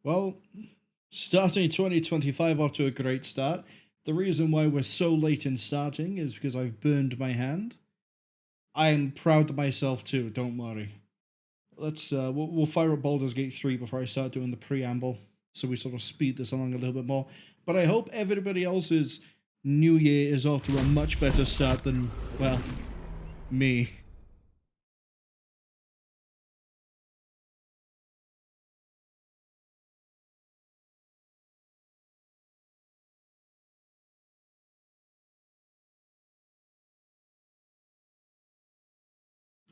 Well, starting 2025 off to a great start. The reason why we're so late in starting is because I've burned my hand. I am proud of myself too, don't worry. We'll fire up Baldur's Gate 3 before I start doing the preamble, so we sort of speed this along a little bit more. But I hope everybody else's new year is off to a much better start than, well, me.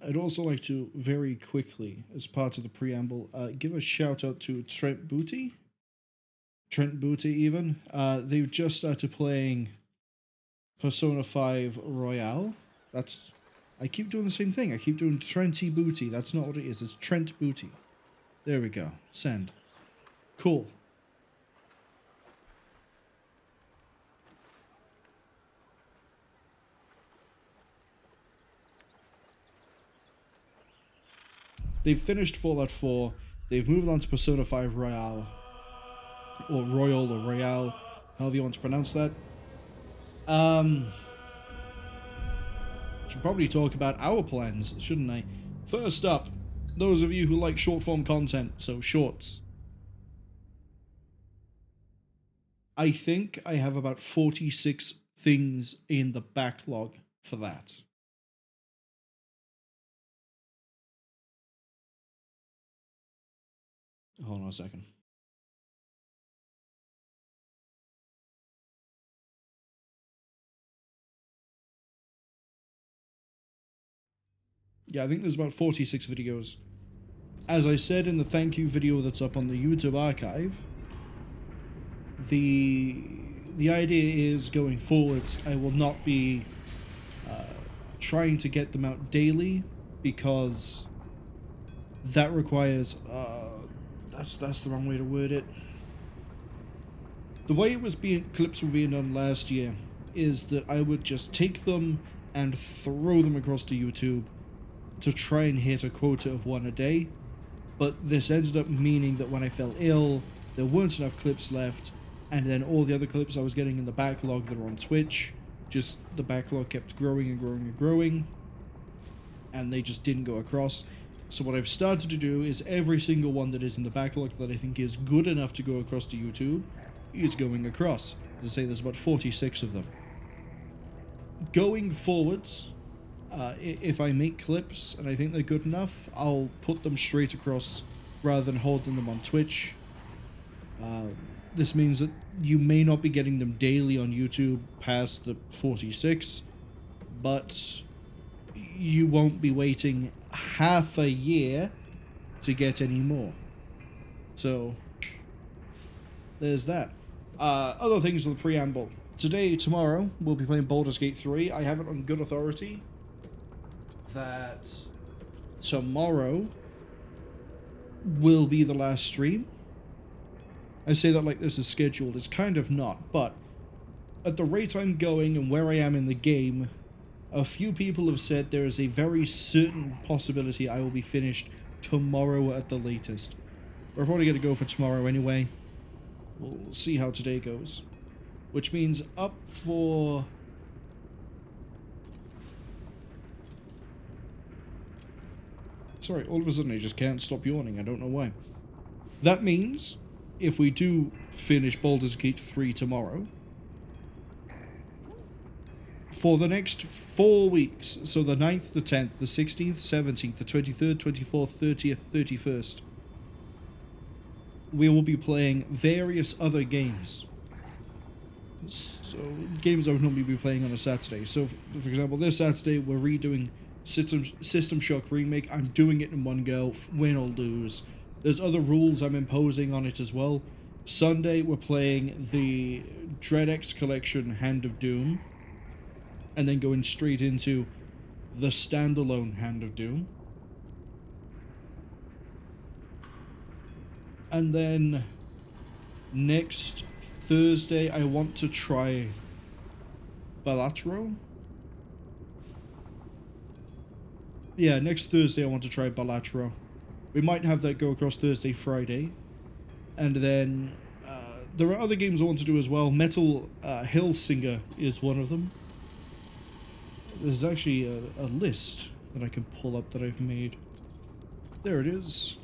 I'd also like to very quickly, as part of the preamble, give a shout out to Trent Booty even. They've just started playing Persona 5 Royale. I keep doing the same thing. I keep doing Trenty Booty. That's not what it is. It's Trent Booty. There we go. Send. Cool. They've finished Fallout 4. They've moved on to Persona 5 Royale. Or Royal or Royale. However you want to pronounce that. Should probably talk about our plans, shouldn't I? First up, those of you who like short form content, so shorts. I think I have about 46 things in the backlog for that. Hold on a second. Yeah, I think there's about 46 videos. As I said in the thank you video that's up on the YouTube archive, the idea is going forwards, I will not be trying to get them out daily because that requires that's the wrong way to word it. The way clips were being done last year is that I would just take them and throw them across to YouTube to try and hit a quota of one a day, but this ended up meaning that when I fell ill, there weren't enough clips left, and then all the other clips I was getting in the backlog that are on Twitch, just the backlog kept growing and growing and growing, and they just didn't go across. So what I've started to do is every single one that is in the backlog that I think is good enough to go across to YouTube is going across. As I say, there's about 46 of them. Going forwards, if I make clips and I think they're good enough, I'll put them straight across rather than holding them on Twitch. This means that you may not be getting them daily on YouTube past the 46, but you won't be waiting half a year to get any more. So, there's that. Other things for the preamble. Tomorrow, we'll be playing Baldur's Gate 3. I have it on good authority that tomorrow will be the last stream. I say that like this is scheduled. It's kind of not, but at the rate I'm going and where I am in the game, a few people have said there is a very certain possibility I will be finished tomorrow at the latest. We're probably going to go for tomorrow anyway. We'll see how today goes. Which means up for... Sorry, all of a sudden I just can't stop yawning. I don't know why. That means if we do finish Baldur's Gate 3 tomorrow, for the next 4 weeks, so the 9th, the 10th, the 16th, 17th, the 23rd, 24th, 30th, 31st, we will be playing various other games. So, games I would normally be playing on a Saturday. So, for example, this Saturday we're redoing System Shock Remake. I'm doing it in one go, win or lose. There's other rules I'm imposing on it as well. Sunday we're playing the DreadX Collection Hand of Doom, and then going straight into the standalone Hand of Doom. And then next Thursday I want to try Balatro. Yeah, next Thursday I want to try Balatro. We might have that go across Thursday, Friday. And then there are other games I want to do as well. Metal Hellsinger is one of them. There's actually a list that I can pull up that I've made. There it is.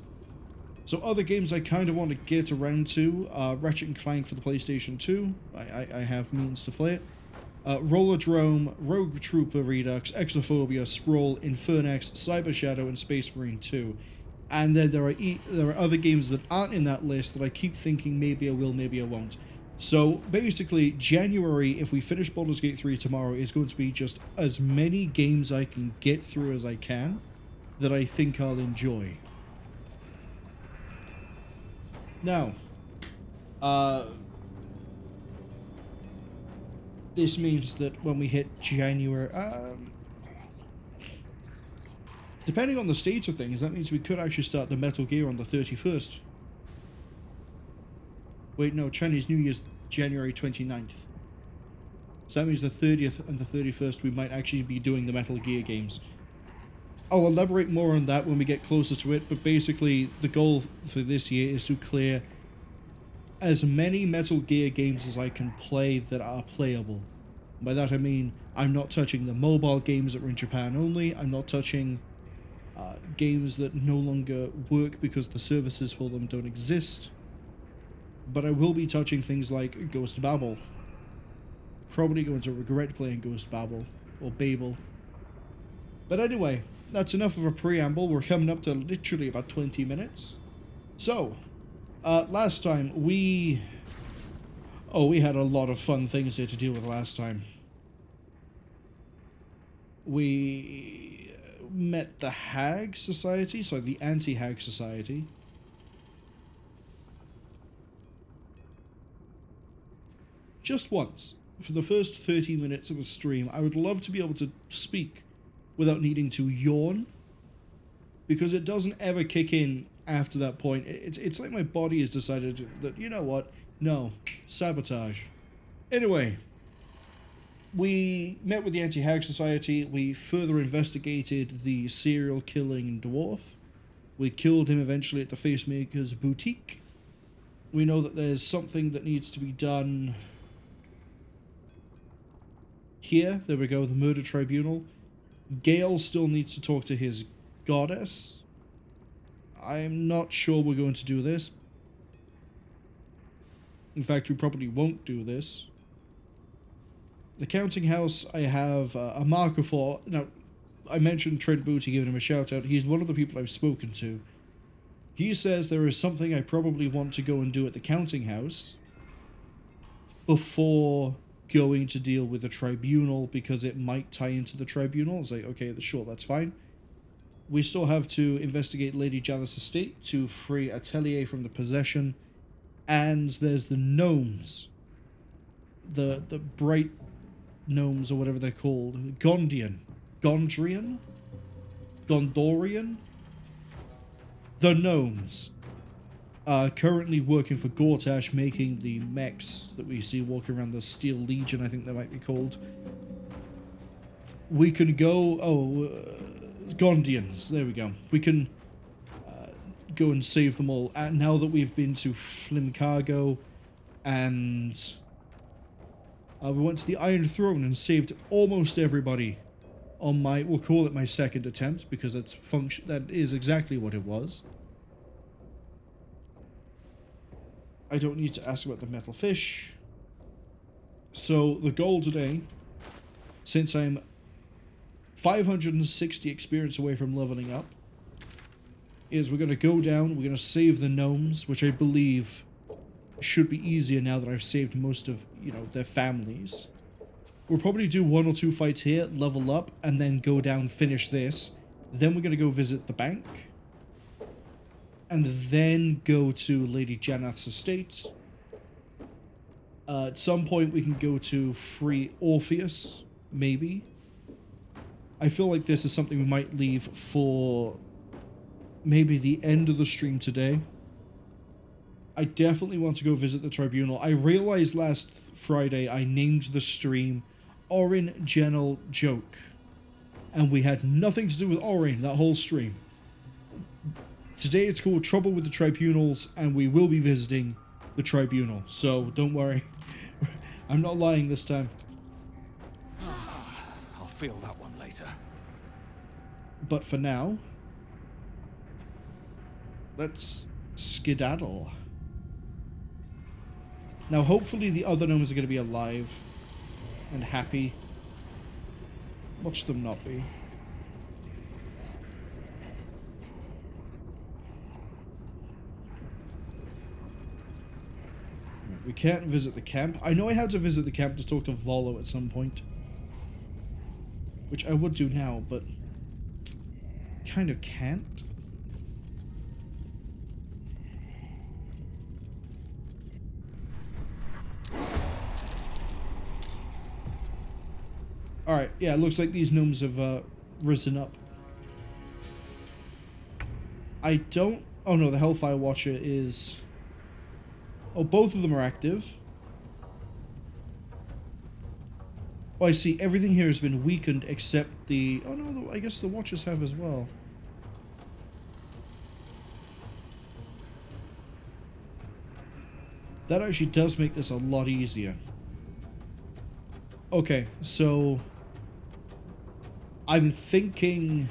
So other games I kind of want to get around to. Ratchet and Clank for the PlayStation 2. I have means to play it. Rollerdrome, Rogue Trooper Redux, Exophobia, Sprawl, Infernax, Cyber Shadow, and Space Marine 2. And then there are other games that aren't in that list that I keep thinking maybe I will, maybe I won't. So basically, January, if we finish Baldur's Gate 3 tomorrow, is going to be just as many games I can get through as I can that I think I'll enjoy. Now, this means that when we hit January, depending on the state of things, that means we could actually start the Metal Gear on the 31st. Wait, no, Chinese New Year's January 29th. So that means the 30th and the 31st we might actually be doing the Metal Gear games. I'll elaborate more on that when we get closer to it, but basically the goal for this year is to clear as many Metal Gear games as I can play that are playable. By that I mean I'm not touching the mobile games that are in Japan only, I'm not touching games that no longer work because the services for them don't exist. But I will be touching things like Ghost Babel. Probably going to regret playing Ghost Babel, or Babel. But anyway, that's enough of a preamble. We're coming up to literally about 20 minutes. So, last time we had a lot of fun things here to deal with last time. We met the Hag Society, so the Anti-Hag Society. Just once, for the first 30 minutes of a stream. I would love to be able to speak without needing to yawn, because it doesn't ever kick in after that point. It's like my body has decided that, you know what, no, sabotage. Anyway, we met with the Anti-Hag Society. We further investigated the serial killing dwarf. We killed him eventually at the Facemaker's boutique. We know that there's something that needs to be done here. There we go, the Murder Tribunal. Gale still needs to talk to his goddess. I'm not sure we're going to do this. In fact, we probably won't do this. The Counting House, I have a marker for. Now, I mentioned Trent Booty, giving him a shout out. He's one of the people I've spoken to. He says there is something I probably want to go and do at the Counting House before going to deal with the tribunal, because it might tie into the tribunal. It's like, okay, sure, that's fine. We still have to investigate Lady Janice's estate to free Atelier from the possession, and there's the gnomes, the bright gnomes, or whatever they're called, Gondorian, the gnomes. Currently working for Gortash, making the mechs that we see walking around, the Steel Legion, I think they might be called. We can go... Gondians, there we go. We can go and save them all. Now that we've been to Flimcargo, and we went to the Iron Throne and saved almost everybody on my... We'll call it my second attempt, because that is exactly what it was. I don't need to ask about the metal fish. So the goal today, since I'm 560 experience away from leveling up, is we're going to go down, we're going to save the gnomes, which I believe should be easier now that I've saved most of, their families. We'll probably do 1 or 2 fights here, level up, and then go down, finish this. Then we're going to go visit the bank. And then go to Lady Janeth's estate. At some point we can go to free Orpheus, maybe. I feel like this is something we might leave for maybe the end of the stream today. I definitely want to go visit the tribunal. I realized last Friday I named the stream Orin Genel Joke. And we had nothing to do with Orin that whole stream. Today it's called Trouble with the Tribunals, and we will be visiting the Tribunal, so don't worry. I'm not lying this time. I'll feel that one later. But for now, let's skedaddle. Now hopefully the other gnomes are going to be alive and happy. Watch them not be. We can't visit the camp. I know I had to visit the camp to talk to Volo at some point. Which I would do now, but kind of can't. Alright, yeah, it looks like these gnomes have risen up. I don't... Oh no, the Hellfire Watcher is... Oh, both of them are active. Oh, I see. Everything here has been weakened except the... Oh no, I guess the Watchers have as well. That actually does make this a lot easier. Okay, so... I'm thinking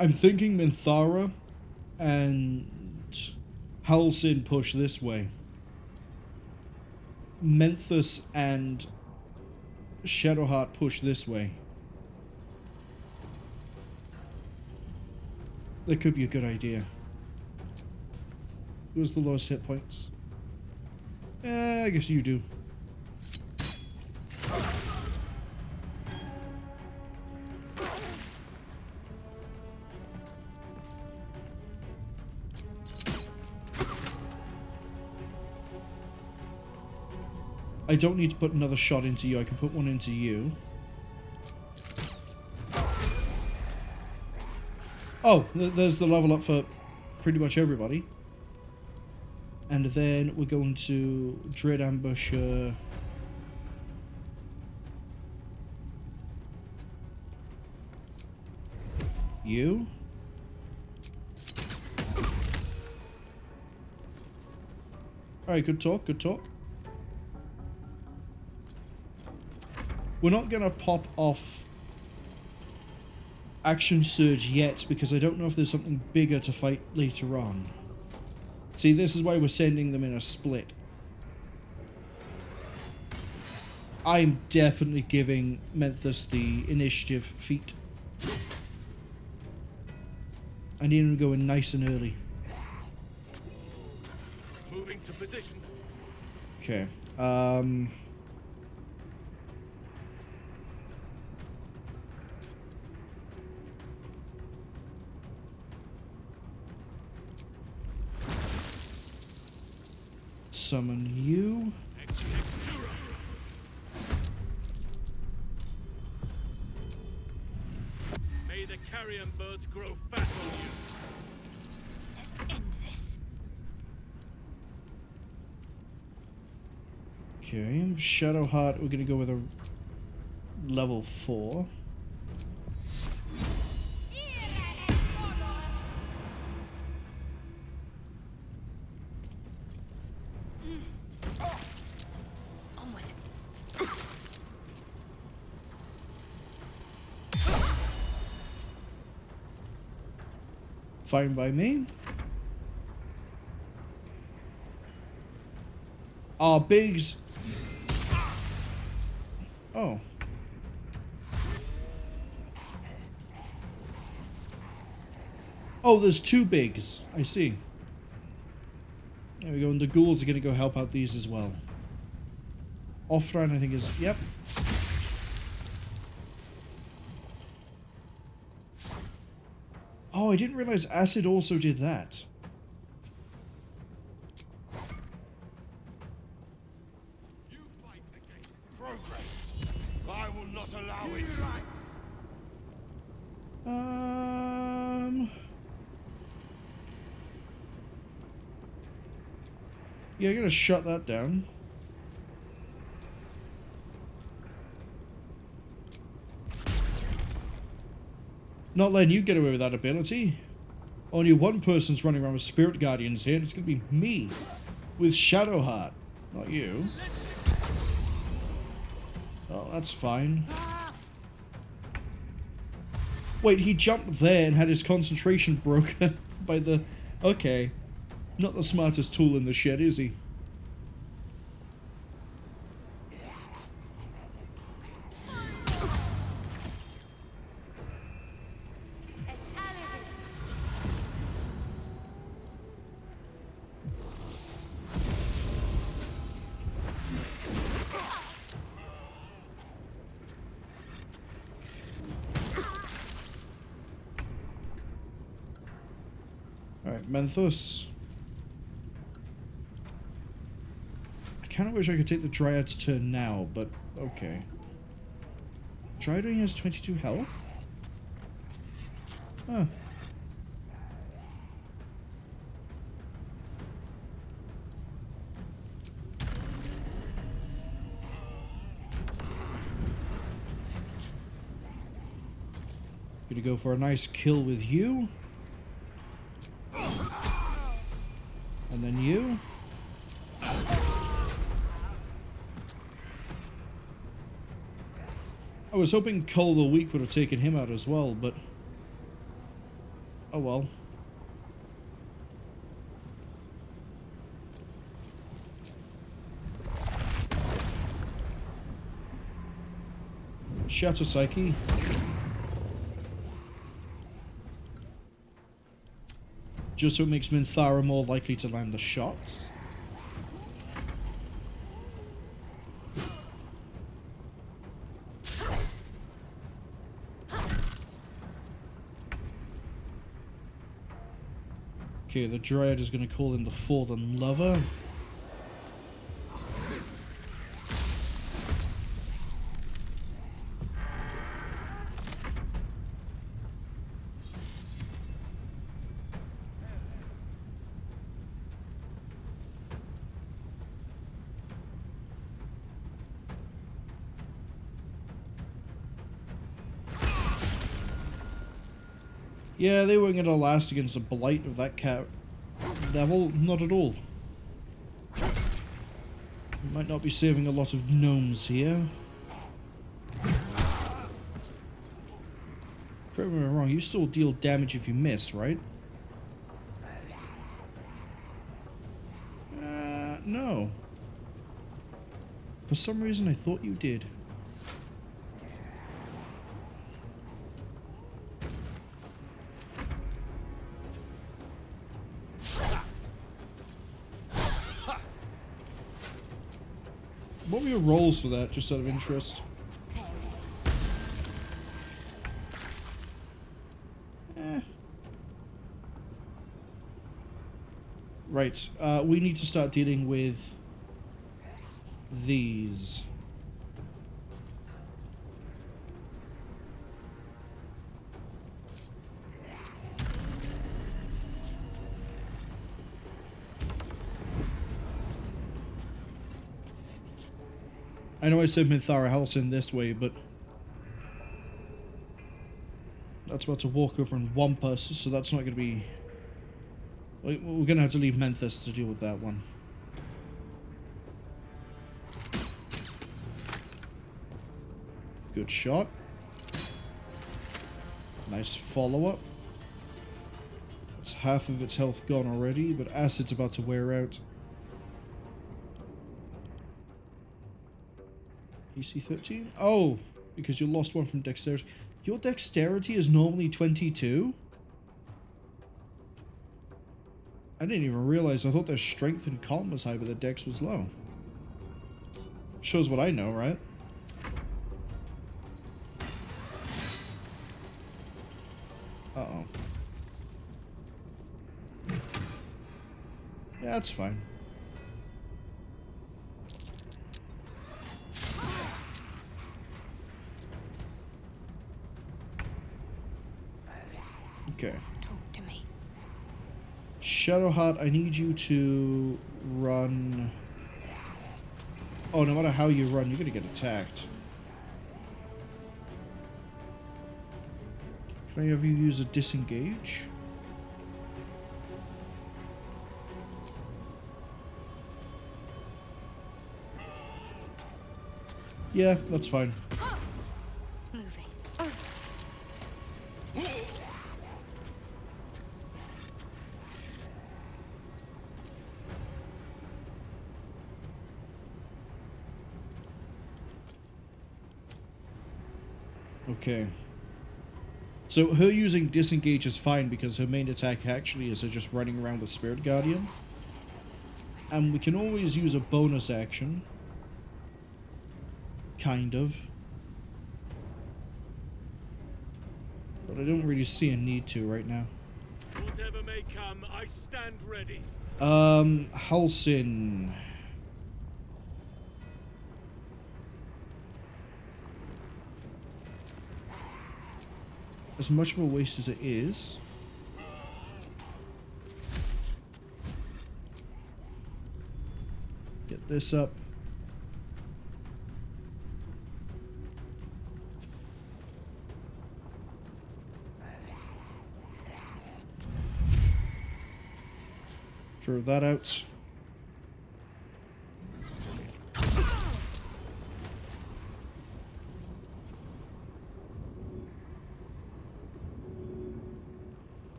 Minthara and Halsin push this way. Menthus and Shadowheart push this way. That could be a good idea. Who's the lowest hit points? I guess you do. I don't need to put another shot into you. I can put one into you. Oh, there's the level up for pretty much everybody. And then we're going to Dread Ambusher. You. Alright, good talk, good talk. We're not going to pop off Action Surge yet, because I don't know if there's something bigger to fight later on. See, this is why we're sending them in a split. I'm definitely giving Menthus the initiative feat. I need him to go in nice and early. Moving to position. Okay. Summon you. May the carrion birds grow fat on you. Let's end this. Okay, Shadowheart, we're gonna go with a level 4. Fine by me. Our bigs. Oh. Oh, there's two bigs. I see. There we go. And the ghouls are going to go help out these as well. Offran, I think, is... Yep. Oh, I didn't realize acid also did that. You fight against progress. I will not allow it. Yeah, I'm gonna shut that down. Not letting you get away with that ability. Only one person's running around with spirit guardians here, and it's gonna be me. With Shadowheart. Not you. Oh, that's fine. Wait, he jumped there and had his concentration broken by the... Okay. Not the smartest tool in the shed, is he? Alright, Menthos. I kind of wish I could take the Dryad's turn now, but okay. Dryad only has 22 health? Huh. Gonna go for a nice kill with you. And then you. I was hoping Cole the Weak would have taken him out as well, but... Oh well. Shatter Psyche. Just so it makes Minthara more likely to land the shots. Okay, the Dryad is going to call in the Fallen Lover. Yeah, they weren't going to last against the blight of that cat devil. Not at all. Might not be saving a lot of gnomes here. Correct me if I'm wrong, you still deal damage if you miss, right? No. For some reason I thought you did. What were your rolls for that, just out of interest? Right, we need to start dealing with these. I know I said Minthara helps in this way, but that's about to walk over and whomp us, so that's not going to be... We're going to have to leave Menthos to deal with that one. Good shot. Nice follow-up. That's half of its health gone already, but Acid's about to wear out. EC 13? Oh, because you lost one from Dexterity. Your Dexterity is normally 22? I didn't even realize. I thought their Strength and Calm was high, but their Dex was low. Shows what I know, right? Uh-oh. Yeah, that's fine. Okay. Talk to me. Shadowheart, I need you to run... Oh, no matter how you run, you're gonna get attacked. Can I have you use a disengage? Yeah, that's fine. Moving. Okay. So her using disengage is fine because her main attack actually is her just running around with Spirit Guardian. And we can always use a bonus action. Kind of. But I don't really see a need to right now. Whatever may come, I stand ready. Halsin. As much of a waste as it is. Get this up. Throw that out.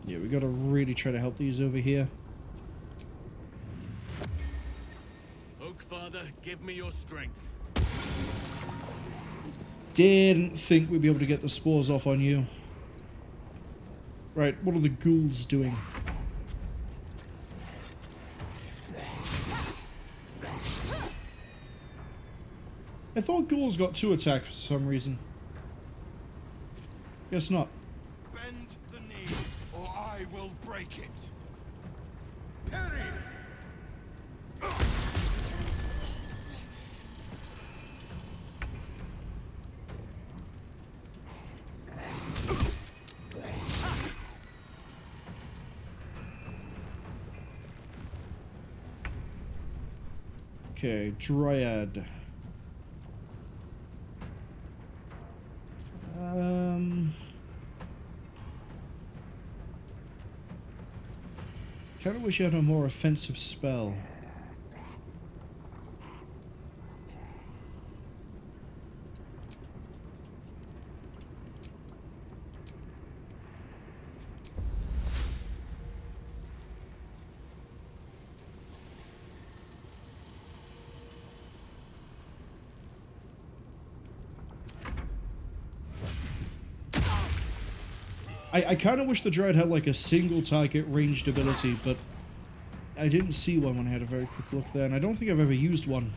Yeah, we gotta really try to help these over here. Oak Father, give me your strength. Didn't think we'd be able to get the spores off on you. Right, what are the ghouls doing? I thought ghouls got 2 attacks for some reason. Guess not. Bend the knee, or I will break it. Parry! Okay, Dryad. Kinda wish you had a more offensive spell. I kind of wish the Dread had like a single target ranged ability, but I didn't see one when I had a very quick look there, and I don't think I've ever used one.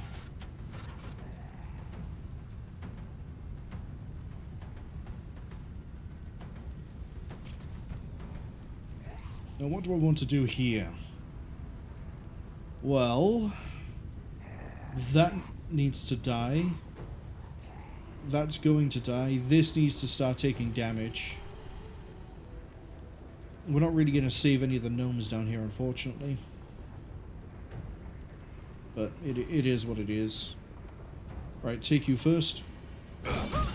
Now what do I want to do here? Well, that needs to die. That's going to die. This needs to start taking damage. We're not really going to save any of the gnomes down here, unfortunately. But it is what it is. Right, take you first. I'm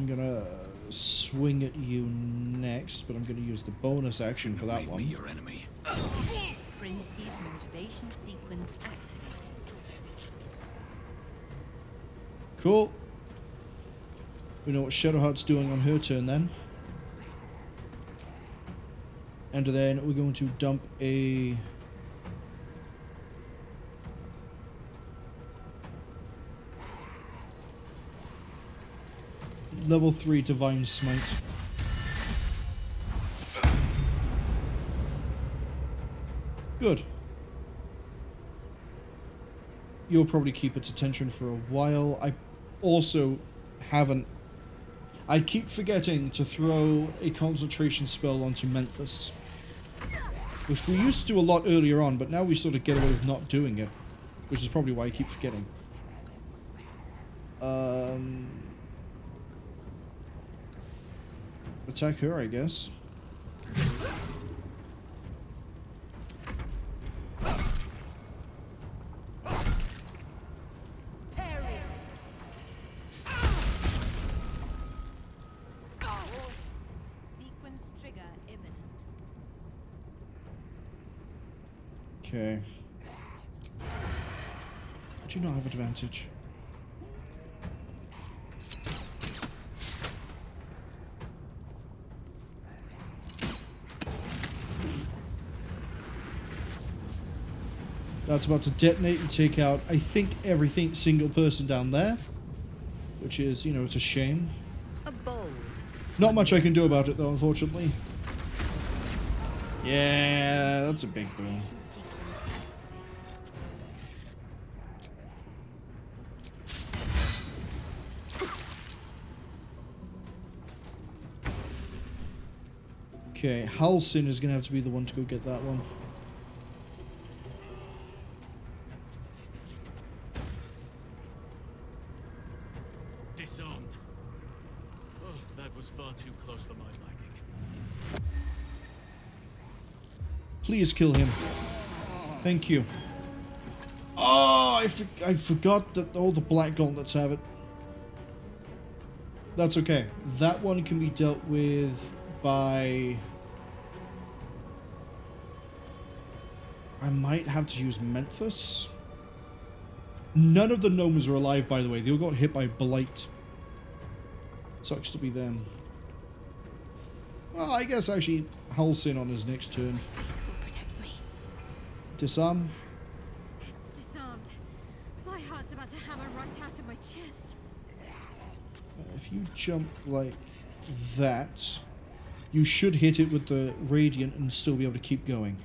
going to swing at you next, but I'm going to use the bonus action for that one. Make me your enemy. Frenzy's motivation sequence activated. Cool. We know what Shadowheart's doing on her turn then. And then we're going to dump a... level 3 Divine Smite. Good. You'll probably keep its attention for a while. I also haven't... I keep forgetting to throw a concentration spell onto Memphis, which we used to do a lot earlier on, but now we sort of get away with not doing it, which is probably why I keep forgetting. Attack her, I guess. Okay. Do you not have advantage? That's about to detonate and take out, I think, every single person down there. Which is, you know, it's a shame. A bold. Not much I can do about it, though, unfortunately. Yeah, that's a big boom. Manipulation sequence activated. Okay, Halsin is going to have to be the one to go get that one. Disarmed. Oh, that was far too close for my liking. Please kill him. Thank you. Oh, I forgot that all the black gauntlets have it. That's okay. That one can be dealt with by... I might have to use Memphis. None of the gnomes are alive, by the way. They all got hit by Blight. Sucks to be them. Well, I guess actually Halsin on his next turn. Faith will protect me. Disarm. It's disarmed. My heart's about to hammer right out of my chest. If you jump like that, you should hit it with the Radiant and still be able to keep going.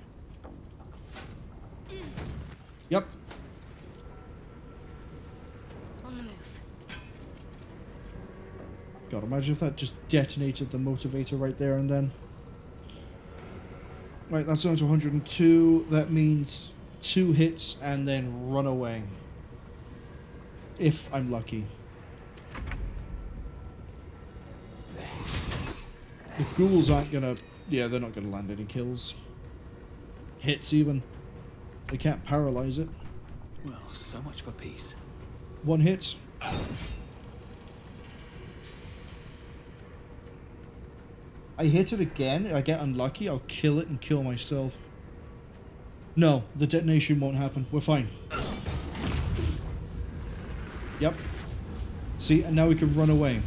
Yep. On the move. God, imagine if that just detonated the motivator right there and then. Right, that's down to 102. That means 2 hits and then run away. If I'm lucky. The ghouls aren't gonna... Yeah, they're not gonna land any kills. Hits even. They can't paralyze it. Well, so much for peace. 1 hit. I hit it again. I get unlucky. I'll kill it and kill myself. No, the detonation won't happen. We're fine. Yep. See, and now we can run away.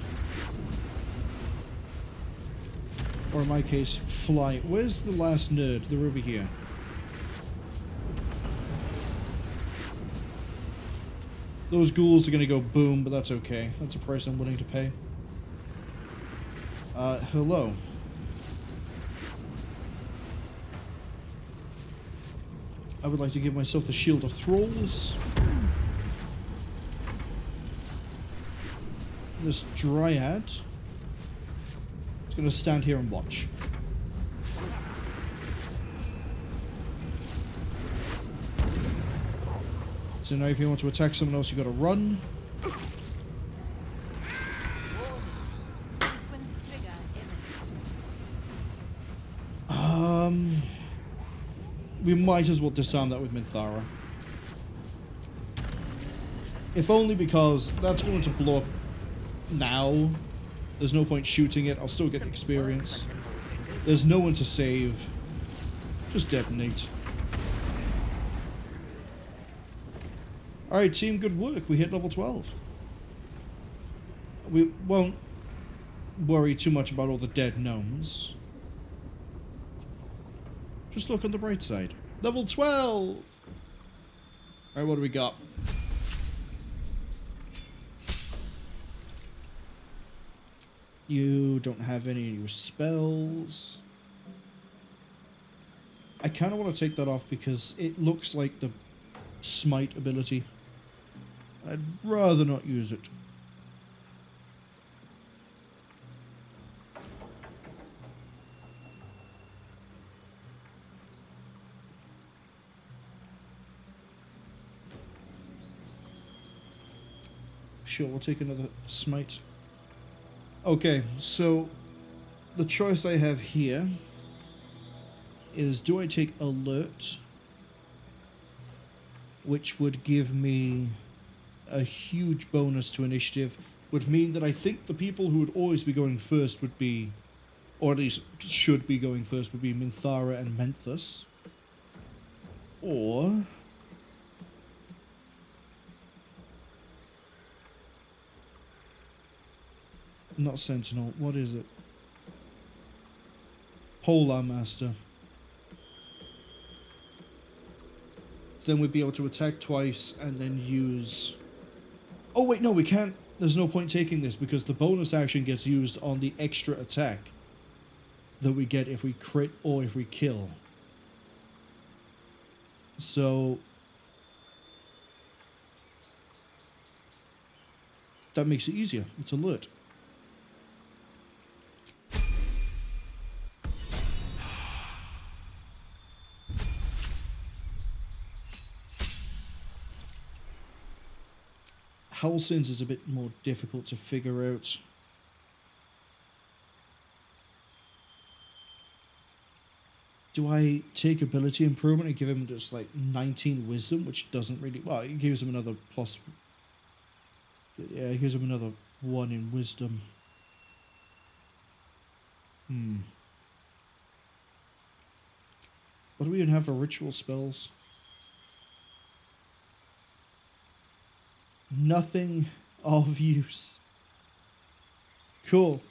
Or in my case, fly. Where's the last nerd? They're over here. Those ghouls are going to go boom, but that's okay. That's a price I'm willing to pay. Hello. I would like to give myself the Shield of Thralls. This Dryad is going to stand here and watch. So now if you want to attack someone else, you got to run. Sequence trigger imminent. We might as well disarm that with Minthara. If only because that's going to blow up now. There's no point shooting it. I'll still get Some experience. work on them Bullfingers. There's no one to save. Just detonate. Alright, team, good work. We hit level 12. We won't worry too much about all the dead gnomes. Just look on the bright side. Level 12! Alright, what do we got? You don't have any of your spells. I kind of want to take that off because it looks like the smite ability. I'd rather not use it. Sure, we'll take another smite. Okay, so the choice I have here is, do I take alert, which would give me a huge bonus to initiative, would mean that I think the people who would always be going first would be, or at least should be going first, would be Minthara and Memphis. Or... Not Sentinel. What is it? Polar Master. Then we'd be able to attack twice and then use... Oh wait, no, we can't. There's no point taking this because the bonus action gets used on the extra attack that we get if we crit or if we kill. So... that makes it easier. It's alert. Howlsins is a bit more difficult to figure out. Do I take ability improvement and give him just like 19 wisdom, which doesn't really... Well, it gives him another plus... Yeah, it gives him another 1 in wisdom. What do we even have for ritual spells? Nothing of use. Cool.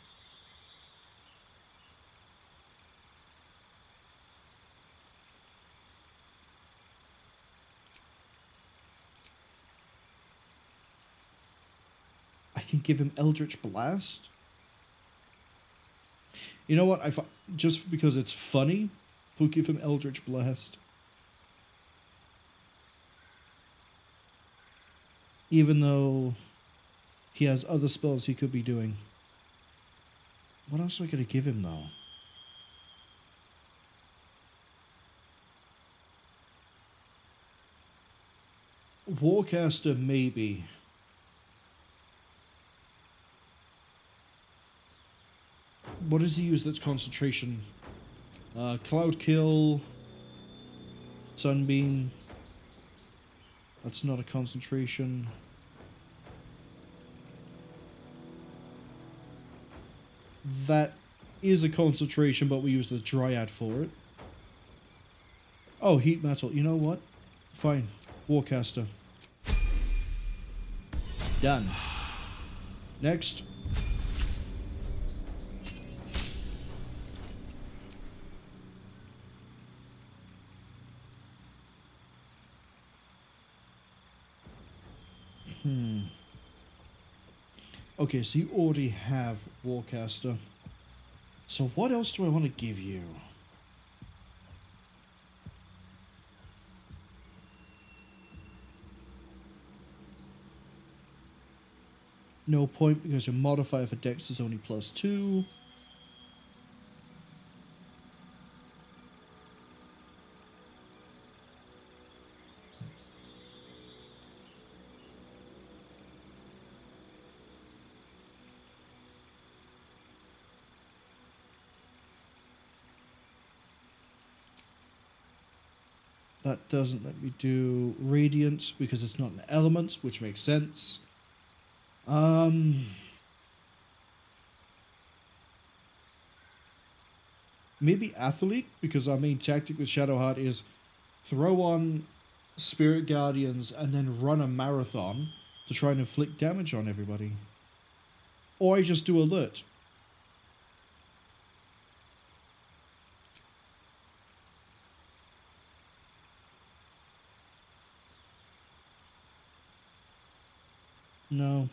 I can give him Eldritch Blast. You know what? Just because it's funny, we'll give him Eldritch Blast. Even though he has other spells he could be doing. What else am I going to give him, though? Warcaster, maybe. What does he use that's concentration? Cloud Kill. Sunbeam. That's not a concentration. That is a concentration, but we use the Dryad for it. Oh, Heat Metal. You know what? Fine. Warcaster. Done. Next. Okay, so you already have Warcaster. So what else do I want to give you? No point because your modifier for Dex is only +2. That doesn't let me do Radiant because it's not an element, which makes sense. Maybe Athlete, because our main tactic with Shadowheart is throw on Spirit Guardians and then run a marathon to try and inflict damage on everybody. Or I just do Alert. No.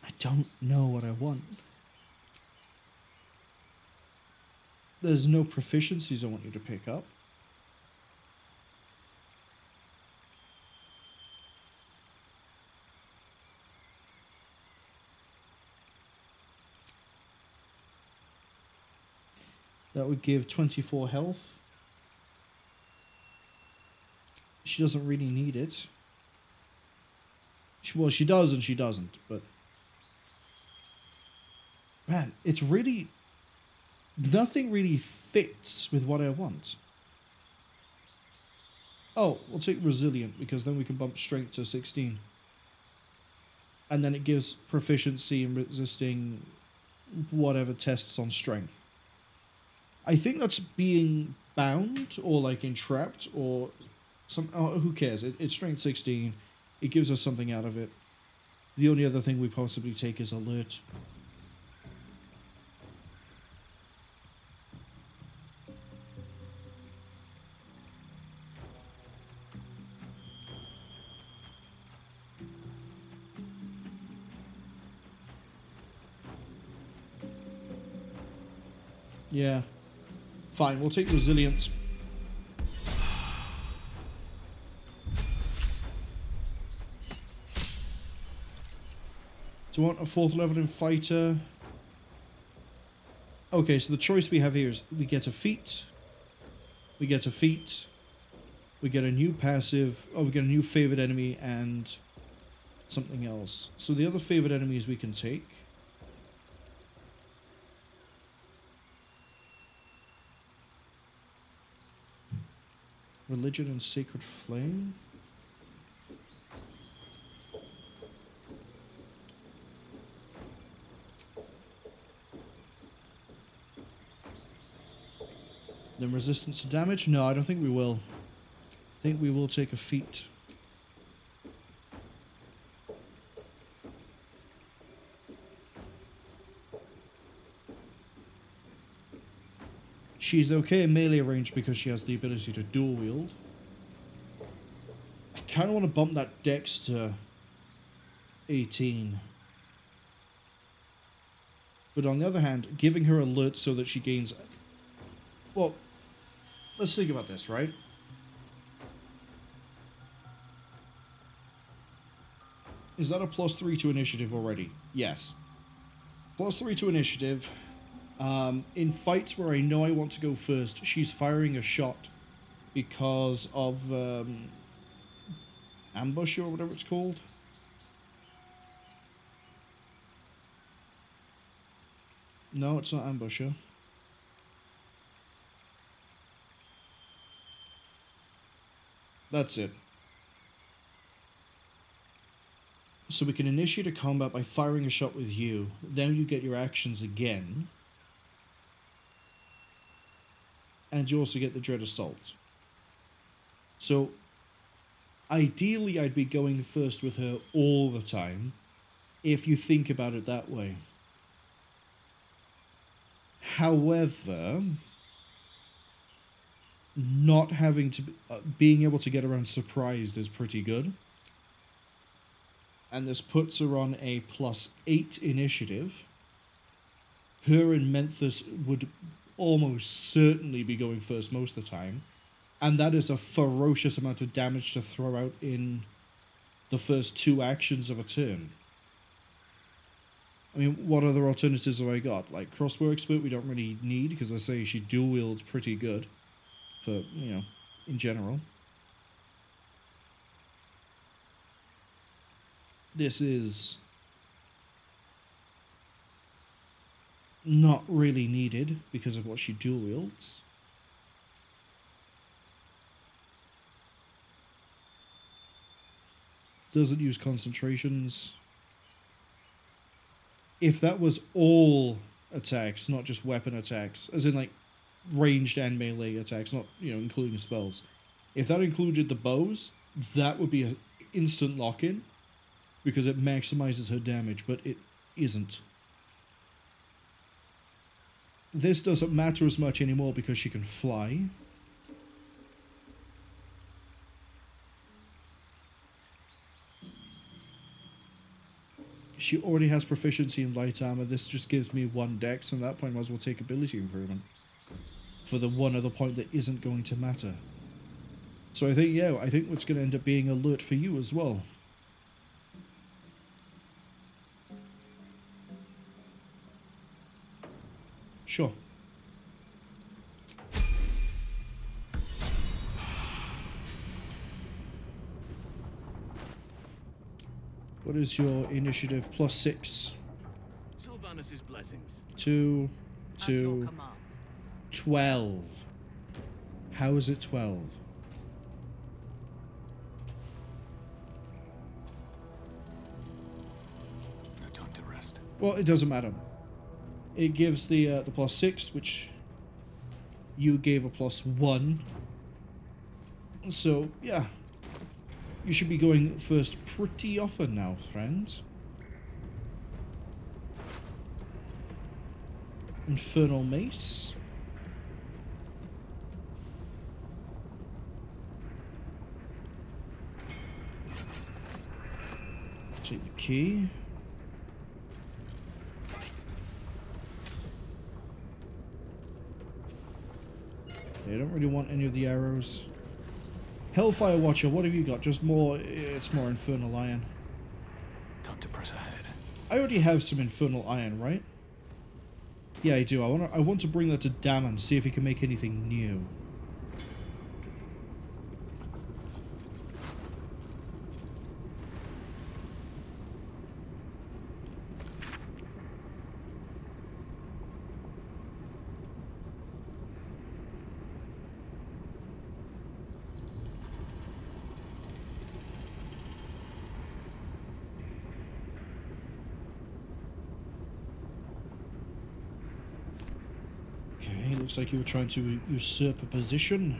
I don't know what I want. There's no proficiencies I want you to pick up. That would give 24 health. She doesn't really need it. Well, she does and she doesn't, but... Man, it's really... Nothing really fits with what I want. Oh, we'll take Resilient, because then we can bump Strength to 16. And then it gives proficiency in resisting whatever tests on Strength. I think that's being bound or like entrapped or some. Oh, who cares? It's strength 16. It gives us something out of it. The only other thing we possibly take is alert. Yeah. Fine, we'll take resilience. Do you want a 4th level in fighter? Okay, so the choice we have here is we get a feat, we get a feat, we get a new passive, oh, we get a new favored enemy and something else. So the other favored enemies we can take. Religion and Sacred Flame. Then resistance to damage? No, I don't think we will. I think we will take a feat. She's okay in melee range because she has the ability to dual wield. I kind of want to bump that dex to 18. But on the other hand, giving her alert so that she gains... Well, let's think about this, right? Is that a +3 to initiative already? Yes. +3 to initiative. In fights where I know I want to go first, she's firing a shot because of ambush or whatever it's called. No, it's not ambusher. That's it. So we can initiate a combat by firing a shot with you. Then you get your actions again. And you also get the Dread Assault. So, ideally I'd be going first with her all the time, if you think about it that way. However, not having to... being able to get around surprised is pretty good. And this puts her on a +8 initiative. Her and Menthus would almost certainly be going first most of the time. And that is a ferocious amount of damage to throw out in the first 2 actions of a turn. I mean, what other alternatives have I got? Like, Crossbow Expert we don't really need, because I say she dual wields pretty good. For, you know, in general. This is not really needed because of what she dual wields. Doesn't use concentrations. If that was all attacks, not just weapon attacks, as in like ranged and melee attacks, not, you know, including spells. If that included the bows, that would be an instant lock-in because it maximizes her damage, but it isn't. This doesn't matter as much anymore because she can fly. She already has proficiency in light armor. This just gives me 1 dex, and at that point I might as well take ability improvement for the one other point that isn't going to matter. So I think, yeah, I think what's going to end up being alert for you as well. Sure. What is your initiative? +6. Sylvanus' blessings. 2, At your 2, command. 12. How is it 12? No time to rest. Well, it doesn't matter. It gives the +6, which You gave a +1. So, yeah. You should be going first pretty often now, friends. Infernal Mace. Take the key. Yeah, I don't really want any of the arrows. Hellfire Watcher, what have you got? Just more, it's more Infernal Iron. Time to press ahead. I already have some Infernal Iron, right? Yeah, I do. I want to bring that to Dammon, see if he can make anything new. Okay, looks like you were trying to usurp a position.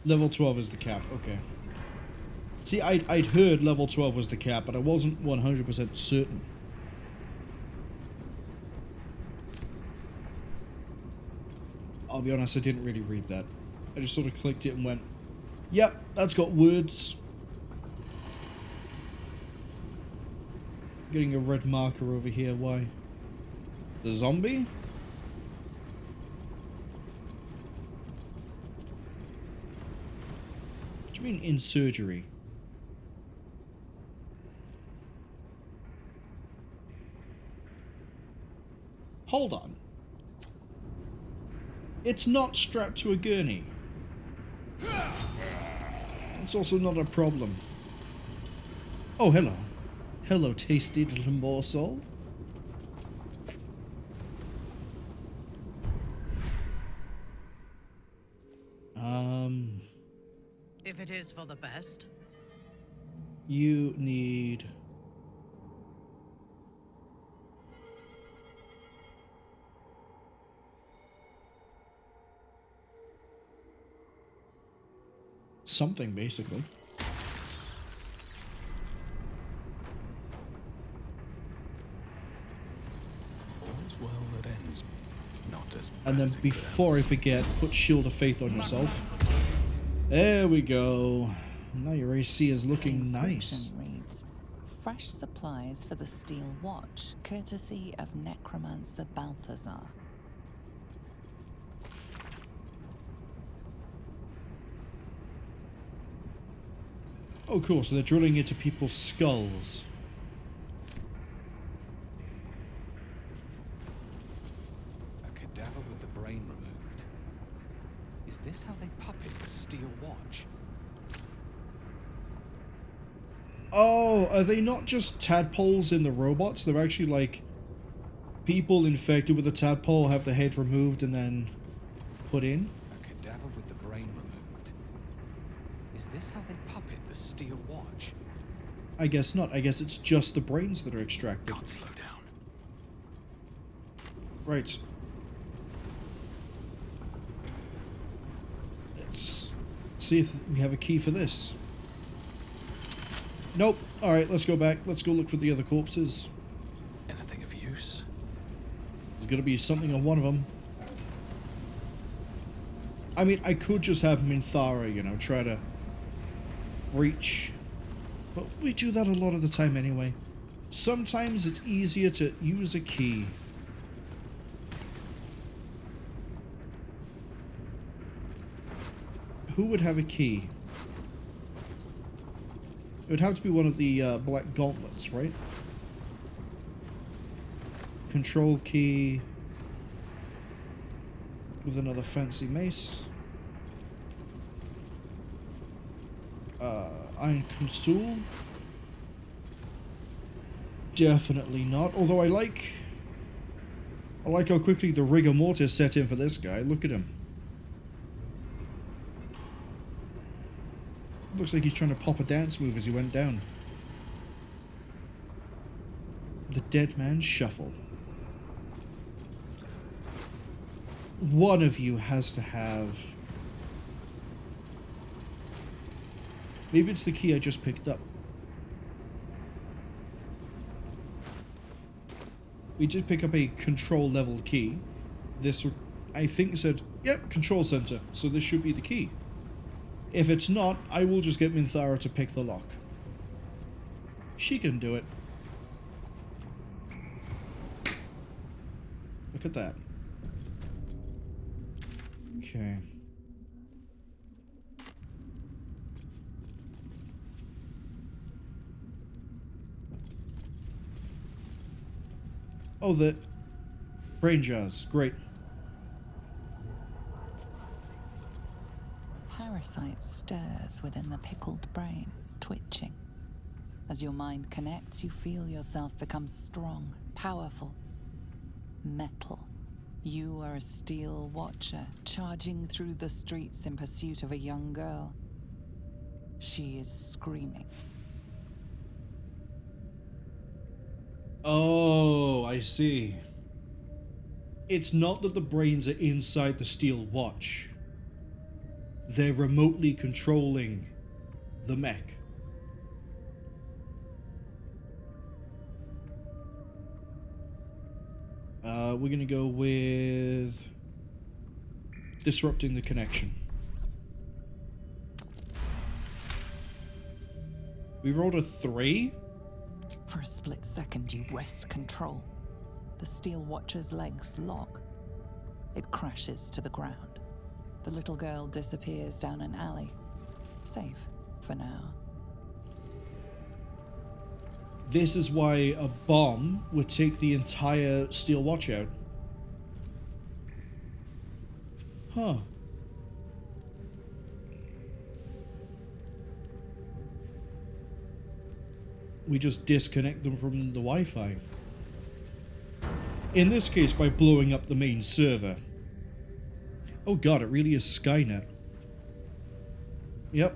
Level 12 is the cap, okay. See, I'd heard level 12 was the cap, but I wasn't 100% certain. I'll be honest, I didn't really read that. I just sort of clicked it and went, yep, that's got words. Getting a red marker over here, why? The zombie? What do you mean in surgery? Hold on. It's not strapped to a gurney. It's also not a problem. Oh, hello. Hello, tasty little morsel. If it is for the best. You need... something, basically. All's well that ends. Not as And then bad as it could have. before I forget, put Shield of Faith on yourself. There we go. Now your AC is looking nice. Inscription reads, fresh supplies for the Steel Watch, courtesy of Necromancer Balthazar. Oh cool, so they're drilling into people's skulls. A cadaver with the brain removed. Is this how they puppet the Steel Watch? Oh, are they not just tadpoles in the robots? They're actually like people infected with a tadpole, have the head removed and then put in? A cadaver with the brain removed. Is this how they puppet the Steel Watch? I guess not. I guess it's just the brains that are extracted. Can't slow down. Right. Let's see if we have a key for this. Nope. Alright, let's go back. Let's go look for the other corpses. Anything of use? There's gotta be something on one of them. I mean, I could just have Minthara, you know, try to reach. But we do that a lot of the time anyway. Sometimes it's easier to use a key. Who would have a key? It would have to be one of the black gauntlets, right? Control key with another fancy mace. Iron Consul? Definitely not. Although I like how quickly the rigor mortis set in for this guy. Look at him. Looks like he's trying to pop a dance move as he went down. The Dead Man's Shuffle. One of you has to have... Maybe it's the key I just picked up. We did pick up a control level key. This, I think, said, yep, control center, so this should be the key. If it's not, I will just get Minthara to pick the lock. She can do it. Look at that. Okay. Oh, the brain jars. Great. Parasite stirs within the pickled brain, twitching. As your mind connects, you feel yourself become strong, powerful. Metal. You are a steel watcher, charging through the streets in pursuit of a young girl. She is screaming. Oh, I see. It's not that the brains are inside the steel watch. They're remotely controlling the mech. We're gonna go with disrupting the connection. We rolled a 3. For a split second, you wrest control. The steel watcher's legs lock. It crashes to the ground. The little girl disappears down an alley. Safe for now. This is why a bomb would take the entire steel watch out. Huh. We just disconnect them from the Wi-Fi. In this case, by blowing up the main server. Oh god, it really is Skynet. Yep.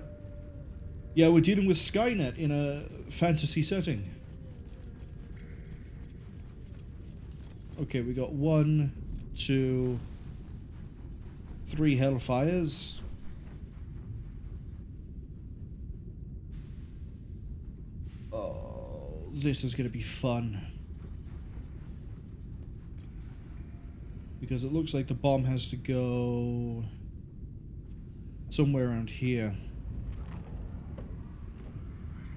Yeah, we're dealing with Skynet in a fantasy setting. Okay, we got 1, 2, 3 Hellfires. Oh, this is going to be fun. Because it looks like the bomb has to go somewhere around here.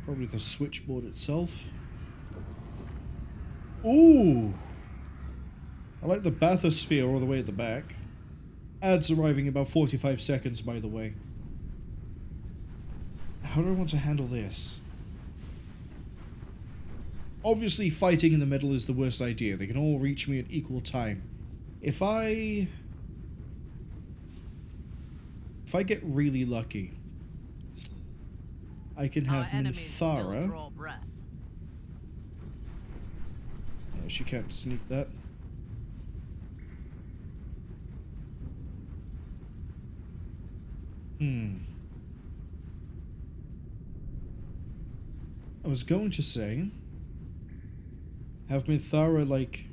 Probably the switchboard itself. Ooh! I like the bathysphere all the way at the back. Ads arriving in about 45 seconds, by the way. How do I want to handle this? Obviously, fighting in the middle is the worst idea. They can all reach me at equal time. If I get really lucky, I can have Minthara. Draw breath. No, she can't sneak that. I was going to say, have Minthara, like,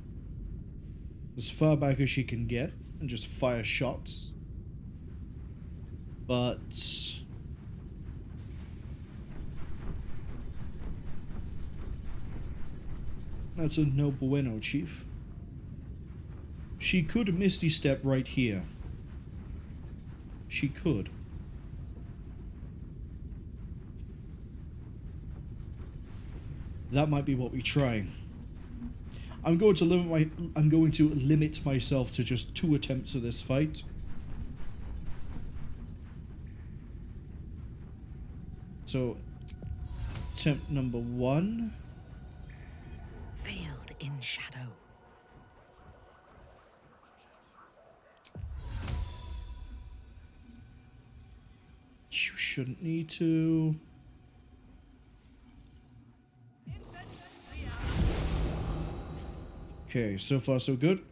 as far back as she can get, and just fire shots. But that's a no bueno, Chief. She could Misty Step right here. She could. That might be what we try. I'm going to limit myself to just 2 attempts of this fight. So, attempt number 1. Veiled in shadow. You shouldn't need to. Okay, so far so good.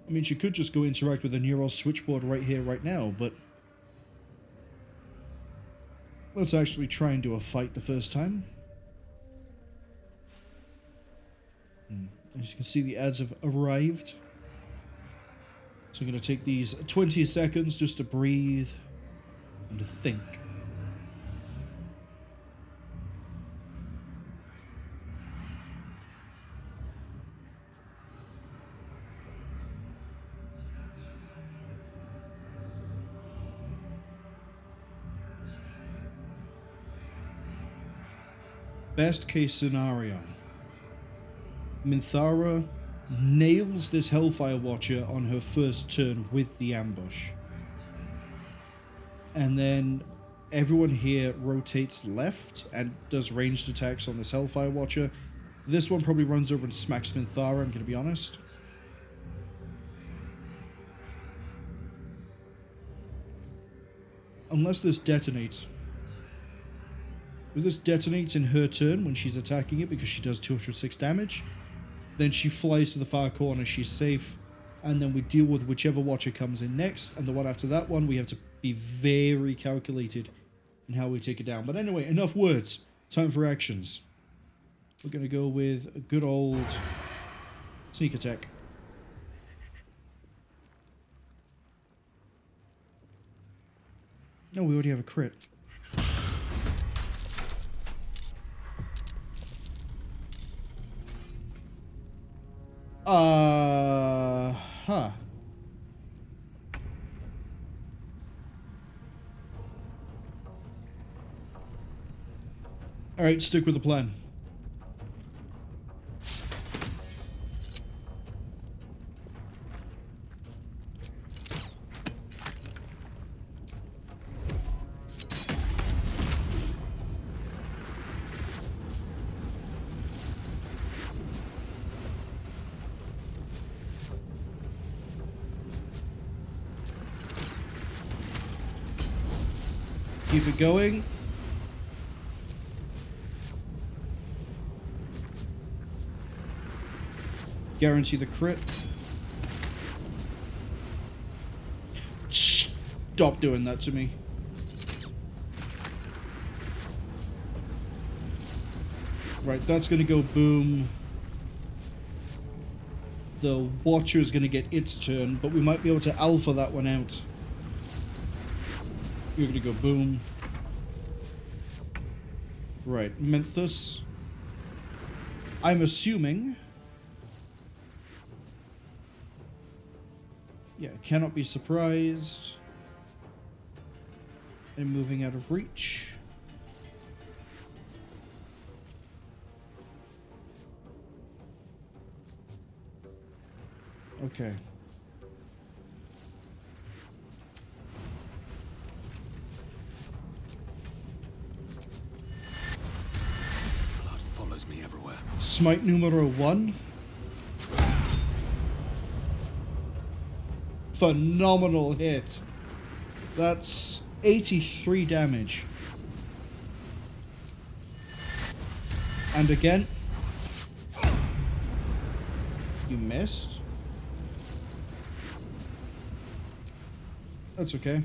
I mean, she could just go interact with the neural switchboard right here, right now, but let's actually try and do a fight the first time. As you can see, the ads have arrived. So I'm going to take these 20 seconds just to breathe and to think. Best case scenario. Minthara nails this Hellfire Watcher on her first turn with the ambush. And then everyone here rotates left and does ranged attacks on this Hellfire Watcher. This one probably runs over and smacks Minthara, I'm going to be honest. Unless this detonates. If this detonates in her turn when she's attacking it because she does 206 damage, then she flies to the far corner, she's safe, and then we deal with whichever Watcher comes in next, and the one after that one, we have to be very calculated in how we take it down. But anyway, enough words. Time for actions. We're going to go with a good old sneak attack. No, we already have a crit. Huh. Alright, stick with the plan. Keep it going. Guarantee the crit. Stop doing that to me. Right, that's going to go boom. The Watcher is going to get its turn, but we might be able to alpha that one out. You're going to go boom. Right, Menthus. I'm assuming... Yeah, cannot be surprised. And moving out of reach. Okay. Blood follows me everywhere. Smite numero 1. Phenomenal hit. That's 83 damage. And again. You missed. That's okay.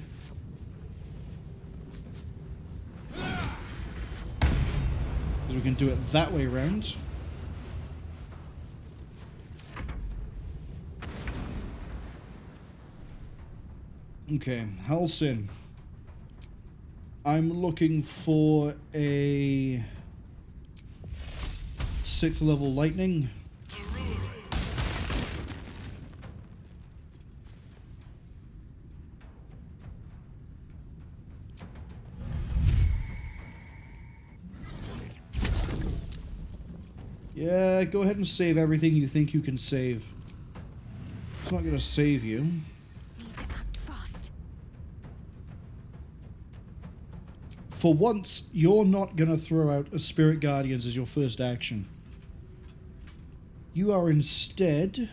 Because we can do it that way around. Okay, Halsin. I'm looking for a 6th level lightning. Yeah, go ahead and save everything you think you can save. It's not going to save you. Need to act fast. For once, you're not going to throw out a Spirit Guardians as your first action. You are instead...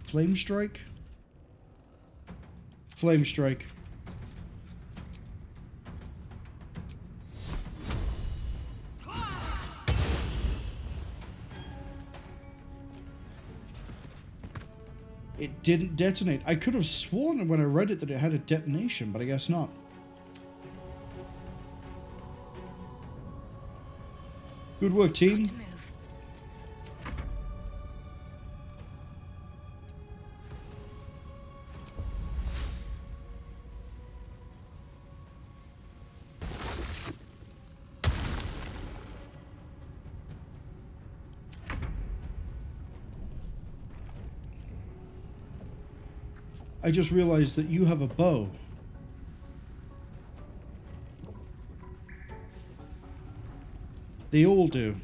Flame Strike? Flame Strike. It didn't detonate. I could have sworn when I read it that it had a detonation, but I guess not. Good work, team. To move. I just realized that you have a bow. They all do.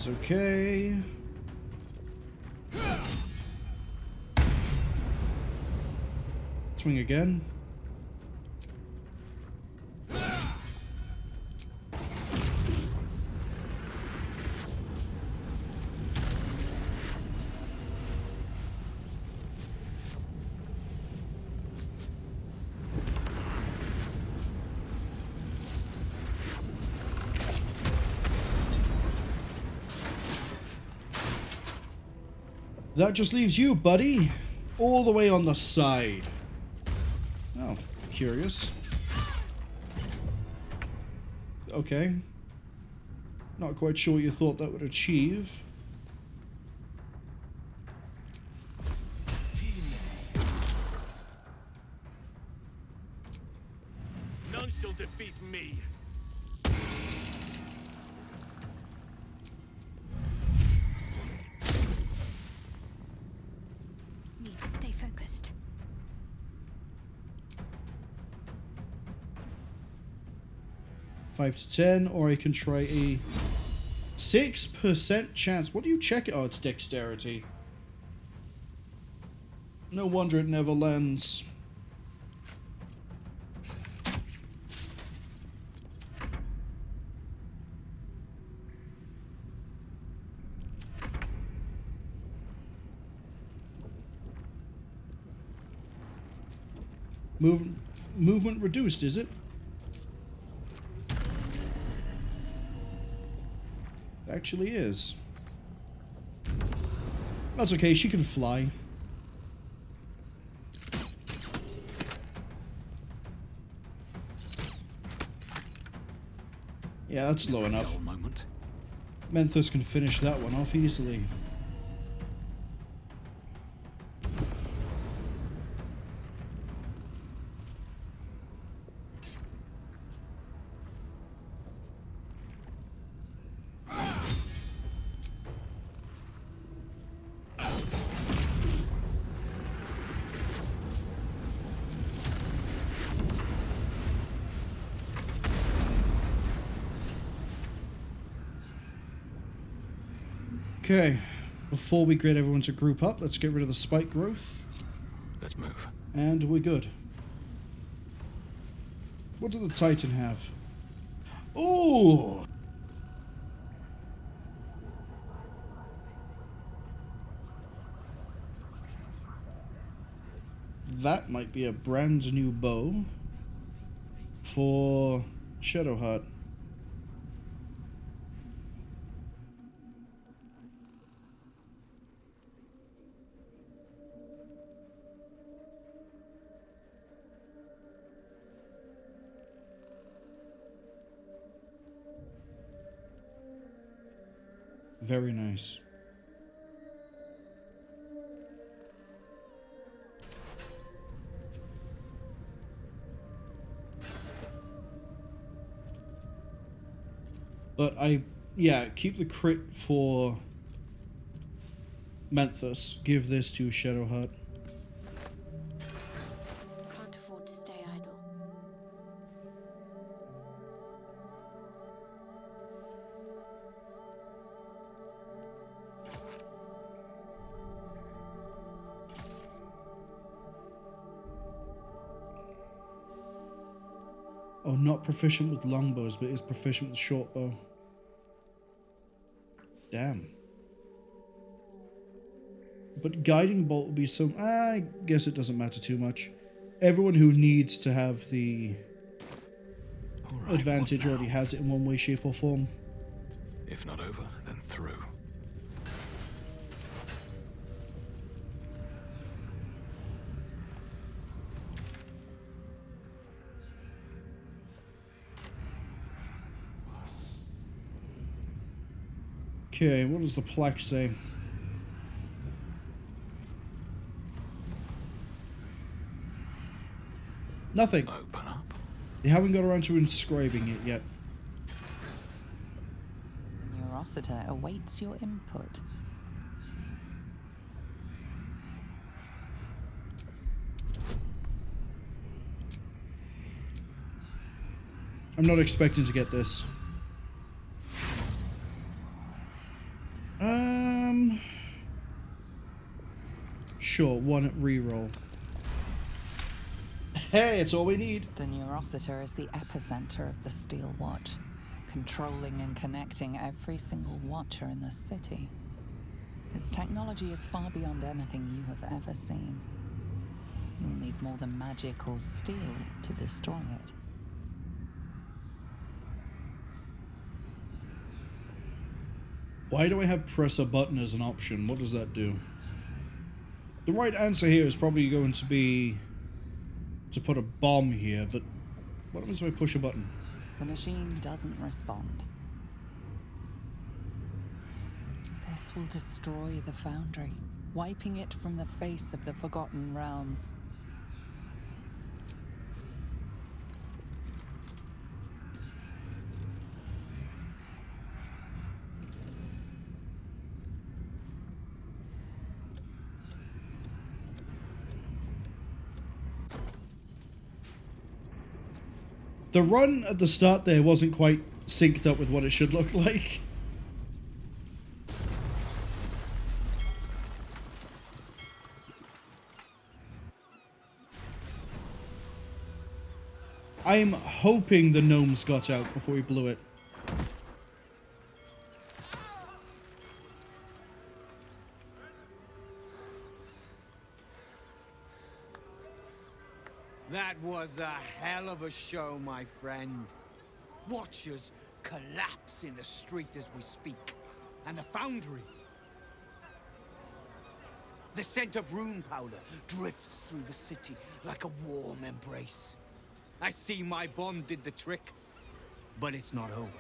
It's okay. Swing again. That just leaves you, buddy, all the way on the side. Oh, curious. Okay. Not quite sure what you thought that would achieve. None shall defeat me. Need to stay focused. Five to 10, or I can try a 6% chance. What do you check it? Oh, it's dexterity. No wonder it never lands. Movement reduced, is it? Actually is. That's okay, she can fly. Yeah, that's low enough. Dull moment. Menthus can finish that one off easily. Okay, before we get everyone to group up, let's get rid of the spike growth. Let's move. And we're good. What did the Titan have? Oh! That might be a brand new bow for Shadowheart. Very nice. But yeah, keep the crit for Menthus. Give this to Shadowheart. Can't afford to stay idle. Oh, not proficient with longbows, but is proficient with shortbow. Damn. But guiding bolt will be some... I guess it doesn't matter too much. Everyone who needs to have the advantage already has it in one way, shape, or form. If not over, then through. Okay, what does the plaque say? Nothing. Open up. They haven't got around to inscribing it yet. Neurosita awaits your input. I'm not expecting to get this. Sure, one reroll. Hey, it's all we need. The Neurosita is the epicenter of the Steel Watch, controlling and connecting every single watcher in the city. Its technology is far beyond anything you have ever seen. You'll need more than magic or steel to destroy it. Why do I have press a button as an option? What does that do? The right answer here is probably going to be to put a bomb here, but what happens if I push a button? The machine doesn't respond. This will destroy the Foundry, wiping it from the face of the Forgotten Realms. The run at the start there wasn't quite synced up with what it should look like. I'm hoping the gnomes got out before we blew it. That was a hell of a show, my friend. Watchers collapse in the street as we speak. And the Foundry. The scent of rune powder drifts through the city like a warm embrace. I see my bomb did the trick, but it's not over.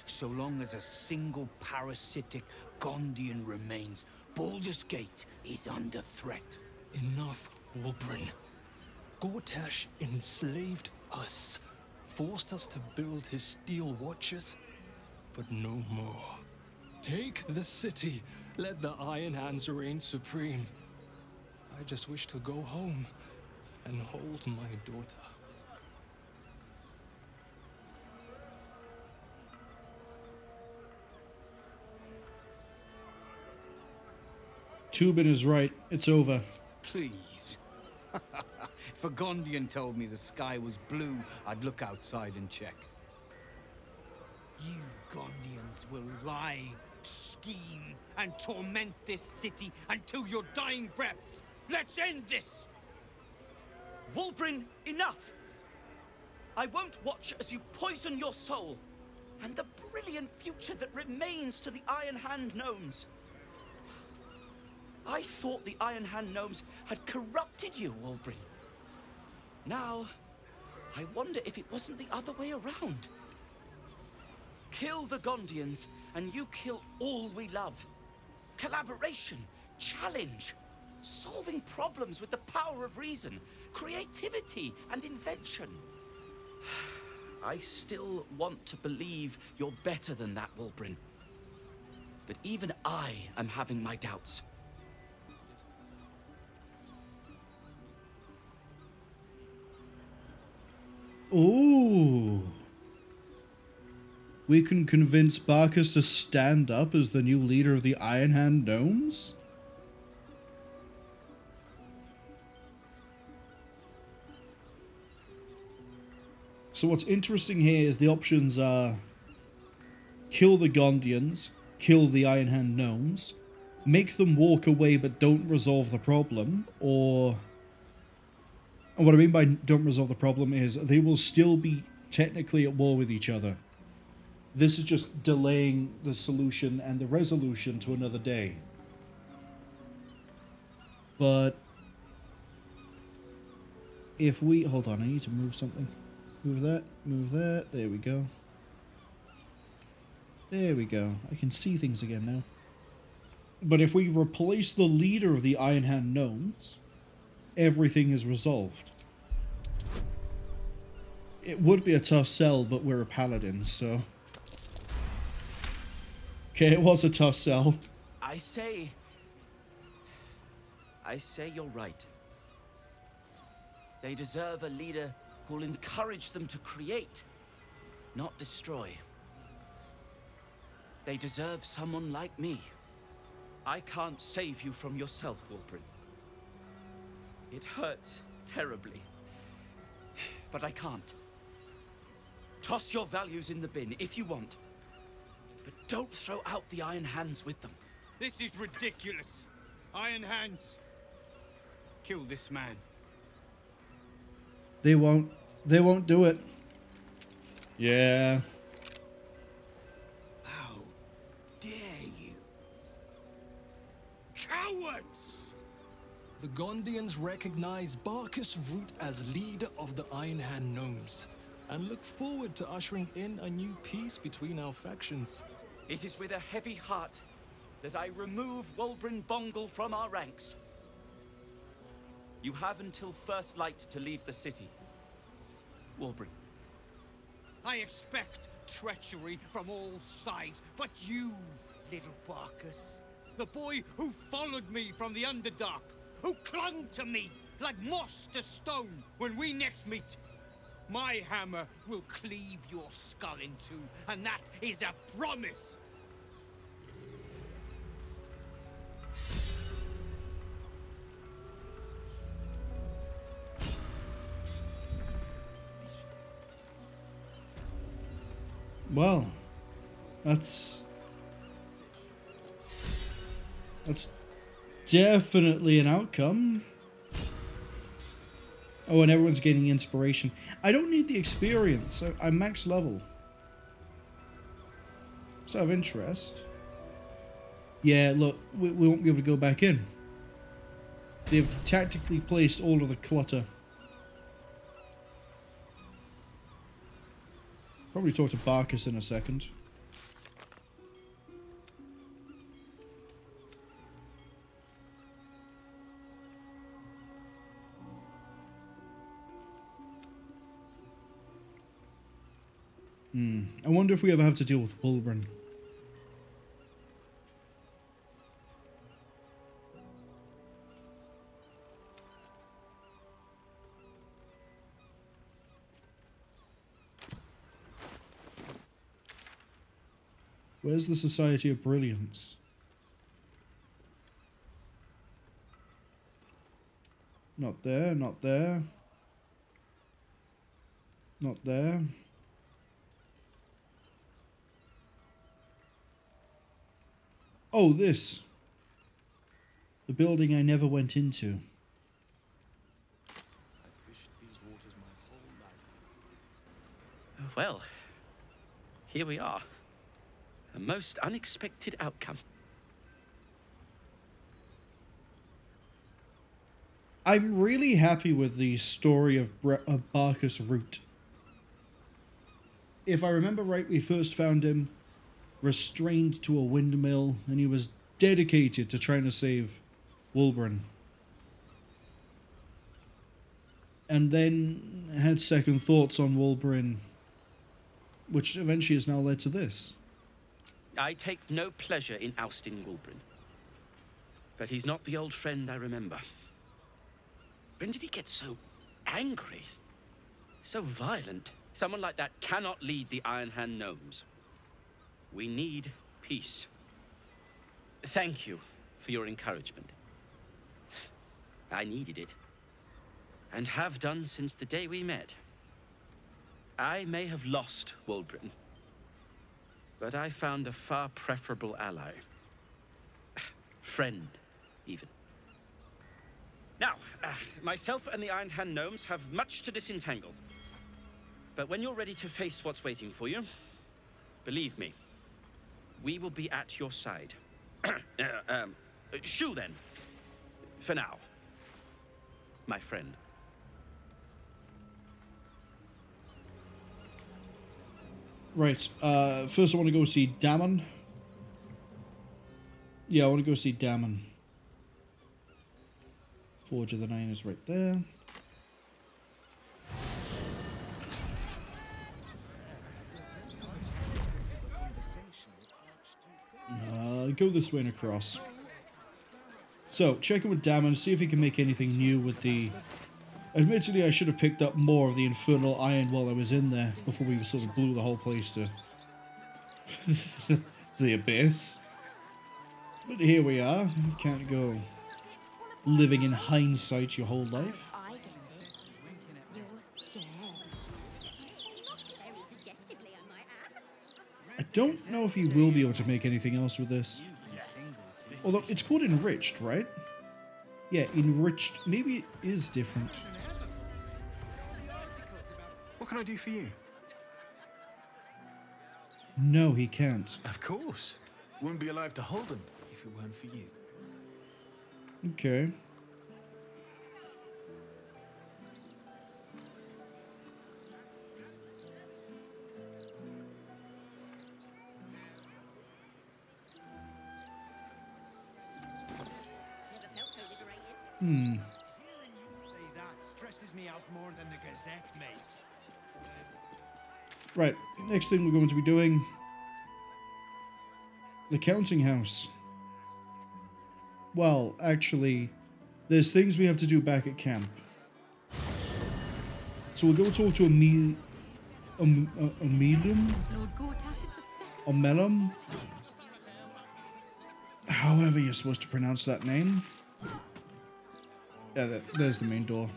So long as a single parasitic Gondian remains, Baldur's Gate is under threat. Enough, Wolbrin. Gortash enslaved us, forced us to build his steel watches, but no more. Take the city, let the Iron Hands reign supreme. I just wish to go home and hold my daughter. Tubin is right. It's over. Please. If a Gondian told me the sky was blue, I'd look outside and check. You Gondians will lie, scheme, and torment this city until your dying breaths. Let's end this! Wolbrin, enough! I won't watch as you poison your soul, and the brilliant future that remains to the Iron Hand Gnomes. I thought the Iron Hand Gnomes had corrupted you, Wolbrin. Now, I wonder if it wasn't the other way around. Kill the Gondians, and you kill all we love. Collaboration, challenge, solving problems with the power of reason, creativity, and invention. I still want to believe you're better than that, Wolbrin. But even I am having my doubts. Ooh. We can convince Barkus to stand up as the new leader of the Iron Hand Gnomes? So what's interesting here is the options are kill the Gondians, kill the Iron Hand gnomes, make them walk away but don't resolve the problem, or... And what I mean by don't resolve the problem is they will still be technically at war with each other. This is just delaying the solution and the resolution to another day. But if we... Hold on, I need to move something. Move that, there we go. There we go. I can see things again now. But if we replace the leader of the Iron Hand gnomes, everything is resolved. It would be a tough sell, but we're a paladin, so... Okay, it was a tough sell. I say you're right. They deserve a leader who'll encourage them to create, not destroy. They deserve someone like me. I can't save you from yourself, Wulbren. It hurts terribly, but I can't. Toss your values in the bin if you want, but don't throw out the Iron Hands with them. This is ridiculous. Iron Hands. Kill this man. They won't do it. Yeah. How dare you? Cowards! The Gondians recognize Barkus Root as leader of the Iron Hand Gnomes, and look forward to ushering in a new peace between our factions. It is with a heavy heart that I remove Wulbren Bongal from our ranks. You have until first light to leave the city. Wulbren. I expect treachery from all sides, but you, little Barkus, the boy who followed me from the Underdark, who clung to me like moss to stone when we next meet, my hammer will cleave your skull in two, and that is a promise! Well, that's definitely an outcome. Oh, and everyone's gaining inspiration. I don't need the experience. I'm max level. Just out of interest. Yeah, look, we won't be able to go back in. They've tactically placed all of the clutter. Probably talk to Barkus in a second. I wonder if we ever have to deal with Wulbren. Where's the Society of Brilliance? Not there, not there. Not there. Oh, this. The building I never went into. I've fished these waters my whole life. Well, here we are. A most unexpected outcome. I'm really happy with the story of Barkus Root. If I remember right, we first found him restrained to a windmill, and he was dedicated to trying to save Wulbren. And then had second thoughts on Wulbren, which eventually has now led to this. I take no pleasure in ousting Wulbren. But he's not the old friend I remember. When did he get so angry? So violent? Someone like that cannot lead the Iron Hand Gnomes. We need peace. Thank you for your encouragement. I needed it. And have done since the day we met. I may have lost Waldbrin, but I found a far preferable ally. Friend, even. Now, myself and the Iron Hand gnomes have much to disentangle. But when you're ready to face what's waiting for you, believe me, we will be at your side. Shoo then, for now, my friend. Right, first I want to go see Damon. Yeah, I want to go see Damon. Forge of the Nine is right there. Go this way and across. So, check in with Damon, see if he can make anything new with the... Admittedly, I should have picked up more of the infernal iron while I was in there, before we sort of blew the whole place to... the abyss. But here we are. You can't go living in hindsight your whole life. I get it. You're scared. Very suggestively, I might add. I don't know if you will be able to make anything else with this. Although, it's called Enriched, right? Yeah, Enriched. Maybe it is different. What can I do for you? No, he can't. Of course. Wouldn't be alive to hold them if it weren't for you. Okay. Hearing you say that stresses me out more than the Gazette, mate. Right, next thing we're going to be doing... the counting house. Well, actually, there's things we have to do back at camp. So we'll go talk to Omelum? Omelum? However you're supposed to pronounce that name. Yeah, there's the main door.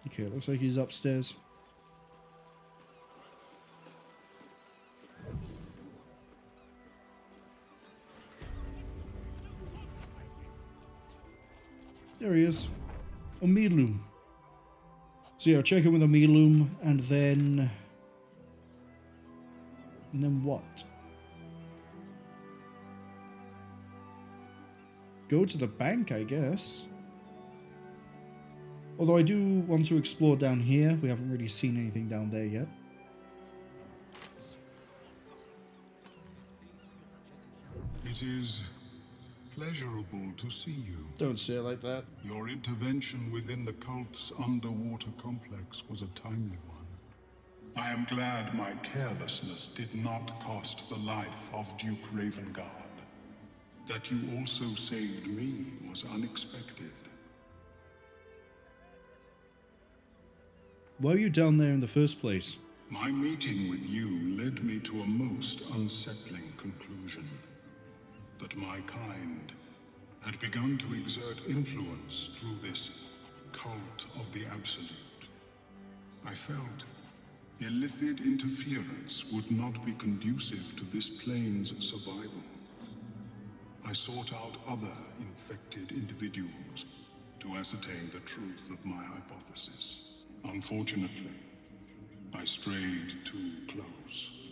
Okay, looks like he's upstairs. There he is. Omelum. So yeah, check in with Omelum, and then what? Go to the bank, I guess. Although I do want to explore down here. We haven't really seen anything down there yet. It is pleasurable to see you. Don't say it like that. Your intervention within the cult's underwater complex was a timely one. I am glad my carelessness did not cost the life of Duke Ravengard. That you also saved me was unexpected. Why are you down there in the first place? My meeting with you led me to a most unsettling conclusion. That my kind had begun to exert influence through this cult of the Absolute. I felt illicit interference would not be conducive to this plane's survival. I sought out other infected individuals to ascertain the truth of my hypothesis. Unfortunately, I strayed too close.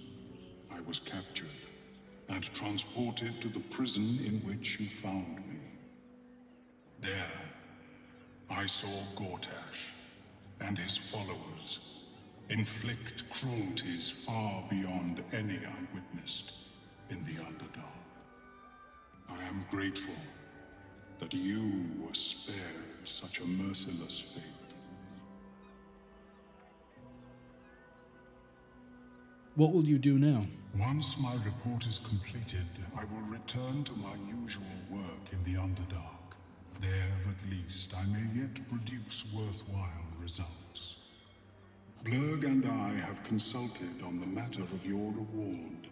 I was captured and transported to the prison in which you found me. There, I saw Gortash and his followers inflict cruelties far beyond any I witnessed in the Underdark. I am grateful that you were spared such a merciless fate. What will you do now? Once my report is completed, I will return to my usual work in the Underdark. There, at least, I may yet produce worthwhile results. Blurg and I have consulted on the matter of your reward.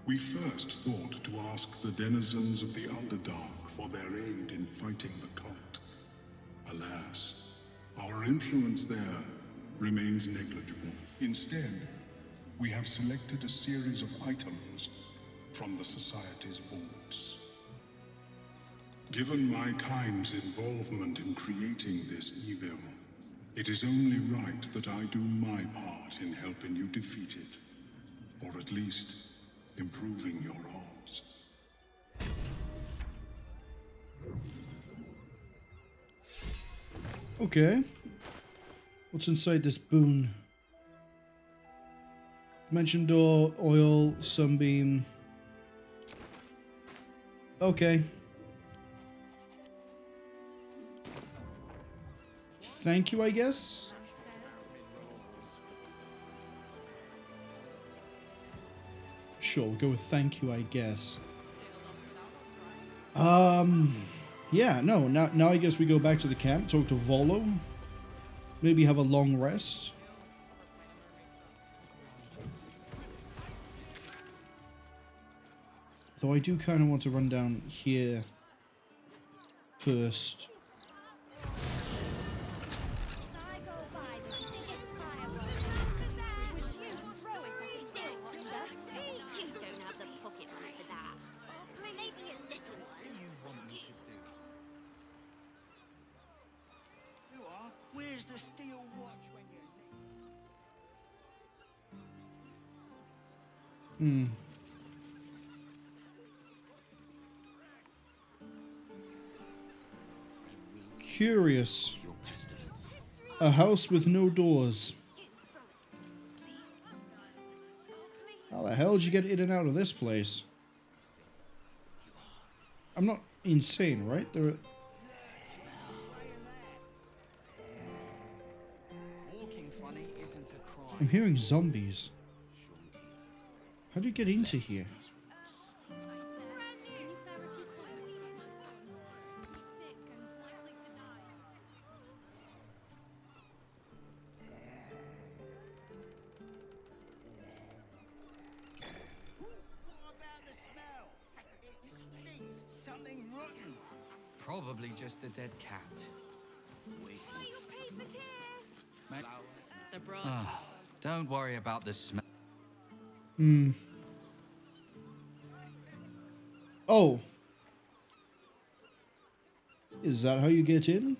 We first thought to ask the denizens of the Underdark for their aid in fighting the cult. Alas, our influence there remains negligible. Instead, we have selected a series of items from the Society's vaults. Given my kind's involvement in creating this evil, it is only right that I do my part in helping you defeat it, or at least improving your odds. Okay. What's inside this boon? Dimension door, oil, sunbeam. Okay. Thank you, I guess? Sure, we'll go with thank you, I guess. Yeah, no, now I guess we go back to the camp, talk to Volo. Maybe have a long rest. Though I do kind of want to run down here first. Where's the steel watch when you... Curious. A house with no doors. How the hell did you get in and out of this place? I'm not insane, right? There are... I'm hearing zombies. How do you get into here? Probably just a dead cat. The broad. Don't worry about the smell. Oh. Is that how you get in?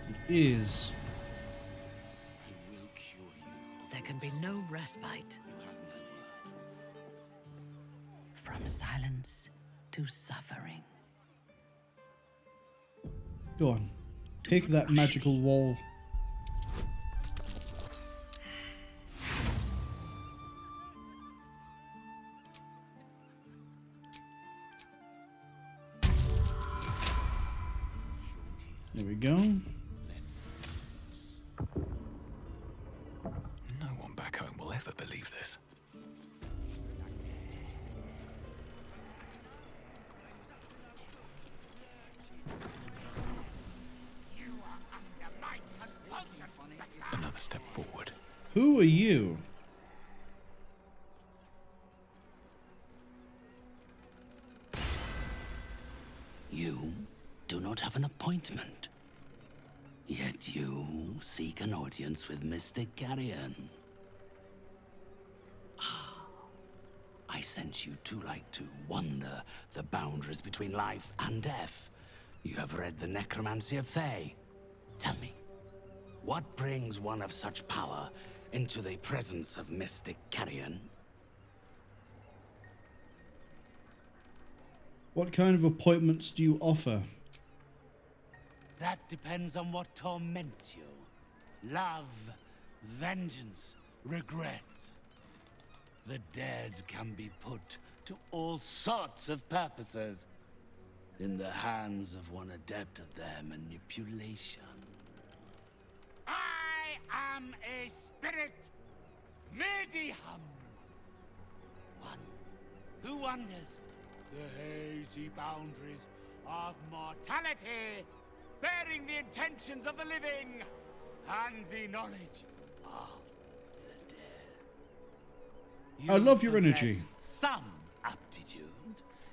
It is. There can be no respite. From silence to suffering. Go on. Pick that magical wall. There we go. No one back home will ever believe this. Another step forward. Who are you? You do not have an appointment. Yet you seek an audience with Mr. Carrion. I sent you to like to wonder the boundaries between life and death. You have read the Necromancy of Thay. Tell me, what brings one of such power into the presence of Mystic Carrion? What kind of appointments do you offer? That depends on what torments you. Love, vengeance, regret. The dead can be put to all sorts of purposes in the hands of one adept at their manipulation. I am a spirit. Medihum. One who wanders the hazy boundaries of mortality, bearing the intentions of the living and the knowledge of the dead. I love your energy. Some aptitude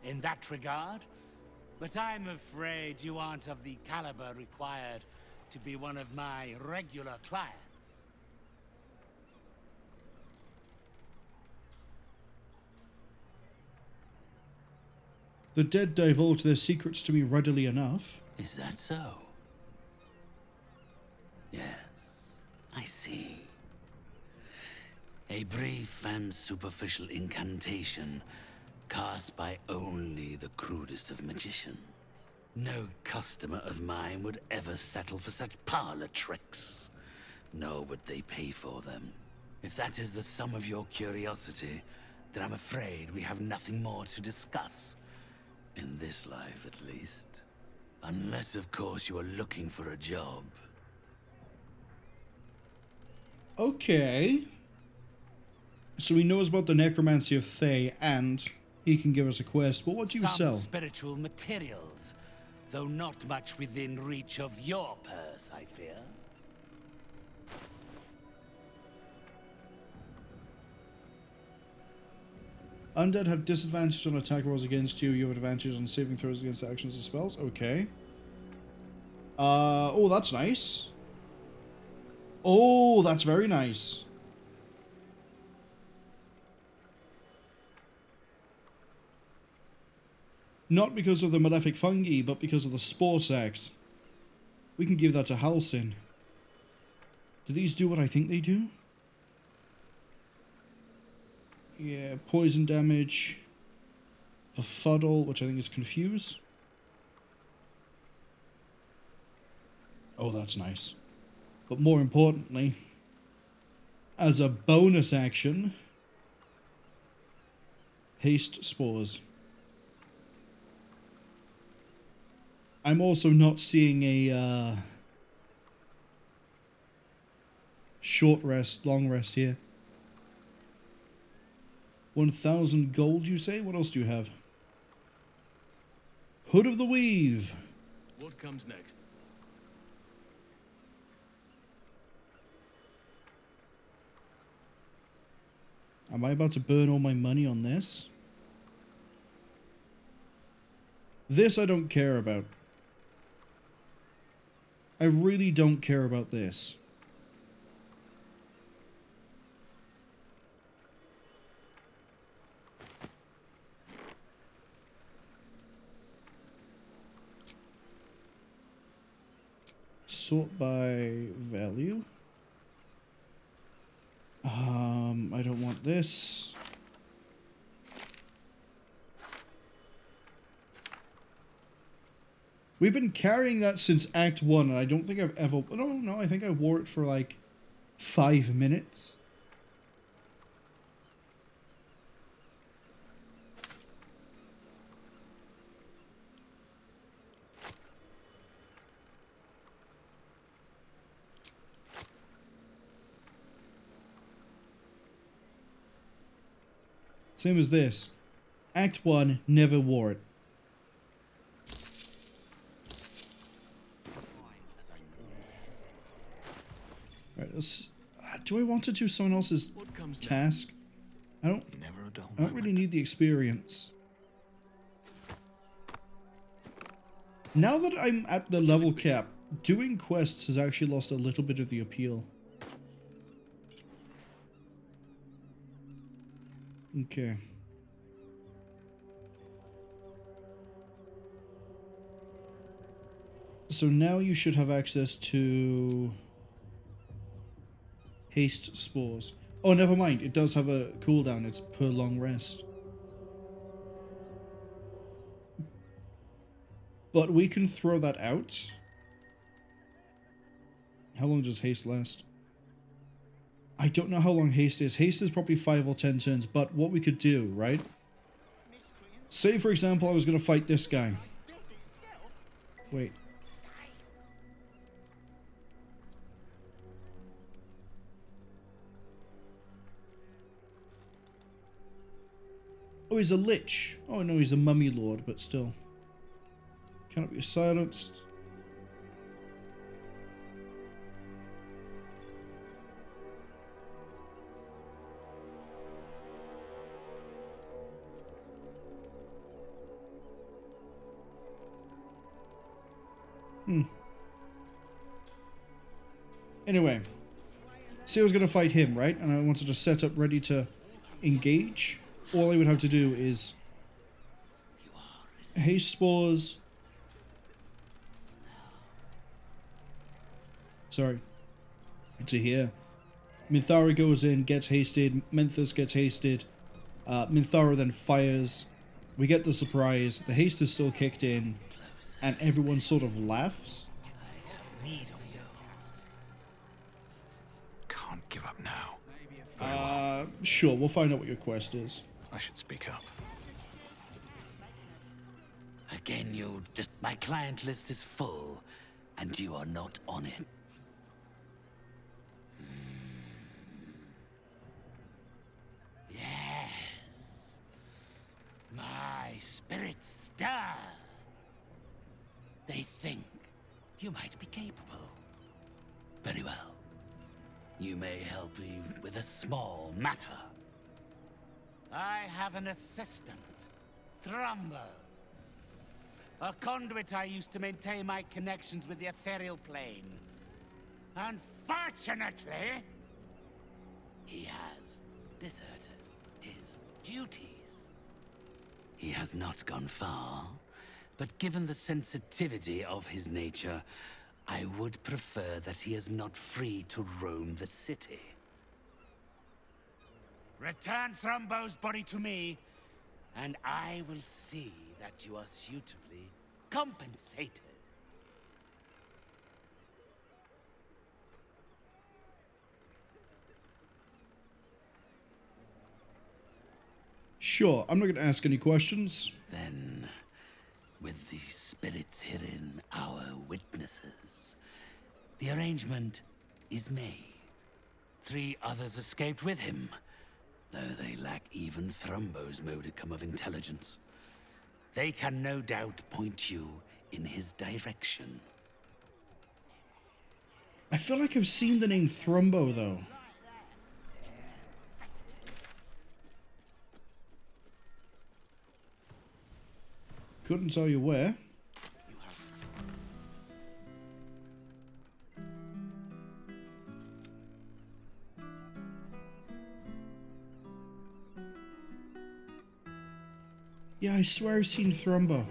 in that regard, but I'm afraid you aren't of the caliber required to be one of my regular clients. The dead divulge their secrets to me readily enough. Is that so? Yes, I see. A brief and superficial incantation cast by only the crudest of magicians. No customer of mine would ever settle for such parlor tricks, nor would they pay for them. If that is the sum of your curiosity, then I'm afraid we have nothing more to discuss. In this life, at least. Unless, of course, you are looking for a job. Okay. So he knows about the necromancy of Thay, and he can give us a quest. But what do you sell? Some spiritual materials, though not much within reach of your purse, I fear. Undead have disadvantage on attack rolls against you. You have advantage on saving throws against actions and spells. Okay. Oh, that's nice. Oh, that's very nice. Not because of the malefic fungi, but because of the spore sacs. We can give that to Halsin. Do these do what I think they do? Yeah, poison damage. Befuddle, which I think is confuse. Oh, that's nice. But more importantly, as a bonus action, haste spores. I'm also not seeing a short rest, long rest here. 1,000 gold, you say? What else do you have? Hood of the Weave. What comes next? Am I about to burn all my money on this? This I don't care about. I really don't care about this. Sort by value. I don't want this. We've been carrying that since Act 1, and I don't think I've ever... No, I think I wore it for like 5 minutes. Same as this. Act 1, never wore it. Right, let's... do I want to do someone else's task? I don't really need the experience. Now that I'm at the level cap, doing quests has actually lost a little bit of the appeal. Okay. So now you should have access to haste spores. Oh, never mind. It does have a cooldown. It's per long rest. But we can throw that out. How long does haste last? I don't know how long haste is. Haste is probably 5 or 10 turns, but what we could do, right? Say, for example, I was going to fight this guy. Wait. Oh, he's a lich. Oh, no, he's a mummy lord, but still. Cannot be silenced. Anyway, see, I was going to fight him, right? And I wanted to set up ready to engage. All I would have to do is haste spores. Sorry. To here. Minthara goes in, gets hasted. Menthus gets hasted. Minthara then fires. We get the surprise. The haste is still kicked in. And everyone sort of laughs. Can't give up now. Sure, we'll find out what your quest is. I should speak up. Again, you just... My client list is full, and you are not on it. Yes. My spirits stir. They think you might be capable. Very well. You may help me with a small matter. I have an assistant, Thrumbo. A conduit I used to maintain my connections with the ethereal plane. Unfortunately, he has deserted his duties. He has not gone far, but given the sensitivity of his nature, I would prefer that he is not free to roam the city. Return Thrumbo's body to me, and I will see that you are suitably compensated. Sure, I'm not going to ask any questions. Then, with the spirits herein our witnesses, the arrangement is made. 3 others escaped with him, though they lack even Thrumbo's modicum of intelligence. They can no doubt point you in his direction. I feel like I've seen the name Thrumbo, though. Couldn't tell you where. Yeah, I swear I've seen Thrumbo.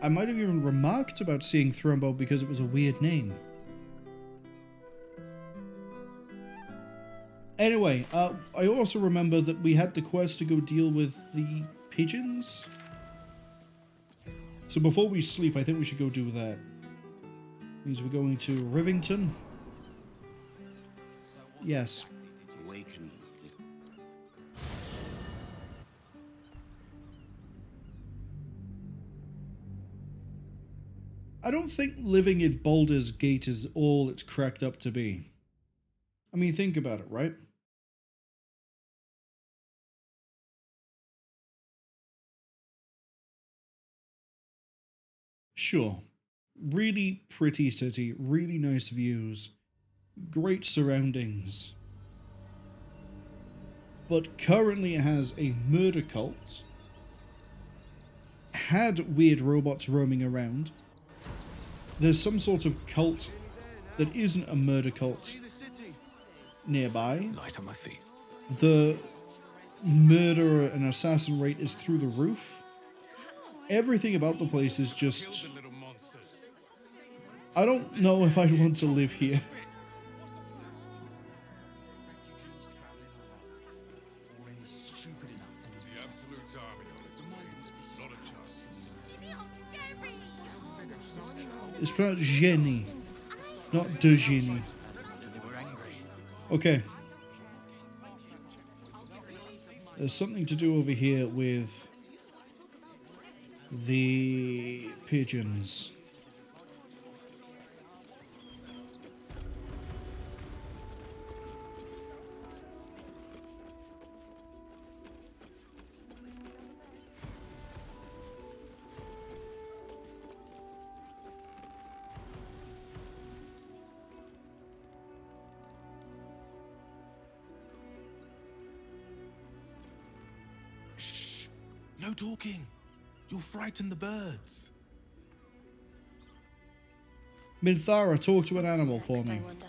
I might have even remarked about seeing Thrumbo because it was a weird name. Anyway, I also remember that we had the quest to go deal with the pigeons. So before we sleep, I think we should go do that. Means we're going to Rivington. Yes. Awaken. I don't think living in Baldur's Gate is all it's cracked up to be. I mean, think about it, right? Sure. Really pretty city, really nice views, great surroundings. But currently it has a murder cult, had weird robots roaming around. There's some sort of cult that isn't a murder cult nearby. Light on my feet. The murder and assassin rate is through the roof. Everything about the place is just... I don't know if I'd want to live here. It's pronounced Jenny, not de Jenny. Okay. There's something to do over here with the pigeons. No talking. You'll frighten the birds. Minthara, talk to an animal for me. I wonder.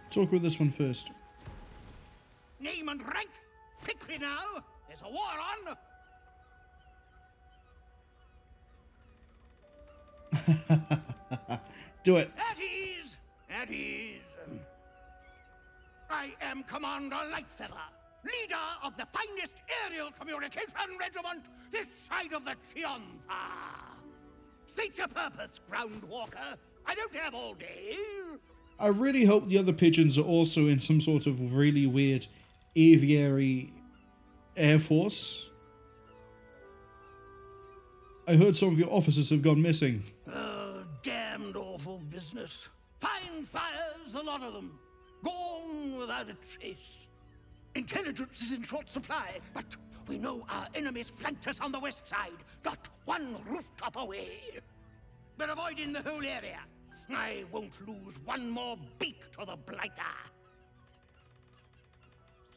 Talk with this one first. Name and rank. Quickly now. There's a war on. Do it. At ease. At ease. I am Commander Lightfeather, leader of the finest aerial communication regiment this side of the Triumpha. State your purpose, Groundwalker. I don't have all day. I really hope the other pigeons are also in some sort of really weird aviary air force. I heard some of your officers have gone missing. Damned awful business. Fine flyers, a lot of them. Gone without a trace. Intelligence is in short supply, but we know our enemies flanked us on the west side, not one rooftop away. We're avoiding the whole area. I won't lose one more beak to the blighter.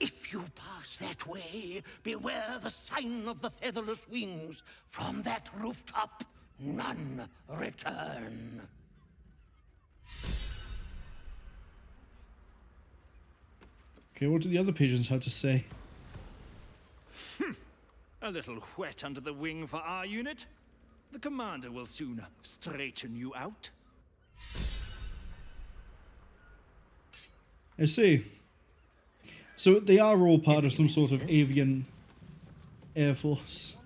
If you pass that way, beware the sign of the featherless wings. From that rooftop, none return. Okay, what do the other pigeons have to say? A little wet under the wing for our unit. The commander will soon straighten you out. I see. So they are all part of some sort of avian air force.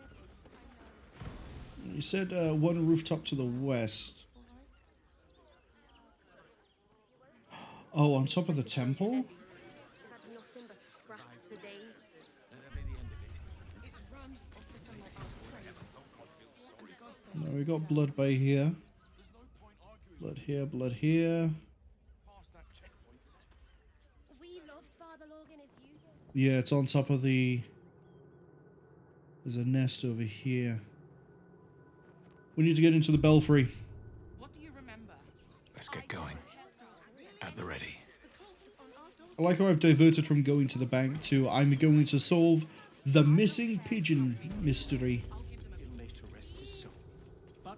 You said one rooftop to the west. Oh, on top of the temple? No, we got blood by here. Blood here, blood here. We loved Father Logan as you. Yeah, it's on top of the... There's a nest over here. We need to get into the belfry. What do you remember? Let's get going. At the ready. I like how I've diverted from going to the bank to I'm going to solve the missing pigeon mystery.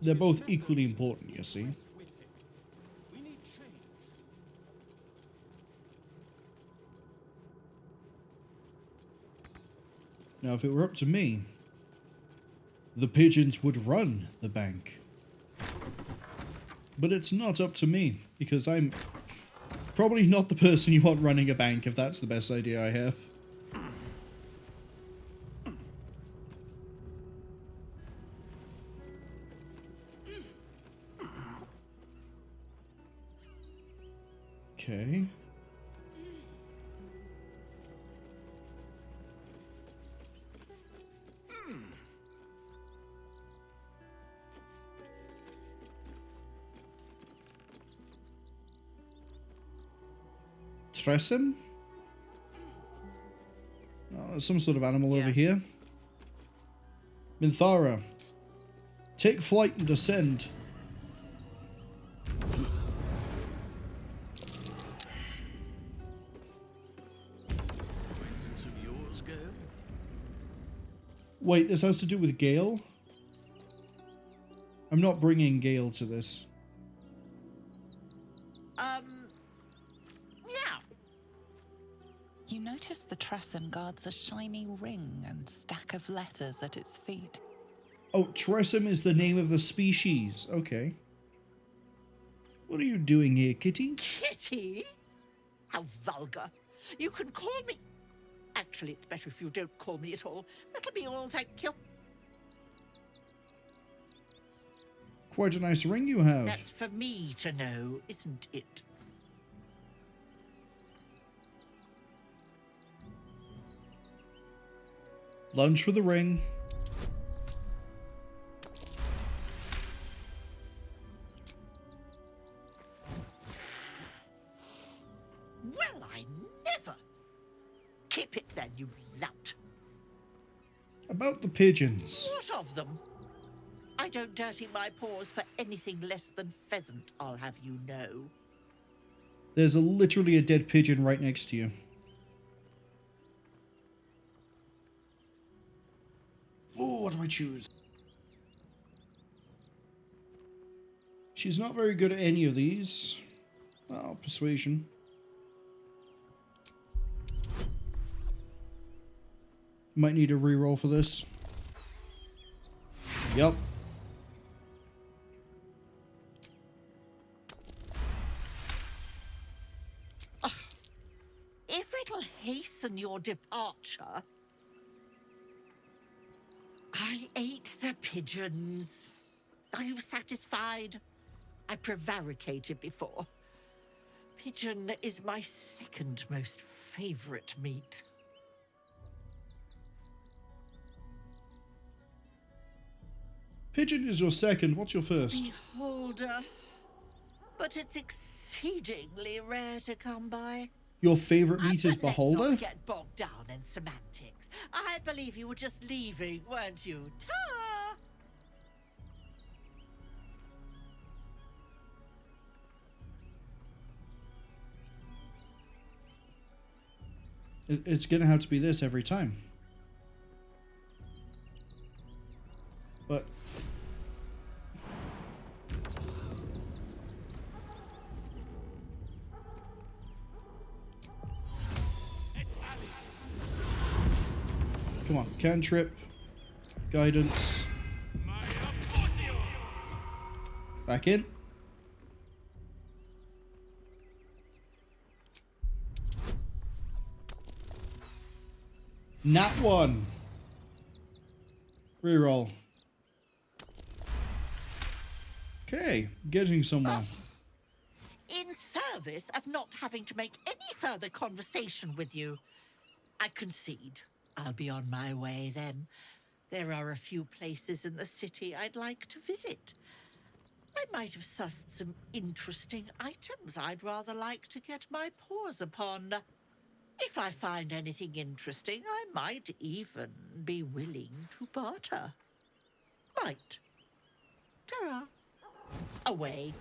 They're both equally important, you see. Now, if it were up to me, the pigeons would run the bank. But it's not up to me, because I'm probably not the person you want running a bank if that's the best idea I have. Okay. Tressum? Oh, there's some sort of animal over here. Minthara, take flight and descend. Wait, this has to do with Gale? I'm not bringing Gale to this. Yeah. You notice the Tressum guards a shiny ring and stack of letters at its feet. Oh, Tressum is the name of the species. Okay. What are you doing here, Kitty? Kitty? How vulgar. You can call me. Actually, it's better if you don't call me at all. That'll be all, thank you. Quite a nice ring you have. That's for me to know, isn't it? Lunge for the ring. Well, I never. Keep it then, you lout. About the pigeons. What of them? I I don't dirty my paws for anything less than pheasant, I'll have you know. There's literally a dead pigeon right next to you. Oh, what do I choose? She's not very good at any of these. Oh, persuasion. Might need a reroll for this. Yep. If it'll hasten your departure... I ate the pigeons. Are you satisfied? I prevaricated before. Pigeon is my second most favorite meat. Pigeon is your second. What's your first? Beholder. But it's exceedingly rare to come by. Your favorite meat is Beholder? Let's not get bogged down in semantics. I believe you were just leaving, weren't you? Ta! It's gonna have to be this every time. But... Come on, cantrip, guidance. Back in. Nat 1. Reroll. Okay, getting somewhere. In service of not having to make any further conversation with you, I concede. I'll be on my way then. There are a few places in the city I'd like to visit. I might have sussed some interesting items I'd rather like to get my paws upon. If I find anything interesting, I might even be willing to barter. Might. Ta-ra. Away.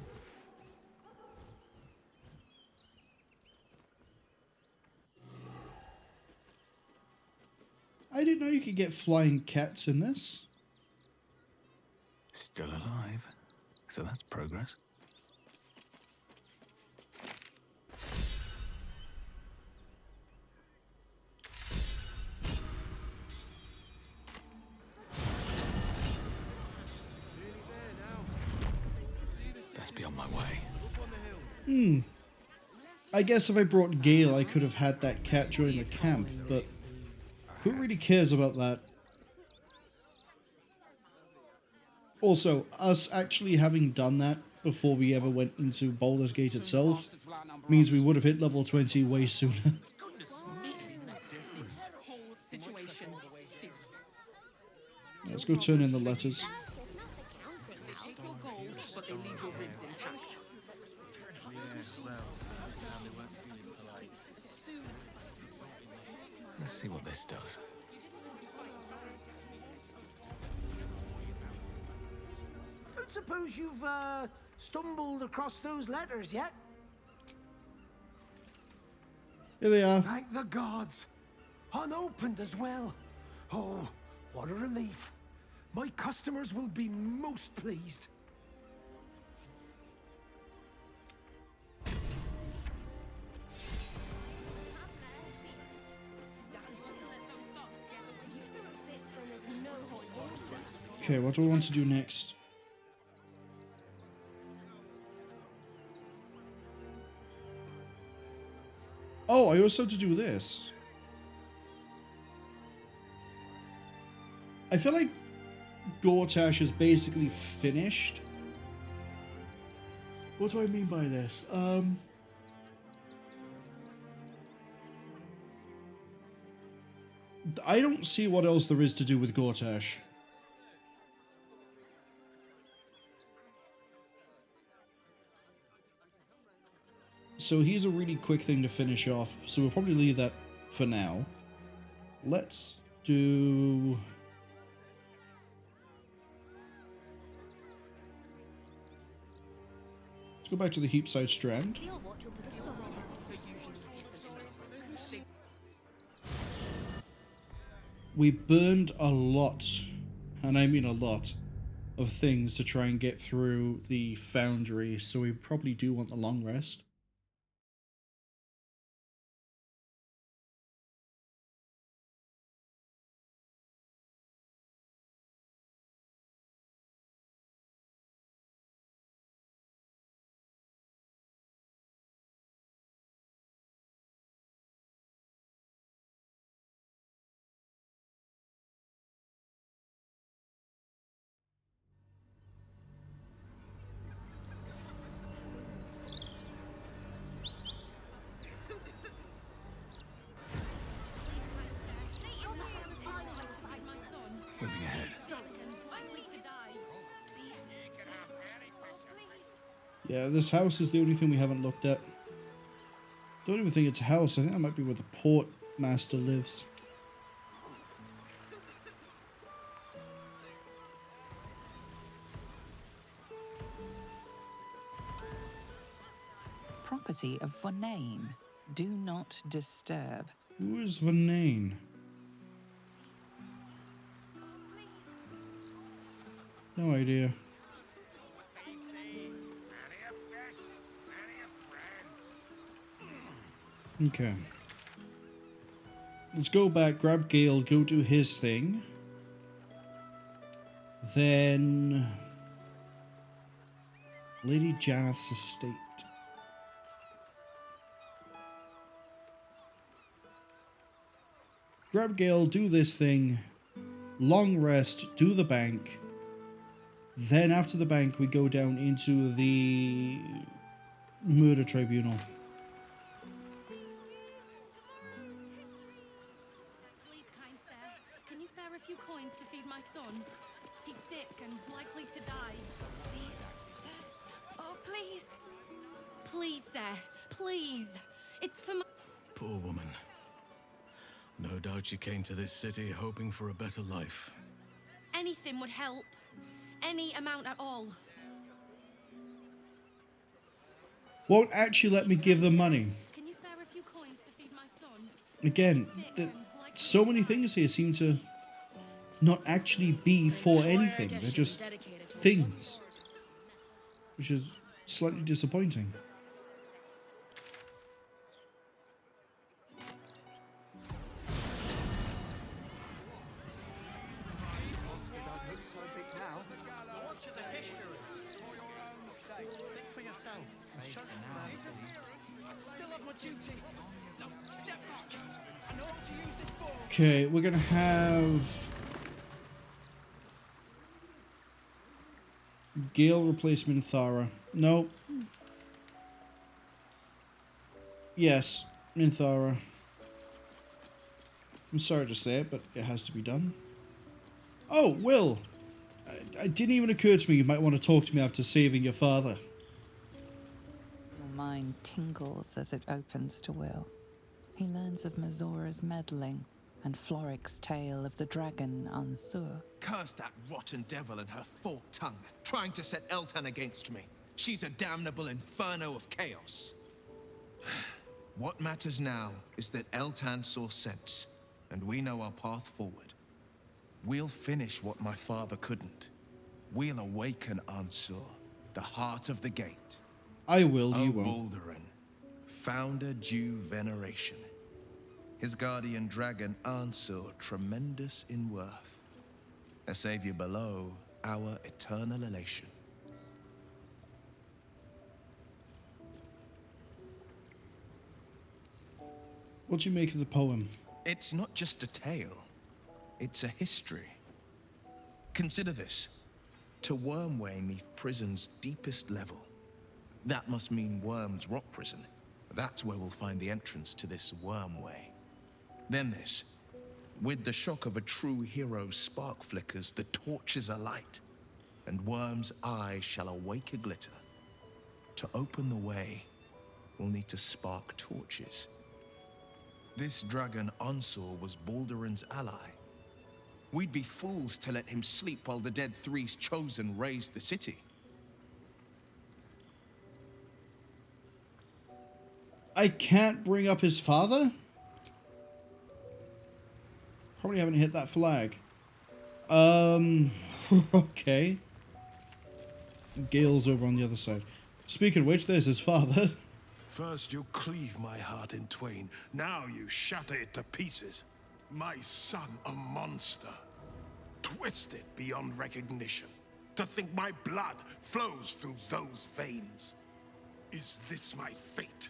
I didn't know you could get flying cats in this. Still alive. So that's progress. Best be on my way. I guess if I brought Gale, I could have had that cat join the camp, but who really cares about that? Also, us actually having done that before we ever went into Baldur's Gate itself means we would have hit level 20 way sooner. Let's go turn in the letters. Let's see what this does. Don't suppose you've stumbled across those letters yet? Here they are. Thank the gods. Unopened as well. Oh, what a relief. My customers will be most pleased. Okay, what do I want to do next? Oh, I also have to do this. I feel like Gortash is basically finished. What do I mean by this? I don't see what else there is to do with Gortash. So he's a really quick thing to finish off, so we'll probably leave that for now. Let's do... Let's go back to the Heapside Strand. We burned a lot, and I mean a lot, of things to try and get through the foundry, so we probably do want the long rest. Moving ahead. Yeah, this house is the only thing we haven't looked at. Don't even think it's a house. I think that might be where the port master lives. Property of Runnin. Do not disturb. Who is Runnin? No idea. Okay. Let's go back, grab Gale, go do his thing. Then... Lady Janeth's estate. Grab Gale, do this thing. Long rest, do the bank. Then after the bank, we go down into the murder tribunal. Please, kind sir, can you spare a few coins to feed my son? He's sick and likely to die. Please, sir. Oh, please. Please, sir. Please. It's for my... Poor woman. No doubt she came to this city hoping for a better life. Anything would help. Any amount at all. Won't actually let me give them money. Can you spare a few coins to feed my son? Again, so many things here seem to not actually be for anything. They're just things. Which is slightly disappointing. Okay, we're gonna have Gale replace Minthara. No. Yes, Minthara. I'm sorry to say it, but it has to be done. Oh, Will! It didn't even occur to me you might want to talk to me after saving your father. Your mind tingles as it opens to Will. He learns of Mazora's meddling and Floric's tale of the dragon Ansur. Curse that rotten devil and her forked tongue, trying to set Eltan against me. She's a damnable inferno of chaos. What matters now is that Eltan saw sense, and we know our path forward. We'll finish what my father couldn't. We'll awaken Ansur, the heart of the gate. I will, you won't. Baldurin, founder due veneration. His guardian dragon Ansur, tremendous in worth. A savior below, our eternal elation. What do you make of the poem? It's not just a tale. It's a history. Consider this. To Wormway 'neath prison's deepest level. That must mean Worm's rock prison. That's where we'll find the entrance to this Wormway. Then this. With the shock of a true hero's spark flickers, the torches are light, and Worm's eye shall awake a glitter. To open the way, we'll need to spark torches. This dragon Ansur was Baldurin's ally. We'd be fools to let him sleep while the dead Three's chosen raised the city. I can't bring up his father? Probably haven't hit that flag. Okay. Gale's over on the other side. Speaking of which, there's his father. First you cleave my heart in twain, now you shatter it to pieces. My son, a monster. Twisted beyond recognition. To think my blood flows through those veins. Is this my fate?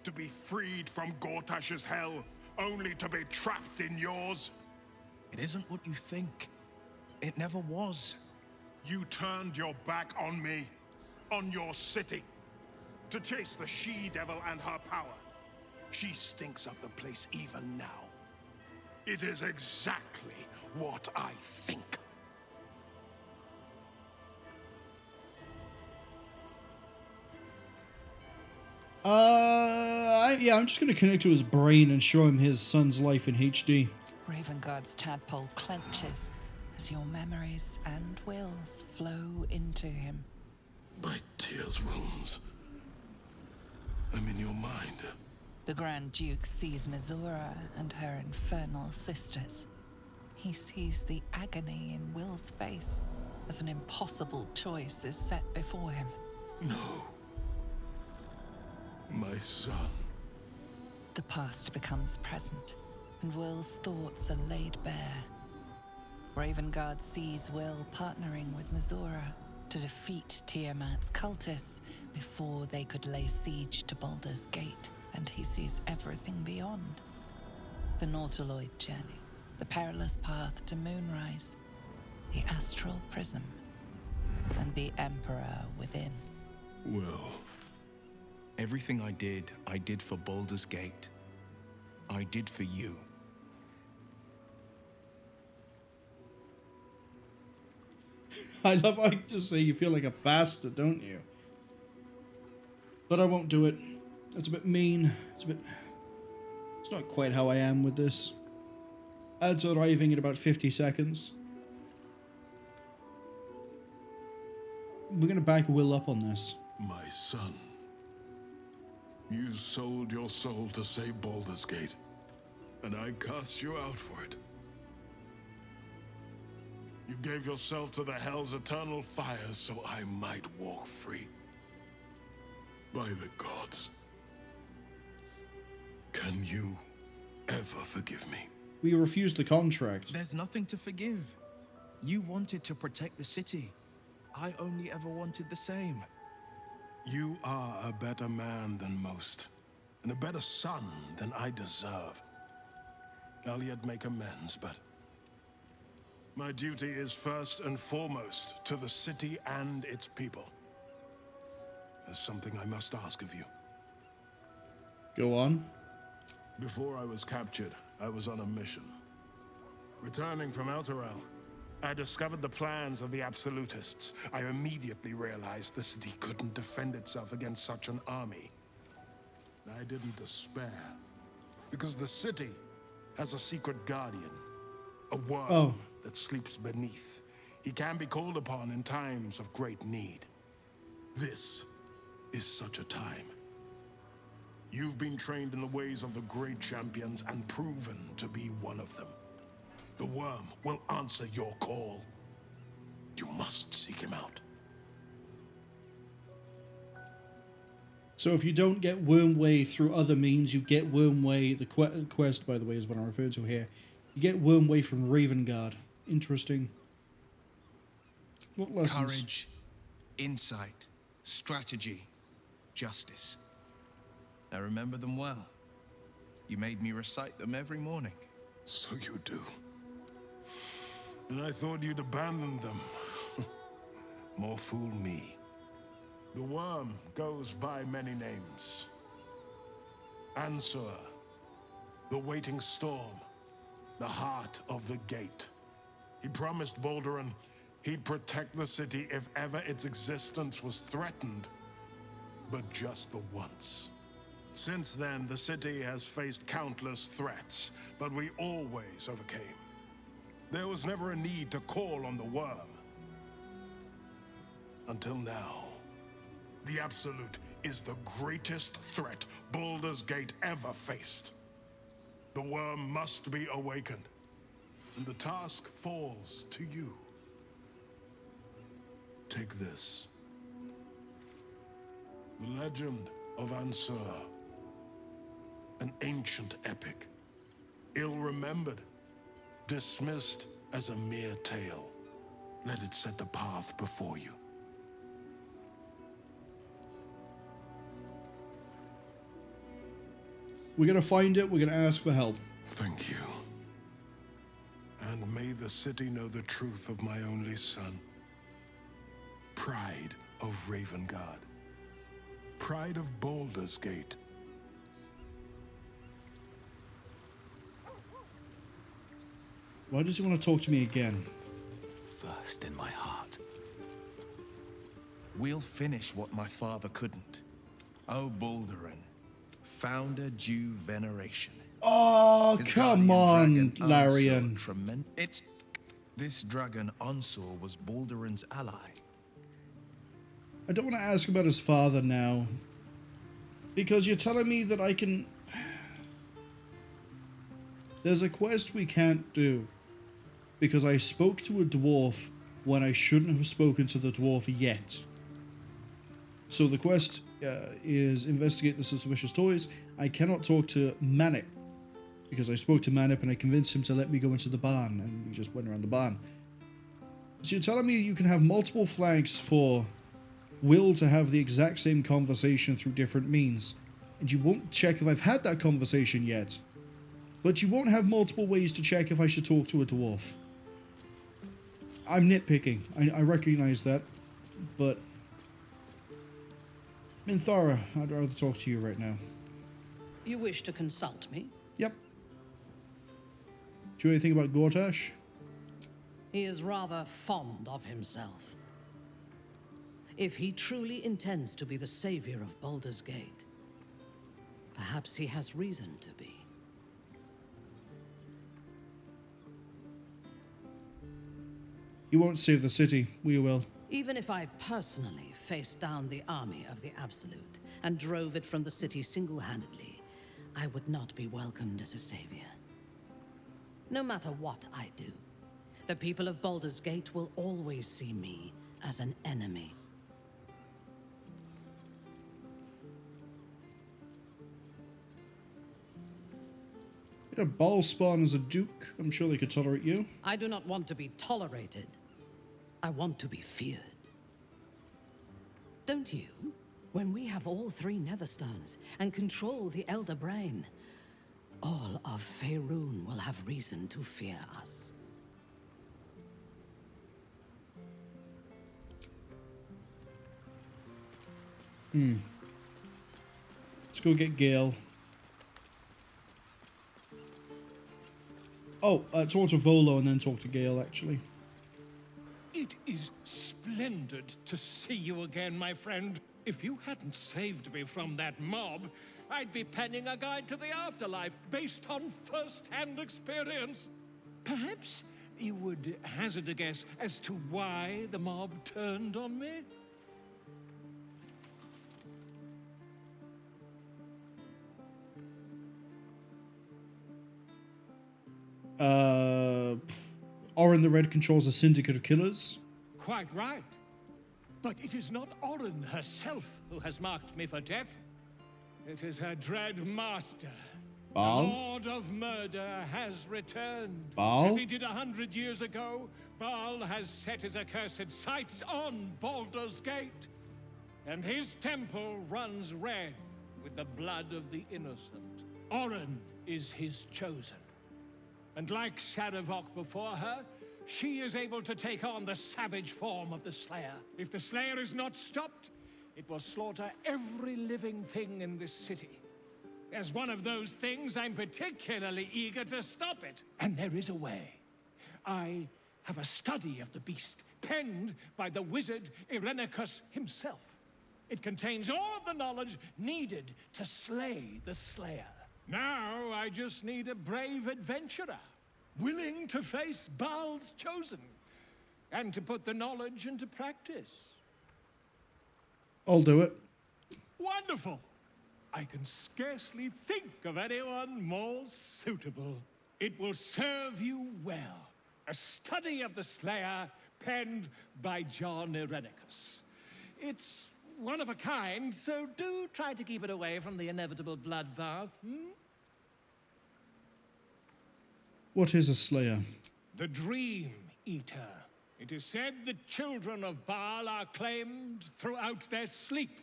To be freed from Gortash's hell, only to be trapped in yours? It isn't what you think. It never was. You turned your back on me, on your city, to chase the she-devil and her power. She stinks up the place even now. It is exactly what I think. Yeah, I'm just going to connect to his brain and show him his son's life in HD. Ravengard's tadpole clenches as your memories and wills flow into him. My tears wounds. I'm in your mind. The Grand Duke sees Mizora and her infernal sisters. He sees the agony in Will's face as an impossible choice is set before him. No. My son. The past becomes present, and Will's thoughts are laid bare. Ravengard sees Will partnering with Mizora to defeat Tiamat's cultists before they could lay siege to Baldur's Gate, and he sees everything beyond. The Nautiloid journey, the perilous path to Moonrise, the astral prism, and the Emperor within. Will. Everything I did for Baldur's Gate. I did for you. I love how you just say you feel like a bastard, don't you? But I won't do it. It's a bit mean. It's not quite how I am with this. Ads arriving in about 50 seconds. We're going to back Will up on this. My son. You sold your soul to save Baldur's Gate, and I cast you out for it. You gave yourself to the Hell's eternal fires so I might walk free. By the gods. Can you ever forgive me? We refused the contract. There's nothing to forgive. You wanted to protect the city. I only ever wanted the same. You are a better man than most, and a better son than I deserve. I'll yet make amends, but my duty is first and foremost to the city and its people. There's something I must ask of you. Go on. Before I was captured, I was on a mission. Returning from Elturel, I discovered the plans of the Absolutists. I immediately realized the city couldn't defend itself against such an army. I didn't despair, because the city has a secret guardian, a worm that sleeps beneath. He can be called upon in times of great need. This is such a time. You've been trained in the ways of the great champions and proven to be one of them. The worm will answer your call. You must seek him out. So if you don't get Wormway through other means, you get Wormway, the quest, by the way, is what I'm referring to here. You get Wormway from Ravengard. Interesting. What lessons? Courage, insight, strategy, justice. I remember them well. You made me recite them every morning. So you do. And I thought you'd abandoned them. More fool me. The worm goes by many names. Answer, the waiting storm, the heart of the gate. He promised Baldur he'd protect the city if ever its existence was threatened. But just the once. Since then, the city has faced countless threats, but we always overcame. There was never a need to call on the worm. Until now. The Absolute is the greatest threat Baldur's Gate ever faced. The worm must be awakened, and the task falls to you. Take this. The Legend of Ansur. An ancient epic. Ill-remembered. Dismissed as a mere tale. Let it set the path before you. We're gonna find it, we're gonna ask for help. Thank you. And may the city know the truth of my only son. Pride of Ravengard. Pride of Baldur's Gate. Why does he want to talk to me again? First in my heart. We'll finish what my father couldn't. O Baldurin, founder due veneration. Oh, His come guardian on, dragon Larian. It's this dragon Ansur was Baldurin's ally. I don't want to ask about his father now. Because you're telling me that I can... There's a quest we can't do. Because I spoke to a dwarf when I shouldn't have spoken to the dwarf yet. So the quest is investigate the suspicious toys. I cannot talk to Manip. Because I spoke to Manip and I convinced him to let me go into the barn. And we just went around the barn. So you're telling me you can have multiple flags for Will to have the exact same conversation through different means. And you won't check if I've had that conversation yet. But you won't have multiple ways to check if I should talk to a dwarf. I'm nitpicking. I recognize that. But Minthara, I'd rather talk to you right now. You wish to consult me? Yep. Do you know anything about Gortash? He is rather fond of himself. If he truly intends to be the savior of Baldur's Gate, perhaps he has reason to be. He won't save the city. We will. Even if I personally faced down the army of the Absolute and drove it from the city single-handedly, I would not be welcomed as a savior. No matter what I do, the people of Baldur's Gate will always see me as an enemy. You know, Bhaal spawn as a duke. I'm sure they could tolerate you. I do not want to be tolerated. I want to be feared. Don't you? When we have all three Netherstones and control the Elder Brain, all of Faerun will have reason to fear us. Let's go get Gale. Oh, talk to Volo and then talk to Gale, actually. It is splendid to see you again, my friend. If you hadn't saved me from that mob, I'd be penning a guide to the afterlife based on first-hand experience. Perhaps you would hazard a guess as to why the mob turned on me? Orin the Red controls a syndicate of killers. Quite right. But it is not Orin herself who has marked me for death. It is her dread master. Bhaal? The Lord of Murder has returned. Bhaal? As he did 100 years ago, Bhaal has set his accursed sights on Baldur's Gate. And his temple runs red with the blood of the innocent. Orin is his chosen. And like Shadowheart before her, she is able to take on the savage form of the Slayer. If the Slayer is not stopped, it will slaughter every living thing in this city. As one of those things, I'm particularly eager to stop it. And there is a way. I have a study of the beast, penned by the wizard Irenicus himself. It contains all the knowledge needed to slay the Slayer. Now, I just need a brave adventurer, willing to face Bhaal's chosen, and to put the knowledge into practice. I'll do it. wonderful! I can scarcely think of anyone more suitable. It will serve you well. A study of the Slayer penned by John Irenicus. It's one of a kind, so do try to keep it away from the inevitable bloodbath, What is a Slayer? The Dream Eater. It is said the children of Bhaal are claimed throughout their sleep,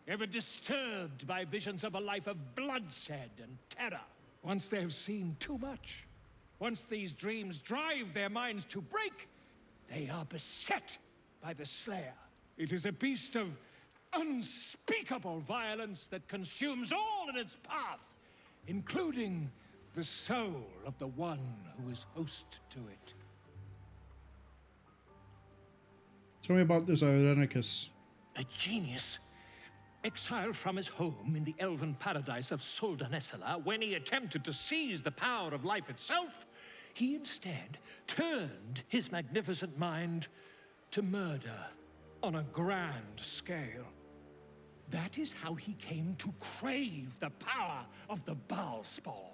ever disturbed by visions of a life of bloodshed and terror. Once they have seen too much, once these dreams drive their minds to break, they are beset by the Slayer. It is a beast of unspeakable violence that consumes all in its path, including the soul of the one who is host to it. Tell me about this Irenicus. A genius, exiled from his home in the elven paradise of Soldanessala, when he attempted to seize the power of life itself, he instead turned his magnificent mind to murder on a grand scale. That is how he came to crave the power of the Bhaal spawn.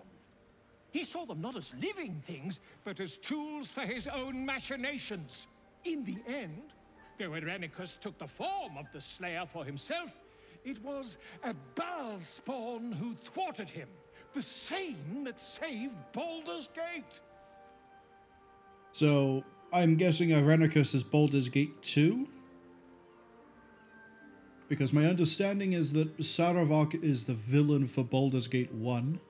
He saw them not as living things, but as tools for his own machinations. In the end, though Irenicus took the form of the Slayer for himself, it was a Bhaal spawn who thwarted him, the same that saved Baldur's Gate. So, I'm guessing Irenicus is Baldur's Gate 2? Because my understanding is that Shadowheart is the villain for Baldur's Gate 1.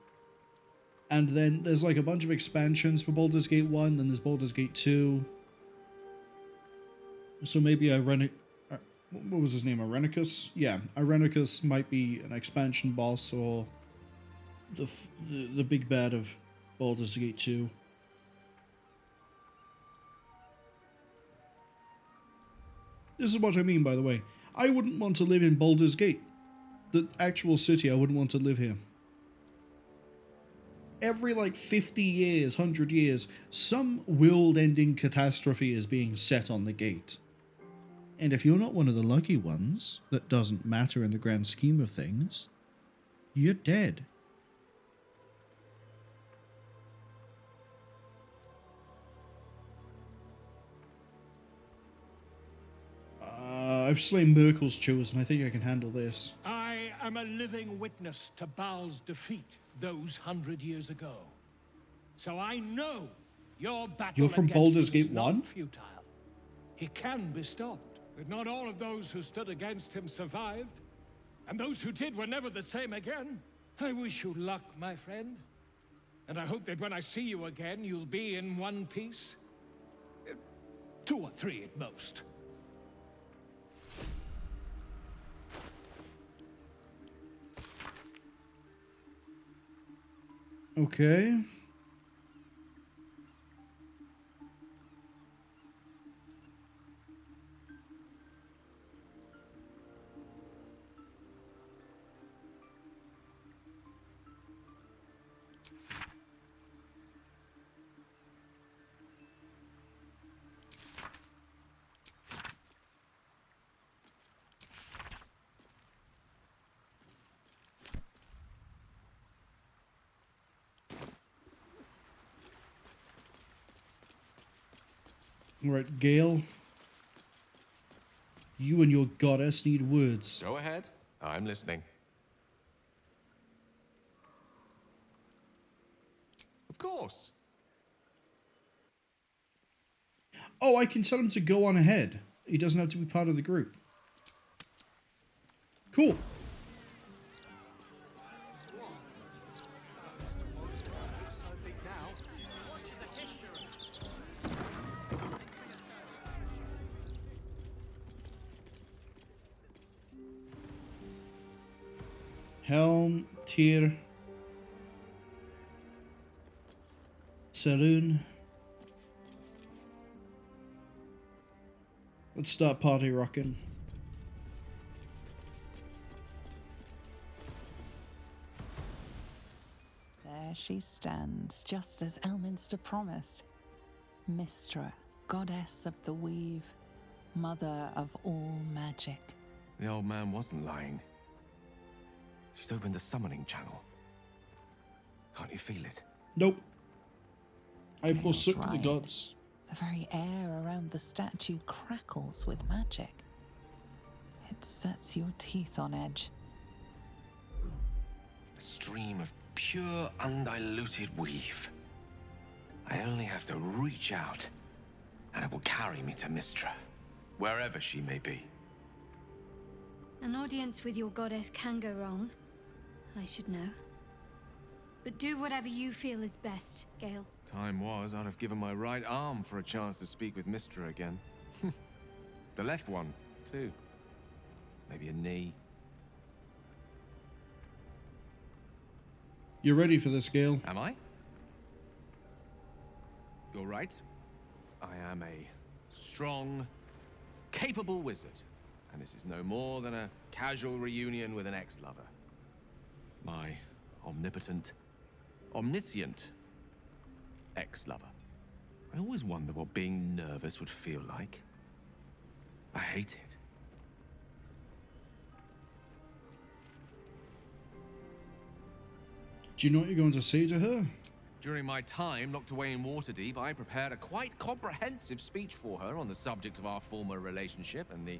And then there's like a bunch of expansions for Baldur's Gate 1, then there's Baldur's Gate 2. So maybe what was his name? Irenicus? Yeah, Irenicus might be an expansion boss or the big bad of Baldur's Gate 2. This is what I mean, by the way. I wouldn't want to live in Baldur's Gate. The actual city, I wouldn't want to live here. Every, 50 years, 100 years, some world-ending catastrophe is being set on the gate. And if you're not one of the lucky ones, that doesn't matter in the grand scheme of things, you're dead. I've slain Merkel's chosen. I think I can handle this. I am a living witness to Bhaal's defeat those 100 years ago. So I know your battle You're from against Baldur's him is Gate not 1? futile. He can be stopped, but not all of those who stood against him survived. And those who did were never the same again. I wish you luck, my friend. And I hope that when I see you again, you'll be in one piece. 2 or 3 at most. Okay. Alright, Gale. You and your goddess need words. Go ahead. I'm listening. Of course. Oh, I can tell him to go on ahead. He doesn't have to be part of the group. Cool. Helm, Tyr, Saloon. Let's start party rocking. There she stands, just as Elminster promised. Mystra, goddess of the weave, mother of all magic. The old man wasn't lying. She's opened the summoning channel. Can't you feel it? Nope. I Gale's forsook the right. gods. The very air around the statue crackles with magic. It sets your teeth on edge. A stream of pure, undiluted weave. I only have to reach out, and it will carry me to Mystra, wherever she may be. An audience with your goddess can go wrong. I should know. But do whatever you feel is best, Gale. Time was, I'd have given my right arm for a chance to speak with Mystra again. The left one, too. Maybe a knee. You're ready for this, Gale? Am I? You're right. I am a strong, capable wizard. And this is no more than a casual reunion with an ex-lover. My omnipotent, omniscient ex-lover. I always wonder what being nervous would feel like. I hate it. Do you know what you're going to say to her? During my time locked away in Waterdeep, I prepared a quite comprehensive speech for her on the subject of our former relationship and the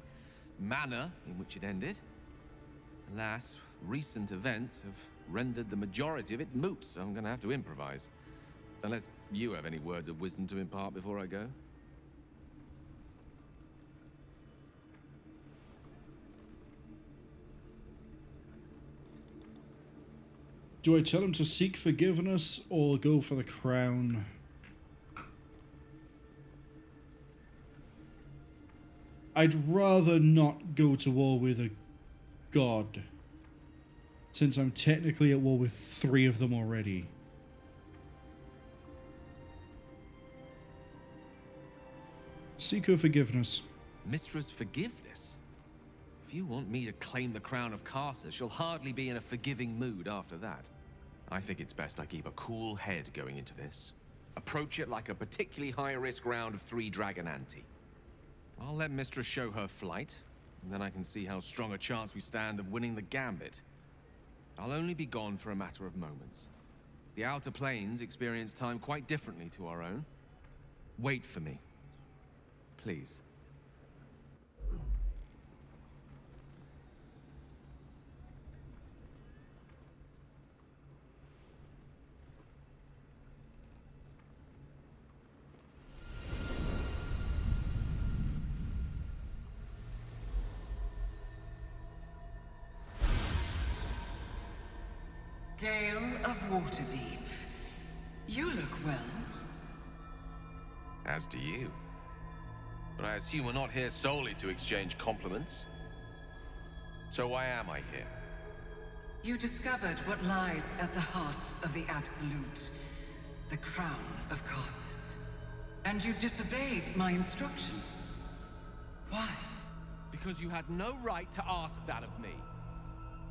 manner in which it ended. Alas, recent events have rendered the majority of it moot, so I'm going to have to improvise. Unless you have any words of wisdom to impart before I go. Do I tell him to seek forgiveness or go for the crown? I'd rather not go to war with a god, since I'm technically at war with 3 of them already. Seek her forgiveness. Mystra's forgiveness? If you want me to claim the crown of Karsus, she'll hardly be in a forgiving mood after that. I think it's best I keep a cool head going into this. Approach it like a particularly high-risk round of 3 Dragon Ante. I'll let Mystra show her flight, and then I can see how strong a chance we stand of winning the gambit. I'll only be gone for a matter of moments. The Outer Planes experience time quite differently to our own. Wait for me. Please. Gale of Waterdeep. You look well. As do you. But I assume we're not here solely to exchange compliments. So why am I here? You discovered what lies at the heart of the Absolute, the crown of Karsus. And you disobeyed my instruction. Why? Because you had no right to ask that of me.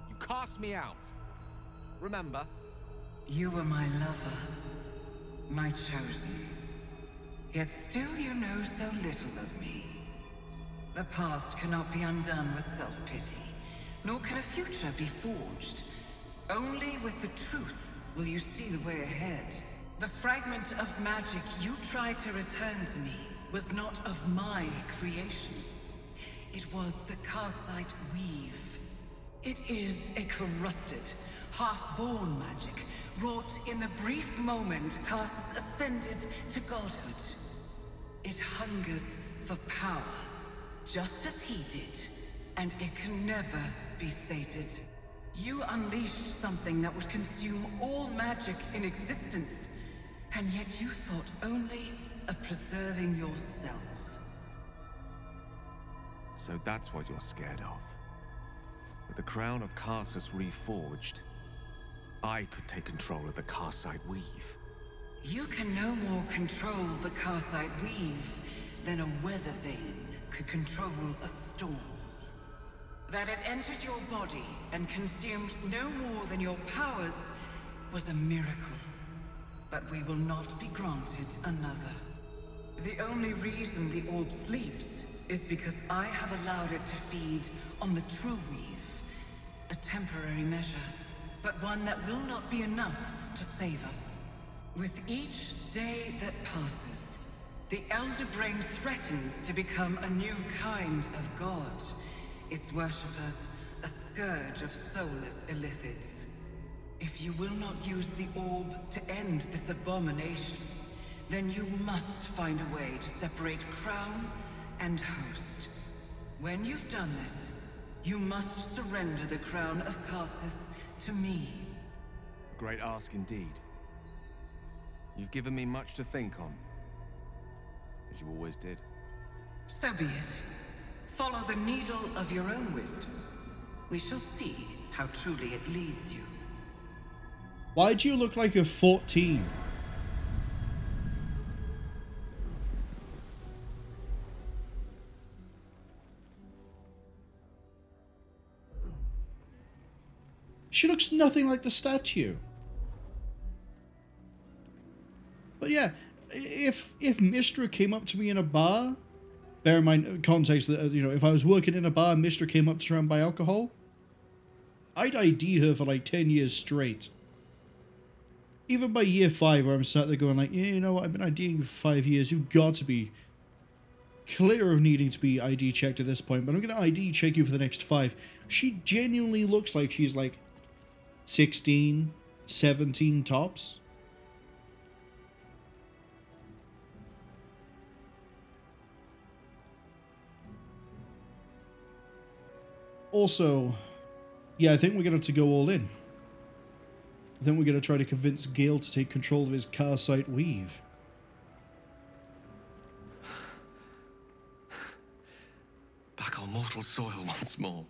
You cast me out. Remember? You were my lover, my chosen. Yet still you know so little of me. The past cannot be undone with self-pity, nor can a future be forged. Only with the truth will you see the way ahead. The fragment of magic you tried to return to me was not of my creation. It was the Karsite weave. It is a corrupted, half-born magic, wrought in the brief moment Karsus ascended to godhood. It hungers for power, just as he did, and it can never be sated. You unleashed something that would consume all magic in existence, and yet you thought only of preserving yourself. So that's what you're scared of. With the crown of Karsus reforged, I could take control of the Karsite weave. You can no more control the Karsite weave than a weather vane could control a storm. That it entered your body and consumed no more than your powers was a miracle. But we will not be granted another. The only reason the orb sleeps is because I have allowed it to feed on the true weave, a temporary measure, but one that will not be enough to save us. With each day that passes, the Elder Brain threatens to become a new kind of god, its worshippers a scourge of soulless illithids. If you will not use the orb to end this abomination, then you must find a way to separate crown and host. When you've done this, you must surrender the crown of Karsus to me. A great ask indeed. You've given me much to think on, as you always did. So be it. Follow the needle of your own wisdom. We shall see how truly it leads you. Why do you look like you're 14? She looks nothing like the statue. But yeah, if Mystra came up to me in a bar, bear in mind context that, you know, if I was working in a bar and Mystra came up to try and buy alcohol, I'd ID her for like 10 years straight. Even by year 5, where I'm sat there going like, yeah, you know what, I've been IDing you for 5 years, you've got to be clear of needing to be ID checked at this point, but I'm going to ID check you for the next 5. She genuinely looks like she's like 16, 17 tops. Also, yeah, I think we're going to have to go all in. I think we're going to try to convince Gale to take control of his Karsite weave. Back on mortal soil once more.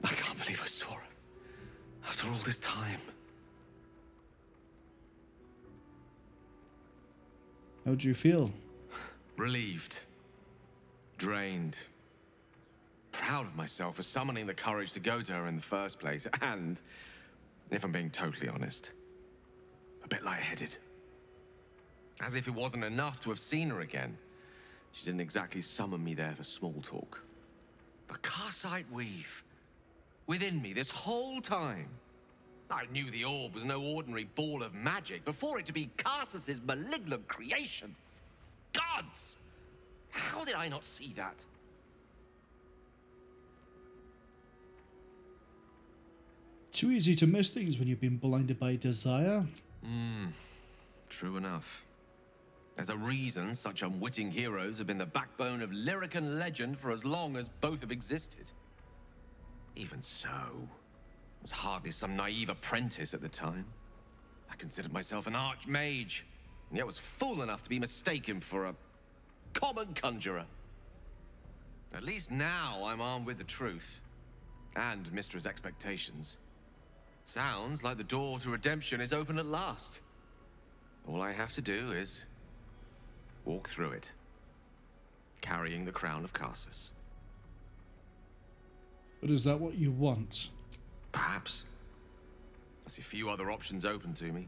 I can't believe I saw it. After all this time. How do you feel? Relieved. Drained. Proud of myself for summoning the courage to go to her in the first place. And, if I'm being totally honest, a bit lightheaded. As if it wasn't enough to have seen her again. She didn't exactly summon me there for small talk. The Karsite weave. Within me this whole time. I knew the orb was no ordinary ball of magic before it to be Karsus's malignant creation. Gods! How did I not see that? Too easy to miss things when you've been blinded by desire. True enough. There's a reason such unwitting heroes have been the backbone of lyric and legend for as long as both have existed. Even so, I was hardly some naive apprentice at the time. I considered myself an archmage, and yet was fool enough to be mistaken for a common conjurer. At least now I'm armed with the truth, and Mystra's expectations. It sounds like the door to redemption is open at last. All I have to do is walk through it, carrying the crown of Karsus. But is that what you want? Perhaps. I see few other options open to me.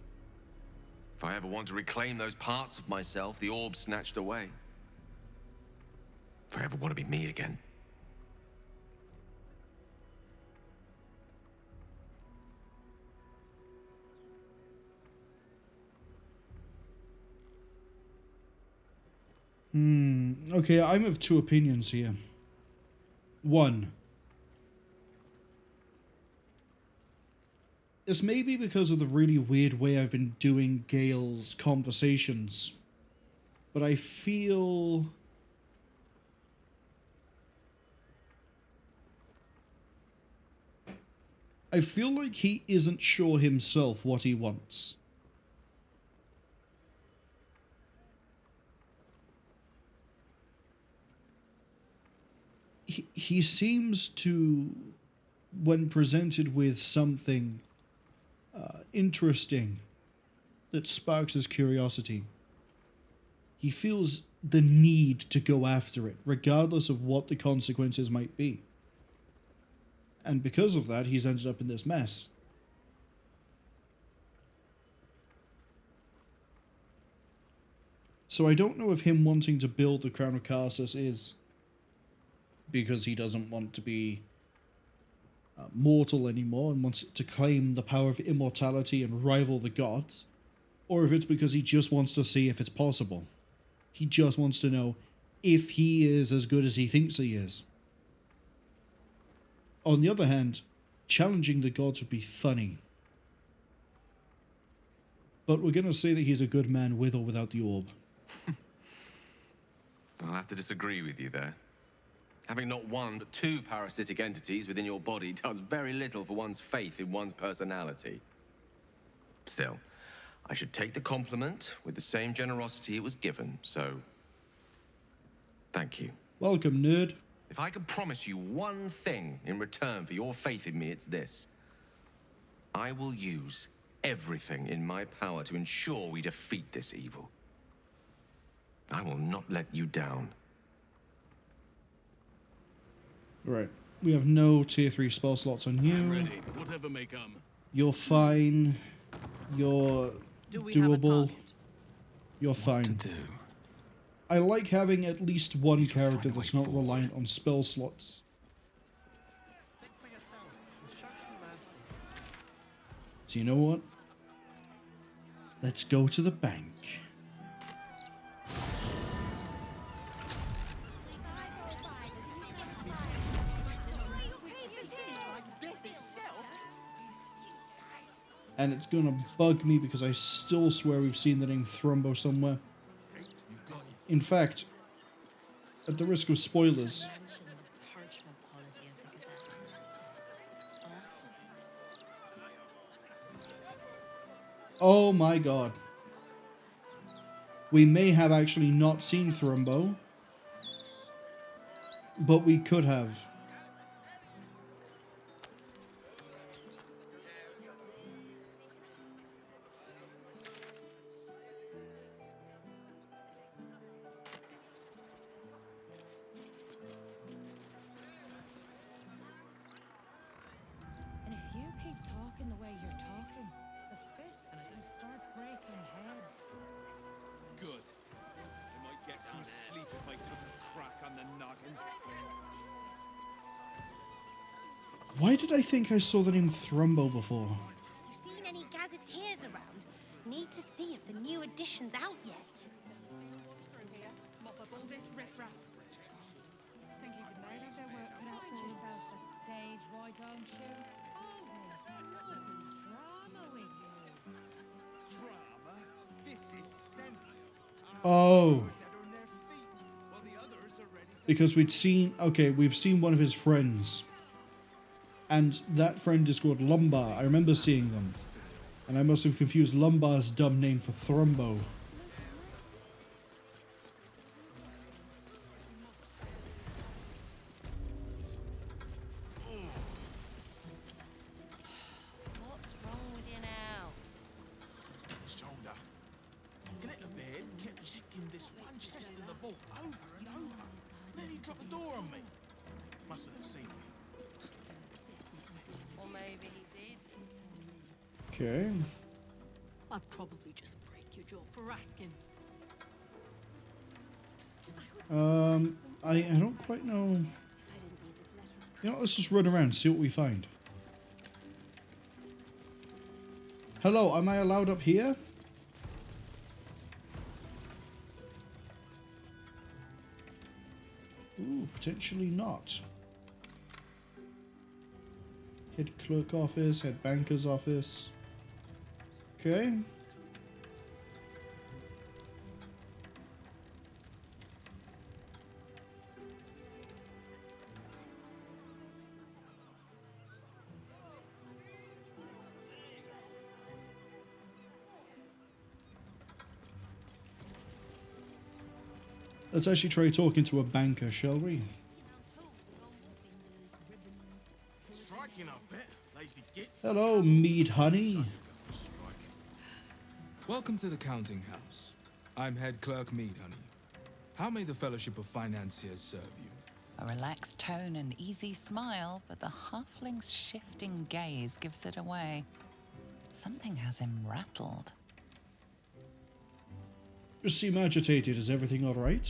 If I ever want to reclaim those parts of myself the orb snatched away. If I ever want to be me again. Okay, I'm of two opinions here. One, this may be because of the really weird way I've been doing Gale's conversations, but I feel like he isn't sure himself what he wants. He seems to, when presented with something interesting that sparks his curiosity, he feels the need to go after it, regardless of what the consequences might be. And because of that, he's ended up in this mess. So I don't know if him wanting to build the Crown of Karsus is because he doesn't want to be mortal anymore and wants to claim the power of immortality and rival the gods, or if it's because he just wants to see if it's possible. He just wants to know if he is as good as he thinks he is. On the other hand, challenging the gods would be funny. But we're going to say that he's a good man with or without the orb. I'll have to disagree with you there. Having not one but two parasitic entities within your body does very little for one's faith in one's personality. Still, I should take the compliment with the same generosity it was given, so thank you. Welcome, nerd. If I could promise you one thing in return for your faith in me, it's this. I will use everything in my power to ensure we defeat this evil. I will not let you down. Right. We have no tier 3 spell slots on you. I'm ready. Whatever may come. You're fine. You're doable. You're fine. What to do? I like having at least one character that's not reliant on spell slots. So you know what? Let's go to the bank. And it's gonna bug me because I still swear we've seen the name Thrumbo somewhere. In fact, at the risk of spoilers, oh my god. We may have actually not seen Thrumbo, but we could have. And if you keep talking the way you're talking, the fists will start breaking heads. Good. I might get some sleep if I took a crack on the noggin. Why did I think I saw the name Thrumbo before? You seen any gazetteers around? Need to see if the new edition's out yet. Through here, mop up all this riffraff. Think you could might have their work cut out for yourself a stage, why don't you? Always bloody drama with you. Drama? This is sense. Oh. Because we've seen one of his friends. And that friend is called Lumbar. I remember seeing them. And I must have confused Lumbar's dumb name for Thrumbo. What's wrong with you now? Shoulder. Get the bed, kept checking this one chest in the vault over and over. Then he dropped the door on me. Mustn't have seen me. Or maybe he did. Okay. I'd probably just break your jaw for asking. I don't quite know. You know, let's just run around, see what we find. Hello, am I allowed up here? Ooh, potentially not. Head clerk office, head banker's office. Okay. Let's actually try talking to a banker, shall we? Striking up bit, lazy gits. Hello, mead honey. Welcome to the counting house. I'm head clerk Mead Honey. How may the Fellowship of Financiers serve you? A relaxed tone and easy smile, but the halfling's shifting gaze gives it away. Something has him rattled. You seem agitated. Is everything all right?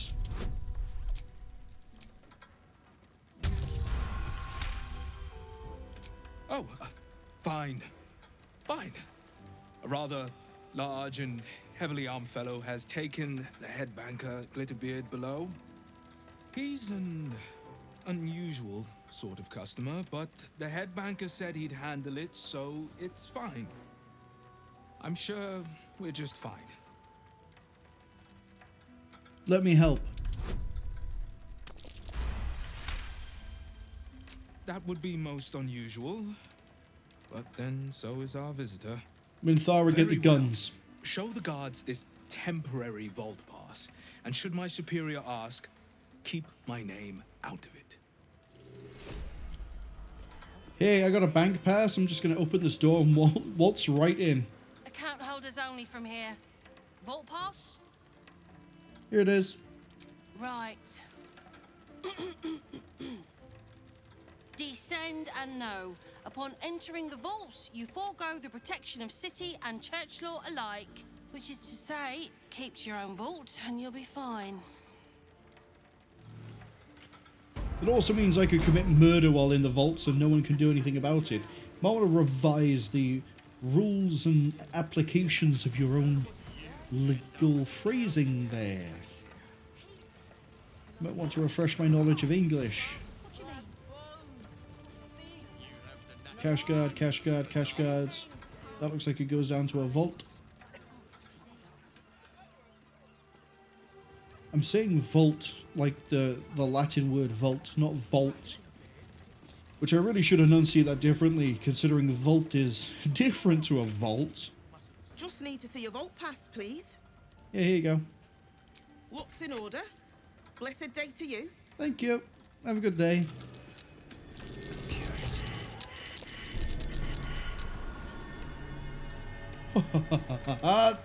Fine. Fine. A rather large and heavily armed fellow has taken the head banker, Glitterbeard, below. He's an unusual sort of customer, but the head banker said he'd handle it, so it's fine. I'm sure we're just fine. Let me help. That would be most unusual, but then so is our visitor. Minthara, get the guns. Well. Show the guards this temporary vault pass, and should my superior ask, keep my name out of it. Hey, I got a bank pass. I'm just going to open this door and waltz right in. Account holders only from here. Vault pass? Here it is. Right. Descend and know. Upon entering the vaults, you forego the protection of city and church law alike. Which is to say, keep to your own vault and you'll be fine. It also means I could commit murder while in the vaults and no one can do anything about it. Might want to revise the rules and applications of your own legal phrasing there. Might want to refresh my knowledge of English. Cash guard, cash guard, cash guards. That looks like it goes down to a vault. I'm saying vault like the Latin word vault, not vault. Which I really should enunciate that differently, considering vault is different to a vault. Just need to see your vault pass, please. Yeah, here you go. Looks in order. Blessed day to you. Thank you. Have a good day.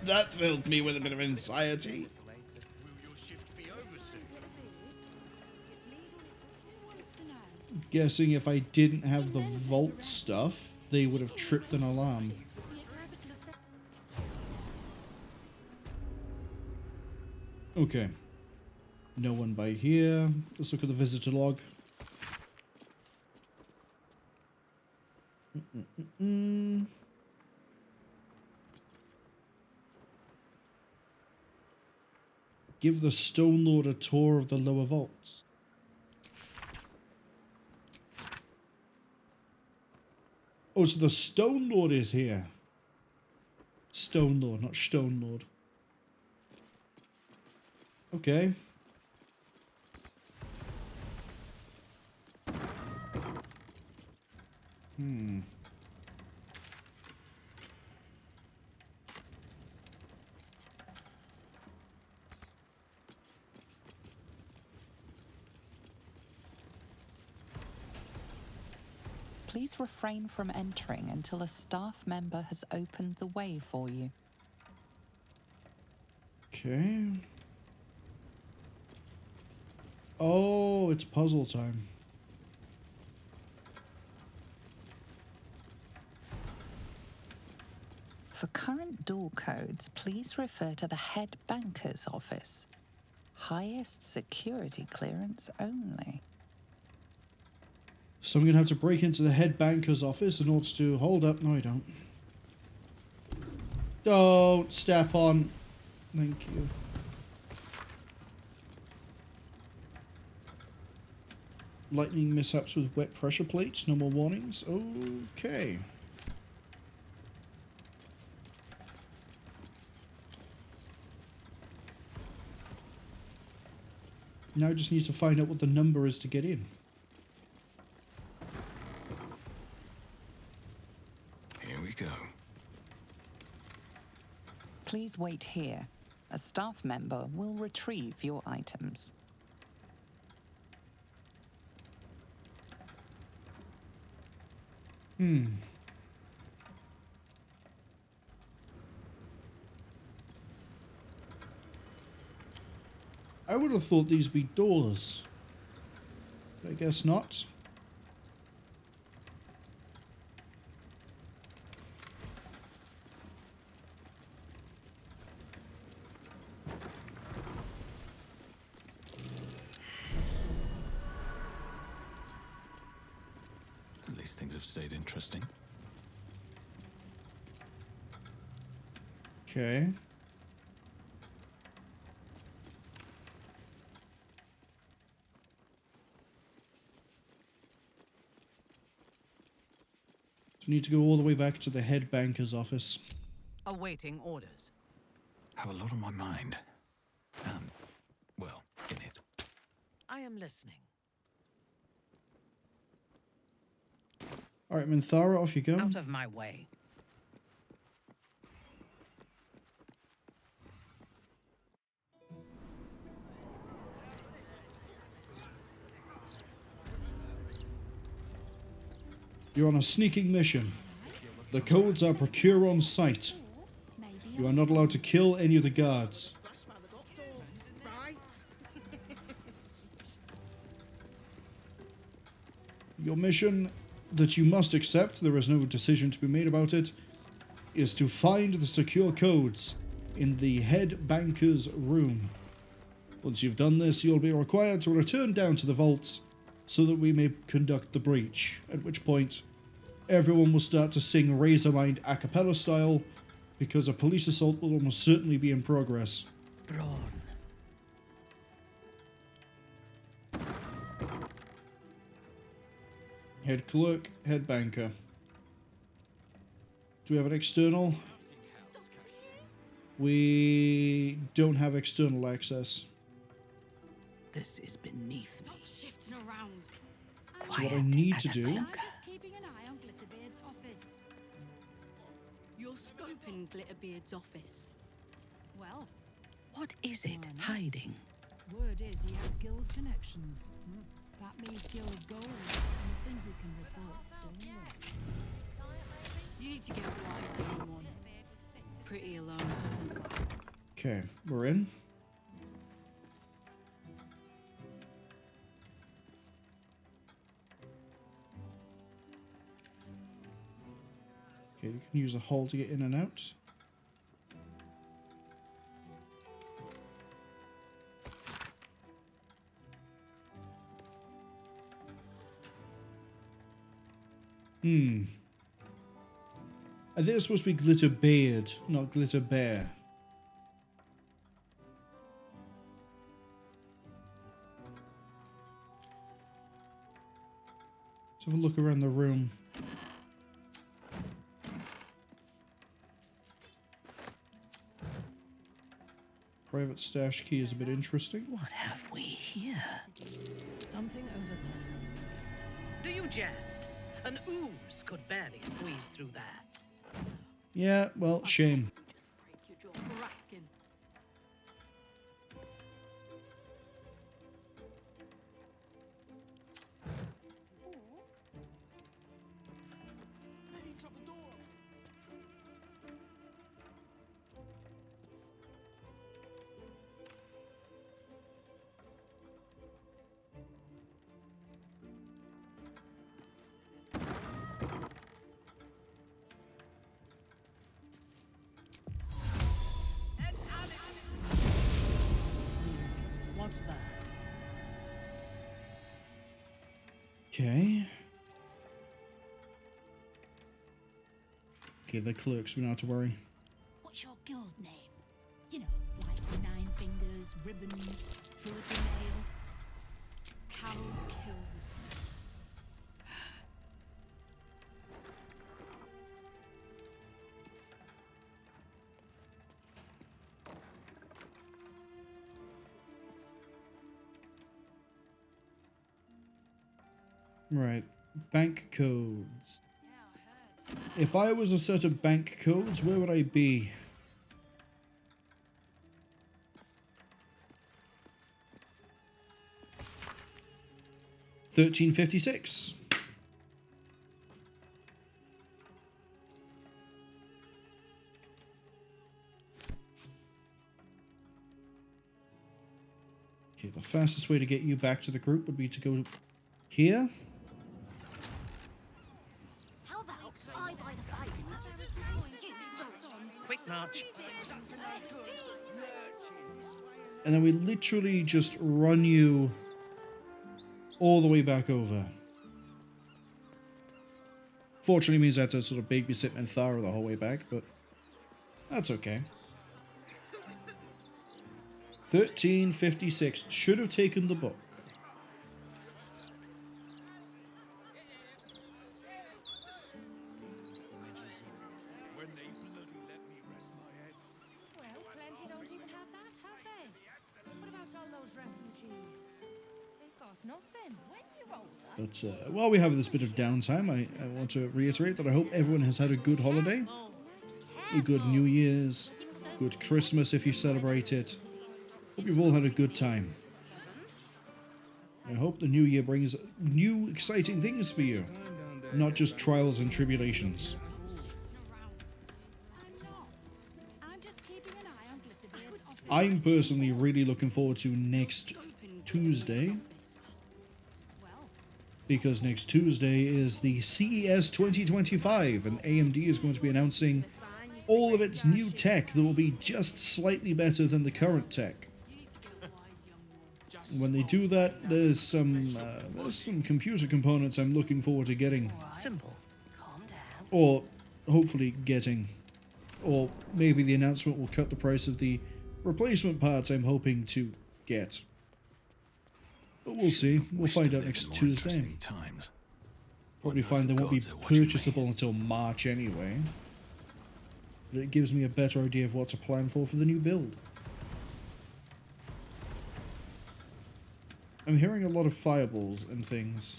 That filled me with a bit of anxiety. Guessing if I didn't have the vault stuff, they would have tripped an alarm. Okay. No one by here. Let's look at the visitor log. Give the Stone Lord a tour of the lower vaults. Oh, so the Stone Lord is here. Stone Lord, not Stone Lord. Okay. Please refrain from entering until a staff member has opened the way for you. Okay. Oh, it's puzzle time. For current door codes, please refer to the head banker's office. Highest security clearance only. So I'm going to have to break into the head banker's office in order to... Hold up. No, I don't. Don't step on. Thank you. Lightning mishaps with wet pressure plates. No more warnings. Okay. Now I just need to find out what the number is to get in. Here we go. Please wait here. A staff member will retrieve your items. I would have thought these would be doors. But I guess not. At least things have stayed interesting. Okay. So we need to go all the way back to the head banker's office. Awaiting orders. Have a lot on my mind. Well, in it. I am listening. Alright, Minthara, off you go. Out of my way. You're on a sneaking mission. The codes are procure on site. You are not allowed to kill any of the guards. Your mission that you must accept, there is no decision to be made about it, is to find the secure codes in the head banker's room. Once you've done this, you'll be required to return down to the vaults so that we may conduct the breach, at which point everyone will start to sing Razormind a cappella style, because a police assault will almost certainly be in progress. Brawn. Head clerk, head banker. Do we have an external? We don't have external access. This is beneath me. Shifting around. So what I need to do... I'm just keeping an eye on Glitterbeard's office. You're scoping Glitterbeard's office. Well, What is it hiding? Word is he has guild connections. That means guild gold, and I think we can report stolen. you need to get wise, young one. Pretty alone doesn't last. Okay, we're in. Okay, you can use a hole to get in and out. I think it's supposed to be Glitterbeard, not Glitterbear. Let's have a look around the room. Private stash key is a bit interesting. What have we here? Something over there. Do you jest? An ooze could barely squeeze through that. Yeah, well, shame. Break your jaw for asking. What's that? Okay. Okay, the clerks, we don't have to worry. What's your guild name? You know, like Nine Fingers, Ribbons, Floating Ale. Carol Kill. Right, bank codes. If I was a set of bank codes, where would I be? $13.56. Okay, the fastest way to get you back to the group would be to go here. How about I buy the bike? Quick march. And then we literally just run you all the way back over. Fortunately means I have to sort of babysit Minthara the whole way back, but that's okay. 1356. Should have taken the book. Well, plenty don't even have that, have they? What about all those refugees? They've got nothing. When you're older. But while we have this bit of downtime, I want to reiterate that I hope everyone has had a good holiday, a good New Year's, good Christmas if you celebrate it. Hope you've all had a good time. I hope the new year brings new exciting things for you, not just trials and tribulations. I'm personally really looking forward to next Tuesday, because next Tuesday is the CES 2025, and AMD is going to be announcing all of its new tech that will be just slightly better than the current tech. When they do that, there's some computer components I'm looking forward to getting. Simple. Calm down. Or hopefully getting. Or maybe the announcement will cut the price of the replacement parts I'm hoping to get. But we'll see. We'll find out next Tuesday. Probably find they won't be purchasable until March anyway. But it gives me a better idea of what to plan for the new build. I'm hearing a lot of fireballs and things.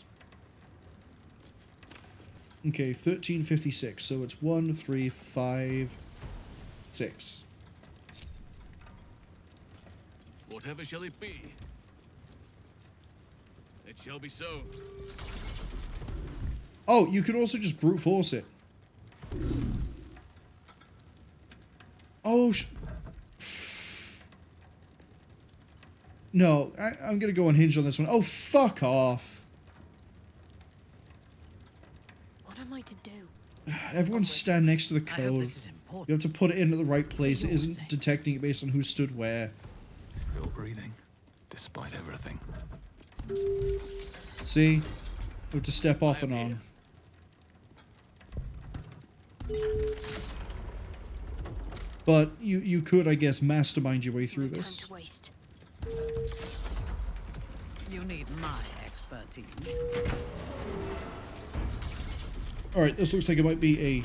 Okay, 1356, so it's 1, 3, 5, 6. Whatever shall it be? It shall be so. Oh, you can also just brute force it. Oh, no, I'm going to go unhinged on this one. Oh, fuck off. What am I to do? Everyone stand next to the code. You have to put it in at the right place. It isn't detecting it based on who stood where. Still breathing, despite everything. See? You have to step off and on. But you could, I guess, mastermind your way through this. You need my expertise. Alright, this looks like it might be a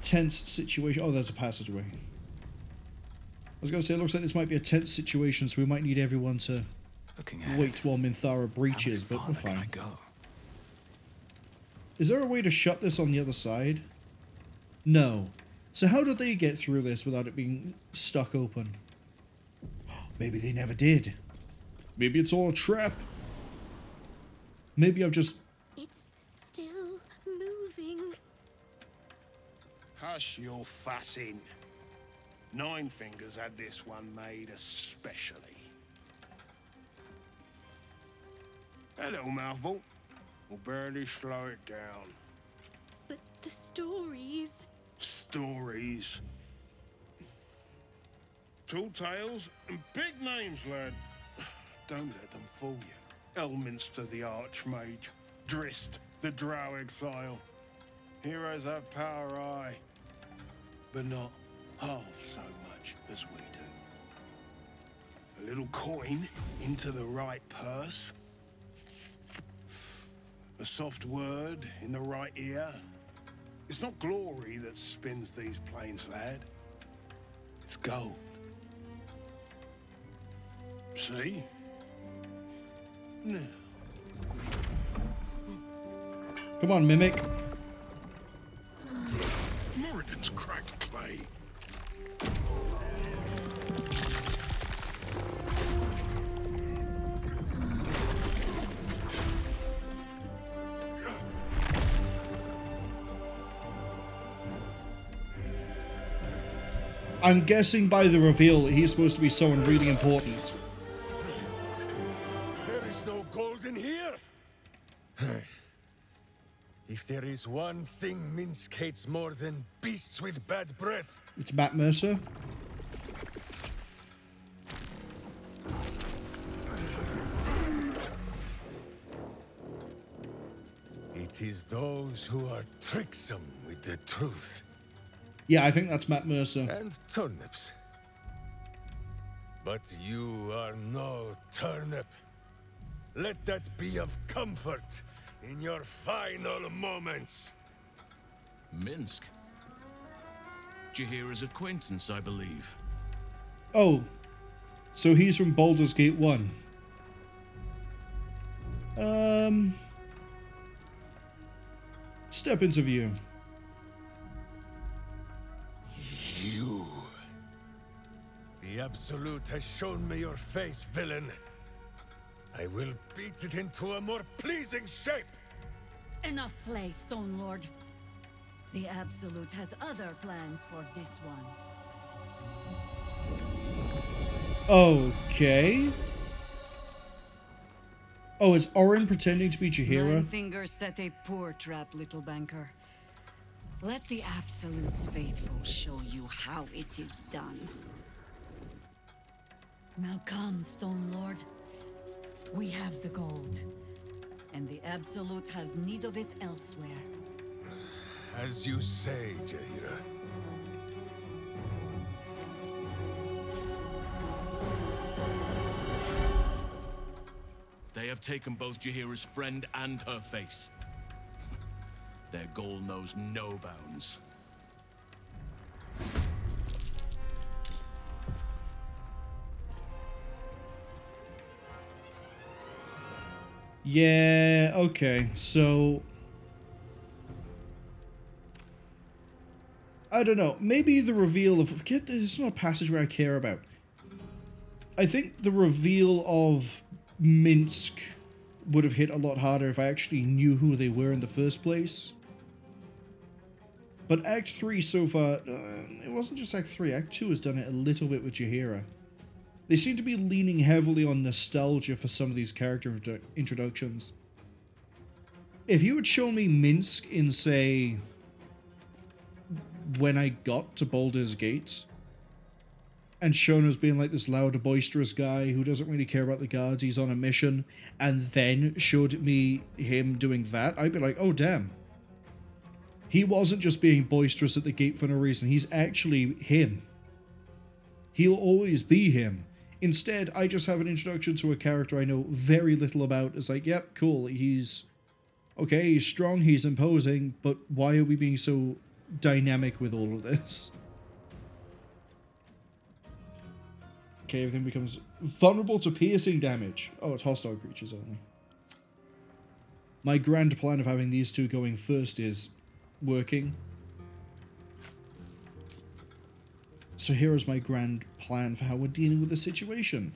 tense situation. Oh, there's a passageway. I was going to say, it looks like this might be a tense situation, so we might need everyone to wait while Minthara breaches, but we're fine. Is there a way to shut this on the other side? No. So how did they get through this without it being stuck open? Maybe they never did. Maybe it's all a trap. Maybe I've just... It's still moving. Hush your fussing. Nine Fingers had this one made especially. Hello, mouthful. We'll barely slow it down. But the stories... Stories. Tall tales and big names, lad. Don't let them fool you. Elminster the Archmage. Drist the Drow Exile. Heroes have power, aye, but not half so much as we do. A little coin into the right purse. A soft word in the right ear. It's not glory that spins these plains, lad. It's gold. See? Now. Come on, Mimic. Moradin's cracked clay. I'm guessing by the reveal that he's supposed to be someone really important. There is no gold in here. If there is one thing Minsk hates more than beasts with bad breath, It's Matt Mercer. it is those who are tricksome with the truth. Yeah, I think that's Matt Mercer. And turnips. But you are no turnip. Let that be of comfort in your final moments. Minsk? Jaheira's acquaintance, I believe. Oh, so he's from Baldur's Gate 1. Step into view. You. The Absolute has shown me your face, villain. I will beat it into a more pleasing shape. Enough play, Stone Lord. The Absolute has other plans for this one. Okay. Oh, is Orin pretending to be Jaheira? Nine Fingers set a poor trap, little banker. Let the Absolute's faithful show you how it is done. Now come, Stone Lord. We have the gold, and the Absolute has need of it elsewhere. As you say, Jaheira. They have taken both Jaheira's friend and her face. Their goal knows no bounds. Yeah, okay, so... I don't know, maybe the reveal of... It's not a passage where I care about. I think the reveal of Minsk would have hit a lot harder if I actually knew who they were in the first place. But Act 3 so far, it wasn't just Act 3, Act 2 has done it a little bit with Jaheira. They seem to be leaning heavily on nostalgia for some of these character introductions. If you had shown me Minsk in, say, when I got to Baldur's Gate, and shown as being like this loud, boisterous guy who doesn't really care about the guards, he's on a mission, and then showed me him doing that, I'd be like, oh damn. He wasn't just being boisterous at the gate for no reason, he's actually him. He'll always be him. Instead, I just have an introduction to a character I know very little about. It's like, yep, cool, he's... okay, he's strong, he's imposing, but why are we being so dynamic with all of this? Okay, everything becomes vulnerable to piercing damage. Oh, it's hostile creatures only. My grand plan of having these two going first is working. So here is my grand plan for how we're dealing with the situation.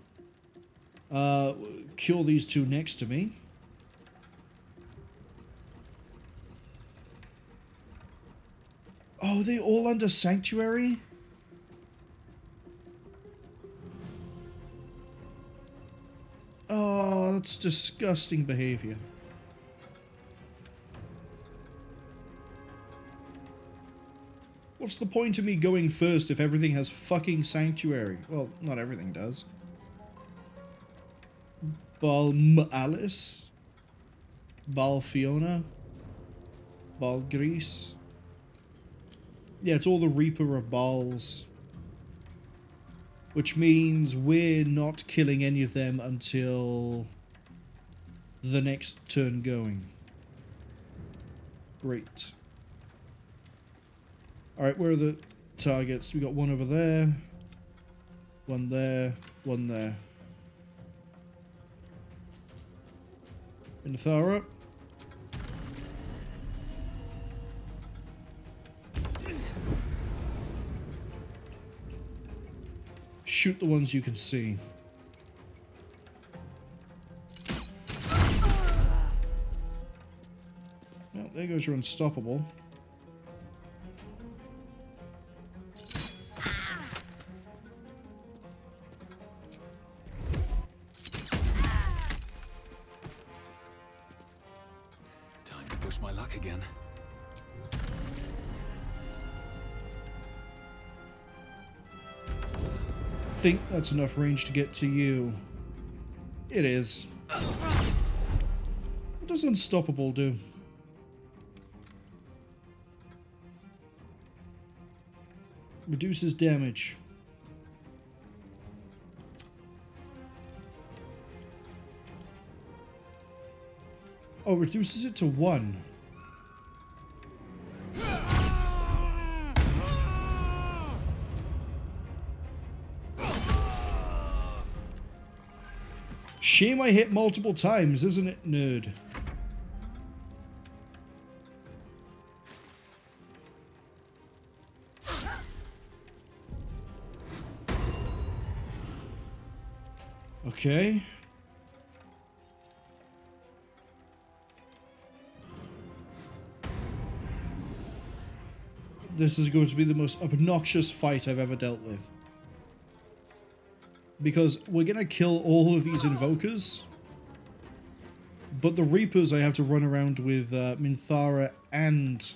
Kill these two next to me. Oh, are they all under Sanctuary? Oh, that's disgusting behavior. What's the point of me going first if everything has fucking Sanctuary? Well, not everything does. Bhaal Alice? Bhaal Fiona? Bhaal Grease? Yeah, it's all the Reaper of Bhaals. Which means we're not killing any of them until the next turn going. Great. Alright, where are the targets? We got one over there. One there. One there. Inthara. Shoot the ones you can see. Well, there goes your unstoppable. Time to push my luck again. I think that's enough range to get to you. It is. What does unstoppable do? Reduces damage. Oh, reduces it to 1. Shame I hit multiple times, isn't it, nerd? Okay. This is going to be the most obnoxious fight I've ever dealt with. Because we're going to kill all of these invokers. But the Reapers I have to run around with Minthara and...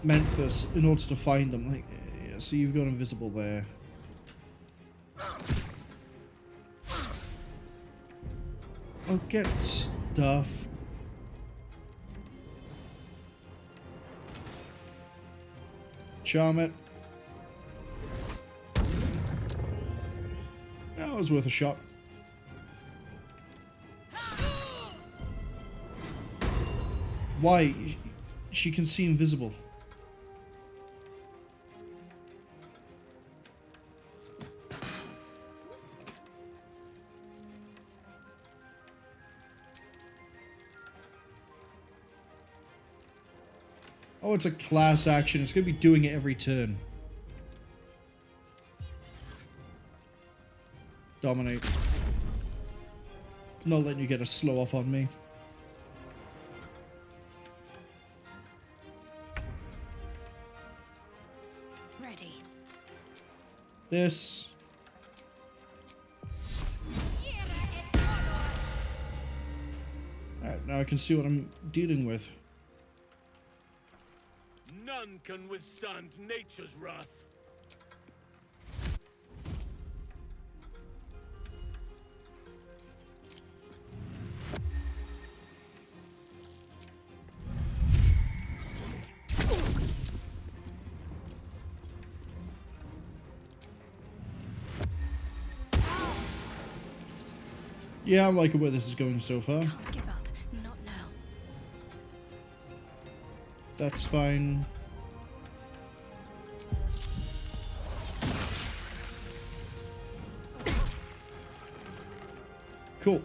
Memphis in order to find them. Like, yeah, so you've got invisible there. Oh, get stuff. Charm it. That was worth a shot. Why? She can see invisible. Oh, it's a class action. It's going to be doing it every turn. Dominate. Not letting you get a slow off on me. Ready. This. Alright, now I can see what I'm dealing with. None can withstand nature's wrath. Yeah, I'm liking where this is going so far. Can't give up. Not now. That's fine. Cool.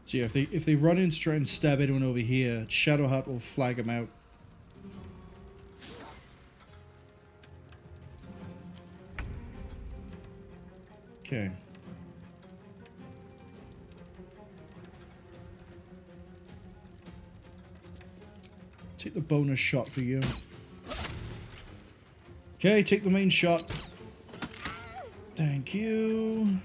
So yeah, if they run in to try and stab anyone over here, Shadowheart will flag them out. Okay. Take the bonus shot for you. Okay, take the main shot. Thank you.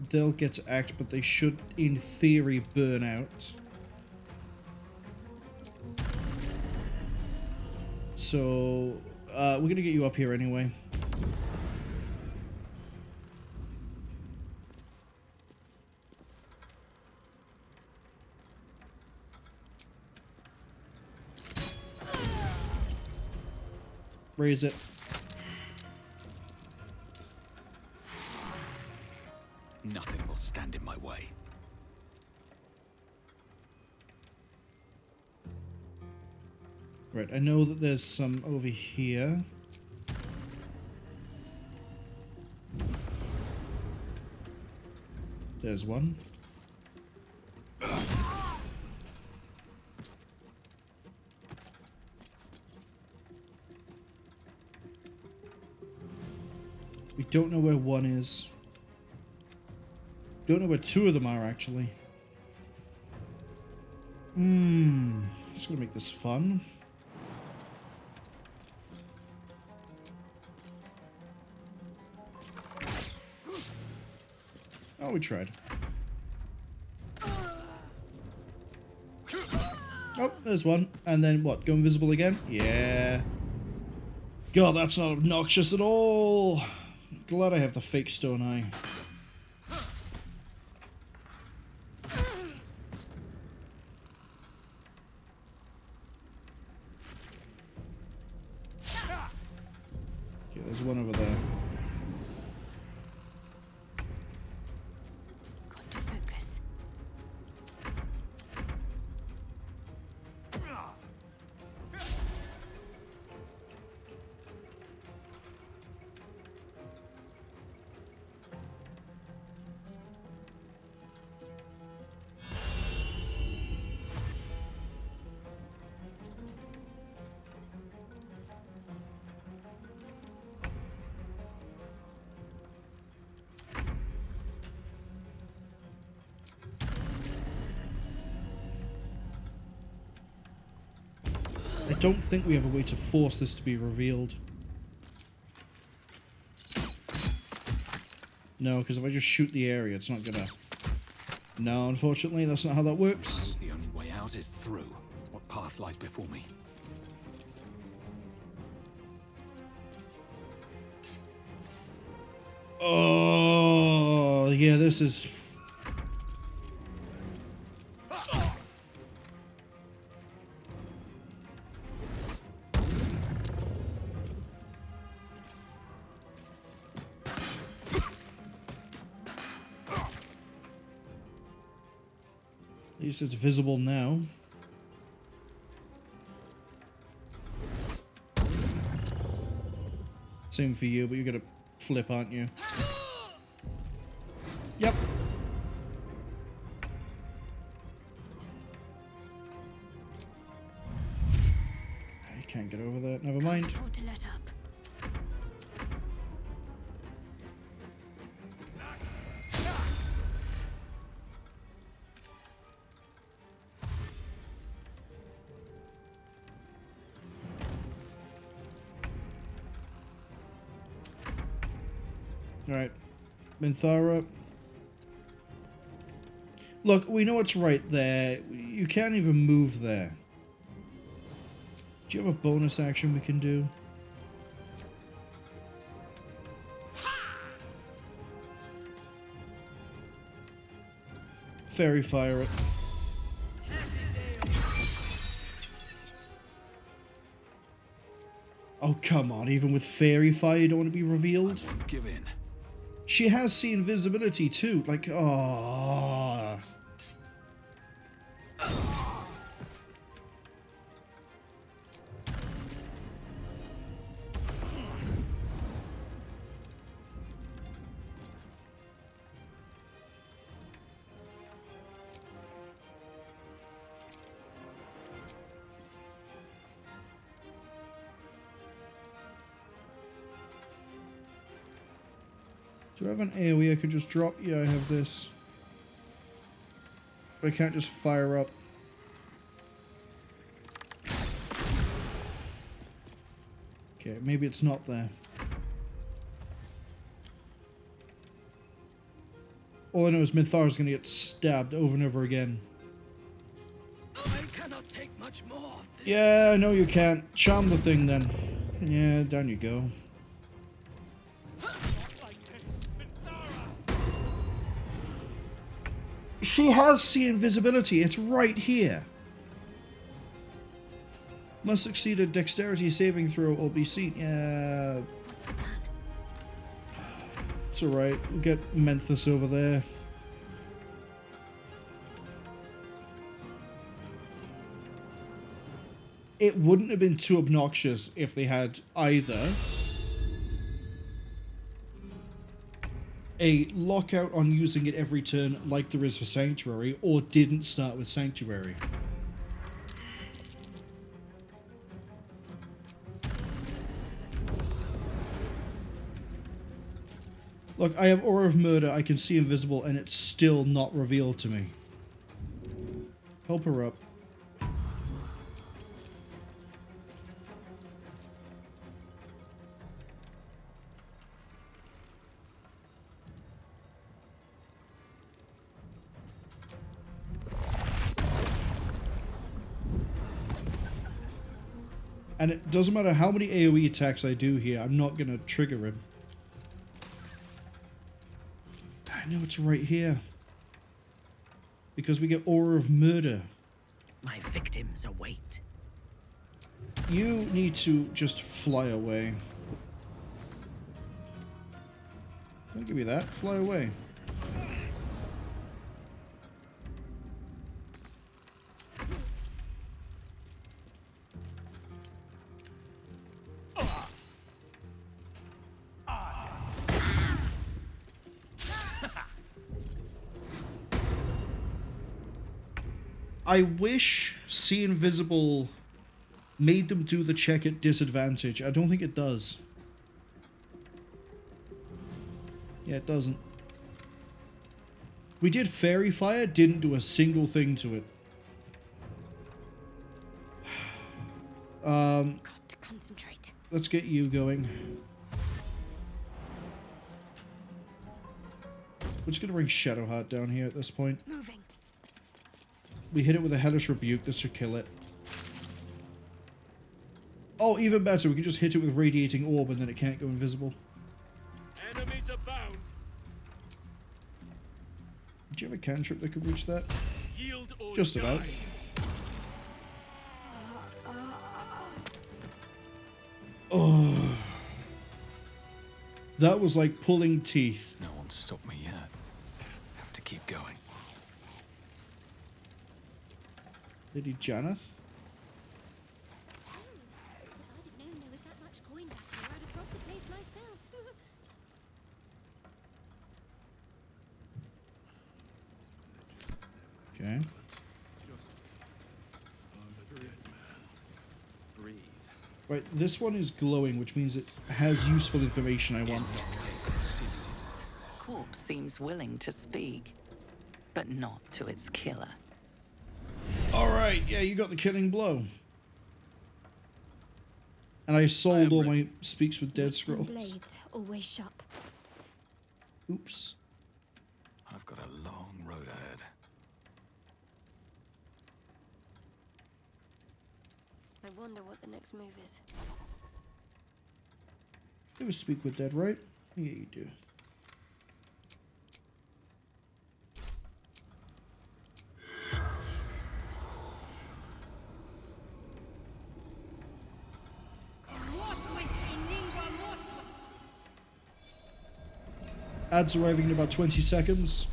They'll get to act, but they should, in theory, burn out. So, we're gonna get you up here anyway. Raise it. Nothing will stand in my way. Right, I know that there's some over here. There's one. We don't know where one is. Don't know where two of them are, actually. It's gonna make this fun. Oh, we tried. Oh, there's one. And then what? Go invisible again? Yeah. God, that's not obnoxious at all. Glad I have the fake stone eye. Okay, there's one over there. Got to focus. I don't think we have a way to force this to be revealed. No, because if I just shoot the area, it's not gonna... No, unfortunately, that's not how that works. The only way out is through. What path lies before me? Oh, yeah, this is... At least it's visible now. Same for you, but you're gonna flip, aren't you? Yep. I can't get over that. Never mind. Afford to let up. Alright. Minthara. Look, we know it's right there. You can't even move there. Do you have a bonus action we can do? Fairy fire it. Oh, come on. Even with fairy fire, you don't want to be revealed? I won't give in. She has seen visibility too. Like, oh. Do I have an AoE I could just drop? Yeah, I have this. But I can't just fire up. Okay, maybe it's not there. All I know is Minthara's gonna get stabbed over and over again. I cannot take much more of this. Yeah, I know you can't. Charm the thing then. Yeah, down you go. She has seen invisibility. It's right here. Must succeed a dexterity saving throw or be seen. Yeah. It's alright. We'll get Menthus over there. It wouldn't have been too obnoxious if they had either a lockout on using it every turn like there is for Sanctuary, or didn't start with Sanctuary. Look, I have Aura of Murder, I can see invisible, and it's still not revealed to me. Help her up. And it doesn't matter how many AoE attacks I do here, I'm not going to trigger him. I know it's right here. Because we get Aura of Murder. My victims await. You need to just fly away. I'll give you that. Fly away. I wish See Invisible made them do the check at disadvantage. I don't think it does. Yeah, it doesn't. We did Fairy Fire, didn't do a single thing to it. Got to concentrate. Let's get you going. We're just gonna bring Shadowheart down here at this point. Moving. We hit it with a Hellish Rebuke, this should kill it. Oh, even better, we can just hit it with Radiating Orb and then it can't go invisible. Enemies abound. Do you have a cantrip that could reach that? Yield or Just about. die. Oh. That was like pulling teeth. No one's stopped me yet. Have to keep going. Lady Janeth? If I'd have known there was that much coin back here, I'd have robbed the place myself. Okay. Breathe. Right, this one is glowing, which means it has useful information I want. Corpse seems willing to speak, but not to its killer. Alright, yeah, you got the killing blow. And I sold all my Speaks with Dead Nits and scrolls. blades, always sharp. Oops. I've got a long road ahead. I wonder what the next move is. You Speak with Dead, right? Yeah, you do. Ads arriving in about 20 seconds.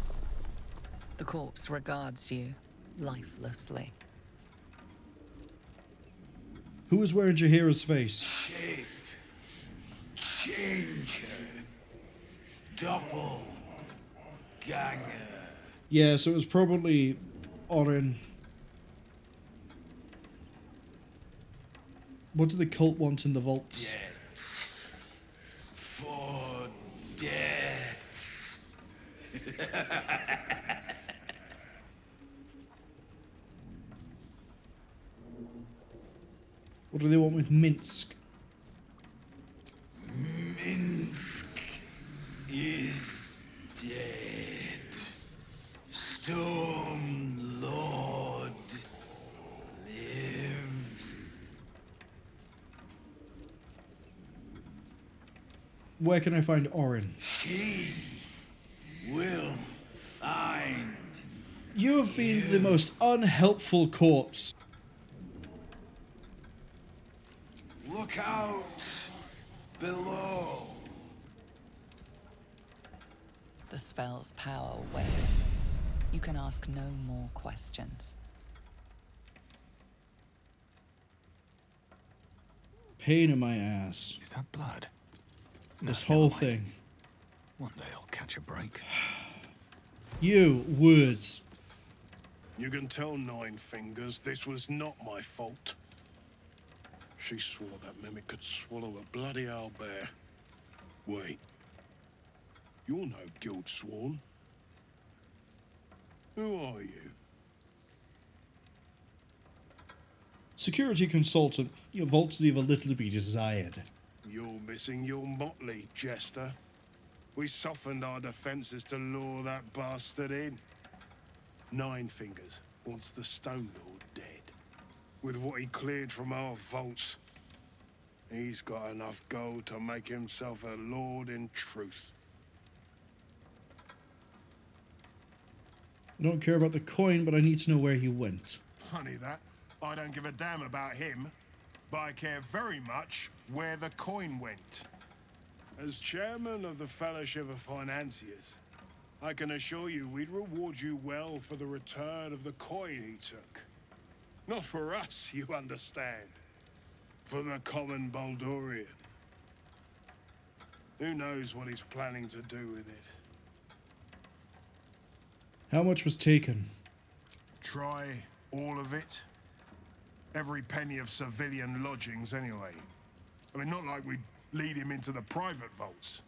The corpse regards you lifelessly. Who is wearing Jaheira's face? Shape. Changer. Double. Ganger. Yeah, so it was probably Orin. What do the cult want in the vaults? For death. What do they want with Minsk? Minsk is dead. Storm Lord lives. Where can I find Orin? She will find. You have been the most unhelpful corpse. Look out below. The spell's power wanes. You can ask no more questions. Pain in my ass. Is that blood? This whole thing. One day I'll catch a break. You, words. You can tell Nine Fingers this was not my fault. She swore that mimic could swallow a bloody owlbear. Wait. You're no guild sworn. Who are you? Security consultant. Your vaults leave a little to be desired. You're missing your motley, Jester. We softened our defenses to lure that bastard in. Nine Fingers wants the Stone Lord dead. With what he cleared from our vaults, he's got enough gold to make himself a lord in truth. I don't care about the coin, but I need to know where he went. Funny that. I don't give a damn about him, but I care very much where the coin went. As chairman of the Fellowship of Financiers, I can assure you we'd reward you well for the return of the coin he took. Not for us, you understand. For the common Baldurian. Who knows what he's planning to do with it? How much was taken? Try all of it. Every penny of civilian lodgings, anyway. I mean, not like we'd lead him into the private vaults,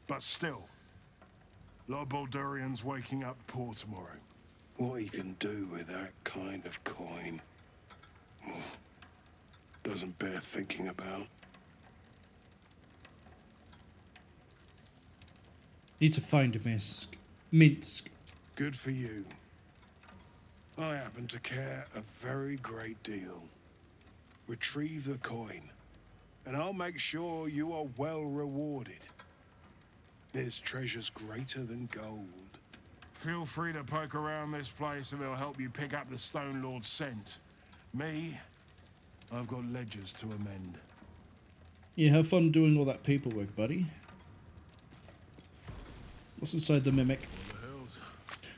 but still. A lot of Baldurians waking up poor tomorrow. What he can do with that kind of coin doesn't bear thinking about. Need to find Minsk. Good for you. I happen to care a very great deal. Retrieve the coin, and I'll make sure you are well rewarded. There's treasures greater than gold. Feel free to poke around this place and it'll help you pick up the Stone Lord's scent. Me, I've got ledgers to amend. Yeah, have fun doing all that paperwork, buddy. What's inside the mimic?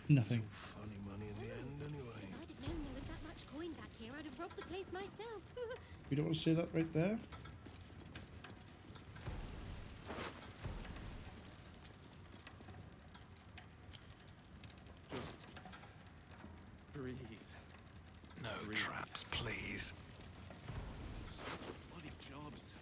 Nothing. Funny money in the end, anyway. If I'd have known there was that much coin back here, I'd have robbed the place myself. You don't want to say that right there? Just breathe. No traps, please. Bloody jobs.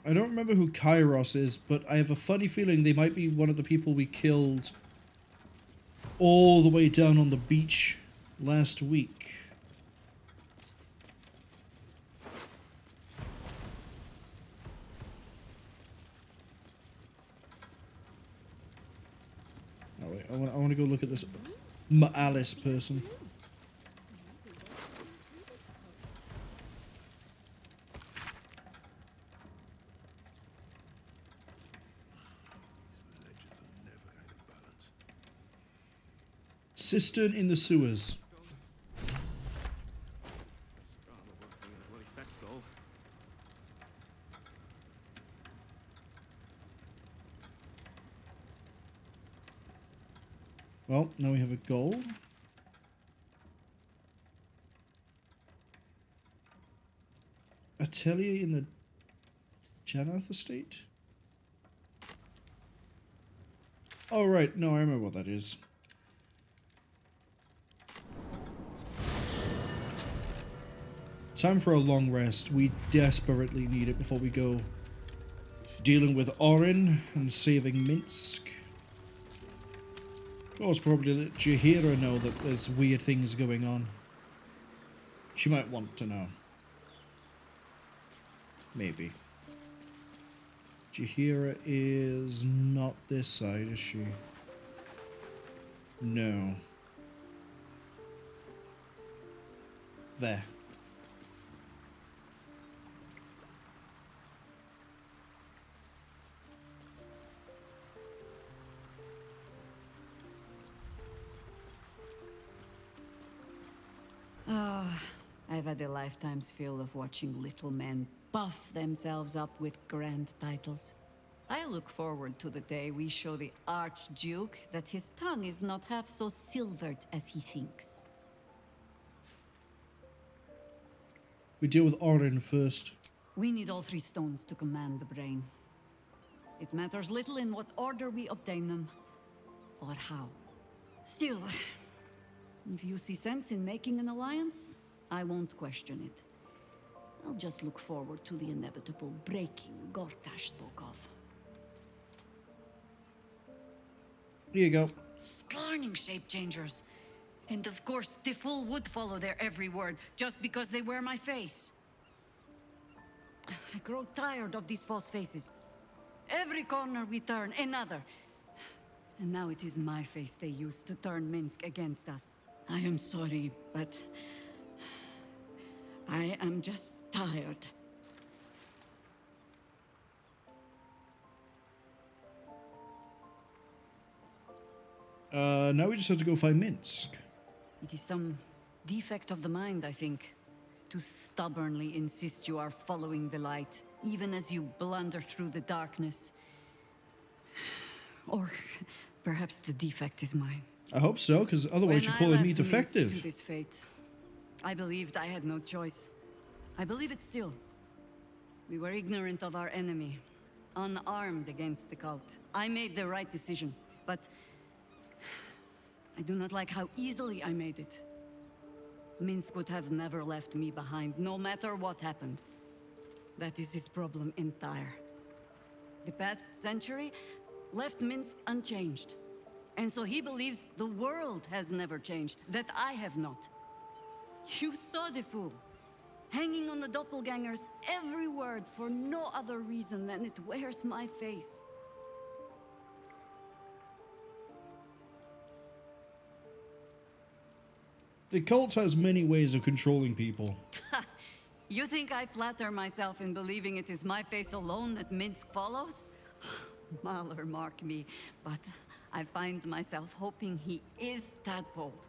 I don't remember who Kairos is, but I have a funny feeling they might be one of the people we killed all the way down on the beach last week. Oh wait, I want to go look at this Alice person. Cistern in the sewers. Well, now we have a goal. Atelier in the Janath estate? Oh, right. No, I remember what that is. Time for a long rest. We desperately need it before we go dealing with Orin and saving Minsk. Of course, probably let Jaheira know that there's weird things going on. She might want to know. Maybe. Jaheira is not this side, is she? No. There. Oh, I've had a lifetime's fill of watching little men buff themselves up with grand titles. I look forward to the day we show the Archduke that his tongue is not half so silvered as he thinks. We deal with Orin first. We need all three stones to command the brain. It matters little in what order we obtain them, or how. Still, if you see sense in making an alliance, I won't question it. I'll just look forward to the inevitable breaking Gortash spoke of. Here you go. Scarning shape changers. And of course, the fool would follow their every word, just because they wear my face. I grow tired of these false faces. Every corner we turn, another. And now it is my face they use to turn Minsk against us. I am sorry, but I am just tired. Now we just have to go find Minsk. It is some defect of the mind, I think, to stubbornly insist you are following the light, even as you blunder through the darkness. Or perhaps the defect is mine. I hope so, because otherwise you're calling me defective. To this fate, I believed I had no choice. I believe it still. We were ignorant of our enemy, unarmed against the cult. I made the right decision, but I do not like how easily I made it. Minsk would have never left me behind, no matter what happened. That is his problem entire. The past century left Minsk unchanged. And so he believes the world has never changed, that I have not. You saw the fool, hanging on the doppelganger's every word for no other reason than it wears my face. The cult has many ways of controlling people. You think I flatter myself in believing it is my face alone that Minsk follows? Mahler mark me, but I find myself hoping he is that bold.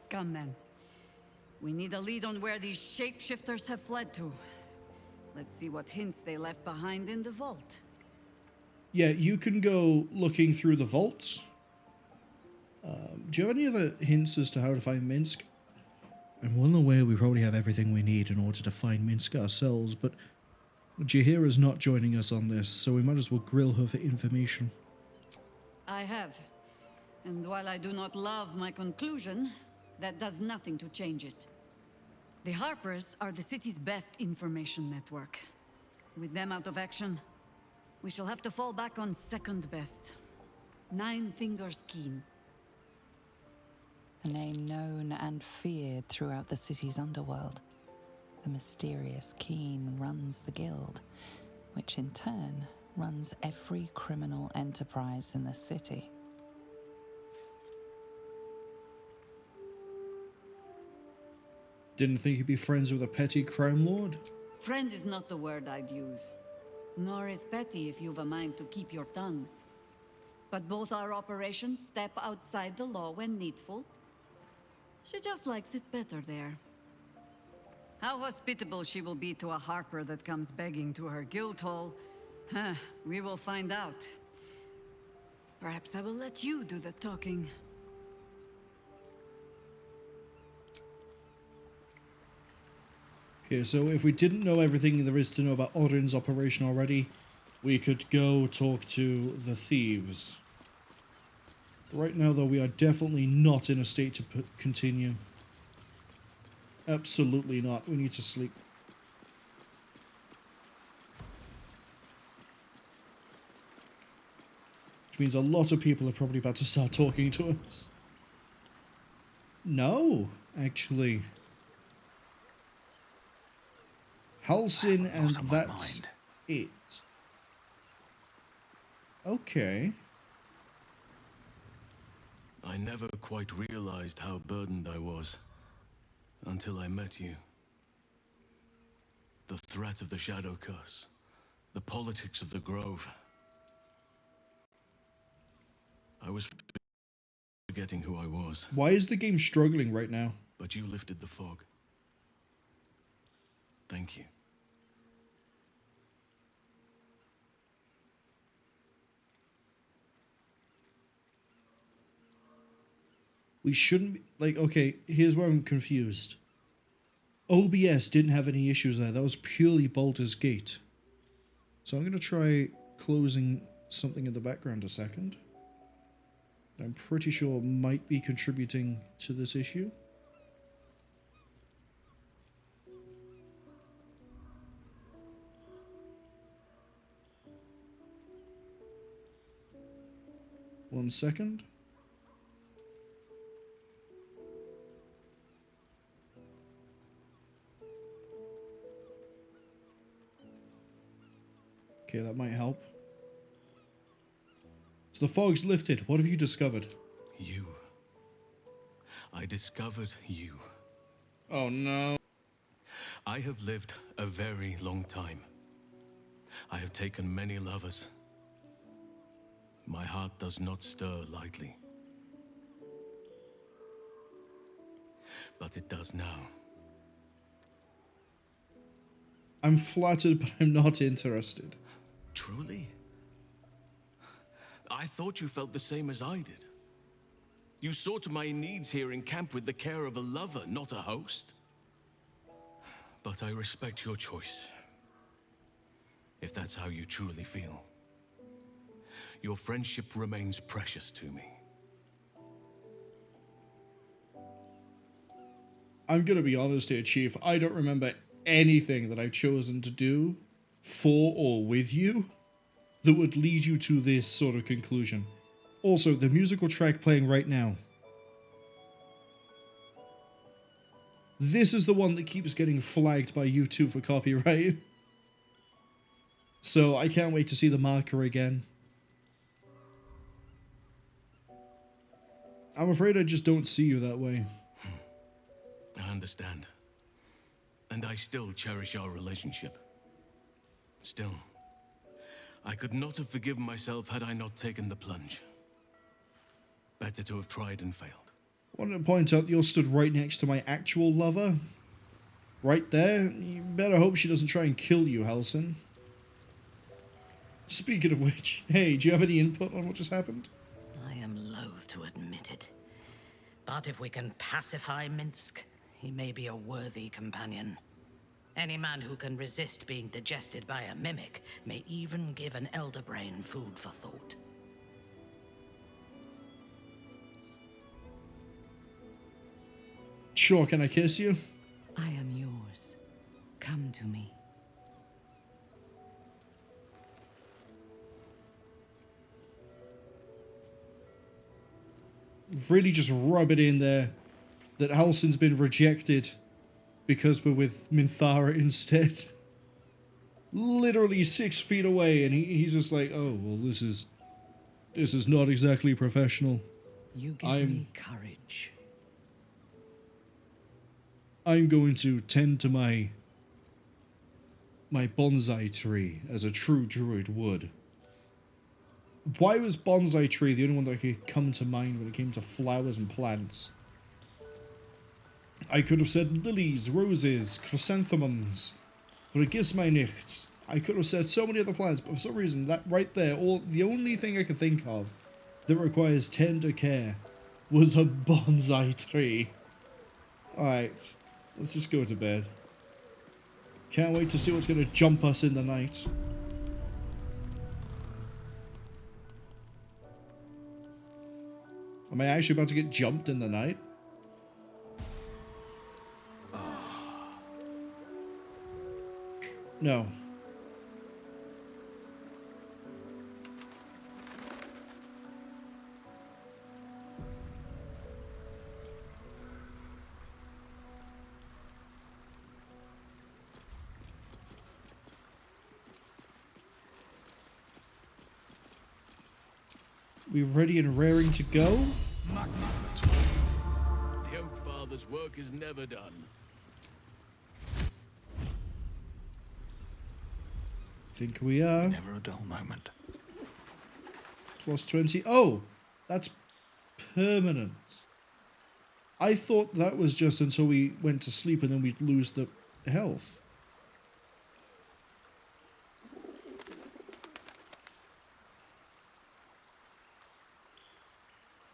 Come, men. We need a lead on where these shapeshifters have fled to. Let's see what hints they left behind in the vault. Yeah, you can go looking through the vaults. Do you have any other hints as to how to find Minsk? I'm well aware we probably have everything we need in order to find Minsk ourselves, but Jaheira's not joining us on this, so we might as well grill her for information. I have. And while I do not love my conclusion, that does nothing to change it. The Harpers are the city's best information network. With them out of action, we shall have to fall back on second best. Nine Fingers Keen. A name known and feared throughout the city's underworld. The mysterious Keen runs the guild, which in turn runs every criminal enterprise in the city. Didn't think you'd be friends with a petty crime lord? Friend is not the word I'd use. Nor is petty if you've a mind to keep your tongue. But both our operations step outside the law when needful. She just likes it better there. How hospitable she will be to a Harper that comes begging to her guild hall, we will find out. Perhaps I will let you do the talking. Okay, so if we didn't know everything there is to know about Odin's operation already, we could go talk to the thieves. Right now, though, we are definitely not in a state to continue. Absolutely not. We need to sleep. Which means a lot of people are probably about to start talking to us. No, actually. Halsin, and that's it. Okay. I never quite realized how burdened I was until I met you. The threat of the Shadow Curse, the politics of the Grove. I was forgetting who I was. Why is the game struggling right now? But you lifted the fog. Thank you. We shouldn't be, like, okay, here's where I'm confused. OBS didn't have any issues there. That was purely Baldur's Gate. So I'm going to try closing something in the background a second. I'm pretty sure might be contributing to this issue. One second. Okay, that might help. So the fog's lifted. What have you discovered? You. I discovered you. Oh no. I have lived a very long time. I have taken many lovers. My heart does not stir lightly. But it does now. I'm flattered, but I'm not interested. Truly? I thought you felt the same as I did. You saw to my needs here in camp with the care of a lover, not a host. But I respect your choice, if that's how you truly feel. Your friendship remains precious to me. I'm gonna be honest here, Chief. I don't remember anything that I've chosen to do for or with you that would lead you to this sort of conclusion. Also, the musical track playing right now. This is the one that keeps getting flagged by YouTube for copyright. So I can't wait to see the marker again. I'm afraid I just don't see you that way. I understand. And I still cherish our relationship. Still, I could not have forgiven myself had I not taken the plunge. Better to have tried and failed. I want to point out that you're stood right next to my actual lover. Right there. You better hope she doesn't try and kill you, Halsin. Speaking of which, hey, do you have any input on what just happened? I am loath to admit it. But if we can pacify Minsk, he may be a worthy companion. Any man who can resist being digested by a mimic may even give an elder brain food for thought. Sure, can I kiss you? I am yours. Come to me. Really just rub it in there that Halsin's been rejected because we're with Minthara instead. Literally 6 feet away, and he's just like, oh, well, this is not exactly professional. You give me courage. I'm going to tend to my bonsai tree as a true druid would. Why was bonsai tree the only one that could come to mind when it came to flowers and plants? I could have said lilies, roses, chrysanthemums, vergismeinnicht. I could have said so many other plants, but for some reason, that right there, the only thing I could think of that requires tender care was a bonsai tree. Alright, let's just go to bed. Can't wait to see what's going to jump us in the night. Am I actually about to get jumped in the night? No. We ready and raring to go? The Oak Father's work is never done. Think we are. Never a dull moment. Plus 20. Oh, that's permanent. I thought that was just until we went to sleep and then we'd lose the health.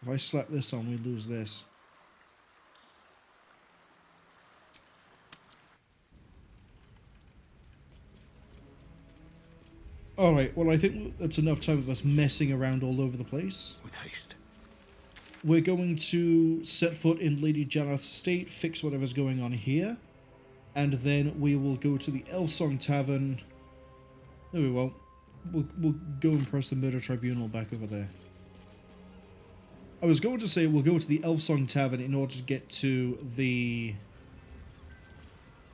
If I slap this on, we lose this. Alright, well I think that's enough time of us messing around all over the place. With haste. We're going to set foot in Lady Janeth's estate, fix whatever's going on here, and then we will go to the Elfsong Tavern. No, we won't. We'll go and press the Murder Tribunal back over there. I was going to say we'll go to the Elfsong Tavern in order to get to the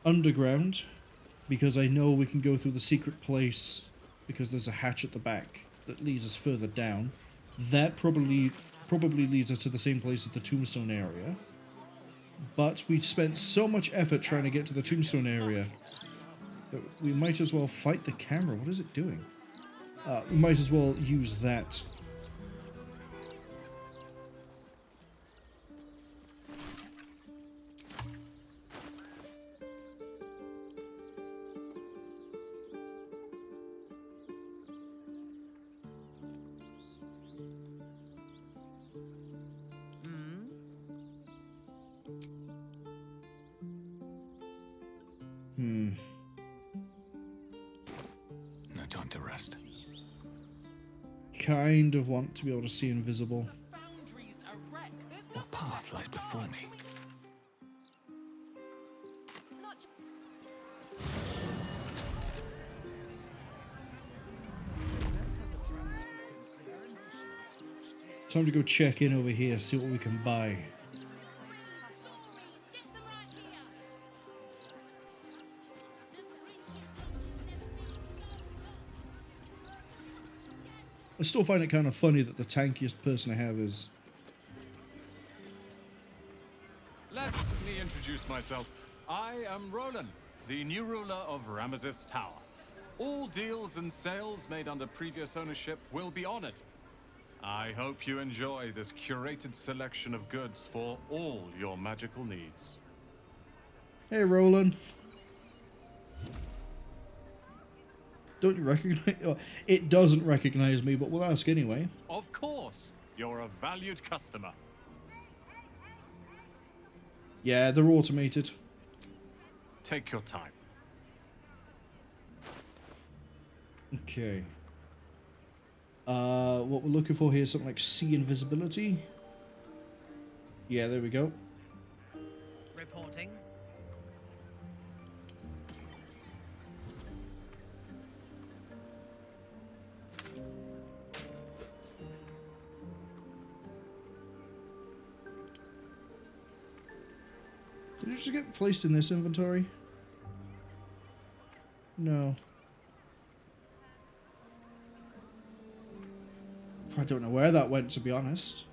underground, because I know we can go through the secret place, because there's a hatch at the back that leads us further down. That probably leads us to the same place as the Tombstone area. but we spent so much effort trying to get to the tombstone area that we might as well fight the camera. What is it doing? We might as well use that. No time to rest. Kind of want to be able to see invisible. What path lies before me? Time to go check in over here, see what we can buy. I still find it kind of funny that the tankiest person I have is... Let me introduce myself. I am Roland, the new ruler of Ramazith's Tower. All deals and sales made under previous ownership will be honored. I hope you enjoy this curated selection of goods for all your magical needs. Hey, Roland. Don't you recognize... Oh, it doesn't recognize me, but we'll ask anyway. Of course, you're a valued customer. Yeah, they're automated. Take your time. Okay. What we're looking for here is something like sea invisibility. Yeah, there we go. Reporting. Did it just get placed in this inventory? No. I don't know where that went, to be honest.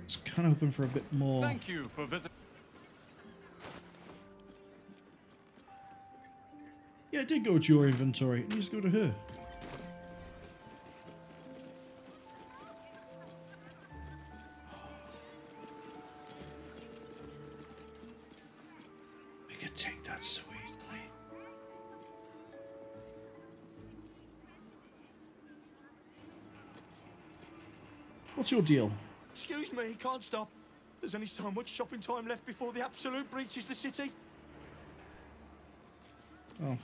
It's kind of hoping for a bit more. Thank you for visiting. Yeah, it did go to your inventory. It needs to go to her. We could take that so easily. What's your deal? Excuse me, can't stop. There's only so much shopping time left before the Absolute breaches the city. Oh.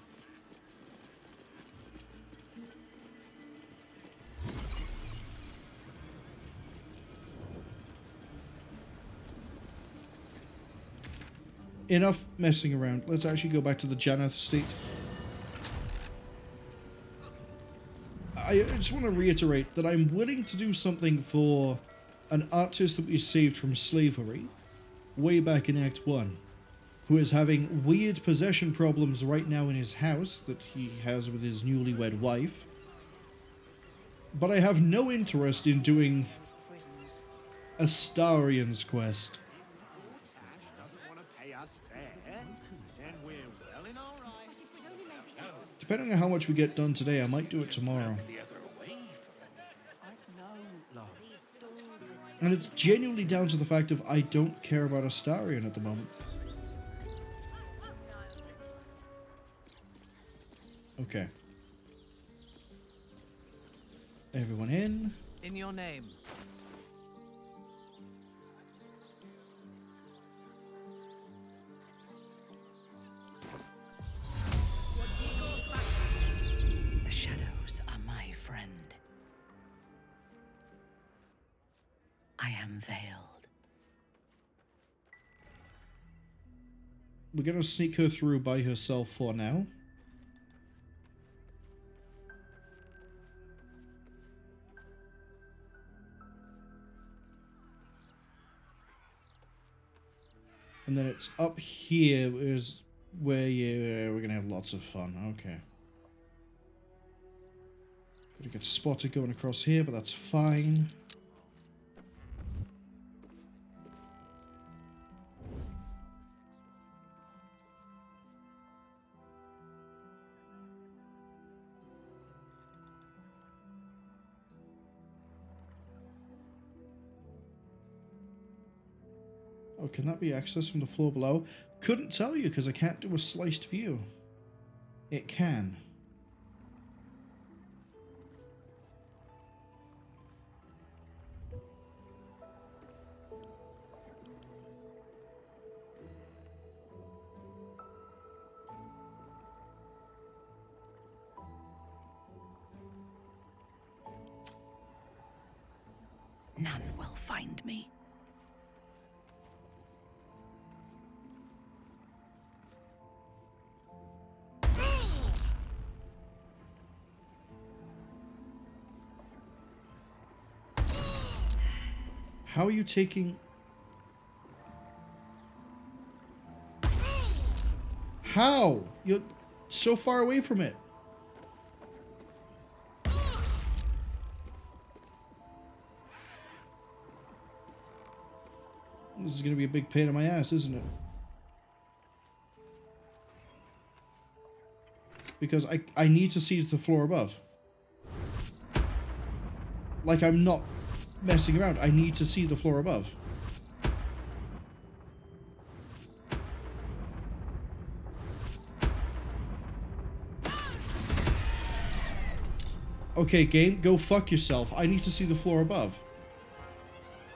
Enough messing around. Let's actually go back to the Janeth estate. I just want to reiterate that I'm willing to do something for an artist that we saved from slavery way back in Act 1, who is having weird possession problems right now in his house that he has with his newlywed wife. But I have no interest in doing Astarian's quest. Depending on how much we get done today, I might do it tomorrow. And it's genuinely down to the fact of I don't care about Astarion at the moment. Okay. Everyone in. In your name. The shadows are my friend. I am veiled. we're going to sneak her through by herself for now. And then it's up here is where we're going to have lots of fun. Okay. Gonna get spotted going across here, but that's fine. Oh, can that be accessed from the floor below? Couldn't tell you because I can't do a sliced view. It can. None will find me. How are you taking... How? You're so far away from it. This is going to be a big pain in my ass, isn't it? Because I need to see the floor above. Like, I'm not messing around. I need to see the floor above. Okay, game, go fuck yourself. I need to see the floor above.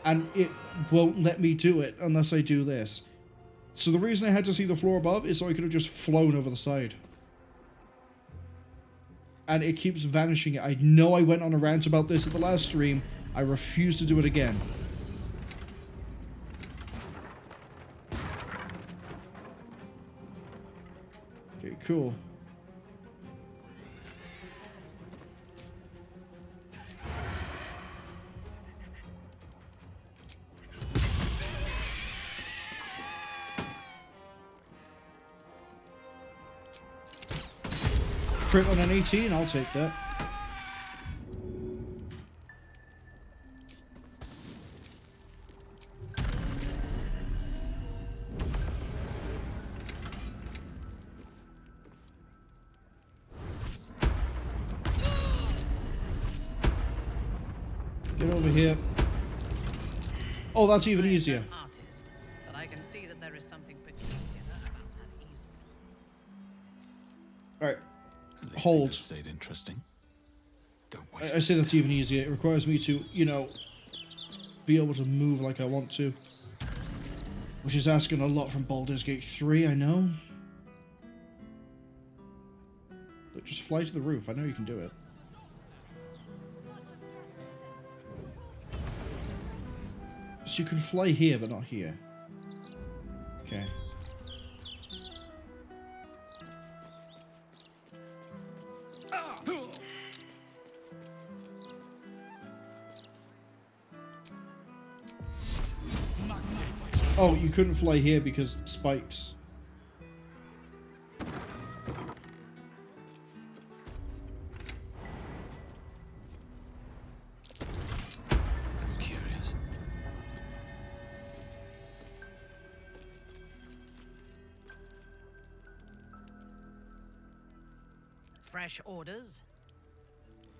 And it won't let me do it unless I do this. So the reason I had to see the floor above is so I could have just flown over the side. And it keeps vanishing. I know I went on a rant about this at the last stream. I refuse to do it again. Okay, cool. Crit on an 18, I'll take that. Get over here. Oh, that's even easier. Artist, but I can see that there is something peculiar about that easel. All right. Hold. Stayed interesting. I say that's even easier. It requires me to, you know, be able to move like I want to. Which is asking a lot from Baldur's Gate 3, I know. But just fly to the roof. I know you can do it. So you can fly here, but not here. Okay. Oh, you couldn't fly here because spikes. That's curious. Fresh orders?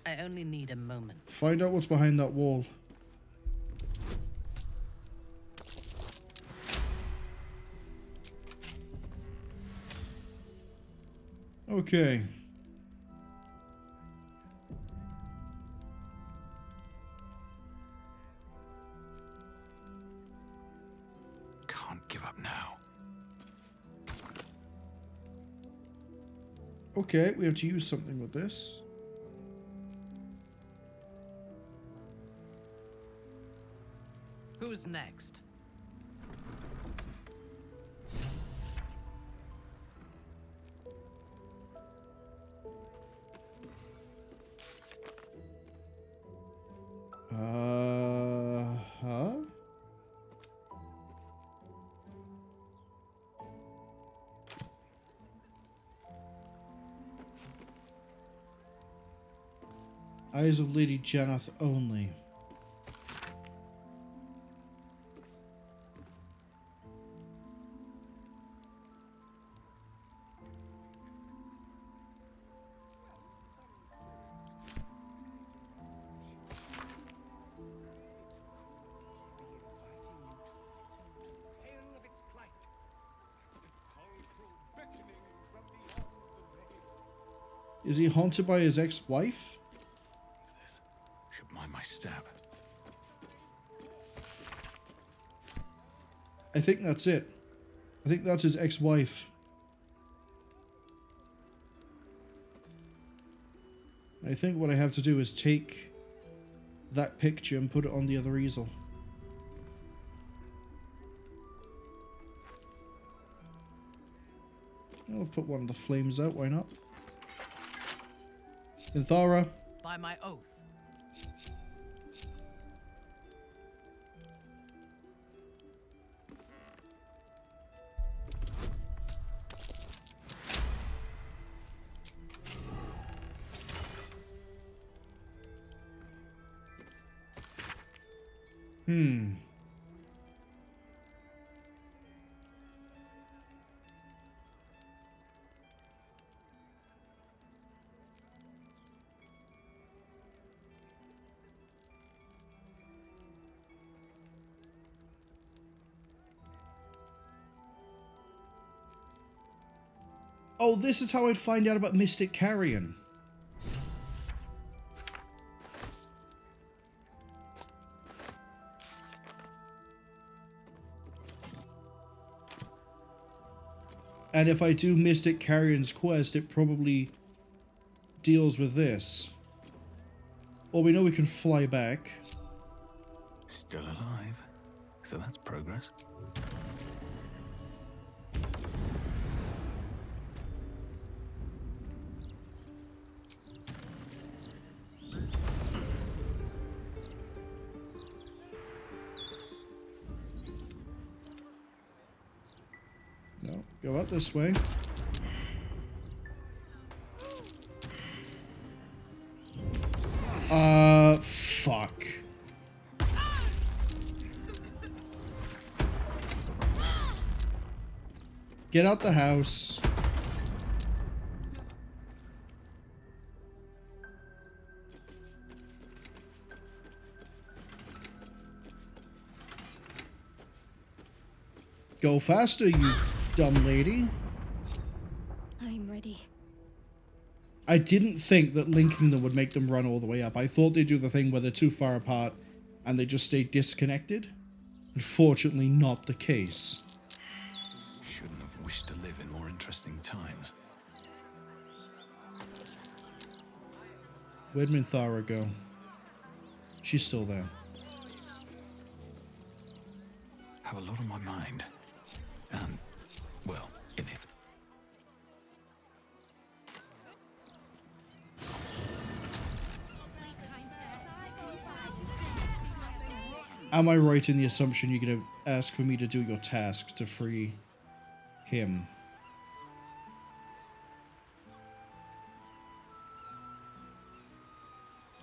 I only need a moment. Find out what's behind that wall. Okay. Can't give up now. Okay, we have to use something with this. Who's next? Eyes of Lady Jannath only. Is he haunted by his ex-wife? Should mind my step. I think that's it. I think that's his ex-wife. I think what I have to do is take that picture and put it on the other easel. I'll put one of the flames out, why not? Inthara. By my oath. Oh, this is how I'd find out about Mystic Carrion. And if I do Mystic Carrion's quest, it probably deals with this. Well, we know we can fly back. Still alive. So that's progress. No, go out this way. Fuck. Get out the house. Go faster, you dumb lady. I'm ready. I didn't think that linking them would make them run all the way up. I thought they'd do the thing where they're too far apart and they just stay disconnected. Unfortunately, not the case. Shouldn't have wished to live in more interesting times. Where'd Minthara go? She's still there. Have a lot on my mind. And, well, in it. Am I right in the assumption you're going to ask for me to do your task to free him?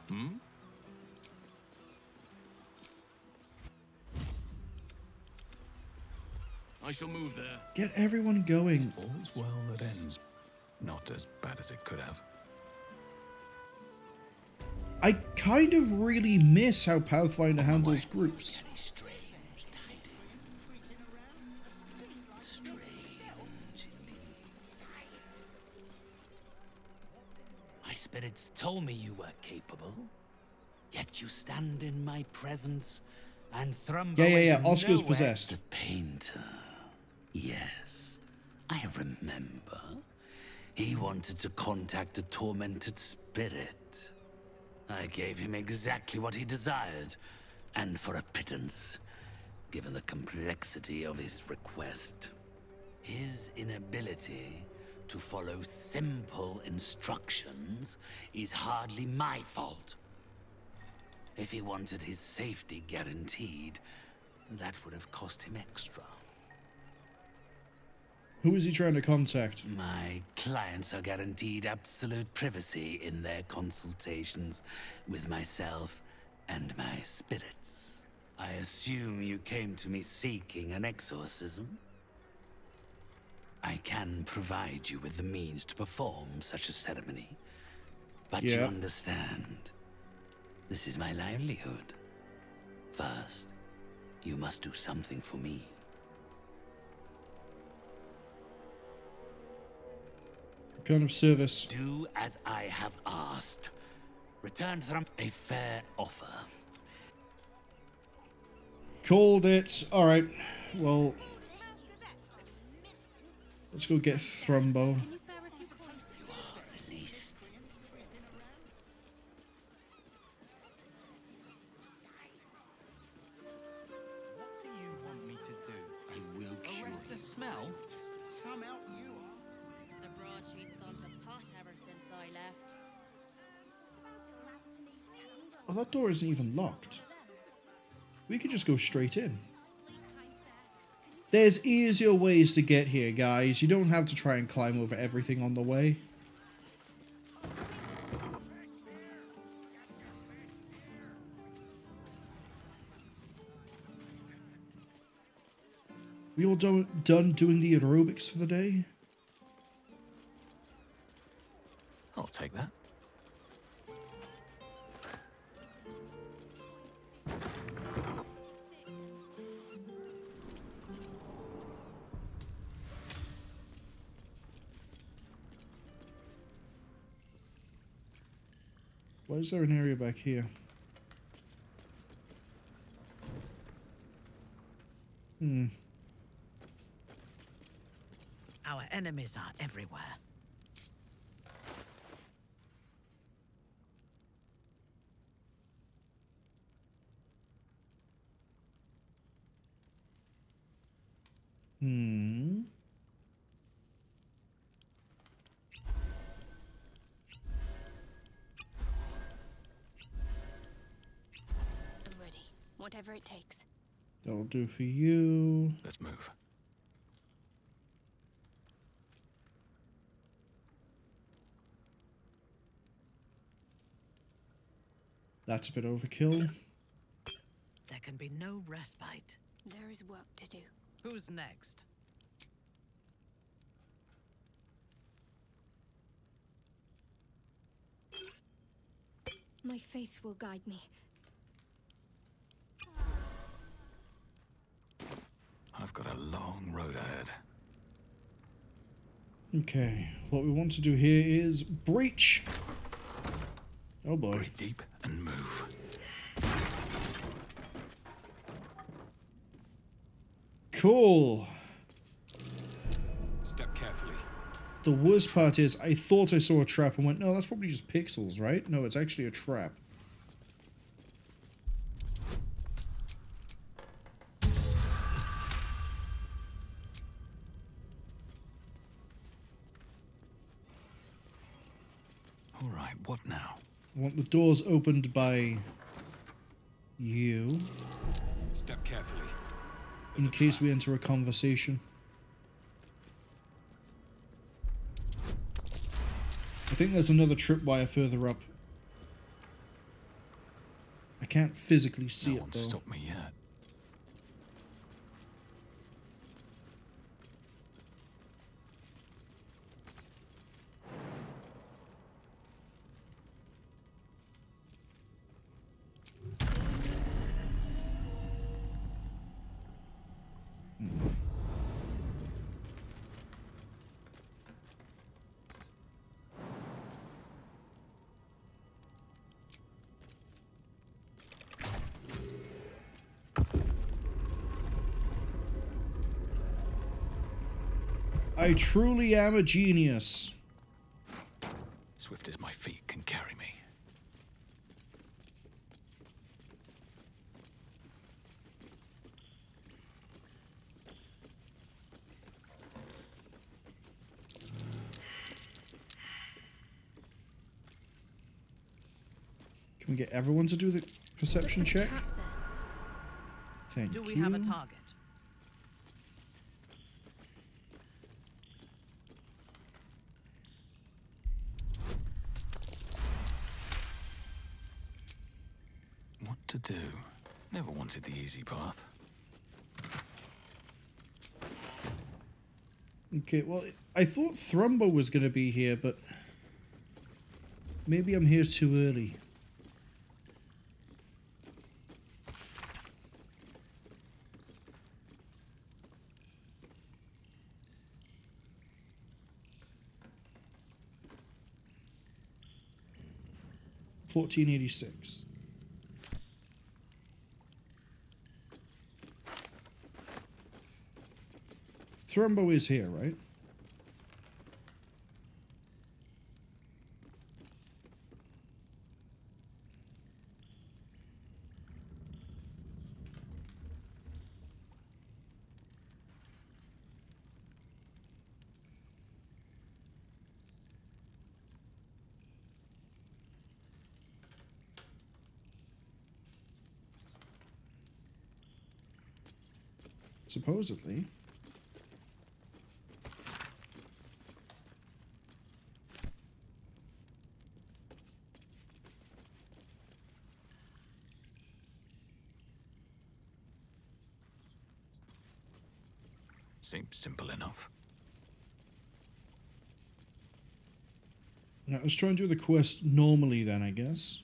Hmm? I shall move there. Get everyone going. All's well that ends. Not as bad as it could have. I kind of really miss how Pathfinder handles groups. My spirits told me you were capable, yet you stand in my presence and Thrumbo Yeah. is Oscar's nowhere. possessed. The painter. Yes, I remember. He wanted to contact a tormented spirit. I gave him exactly what he desired, and for a pittance, given the complexity of his request. His inability to follow simple instructions is hardly my fault. If he wanted his safety guaranteed, that would have cost him extra. Who is he trying to contact? My clients are guaranteed absolute privacy in their consultations with myself and my spirits. I assume you came to me seeking an exorcism? I can provide you with the means to perform such a ceremony. But you understand, this is my livelihood. First, you must do something for me. What kind of service? Do as I have asked. Return from a fair offer. Called it. Alright. Well, let's go get Thrumbo. What do you want me to do? I will cure Arrest the smell? Some help you are. The broadsheet's gone to pot ever since I left. Oh, that door isn't even locked. We could just go straight in. There's easier ways to get here, guys. You don't have to try and climb over everything on the way. We all done doing the aerobics for the day? I'll take that. Why is there an area back here? Our enemies are everywhere. I'm ready. Whatever it takes. That'll do for you. Let's move. That's a bit overkill. There can be no respite. There is work to do. Who's next? My faith will guide me. I've got a long road ahead. Okay, what we want to do here is breach. Oh boy. Breathe deep and move. Cool. Step carefully. The worst part is I thought I saw a trap and went, no, that's probably just pixels, right? No, it's actually a trap. All right, what now? I want the doors opened by you. Step carefully. In case we enter a conversation. I think there's another tripwire further up. I can't physically see it though. Stop me yet. I truly am a genius. Swift as my feet can carry me. Can we get everyone to do the perception check? Thank you. Do we have a target? What to do? Never wanted the easy path. Okay, well, I thought Thrumbo was going to be here, but maybe I'm here too early. $14.86. Thrumbo is here, right? Supposedly. Seems simple enough. Now, let's try and do the quest normally then, I guess.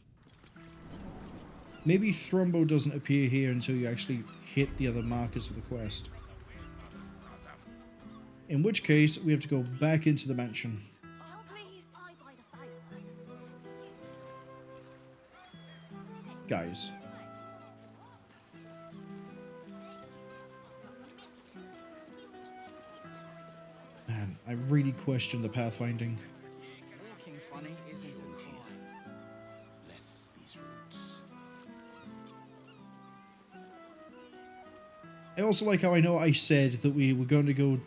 Maybe Thrumbo doesn't appear here until you actually hit the other markers of the quest. In which case, we have to go back into the mansion. Guys. Man, I really question the pathfinding. Walking funny isn't a tear. Bless these roots. I also like how I know I said that we were going to go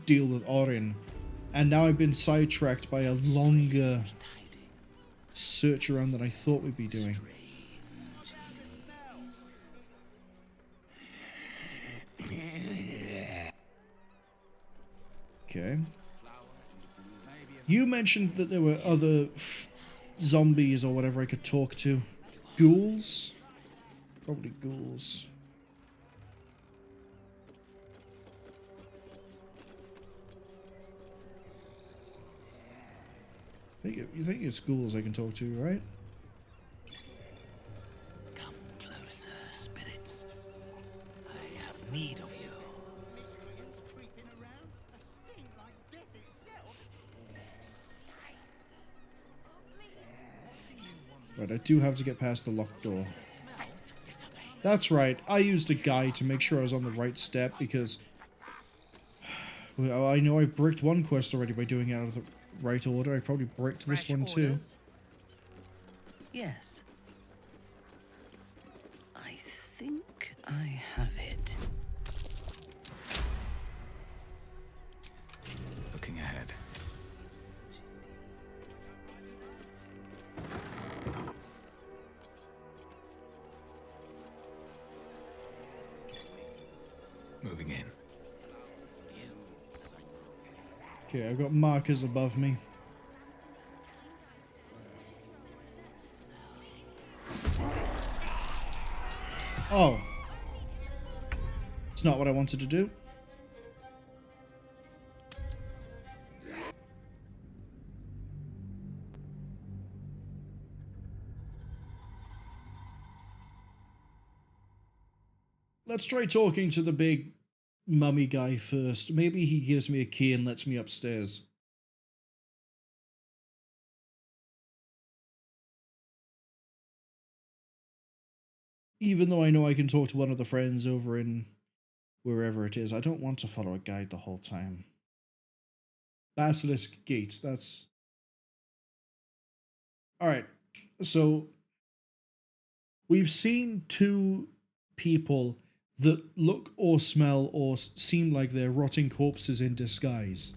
deal with Orin, and now I've been sidetracked by a longer search around than I thought we'd be doing. Okay. You mentioned that there were other zombies or whatever I could talk to. Ghouls? Probably ghouls. You think it's ghouls I can talk to, right? Come closer, spirits. I have need of you. Miscreants creeping around, a sting like death itself. Right, I do have to get past the locked door. That's right, I used a guide to make sure I was on the right step because... Well, I know I bricked one quest already by doing it out of the right order. I probably bricked this one too. Yes. I think I have it. Looking ahead. Moving in. Okay, I've got markers above me. Oh. It's not what I wanted to do. Let's try talking to the big mummy guy first. Maybe he gives me a key and lets me upstairs. Even though I know I can talk to one of the friends over in wherever it is, I don't want to follow a guide the whole time. Basilisk Gate, that's... Alright, so we've seen two people that look or smell or seem like they're rotting corpses in disguise.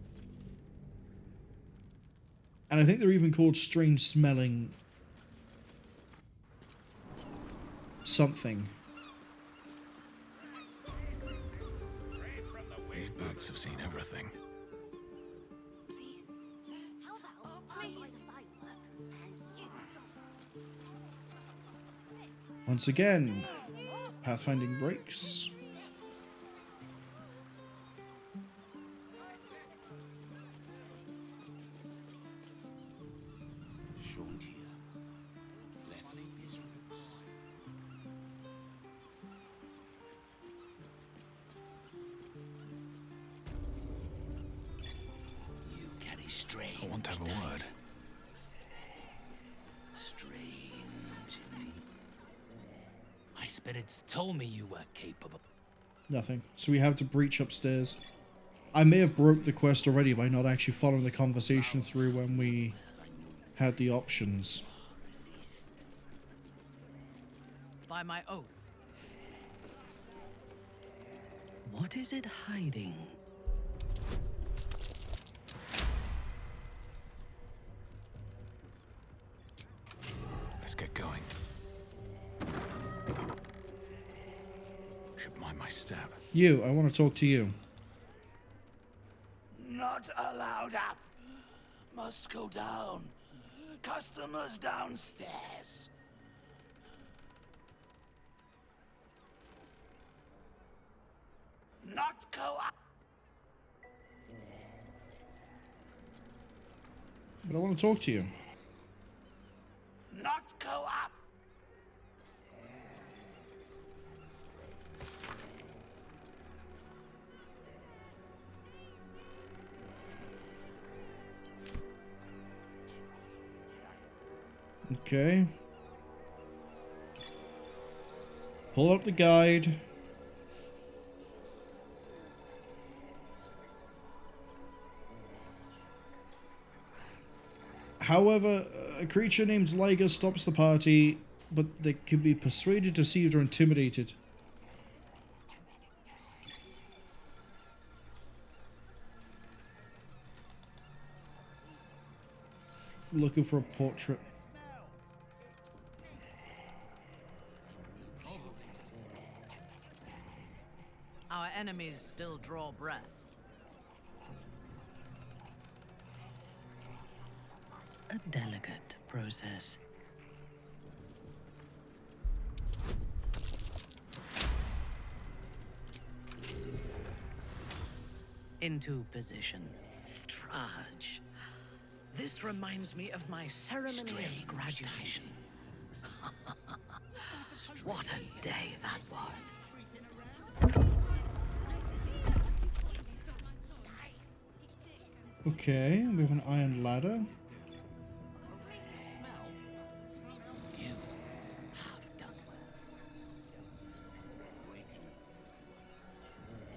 And I think they're even called strange smelling something. These boots have seen everything. Once again, pathfinding breaks. I want to have a word. Strange indeed. My spirits told me you were capable. Nothing. So we have to breach upstairs. I may have broke the quest already by not actually following the conversation through when we had the options. By my oath. What is it hiding? Let's get going. Should mind my step. You, I want to talk to you. Not allowed up. Must go down. Customers downstairs. Not go up. But I want to talk to you. Not go up. Okay. Pull up the guide. However, a creature named Lae'zel stops the party, but they can be persuaded, deceived, or intimidated. Looking for a portrait. Our enemies still draw breath. A delicate process. Into position. Strage. This reminds me of my ceremony of graduation. What a day that was. Okay, we have an iron ladder.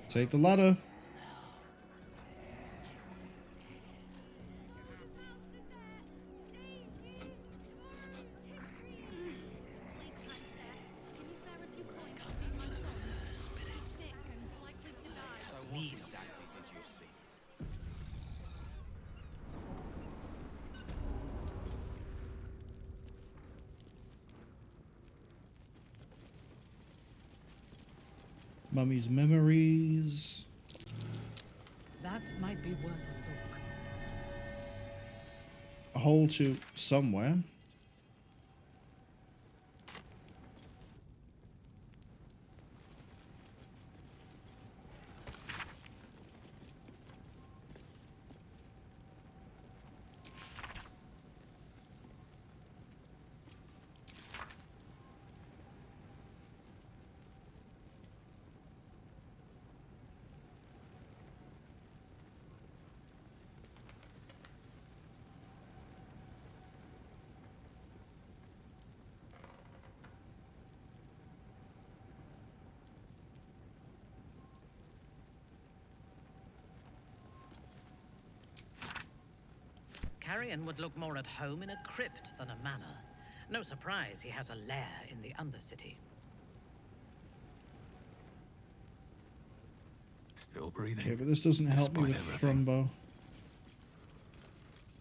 Take the ladder. Mummy's memories. That might be worth a look. A hole to somewhere. Carrion would look more at home in a crypt than a manor. No surprise he has a lair in the Undercity. Still breathing. Okay, but this doesn't help me with everything. Thrumbo.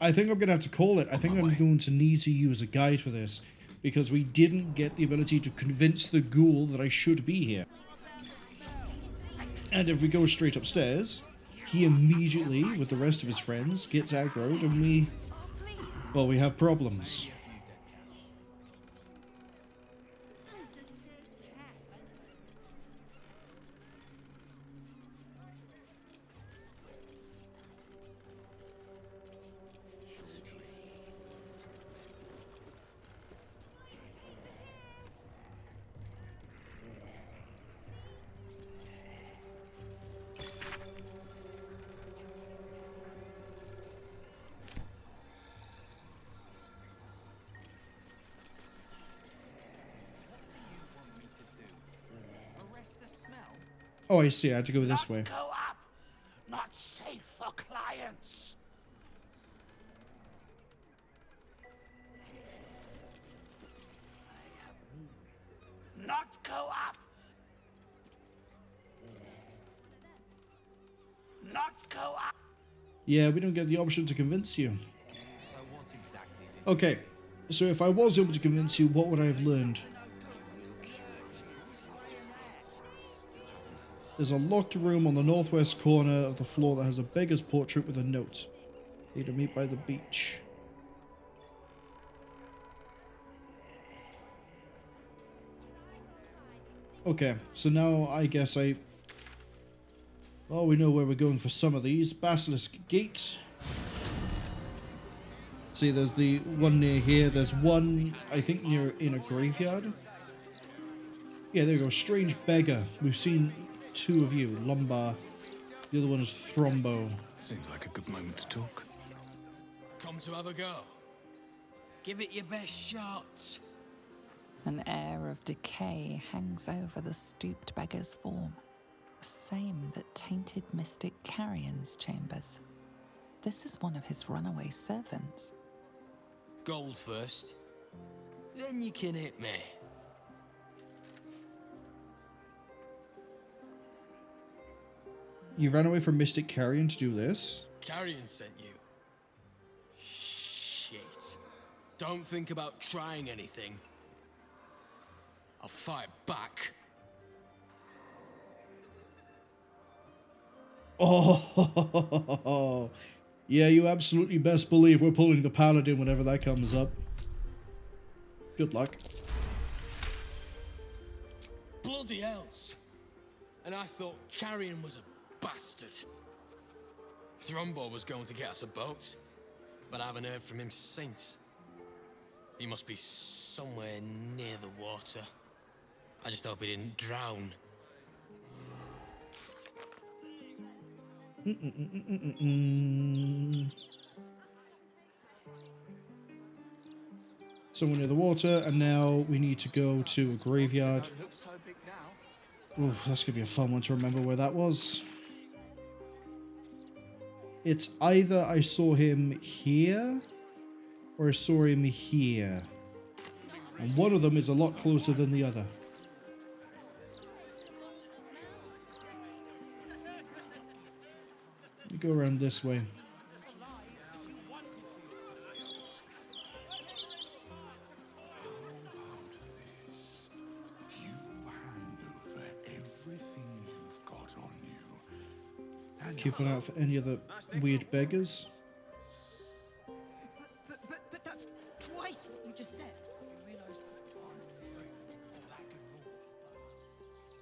I think I'm going to have to call it. I think I'm going to need to use a guide for this, because we didn't get the ability to convince the ghoul that I should be here. And if we go straight upstairs, he immediately, with the rest of his friends, gets aggroed and we have problems. Oh, I see. I had to go this way. Go up! Not safe for clients! Not go up! Not go up! Yeah, we don't get the option to convince you. Okay, so if I was able to convince you, what would I have learned? There's a locked room on the northwest corner of the floor that has a beggar's portrait with a note. Here to meet by the beach. Okay, so now I guess well, we know where we're going for some of these. Basilisk Gate. See, there's the one near here. There's one, I think, near in a graveyard. Yeah, there you go. Strange Beggar. We've seen two of you. Lumbar. The other one is Thrombo. Seems like a good moment to talk. Come to have a go. Give it your best shot. An air of decay hangs over the stooped beggar's form, the same that tainted mystic Carrion's chambers. This is one of his runaway servants. Gold first, then you can hit me. You ran away from Mystic Carrion to do this? Carrion sent you. Shit. Don't think about trying anything. I'll fight back. Oh, yeah, you absolutely best believe we're pulling the Paladin whenever that comes up. Good luck. Bloody hells. And I thought Carrion was a bastard. Thrombo was going to get us a boat, but I haven't heard from him since. He must be somewhere near the water. I just hope he didn't drown. Someone near the water, and now we need to go to a graveyard. Ooh, that's gonna be a fun one to remember where that was. It's either I saw him here, or I saw him here. And one of them is a lot closer than the other. You go around this way. Keep an eye out for any other weird beggars. But that's twice what you just said.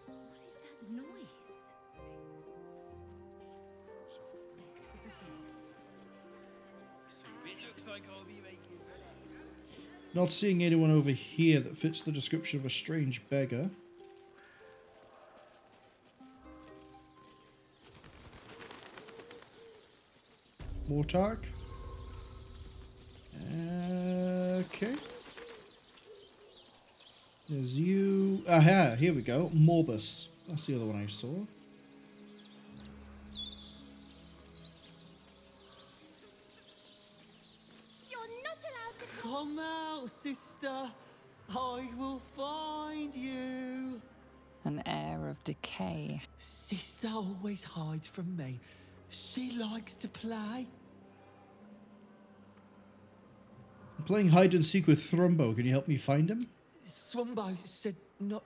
What is that noise? It looks like I'll be making... Not seeing anyone over here that fits the description of a strange beggar. Mortark. Okay. There's you. Aha, here we go. Morbus. That's the other one I saw. You're not allowed to come out, sister. I will find you. An air of decay. Sister always hides from me. She likes to play. I'm playing hide and seek with Thrombo. Can you help me find him? Thrombo said not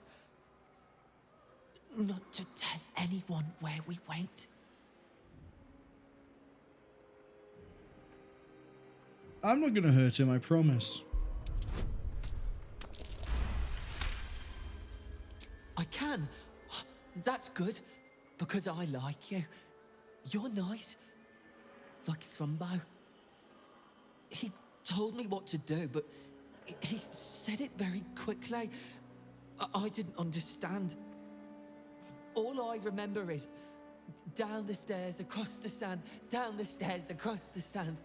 to tell anyone where we went. I'm not gonna hurt him, I promise. I can. That's good, because I like you. You're nice, like Thrombo. He told me what to do, but he said it very quickly. I didn't understand. All I remember is down the stairs, across the sand, down the stairs, across the sand.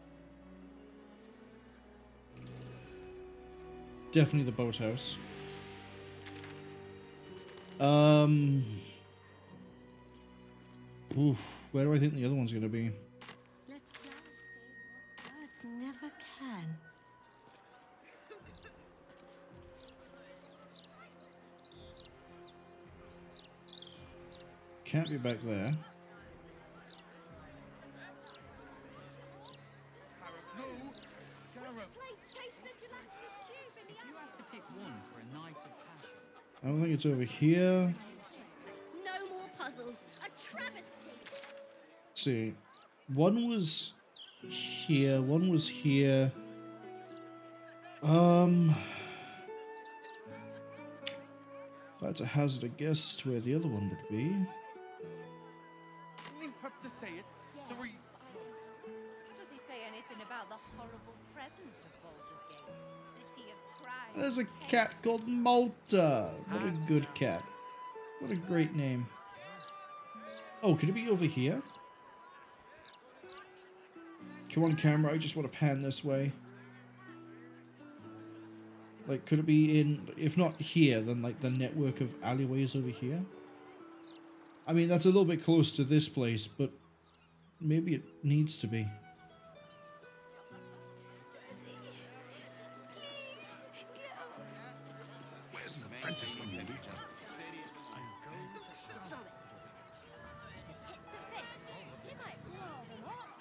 Definitely the boathouse. Oof, where do I think the other one's gonna be? Let flowers say what words never can. Can't be back there. I don't think it's over here. No more puzzles. A travesty. Let's see. One was here, one was here. If I had to hazard a guess as to where the other one would be. You have to say it 3. Does he say anything about the horrible present of Baldur's Gate? City of crime. There's a cat called Malta. What a good cat. What a great name. Oh, could it be over here? Come on, camera, I just want to pan this way. Like, could it be in, if not here, then like the network of alleyways over here? I mean, that's a little bit close to this place, but maybe it needs to be. Where's an apprentice when you need one? Hits a fist. It might blow them up.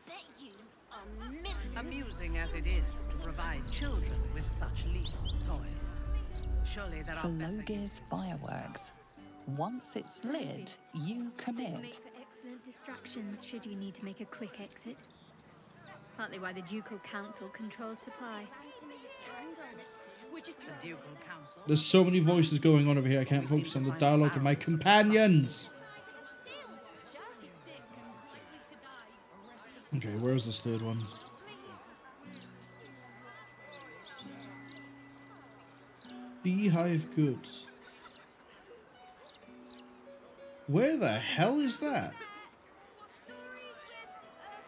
Bet you a million. Amusing as it is to provide children with such lethal toys. Surely there For are better Logear's fireworks, once it's lit, you commit. Make for excellent distractions should you need to make a quick exit. Partly why the Ducal Council controls supply. The Ducal Council. There's so many voices going on over here, I can't focus on the dialogue of my companions. Okay, where's this third one? Beehive Goods. Where the hell is that?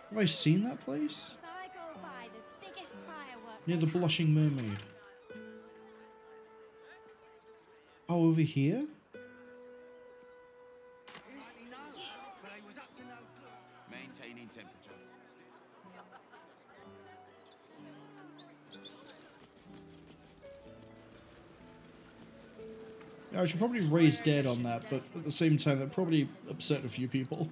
Have I seen that place? Near the Blushing Mermaid. Oh, over here? Maintaining temperature. Yeah, I should probably raise dead on that, but at the same time, that probably upset a few people.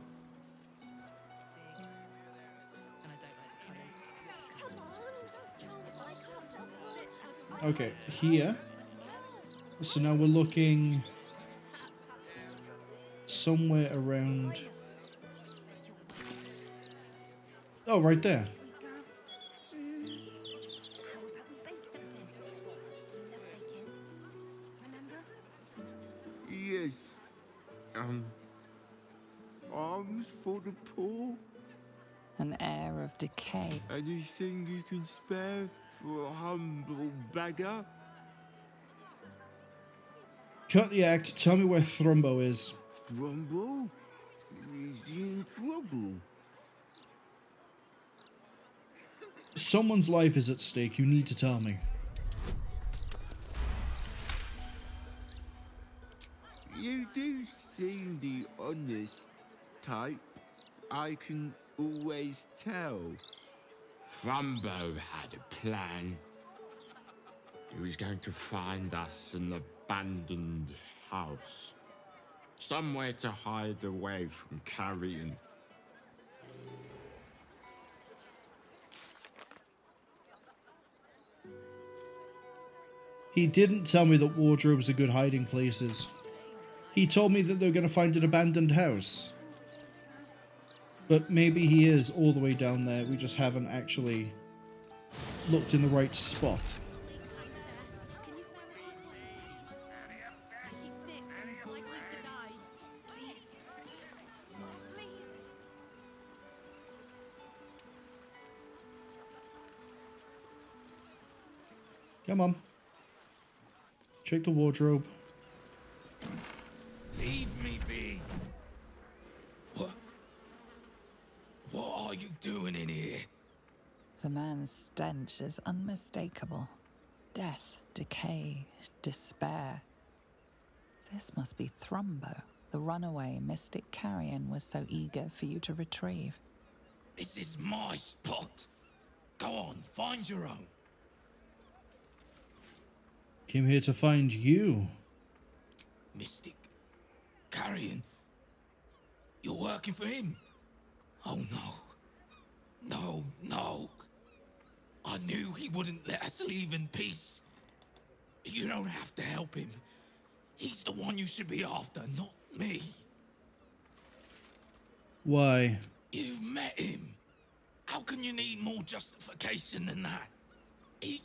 Okay, here. So now we're looking somewhere around. Oh, right there. Yes. Arms for the poor? An air of decay. Anything you can spare for a humble beggar? Cut the act. Tell me where Thrumbo is. Thrumbo? Is he in trouble? Someone's life is at stake. You need to tell me. You do seem the honest type. I can always tell. Thrumbo had a plan. He was going to find us an abandoned house. Somewhere to hide away from carrion. He didn't tell me that wardrobes are good hiding places. He told me that they're going to find an abandoned house. But maybe he is all the way down there. We just haven't actually looked in the right spot. Come on. Check the wardrobe. Leave me be. What are you doing in here? The man's stench is unmistakable. Death, decay, despair. This must be Thrumbo, the runaway mystic carrion was so eager for you to retrieve. This is my spot. Go on, find your own. Came here to find you. Mystic. Carrion. You're working for him? Oh no. No, no. I knew he wouldn't let us leave in peace. You don't have to help him. He's the one you should be after, not me. Why? You've met him. How can you need more justification than that? He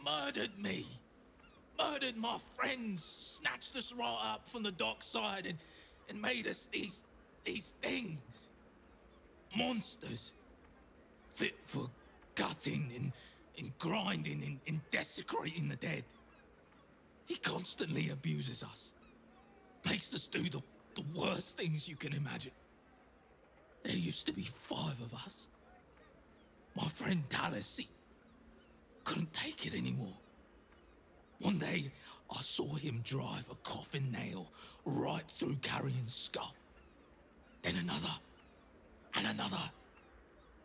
murdered me. Murdered my friends. Snatched us right up from the dockside and made us these things. Monsters. Fit for gutting and grinding and desecrating the dead. He constantly abuses us. Makes us do the worst things you can imagine. There used to be 5 of us. My friend Talus, he couldn't take it anymore. One day, I saw him drive a coffin nail right through Carrion's skull. Then another, and another.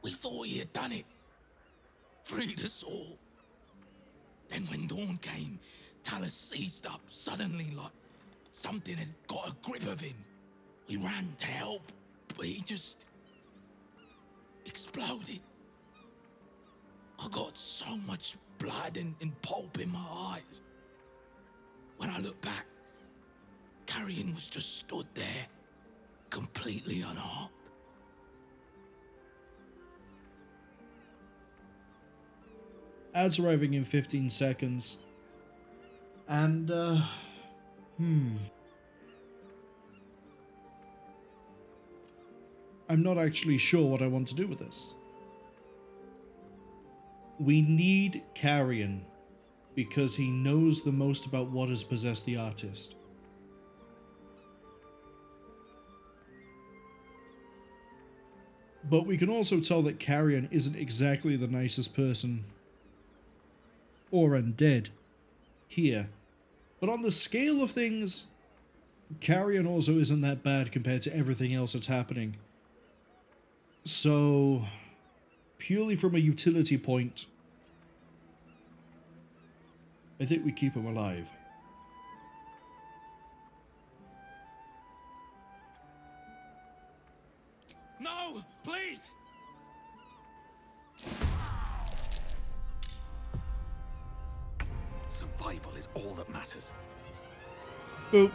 We thought he had done it. Freed us all. Then when dawn came, Talus seized up suddenly like something had got a grip of him. We ran to help, but he just exploded. I got so much blood and pulp in my eyes. When I look back, Carrion was just stood there, completely unharmed. Ads arriving in 15 seconds. And, I'm not actually sure what I want to do with this. We need Carrion, because he knows the most about what has possessed the artist. But we can also tell that Carrion isn't exactly the nicest person or undead here. But on the scale of things, Carrion also isn't that bad compared to everything else that's happening. So, purely from a utility point, I think we keep him alive. No, please! Survival is all that matters. Boop.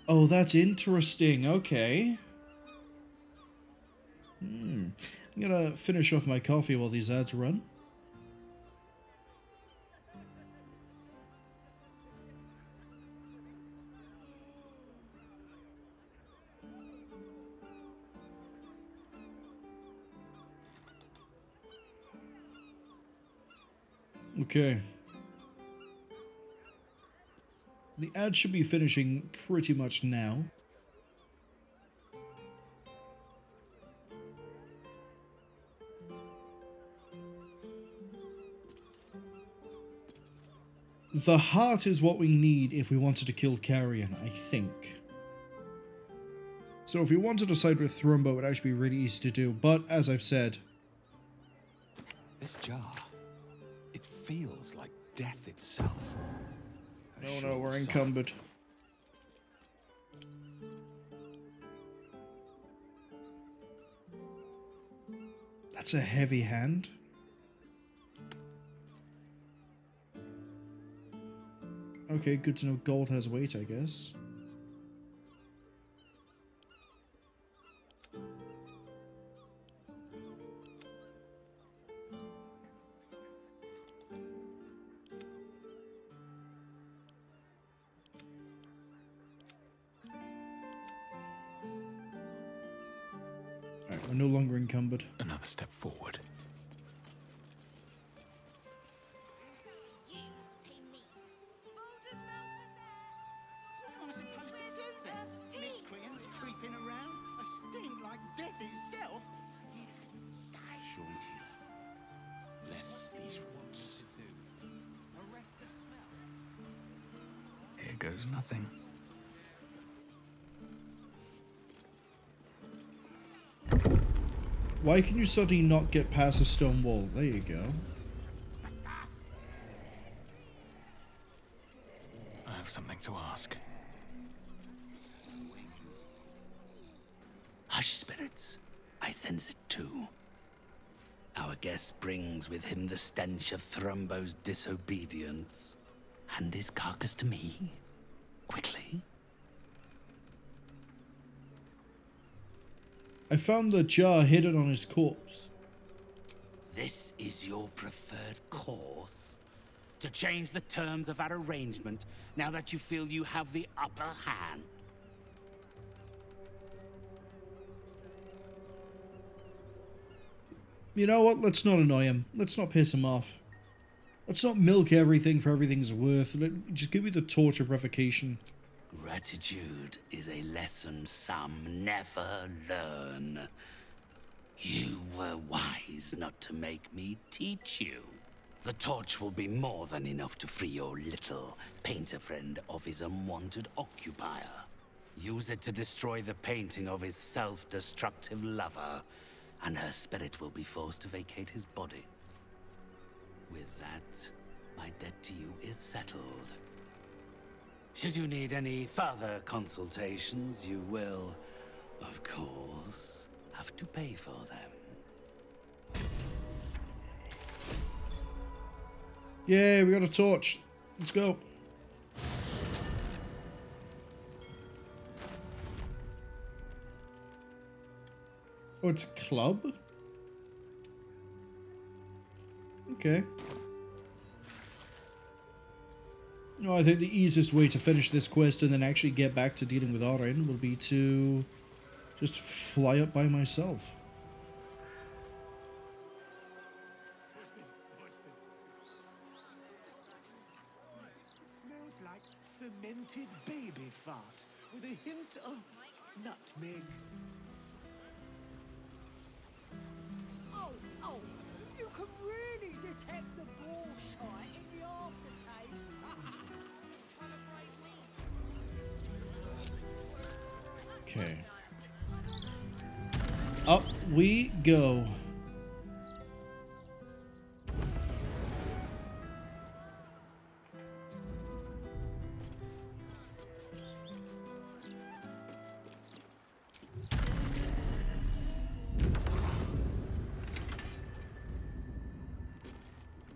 Oh, that's interesting. Okay. I'm gonna finish off my coffee while these ads run. Okay. The ad should be finishing pretty much now. The heart is what we need if we wanted to kill Carrion, I think. So if we wanted to side with Thrumbo, it would actually be really easy to do, but as I've said... This jar, it feels like death itself. Oh no, we're encumbered. That's a heavy hand. Okay, good to know gold has weight, I guess. Alright, we're no longer encumbered. Another step forward. What am I supposed to do then? Miscreants creeping around? Here goes nothing. Why can you suddenly not get past a stone wall? There you go. I have something to ask. Hush, spirits. I sense it too. Our guest brings with him the stench of Thrumbo's disobedience. Hand his carcass to me. Quickly. I found the jar hidden on his corpse. This is your preferred course? To change the terms of our arrangement now that you feel you have the upper hand? You know what? Let's not annoy him. Let's not piss him off. Let's not milk everything for everything's worth. Just give me the torch of revocation. Gratitude is a lesson some never learn. You were wise not to make me teach you. The torch will be more than enough to free your little painter friend of his unwanted occupier. Use it to destroy the painting of his self-destructive lover, and her spirit will be forced to vacate his body. With that, my debt to you is settled. Should you need any further consultations, you will, of course, have to pay for them. Yeah, we got a torch. Let's go. Oh, it's a club? Okay. No, I think the easiest way to finish this quest and then actually get back to dealing with Orin will be to just fly up by myself. Watch this, watch this. It smells like fermented baby fart with a hint of nutmeg. Oh, you can really detect the bullshit in the aftertaste. Okay. Up we go.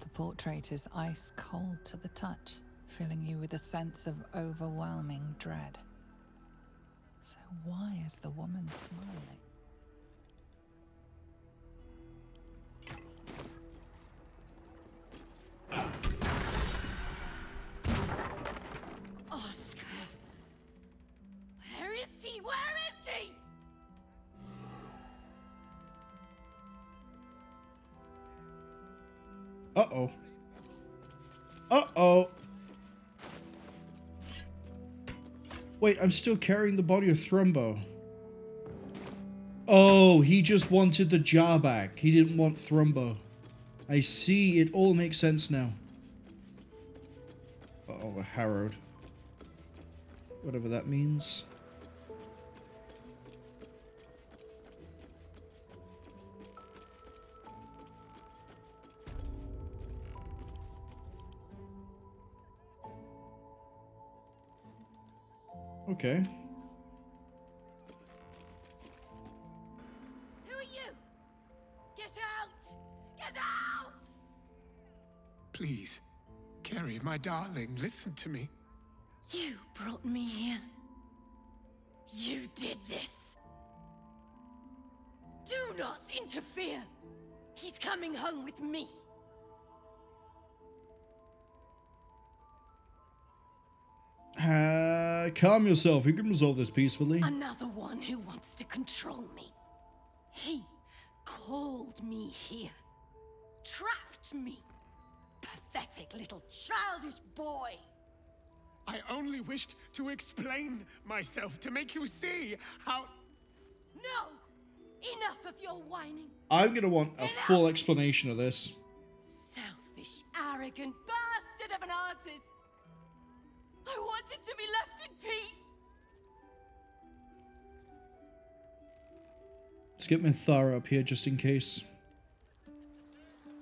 The portrait is ice cold to the touch, filling you with a sense of overwhelming dread. So why is the woman smiling? Oscar! Where is he? Where is he? Uh-oh. Uh-oh. Wait, I'm still carrying the body of Thrumbo. Oh, he just wanted the jar back. He didn't want Thrumbo. I see. It all makes sense now. Uh-oh, the harrowed. Whatever that means. Okay. Who are you? Get out! Get out! Please, Carrie, my darling, listen to me. You brought me here. You did this. Do not interfere. He's coming home with me. Calm yourself. You can resolve this peacefully. Another one who wants to control me. He called me here. Trapped me. Pathetic little childish boy. I only wished to explain myself to make you see how... No! Enough of your whining. I'm gonna want a full explanation of this. Selfish, arrogant bastard of an artist. I want wanted to be left in peace. Let's get Minthara up here just in case.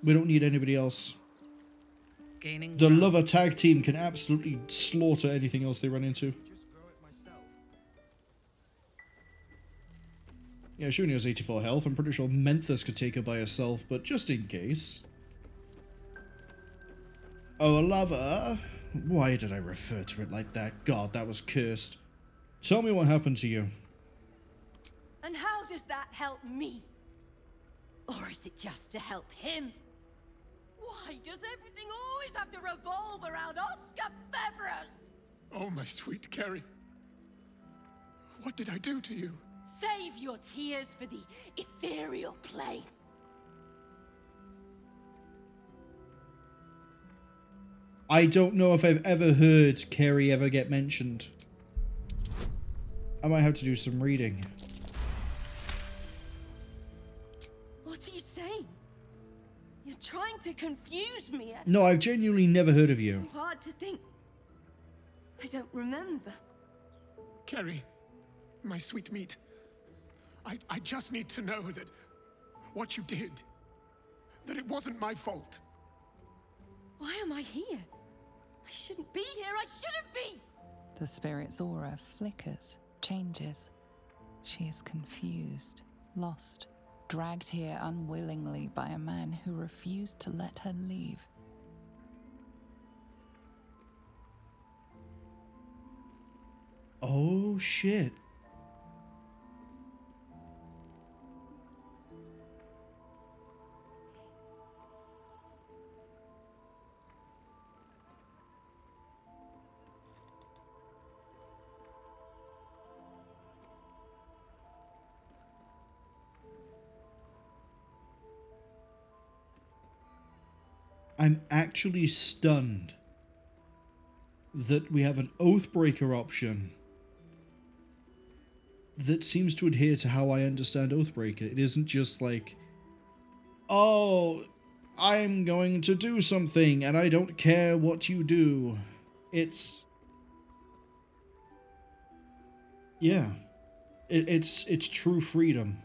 We don't need anybody else. Gaining The ground. lover tag team can absolutely slaughter anything else they run into. Yeah, she only has 84 health. I'm pretty sure Menthus could take her by herself, but just in case. Oh, a lover? Why did I refer to it like that? God, that was cursed. Tell me what happened to you. And how does that help me? Or is it just to help him? Why does everything always have to revolve around Oscar Beverus? Oh, my sweet Carrie. What did I do to you? Save your tears for the ethereal plane. I don't know if I've ever heard Carrie ever get mentioned. I might have to do some reading. What are you saying? You're trying to confuse me. No, I've genuinely never heard of you. It's so hard to think. I don't remember. Carrie, my sweet meat. I just need to know that what you did, that it wasn't my fault. Why am I here? I shouldn't be here. I shouldn't be. The spirit's aura flickers, changes. She is confused, lost, dragged here unwillingly by a man who refused to let her leave. Oh, shit. I'm actually stunned that we have an Oathbreaker option that seems to adhere to how I understand Oathbreaker. It isn't just like, oh, I'm going to do something and I don't care what you do. It's... yeah. It's true freedom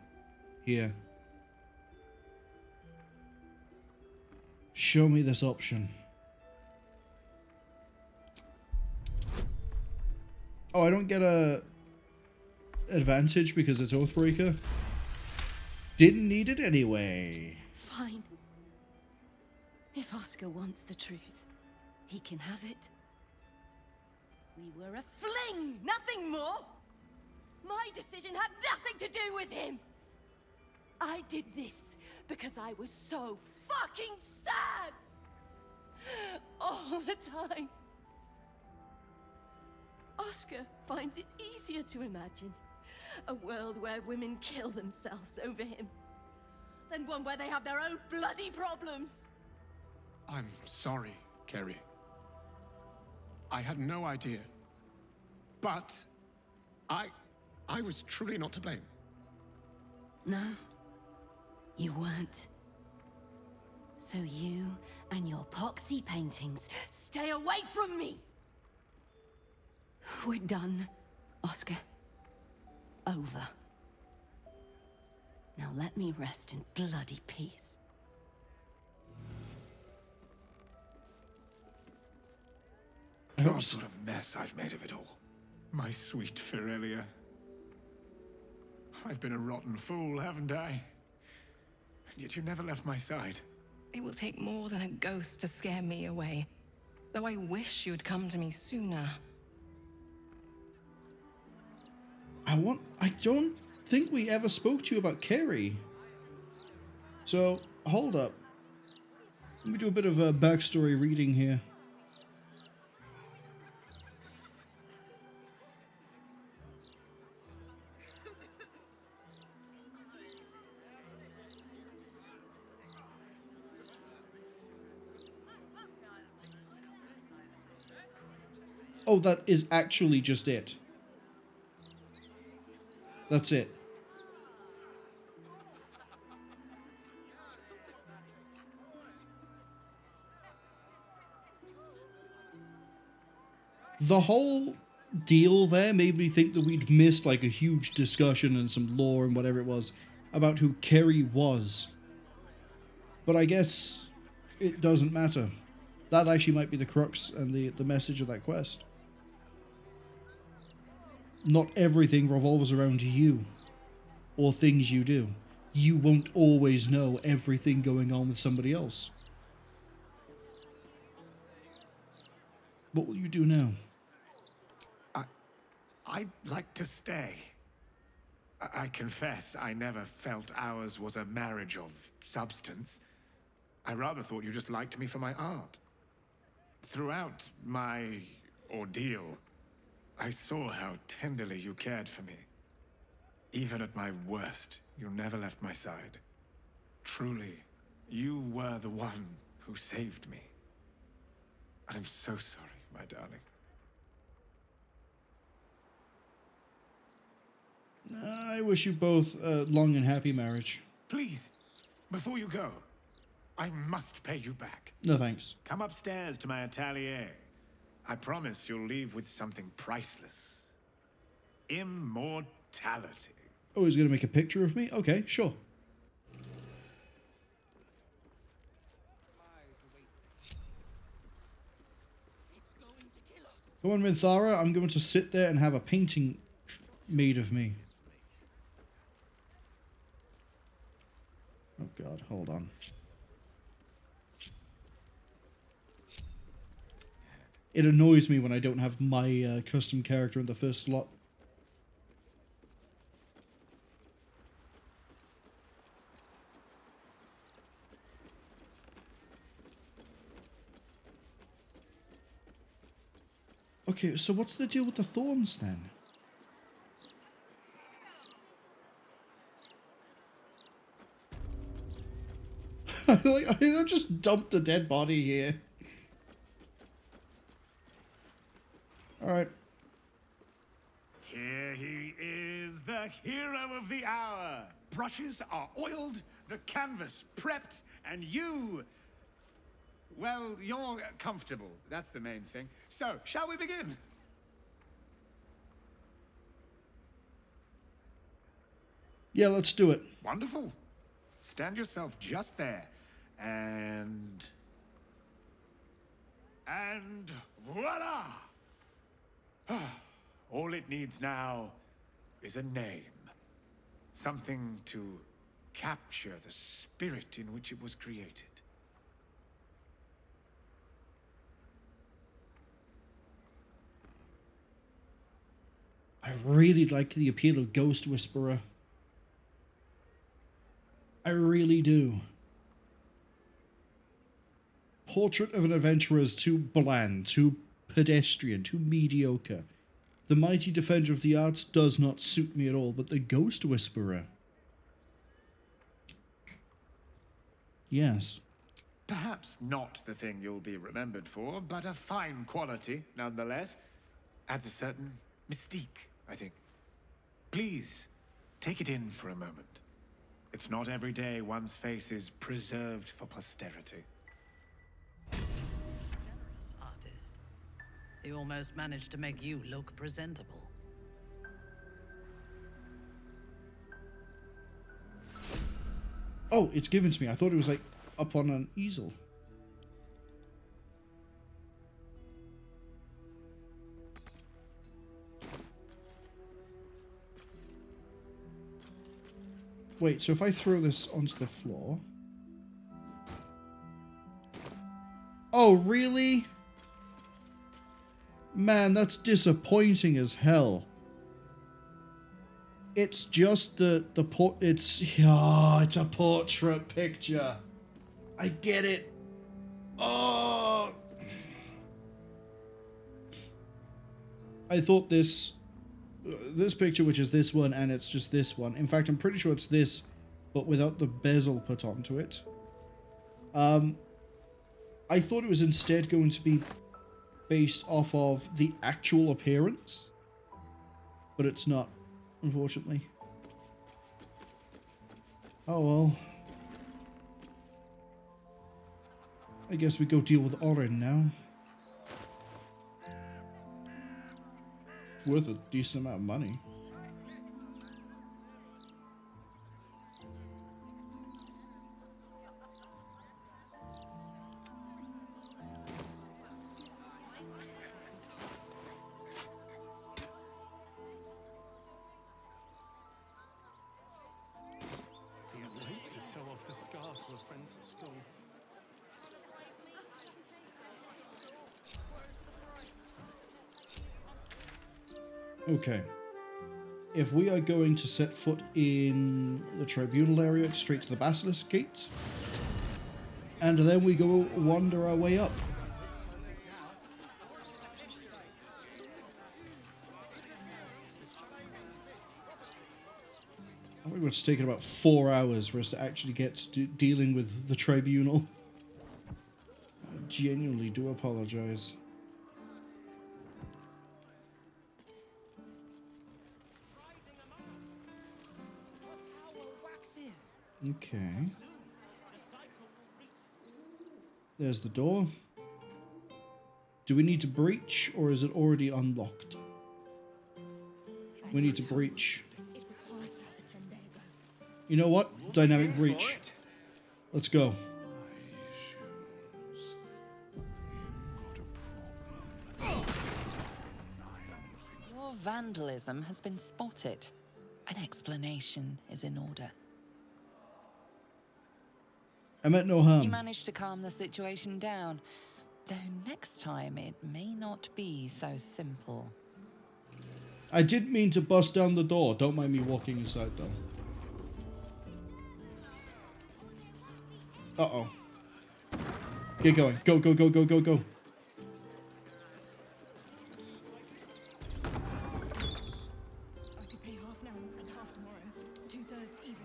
here. Show me this option. Oh, I don't get a advantage because it's Oathbreaker? Didn't need it anyway. Fine. If Oscar wants the truth, he can have it. We were a fling, nothing more. My decision had nothing to do with him. I did this because I was so fucking sad. All the time. Oscar finds it easier to imagine a world where women kill themselves over him than one where they have their own bloody problems. I'm sorry, Carrie. I had no idea. But I was truly not to blame. No, you weren't. So you and your poxy paintings stay away from me. We're done, Oscar. Over. Now let me rest in bloody peace. God, what a mess I've made of it all. My sweet Ferelia. I've been a rotten fool, haven't I? And yet you never left my side. It will take more than a ghost to scare me away. Though I wish you'd come to me sooner. I don't think we ever spoke to you about Carrie. So, hold up. Let me do a bit of a backstory reading here. Oh, that is actually just it. That's it. The whole deal there made me think that we'd missed like a huge discussion and some lore and whatever it was about who Kerry was. But I guess it doesn't matter. That actually might be the crux and the message of that quest. Not everything revolves around you or things you do. You won't always know everything going on with somebody else. What will you do now? I'd like to stay. I confess I never felt ours was a marriage of substance. I rather thought you just liked me for my art. Throughout my ordeal, I saw how tenderly you cared for me. Even at my worst, you never left my side. Truly, you were the one who saved me. I'm so sorry, my darling. I wish you both a long and happy marriage. Please, before you go, I must pay you back. No thanks. Come upstairs to my atelier. I promise you'll leave with something priceless. Immortality. Oh, he's going to make a picture of me? Okay, sure. Come on, Minthara. I'm going to sit there and have a painting made of me. Oh god, hold on. It annoys me when I don't have my custom character in the first slot. Okay, so what's the deal with the thorns then? I just dumped a dead body here. Alright. Here he is, the hero of the hour. Brushes are oiled, the canvas prepped, and you... well, you're comfortable. That's the main thing. So, shall we begin? Yeah, let's do it. Wonderful. Stand yourself just there. And voila! All it needs now is a name. Something to capture the spirit in which it was created. I really like the appeal of Ghost Whisperer. I really do. Portrait of an Adventurer is too bland, too pedestrian, too mediocre. The Mighty Defender of the Arts does not suit me at all, but the Ghost Whisperer... yes. Perhaps not the thing you'll be remembered for, but a fine quality, nonetheless. Adds a certain mystique, I think. Please, take it in for a moment. It's not every day one's face is preserved for posterity. Generous artist. He almost managed to make you look presentable. Oh, it's given to me. I thought it was like up on an easel. Wait, so if I throw this onto the floor... oh, really? Man, that's disappointing as hell. It's just it's a portrait picture. I get it. Oh. I thought this picture, which is this one, and it's just this one. In fact, I'm pretty sure it's this, but without the bezel put onto it. I thought it was instead going to be based off of the actual appearance, but it's not, unfortunately. Oh well. I guess we go deal with Orin now. worth a decent amount of money. Can't wait to show off the scar to her friends at school. Okay. If we are going to set foot in the tribunal area, straight to the Basilisk Gate, and then we go wander our way up. I think it's taken about 4 hours for us to actually get to dealing with the tribunal. I genuinely do apologize. Okay. There's the door. Do we need to breach, or is it already unlocked? We need to breach. You know what? Dynamic breach. Let's go. Your vandalism has been spotted. An explanation is in order. I meant no harm. You managed to calm the situation down, though next time it may not be so simple. I didn't mean to bust down the door. Don't mind me walking inside, though. Uh-oh. Get going. Go, go, go, go, go, go. I could pay half now and half tomorrow. 2/3 even.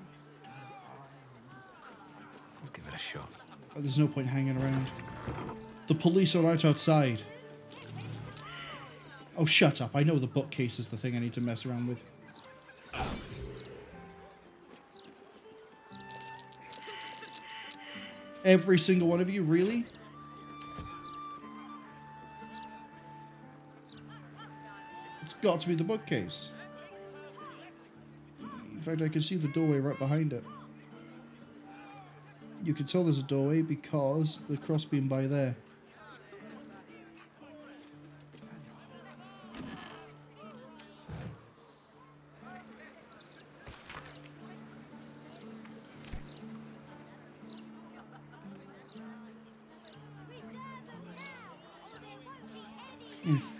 I'll give it a shot. Oh, there's no point hanging around. The police are right outside. Oh, shut up. I know the bookcase is the thing I need to mess around with. Every single one of you, really? It's got to be the bookcase. In fact, I can see the doorway right behind it. You can tell there's a doorway because the crossbeam by there.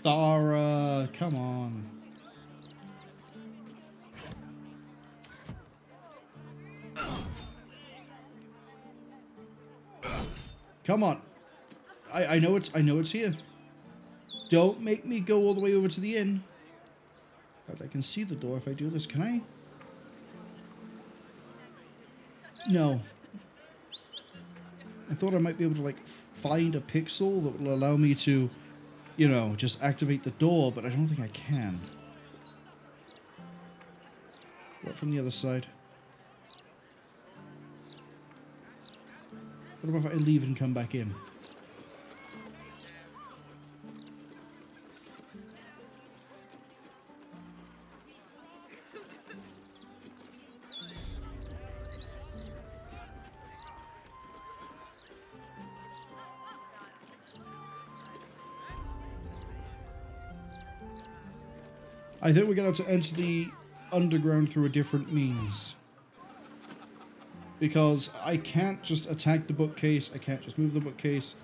Thara, come on. Come on. I know it's here. Don't make me go all the way over to the inn. But I can see the door if I do this, can I? No. I thought I might be able to like find a pixel that will allow me to, you know, just activate the door, but I don't think I can. What from the other side? What about if I leave and come back in? I think we're going to have to enter the underground through a different means. Because I can't just attack the bookcase, I can't just move the bookcase.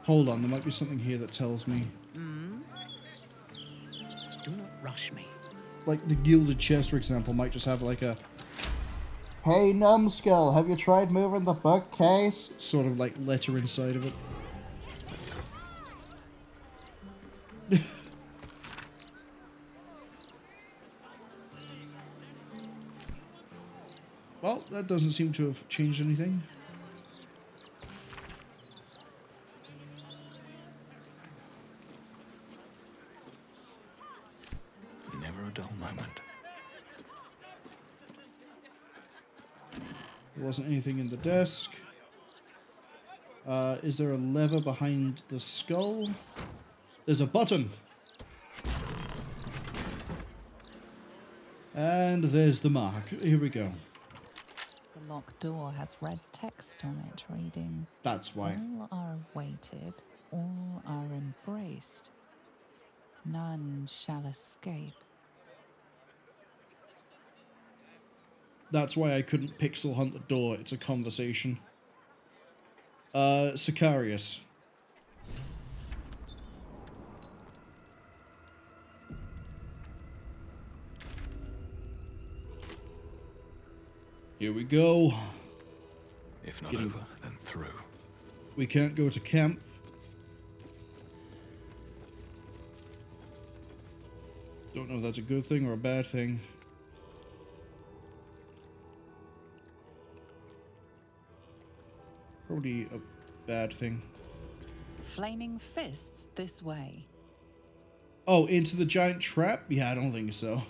Hold on, there might be something here that tells me. Do not rush me. Like the gilded chest, for example, might just have like a... Hey numbskull, have you tried moving the bookcase? Sort of like letter inside of it. Well, that doesn't seem to have changed anything. Never a dull moment. There wasn't anything in the desk. Is there a lever behind the skull? There's a button. And there's the mark. Here we go. The locked door has red text on it reading, That's why. all are awaited, all are embraced. None shall escape. That's why I couldn't pixel hunt the door. It's a conversation. Sicarius. Here we go. If not over, then through. We can't go to camp. Don't know if that's a good thing or a bad thing. Probably a bad thing. Flaming fists this way. Oh, into the giant trap? Yeah, I don't think so.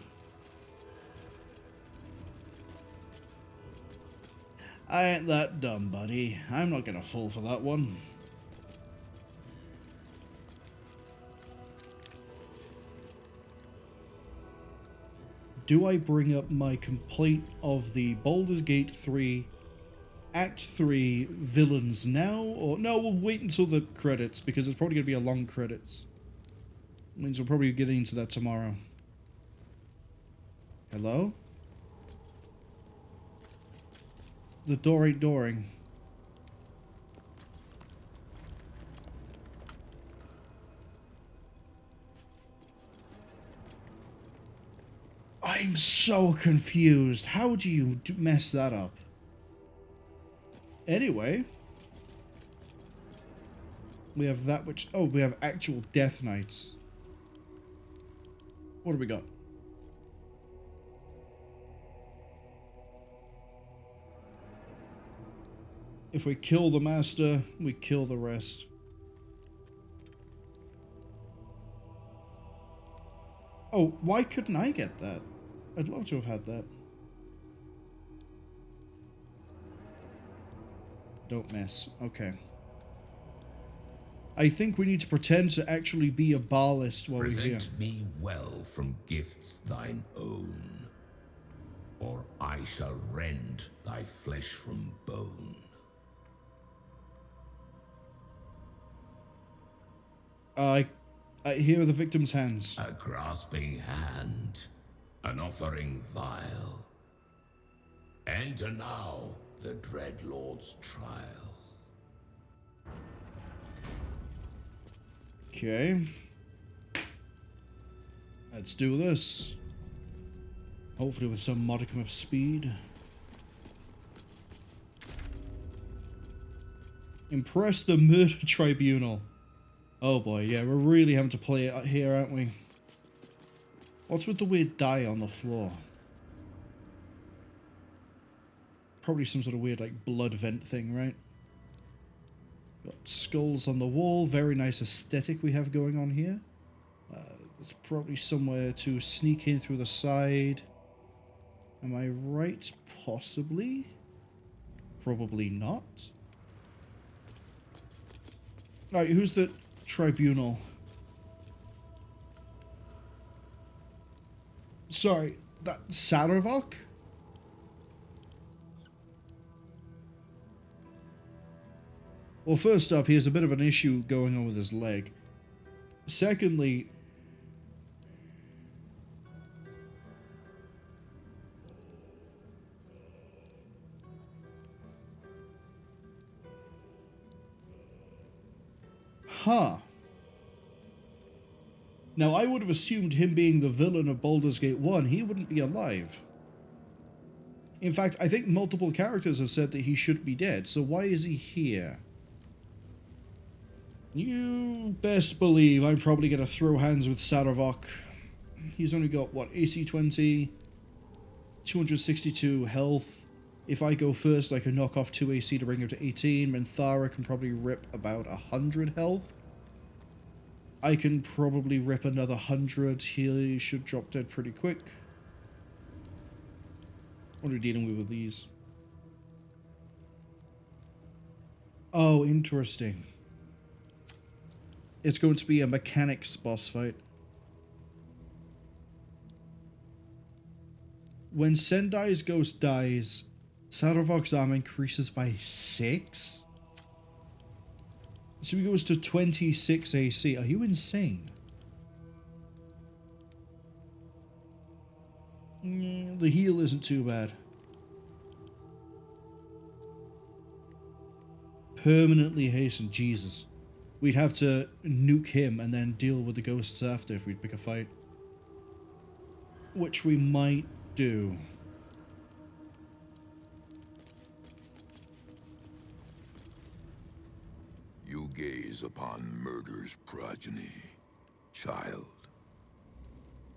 I ain't that dumb, buddy. I'm not gonna fall for that one. Do I bring up my complaint of the Baldur's Gate 3 Act 3 villains now? Or no, we'll wait until the credits, because it's probably going to be a long credits. Means we'll probably get into that tomorrow. Hello? The door ain't dooring. I'm so confused. How do you mess that up? Anyway. We have that which... Oh, we have actual Death Knights. What do we got? If we kill the master, we kill the rest. Oh, why couldn't I get that? I'd love to have had that. Don't mess. Okay. I think we need to pretend to actually be a Bhaalist while we're here. Present me well from gifts thine own, or I shall rend thy flesh from bone. Here are the victim's hands. A grasping hand, an offering vile. Enter now the Dread Lord's trial. Okay. Let's do this. Hopefully with some modicum of speed. Impress the murder tribunal. Oh boy, yeah, we're really having to play it here, aren't we? What's with the weird dye on the floor? Probably some sort of weird, like, blood vent thing, right? Got skulls on the wall. Very nice aesthetic we have going on here. There's probably somewhere to sneak in through the side. Am I right? Possibly. Probably not. Alright, who's the tribunal? Sorry, that Sarevok? Well, first up, he has a bit of an issue going on with his leg. Secondly, huh. Now, I would have assumed him being the villain of Baldur's Gate 1, he wouldn't be alive. In fact, I think multiple characters have said that he should be dead, so why is he here? You best believe I'm probably going to throw hands with Sarevok. He's only got, what, AC 20, 262 health. If I go first, I can knock off 2 AC to bring him to 18. Minthara can probably rip about 100 health. I can probably rip another 100. He should drop dead pretty quick. What are we dealing with these? Oh, interesting. It's going to be a mechanics boss fight. When Sendai's ghost dies, Saravok's arm increases by 6? So he goes to 26 AC. Are you insane? The heal isn't too bad. Permanently hasten, Jesus. We'd have to nuke him and then deal with the ghosts after if we'd pick a fight. Which we might do. You gaze upon murder's progeny, child.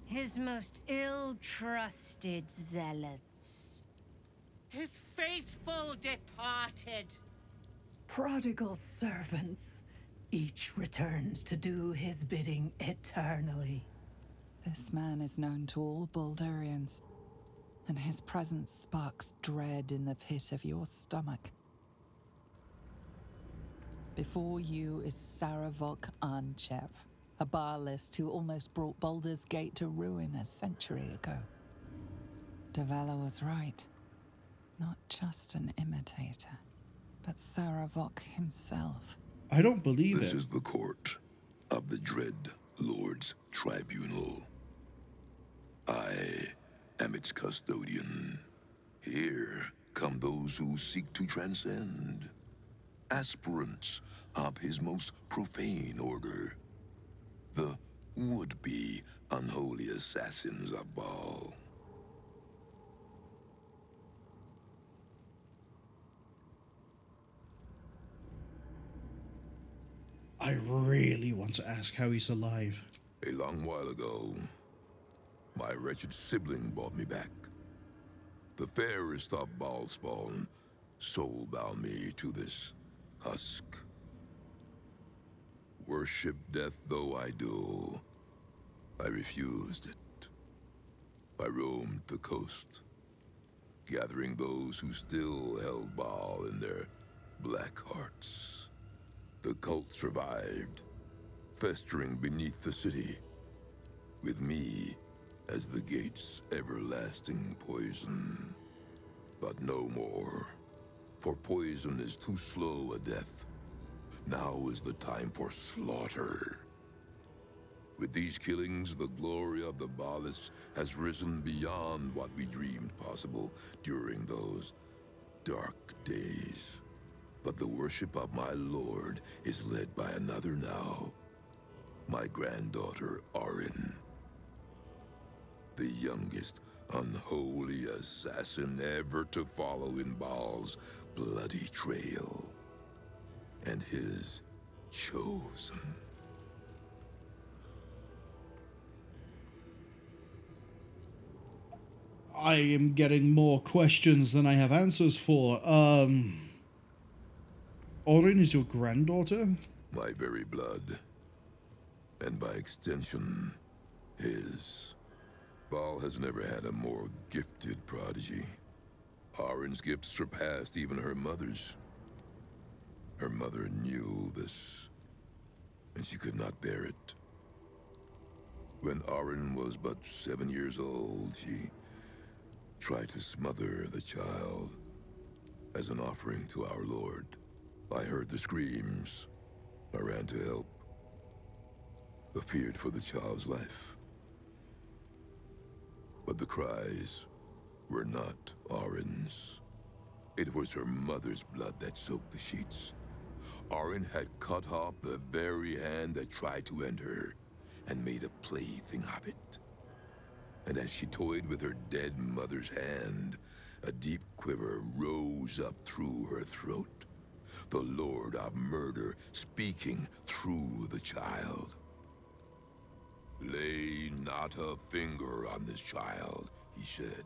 His most ill-trusted zealots. His faithful departed. Prodigal servants, each returns to do his bidding eternally. This man is known to all Baldurians, and his presence sparks dread in the pit of your stomach. Before you is Saravok Arnchev, a Bhaalist who almost brought Baldur's Gate to ruin a century ago. Davella was right. Not just an imitator, but Saravok himself. I don't believe it. This is the court of the Dread Lord's Tribunal. I am its custodian. Here come those who seek to transcend. Aspirants of his most profane order. The would-be unholy assassins of Bhaal. I really want to ask how he's alive. A long while ago, my wretched sibling brought me back. The fairest of Bhaal spawn soul-bound me to this husk. Worship death though I do, I refused it. I roamed the coast, gathering those who still held Bhaal in their black hearts. The cult survived, festering beneath the city, with me as the gate's everlasting poison. But no more, for poison is too slow a death. Now is the time for slaughter. With these killings, the glory of the Bhaalists has risen beyond what we dreamed possible during those dark days. But the worship of my lord is led by another now. My granddaughter, Arin. The youngest unholy assassin ever to follow in Bhaal's bloody trail. And his chosen. I am getting more questions than I have answers for. Orin is your granddaughter? My very blood. And by extension, his. Bhaal has never had a more gifted prodigy. Arin's gift surpassed even her mother's. Her mother knew this, and she could not bear it. When Arin was but 7 years old, she tried to smother the child as an offering to our Lord. I heard the screams. I ran to help. I feared for the child's life. But the cries were not Arin's. It was her mother's blood that soaked the sheets. Arin had cut off the very hand that tried to end her, and made a plaything of it. And as she toyed with her dead mother's hand, a deep quiver rose up through her throat. The Lord of Murder speaking through the child. Lay not a finger on this child, he said,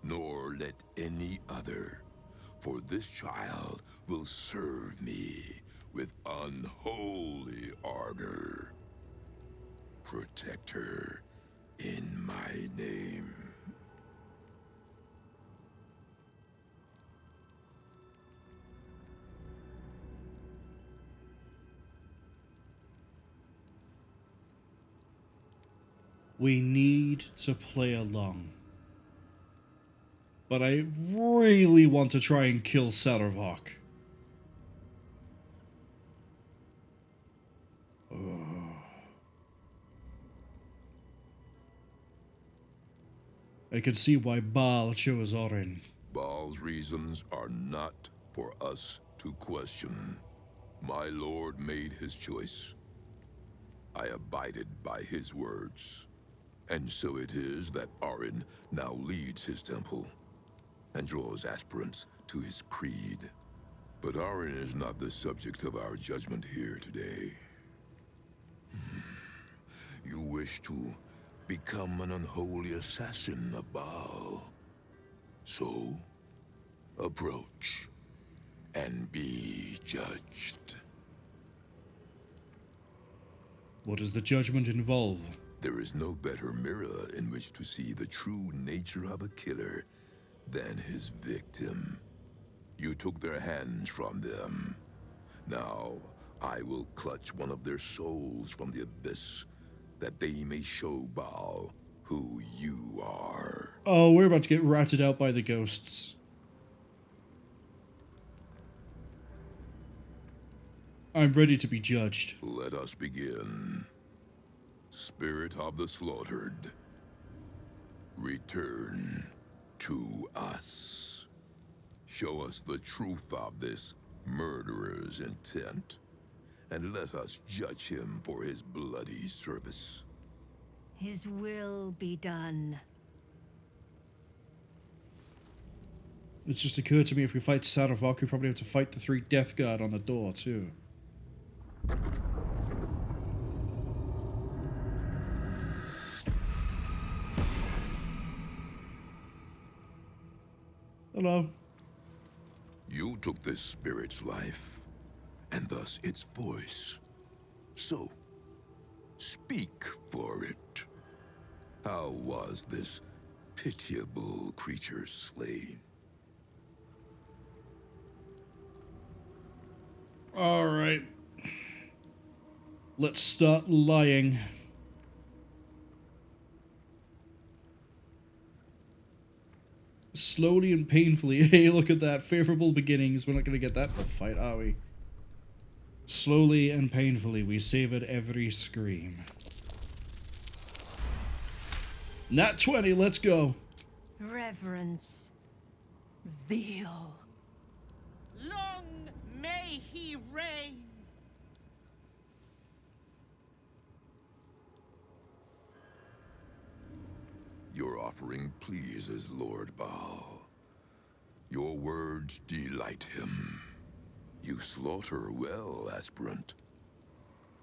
nor let any other, for this child will serve me with unholy ardor. Protect her in my name. We need to play along. But I really want to try and kill Shadowheart. I can see why Bhaal chose Orin. Baal's reasons are not for us to question. My lord made his choice. I abided by his words. And so it is that Orin now leads his temple and draws aspirants to his creed. But Orin is not the subject of our judgment here today. You wish to become an unholy assassin of Bhaal. So, approach and be judged. What does the judgment involve? There is no better mirror in which to see the true nature of a killer than his victim. You took their hands from them. Now, I will clutch one of their souls from the abyss, that they may show Bhaal who you are. Oh, we're about to get ratted out by the ghosts. I'm ready to be judged. Let us begin. Spirit of the slaughtered, return to us. Show us the truth of this murderer's intent, and let us judge him for his bloody service. His will be done. It's just occurred to me, if we fight Shadowheart, we probably have to fight the 3 Death Guard on the door, too. Hello. You took this spirit's life, and thus its voice. So, speak for it. How was this pitiable creature slain? Alright. Let's start lying. Slowly and painfully. Hey, look at that. Favorable beginnings. We're not going to get that in a fight, are we? Slowly and painfully, we savored every scream. Nat 20, let's go. Reverence. Zeal. Long may he reign. Your offering pleases Lord Bhaal. Your words delight him. You slaughter well, aspirant.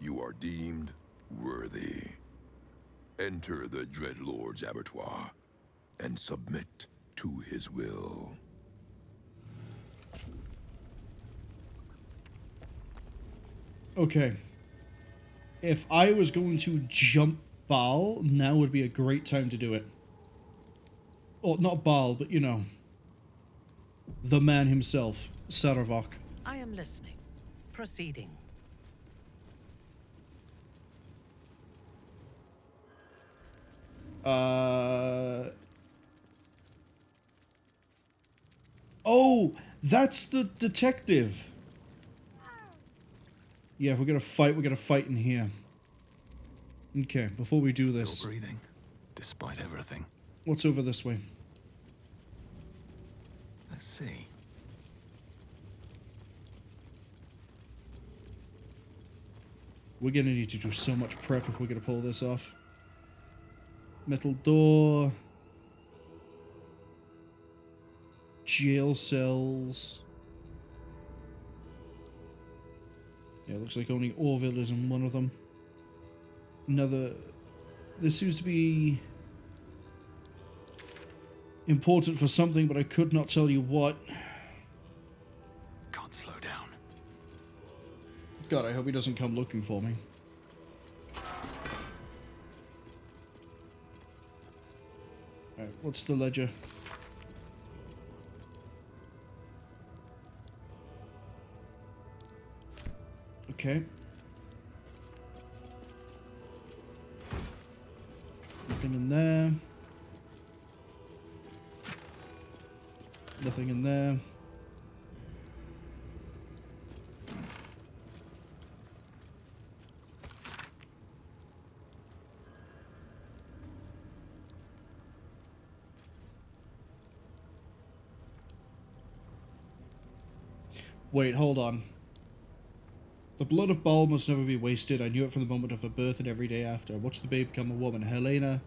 You are deemed worthy. Enter the Dreadlord's abattoir and submit to his will. Okay. If I was going to jump Bhaal, now would be a great time to do it. Or not Bhaal, but you know, the man himself, Shadowheart. I am listening. Proceeding. Oh, that's the detective. Yeah, if we're gonna fight in here. Okay, before we do this. Still breathing, despite everything. What's over this way? Let's see. We're gonna need to do so much prep if we're gonna pull this off. Metal door. Jail cells. Yeah, looks like only Orville is in one of them. Another... This seems to be important for something, but I could not tell you what. Can't slow down. God, I hope he doesn't come looking for me. Alright, what's the ledger? Okay. Nothing in there. Nothing in there. Wait, hold on. The blood of Bhaal must never be wasted. I knew it from the moment of her birth and every day after. I watched the babe become a woman. Helena,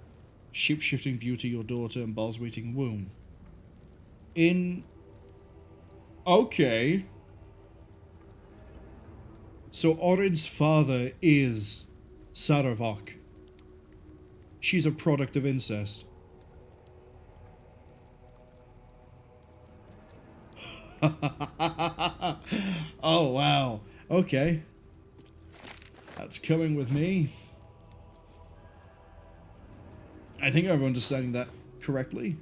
shape-shifting beauty, your daughter, and Bhaal's waiting womb. Okay. So Orin's father is Saravok. She's a product of incest. Oh, wow. Okay. That's coming with me. I think I'm understanding that correctly.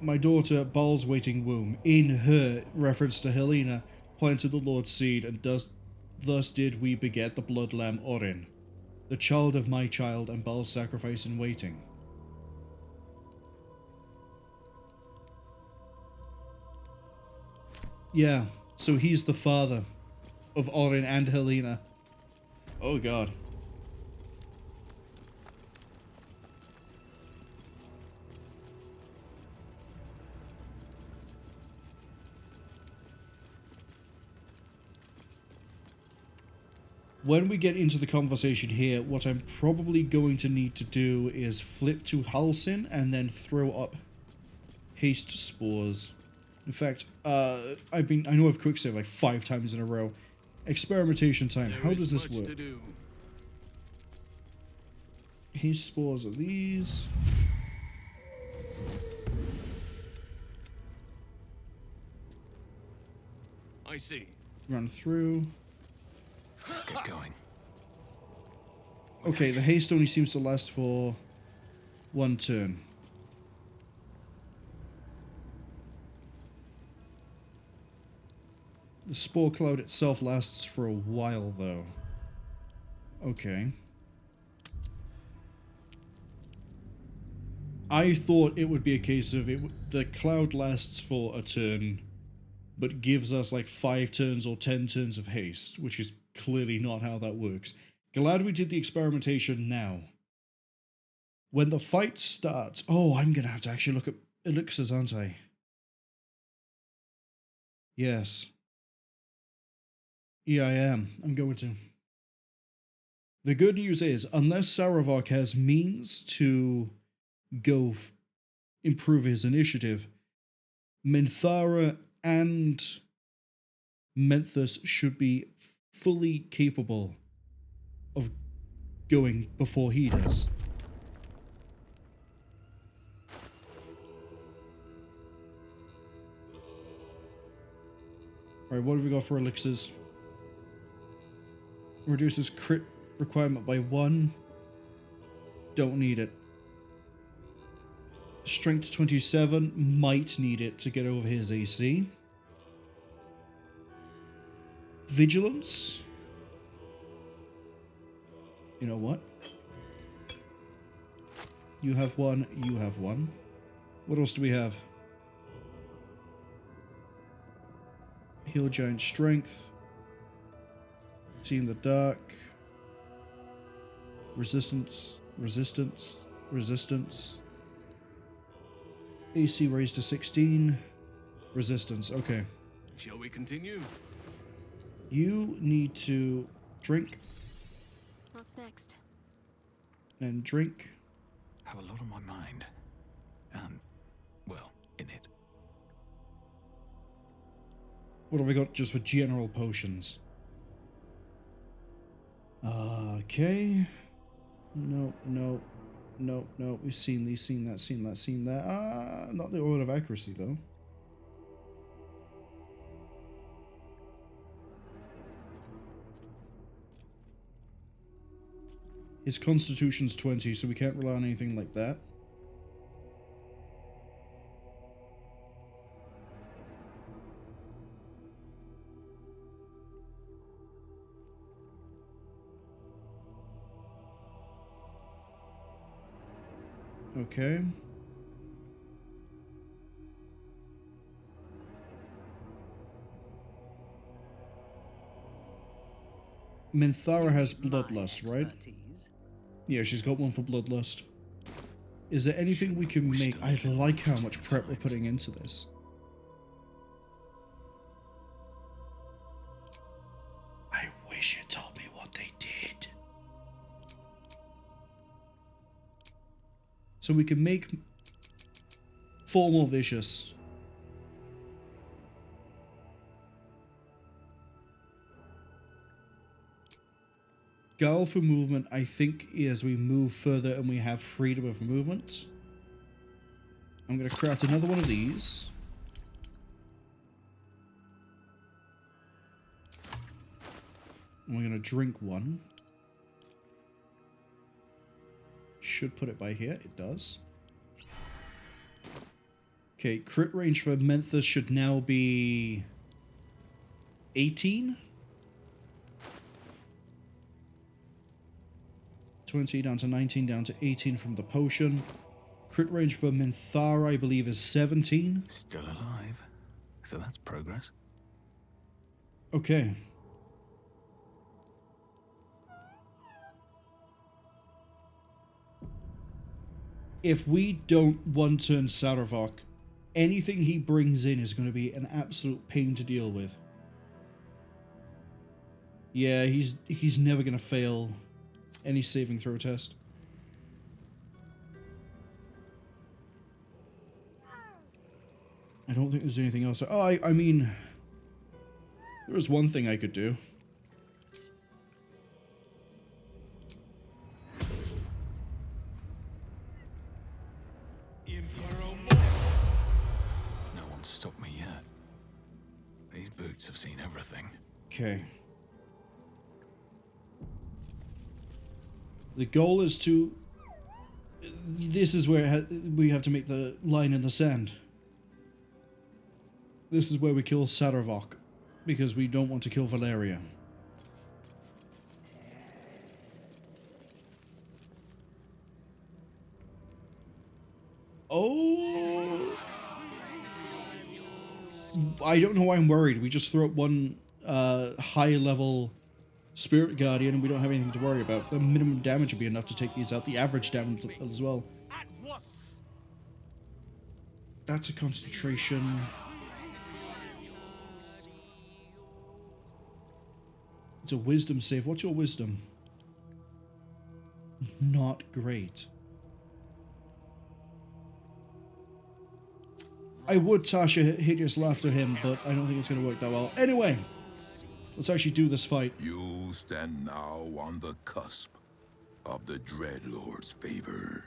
My daughter, Bhaal's waiting womb, in her reference to Helena, planted the Lord's seed, and thus did we beget the blood lamb Orin, the child of my child and Bhaal's sacrifice in waiting. Yeah, so he's the father of Orin and Helena. Oh god. When we get into the conversation here, what I'm probably going to need to do is flip to Halsin and then throw up haste spores. In fact, I know I've quicksaved like 5 times in a row. Experimentation time. How does this work? Haste spores are these. I see. Run through. Let's get going. Okay, the haste only seems to last for 1 turn. The spore cloud itself lasts for a while, though. Okay. I thought it would be a case of the cloud lasts for a turn, but gives us like 5 turns or 10 turns of haste, which is clearly not how that works. Glad we did the experimentation now. When the fight starts... Oh, I'm going to have to actually look at elixirs, aren't I? Yes. Yeah, I am. I'm going to. The good news is, unless Saravok has means to go improve his initiative, Minthara and Menthus should be fully capable of going before he does. Alright, what have we got for elixirs? Reduces crit requirement by 1. Don't need it. Strength 27, might need it to get over his AC. Vigilance. You know what? You have 1, you have 1. What else do we have? Heal giant strength. See in the dark. Resistance. AC raised to 16. Resistance, okay. Shall we continue? You need to drink. What's next? And drink. Have a lot on my mind. And, well, in it. What have we got just for general potions? Okay. No. We've seen these, seen that. Not the Oil of Accuracy, though. His Constitution's 20, so we can't rely on anything like that. Okay. Minthara has Bloodlust, right? Yeah, she's got one for Bloodlust. Is there anything we can make? I like how much prep we're putting into this. I wish you told me what they did. So we can make 4 more vicious. Gale for movement, I think, as we move further and we have freedom of movement. I'm going to craft another one of these. And we're going to drink one. Should put it by here. It does. Okay, crit range for Menthus should now be 18. 20 down to 19, down to 18 from the potion. Crit range for Minthara, I believe, is 17. Still alive. So that's progress. Okay. If we don't one-turn Shadowheart, anything he brings in is going to be an absolute pain to deal with. Yeah, he's never going to fail any saving throw test. I don't think there's anything else. Oh, I mean, there was one thing I could do. No one's stopped me yet. These boots have seen everything. Okay. The goal is to... This is where we have to make the line in the sand. This is where we kill Shadowheart, because we don't want to kill Valeria. Oh! I don't know why I'm worried. We just throw up one high-level Spirit Guardian and we don't have anything to worry about. The minimum damage would be enough to take these out. The average damage as well. That's a concentration. It's a wisdom save. What's your wisdom? Not great. I would Tasha Hideous Laughter him, but I don't think it's going to work that well. Anyway, let's actually do this fight. You stand now on the cusp of the Dreadlord's favor.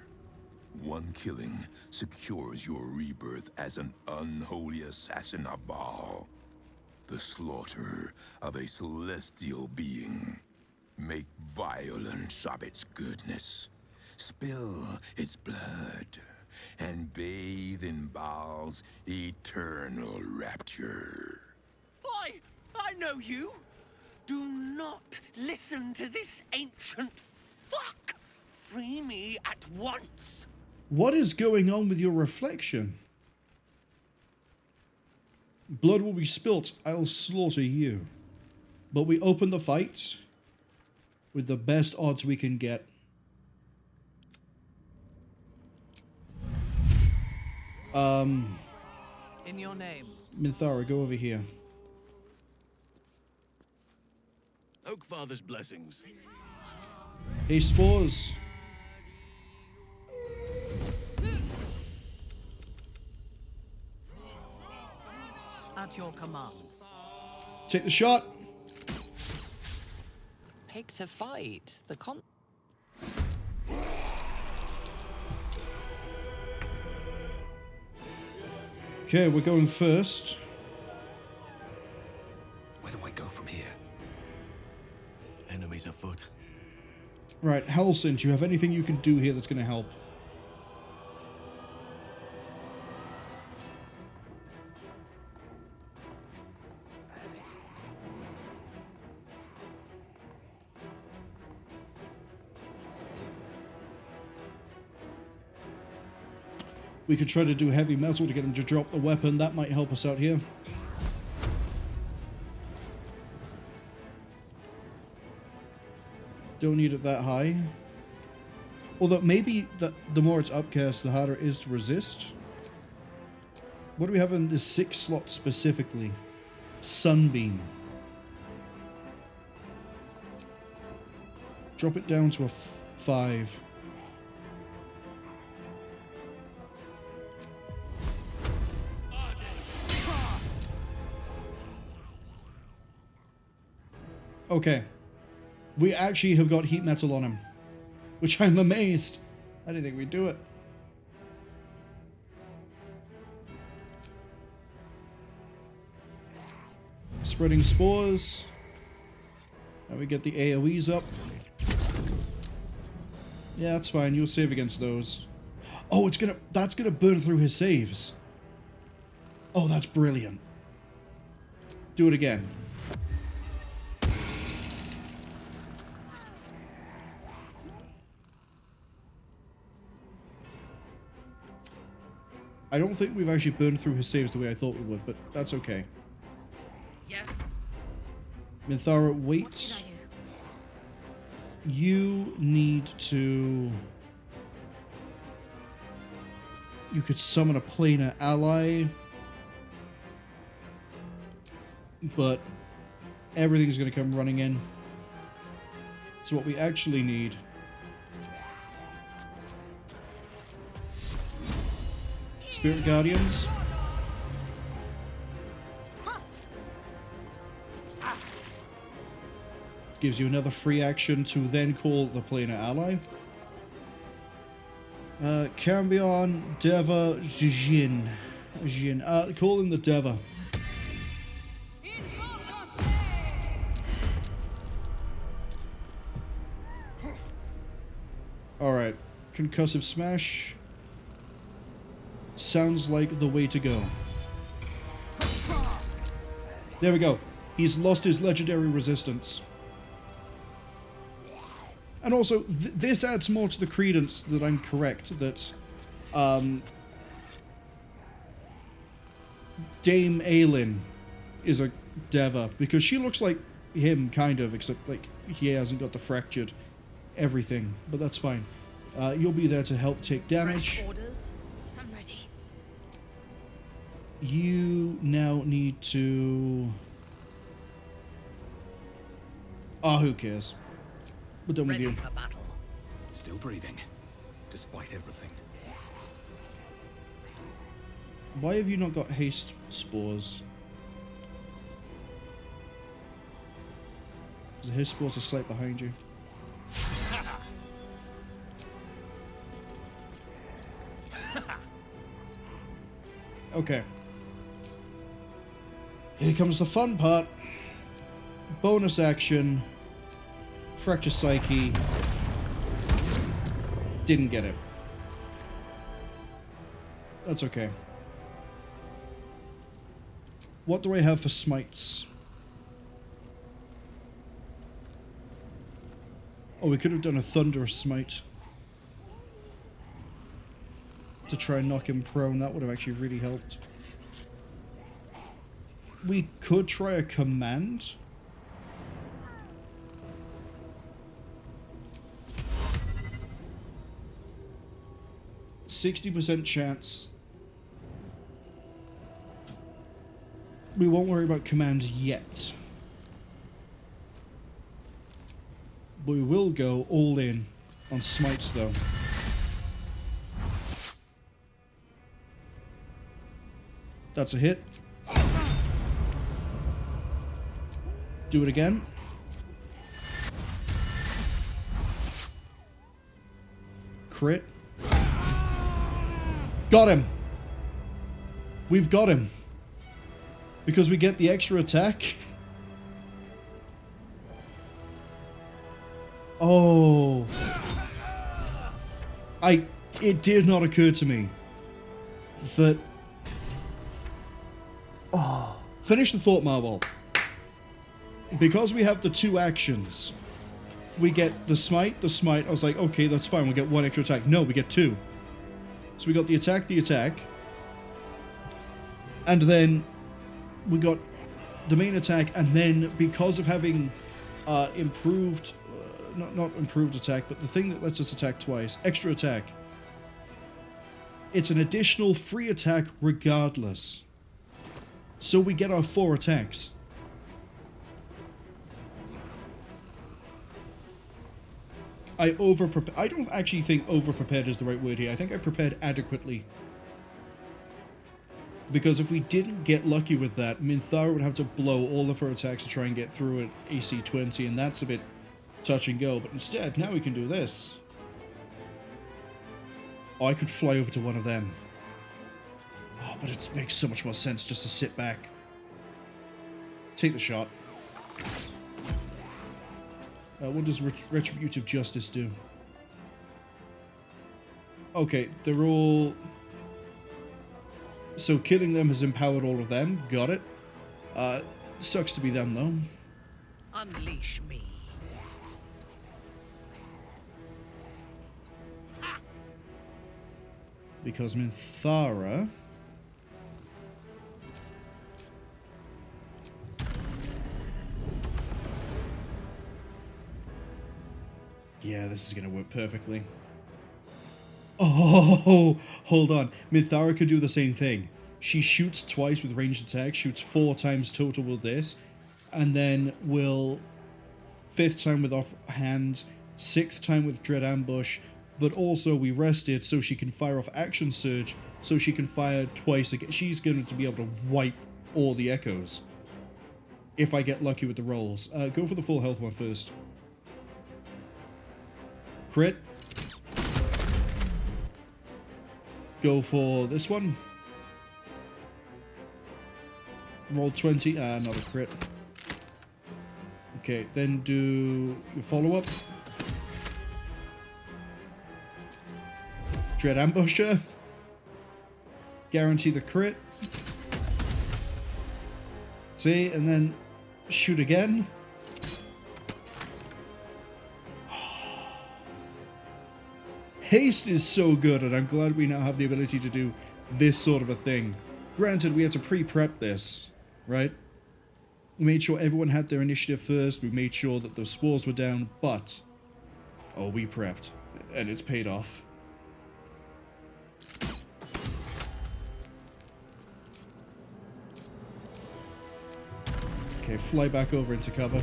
One killing secures your rebirth as an unholy assassin of Bhaal. The slaughter of a celestial being. Make violence of its goodness. Spill its blood. And bathe in Bhaal's eternal rapture. I know you. Do not listen to this ancient fuck. Free me at once. What is going on with your reflection? Blood will be spilt. I'll slaughter you. But we open the fight with the best odds we can get. In your name. Minthara, go over here. Oakfather's blessings. Hey, Spores. At your command. Take the shot. Pick to fight. Okay, we're going first. Where do I go from here? Enemies afoot. Right, Halsin, do you have anything you can do here that's going to help? We could try to do heavy metal to get him to drop the weapon. That might help us out here. Don't need it that high. Although maybe the more it's upcast, the harder it is to resist. What do we have in this 6 slot specifically? Sunbeam. Drop it down to a 5. Okay. We actually have got heat metal on him. Which I'm amazed. I didn't think we'd do it. Spreading spores. Now we get the AoEs up. Yeah, that's fine. You'll save against those. Oh, that's gonna burn through his saves. Oh, that's brilliant. Do it again. I don't think we've actually burned through his saves the way I thought we would, but that's okay. Yes. Minthara, wait. You need to... You could summon a planar ally. But everything's going to come running in. So what we actually need... Spirit Guardians. Gives you another free action to then call the planar ally. Cambion, Deva, Jin. Calling the Deva. Alright. Concussive Smash. Sounds like the way to go. There we go. He's lost his legendary resistance. And also, this adds more to the credence that I'm correct, that Dame Aelin is a Deva, because she looks like him, kind of, except like he hasn't got the fractured everything, but that's fine. You'll be there to help take damage. Orders? I'm ready. You now need to... who cares? We're done with you. For battle. Still breathing, despite everything. Why have you not got haste spores? The haste spores are slight behind you. Okay. Here comes the fun part. Bonus action. Fracture Psyche. Didn't get it. That's okay. What do I have for smites? Oh, we could have done a Thunderous Smite. To try and knock him prone. That would have actually really helped. We could try a Command. 60% chance. We won't worry about Command yet. But we will go all in on smites though. That's a hit. Do it again. Crit. Got him. We've got him. Because we get the extra attack. Oh. It did not occur to me that... Oh. Finish the thought, Marwol. Because we have the two actions, we get the smite. I was like, okay, that's fine. We get one extra attack. No, we get two. So we got the attack. And then we got the main attack. And then because of having improved not improved attack, but the thing that lets us attack twice, extra attack. It's an additional free attack regardless. So we get our 4 attacks. I don't actually think over-prepared is the right word here. I think I prepared adequately. Because if we didn't get lucky with that, Minthara would have to blow all of her attacks to try and get through at AC 20, and that's a bit touch and go. But instead, now we can do this. Oh, I could fly over to one of them. Oh, but it makes so much more sense just to sit back. Take the shot. What does Retributive Justice do? Okay, they're all... So killing them has empowered all of them. Got it. Sucks to be them, though. Unleash me. Because Minthara... Yeah, this is going to work perfectly. Oh, hold on. Minthara could do the same thing. She shoots twice with ranged attack, shoots 4 times total with this, and then will 5th time with offhand, 6th time with dread ambush, but also we rested so she can fire off action surge, so she can fire twice again. She's going to be able to wipe all the echoes. If I get lucky with the rolls. Go for the full health one first. Crit. Go for this one. Roll 20. Not a crit. Okay, then do your follow-up. Dread Ambusher. Guarantee the crit. See, and then shoot again. Haste is so good, and I'm glad we now have the ability to do this sort of a thing. Granted, we had to pre-prep this, right? We made sure everyone had their initiative first, we made sure that the spores were down, but... Oh, we prepped. And it's paid off. Okay, fly back over into cover.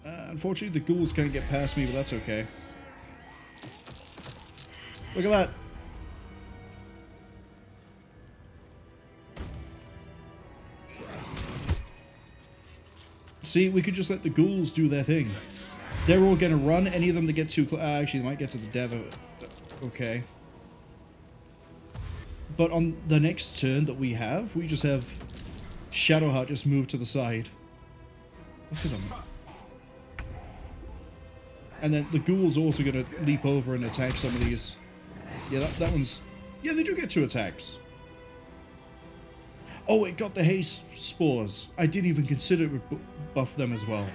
Unfortunately, the ghouls can't get past me, but that's okay. Look at that! See, we could just let the ghouls do their thing. They're all gonna run. Any of them that get too close... actually, they might get to the dev. Okay. But on the next turn that we have, we just have Shadowheart just move to the side. Look at them. And then the ghoul's also going to leap over and attack some of these. Yeah, that one's... Yeah, they do get 2 attacks. Oh, it got the haste spores. I didn't even consider it would buff them as well.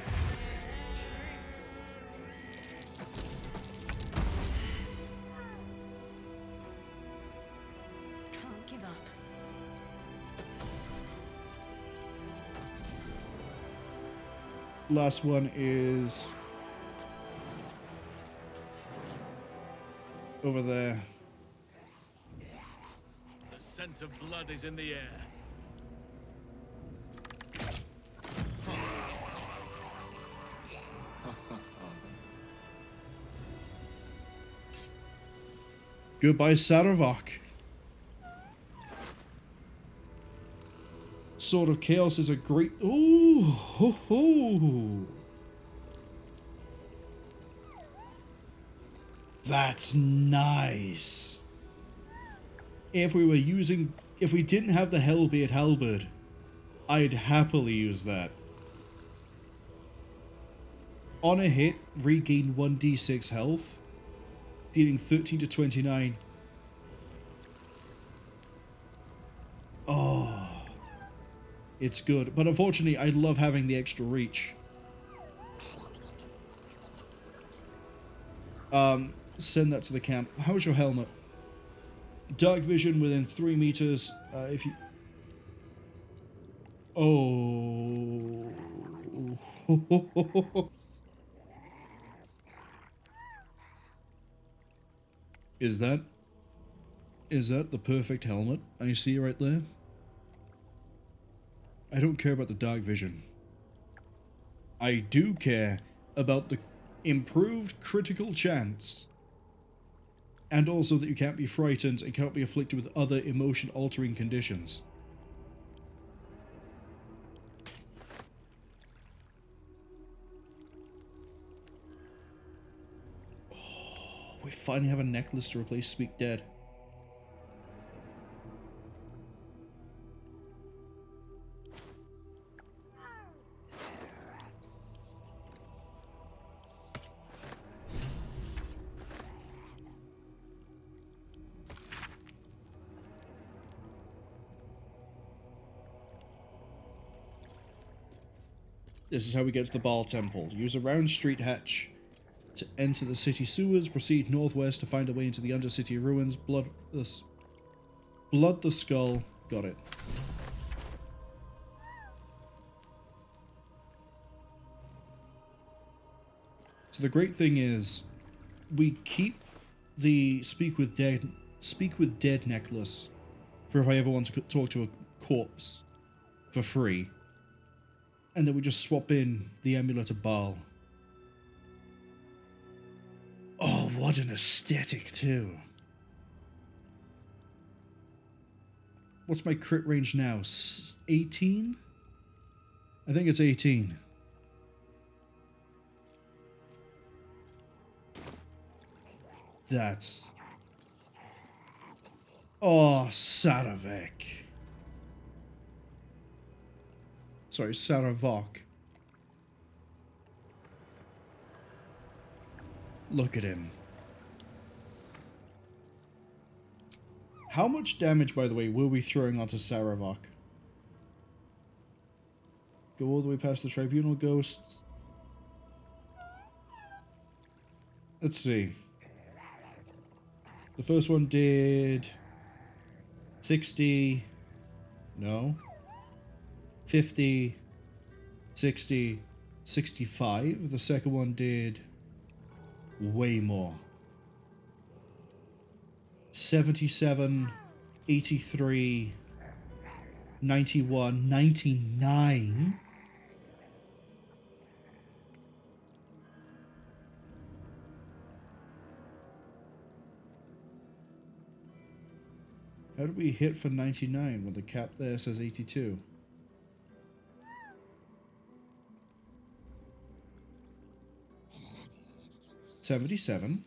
Can't give up. Last one is... over there. The scent of blood is in the air. Goodbye, Saravok. Sword of Chaos is a great... Ooh, ho, ho. That's nice. If we didn't have the Hellbeard Halberd, I'd happily use that. On a hit, regain 1d6 health, dealing 13 to 29. Oh, it's good. But unfortunately, I love having the extra reach. Send that to the camp. How's your helmet? Dark vision within 3 meters. If you... Oh... Is that the perfect helmet I see right there? I don't care about the dark vision. I do care about the improved critical chance. And also that you can't be frightened and cannot be afflicted with other emotion-altering conditions. Oh, we finally have a necklace to replace Speak Dead. This is how we get to the Bhaal Temple. Use a round street hatch to enter the city sewers. Proceed northwest to find a way into the Undercity ruins. Blood the skull. Got it. So the great thing is, we keep the Speak with Dead necklace for if I ever want to talk to a corpse for free. And then we just swap in the amulet of Bhaal. Oh, what an aesthetic, too. What's my crit range now? 18? I think it's 18. That's... Oh, Saravek. Sorry, Saravok. Look at him. How much damage, by the way, were we throwing onto Saravok? Go all the way past the Tribunal ghosts. Let's see. The first one did 60, no, 50, 60, 65. The second one did way more. 77, 83, 91, 99. How did we hit for 99 when the cap there says 82? $77.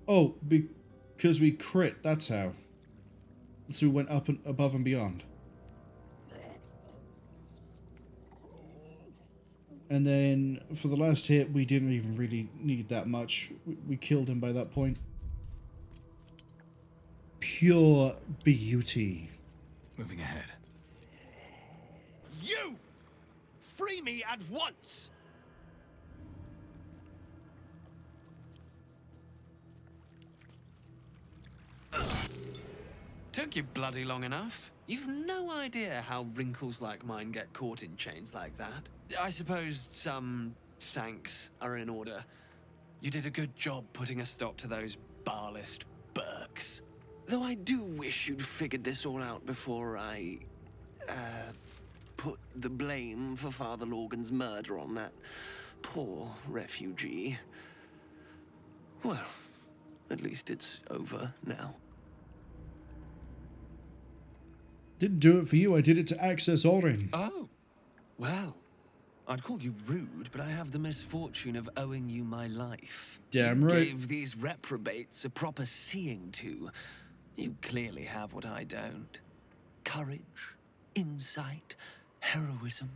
Oh, because we crit, that's how. So we went up and above and beyond. And then for the last hit, we didn't even really need that much. We killed him by that point. Pure beauty. Moving ahead. You! Free me at once! Took you bloody long enough. You've no idea how wrinkles like mine get caught in chains like that. I suppose some thanks are in order. You did a good job putting a stop to those Bhaalist Burks. Though I do wish you'd figured this all out before I, put the blame for Father Lorgan's murder on that poor refugee. Well, at least it's over now. Didn't do it for you, I did it to access Orin. Oh, well, I'd call you rude, but I have the misfortune of owing you my life. Damn you right. Gave these reprobates a proper seeing to. You clearly have what I don't. Courage, insight, heroism.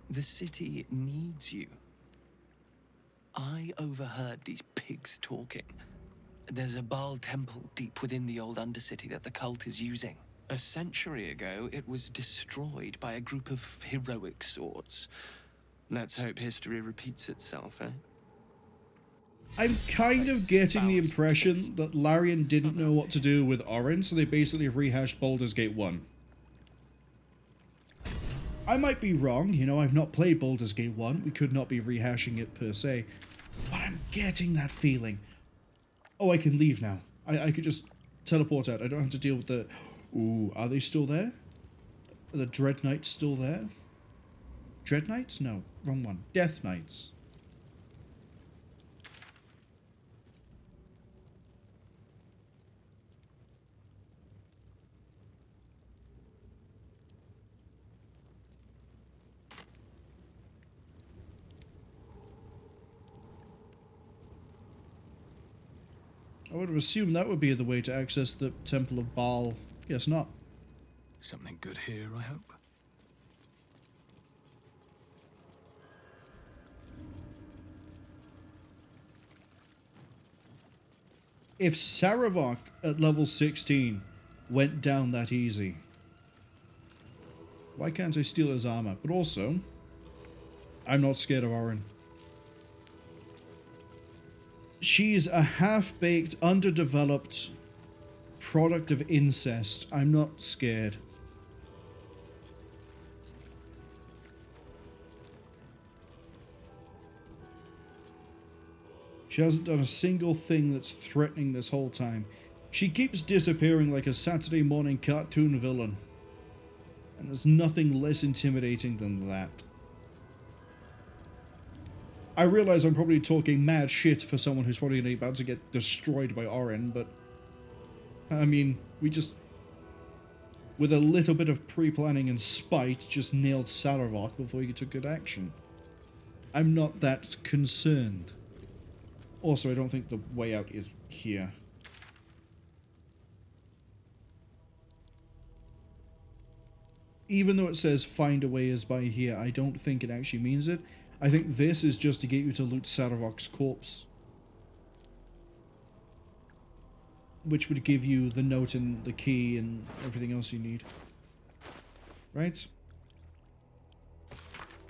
The city needs you. I overheard these pigs talking. There's a Bhaal temple deep within the old Undercity that the cult is using. A century ago, it was destroyed by a group of heroic sorts. Let's hope history repeats itself, eh? I'm kind of getting the impression that Larian didn't know what to do with Orin, so they basically rehashed Baldur's Gate 1. I might be wrong, you know, I've not played Baldur's Gate 1, we could not be rehashing it per se, but I'm getting that feeling. Oh, I can leave now. I could just teleport out, I don't have to deal with the... Ooh, are they still there? Are the Dread Knights still there? Dread Knights? No, wrong one. Death Knights. I would have assumed that would be the way to access the Temple of Bhaal. Guess not. Something good here, I hope. If Saravok at level 16 went down that easy, why can't I steal his armor? But also, I'm not scared of Orin. She's a half-baked, underdeveloped product of incest. I'm not scared. She hasn't done a single thing that's threatening this whole time. She keeps disappearing like a Saturday morning cartoon villain. And there's nothing less intimidating than that. I realize I'm probably talking mad shit for someone who's probably about to get destroyed by Orin, but... I mean, we just... with a little bit of pre-planning and spite, just nailed Saravok before he took good action. I'm not that concerned. Also, I don't think the way out is here. Even though it says find a way is by here, I don't think it actually means it. I think this is just to get you to loot Saravok's corpse. Which would give you the note and the key and everything else you need. Right?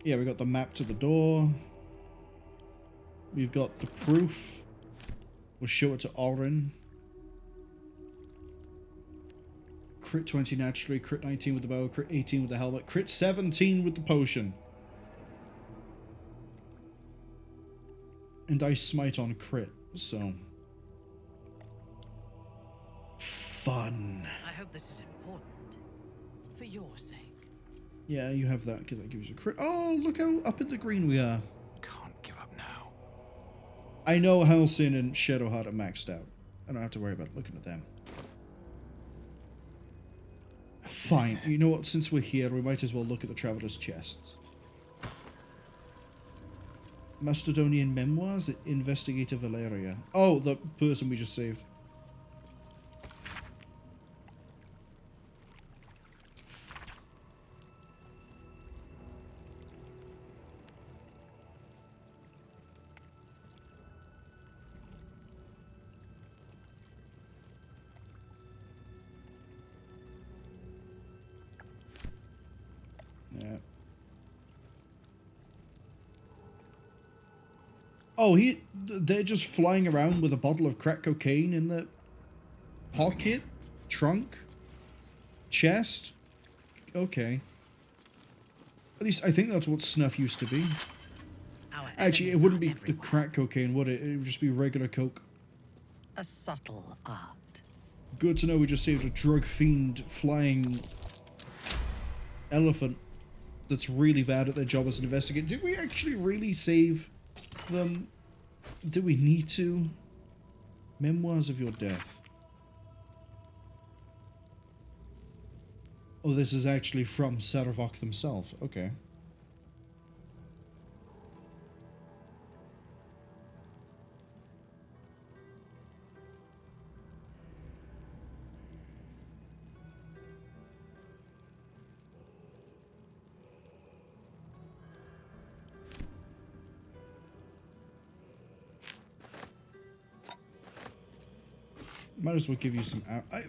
Yeah, we got the map to the door. We've got the proof. We'll show it to Orin. Crit 20 naturally, crit 19 with the bow, crit 18 with the helmet, crit 17 with the potion. And I smite on crit, so... fun. I hope this is important. For your sake. Yeah, you have that, because that gives you a crit. Oh, look how up in the green we are. Can't give up now. I know Halcyon and Shadowheart are maxed out. I don't have to worry about looking at them. Fine, you know what, since we're here, we might as well look at the Traveler's Chests. Macedonian Memoirs, Investigator Valeria. Oh, the person we just saved. Yeah. Oh, they're just flying around with a bottle of crack cocaine in the pocket, trunk, chest. Okay. At least I think that's what snuff used to be. Actually, it wouldn't be the crack cocaine, would it? It would just be regular coke. A subtle art. Good to know we just saved a drug fiend flying elephant that's really bad at their job as an investigator. Did we actually really save them? Do we need to? Memoirs of Your Death. Oh, this is actually from Saravok themselves. Okay. Might as well give you some arrows.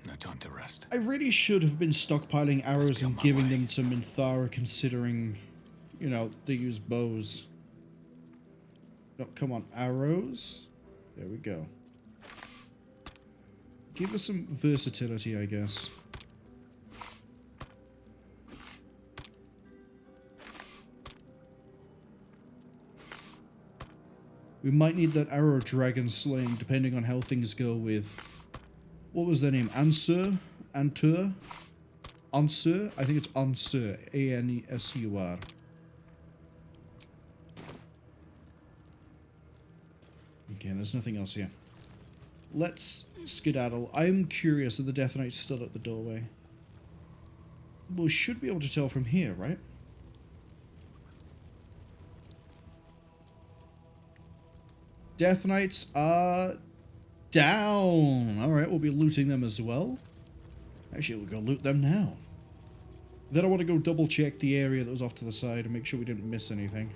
No time to rest. I really should have been stockpiling arrows and giving them to Minthara, considering, you know, they use bows. No, come on, arrows. There we go. Give us some versatility, I guess. We might need that arrow dragon slaying, depending on how things go with... What was their name? Ansur? Antur? Ansur? I think it's Ansur. A-N-E-S-U-R. Okay, there's nothing else here. Let's skedaddle. I'm curious if the Death Knight's still at the doorway. We should be able to tell from here, right? Death Knights are down. Alright, we'll be looting them as well. Actually, we'll go loot them now. Then I want to go double check the area that was off to the side and make sure we didn't miss anything.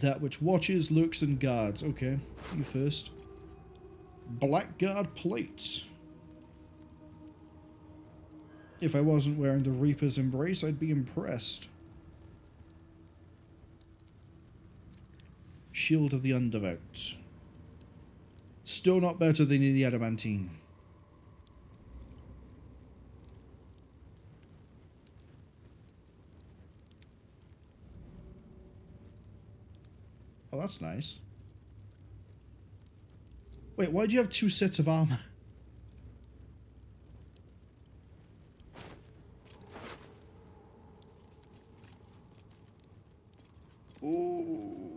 That which watches, looks, and guards. Okay, you first. Blackguard plates. If I wasn't wearing the Reaper's Embrace, I'd be impressed. Shield of the Undervout. Still not better than the Adamantine. Oh, that's nice. Wait, why do you have 2 sets of armor? Ooh.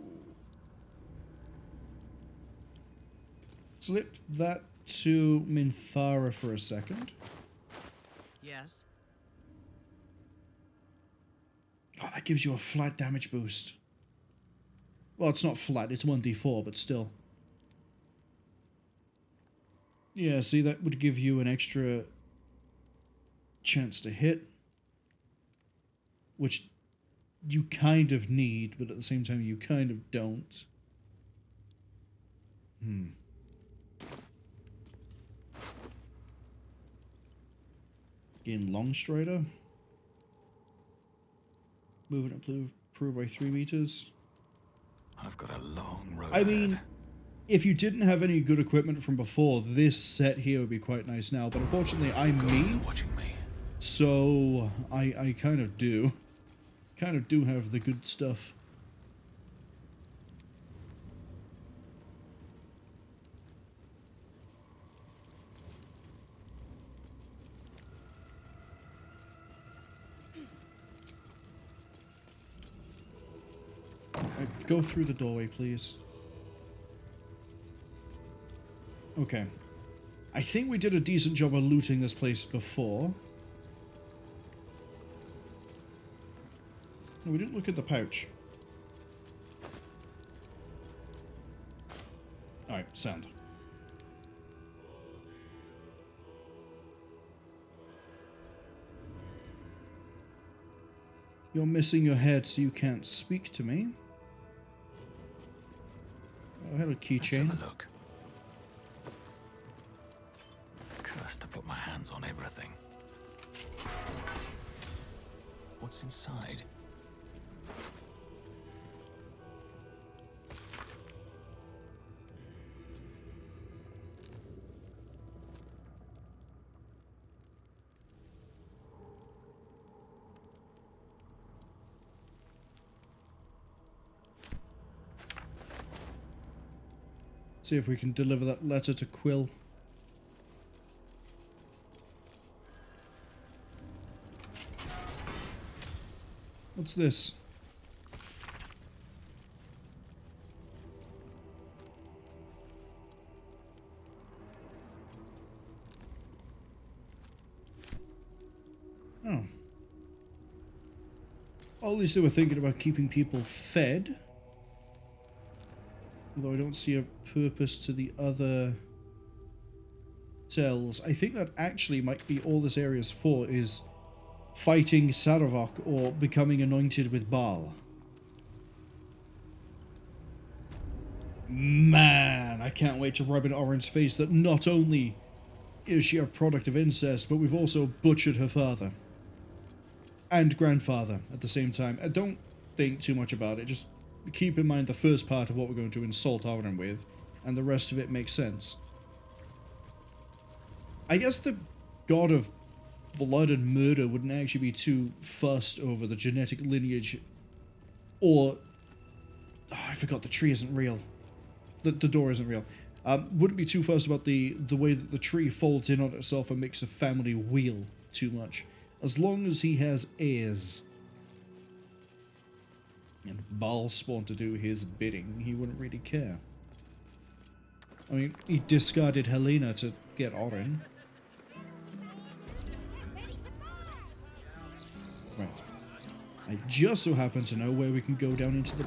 Slip that to Minthara for a second. Yes. Oh, that gives you a flat damage boost. Well, it's not flat, it's 1d4, but still. Yeah, see, that would give you an extra chance to hit. Which you kind of need, but at the same time you kind of don't. Gain Longstrider. Movement improved by 3 meters. I've got a long road I mean, ahead. if you didn't have any good equipment from before, this set here would be quite nice now. But unfortunately, I'm me. Watching me. So, I kind of do. Kind of do have the good stuff. Go through the doorway, please. Okay. I think we did a decent job of looting this place before. No, we didn't look at the pouch. Alright, sand. You're missing your head, so you can't speak to me. Oh, hello, keychain. Let's have a look. Cursed to put my hands on everything. What's inside? See if we can deliver that letter to Quill. What's this? Oh. At least they were thinking about keeping people fed. Although I don't see a purpose to the other cells. I think that actually might be all this area is for, is fighting Saravok or becoming anointed with Bhaal. Man, I can't wait to rub in Oren's face that not only is she a product of incest, but we've also butchered her father. and grandfather at the same time. Don't think too much about it. Just keep in mind the first part of what we're going to insult Orin with, and the rest of it makes sense. I guess the god of blood and murder wouldn't actually be too fussed over the genetic lineage, or... Oh, I forgot the tree isn't real. The door isn't real. Wouldn't be too fussed about the way that the tree folds in on itself and makes a family wheel too much. As long as he has heirs. And Bhaal spawned to do his bidding, he wouldn't really care. I mean, he discarded Helena to get Orin. Right. I just so happen to know where we can go down into the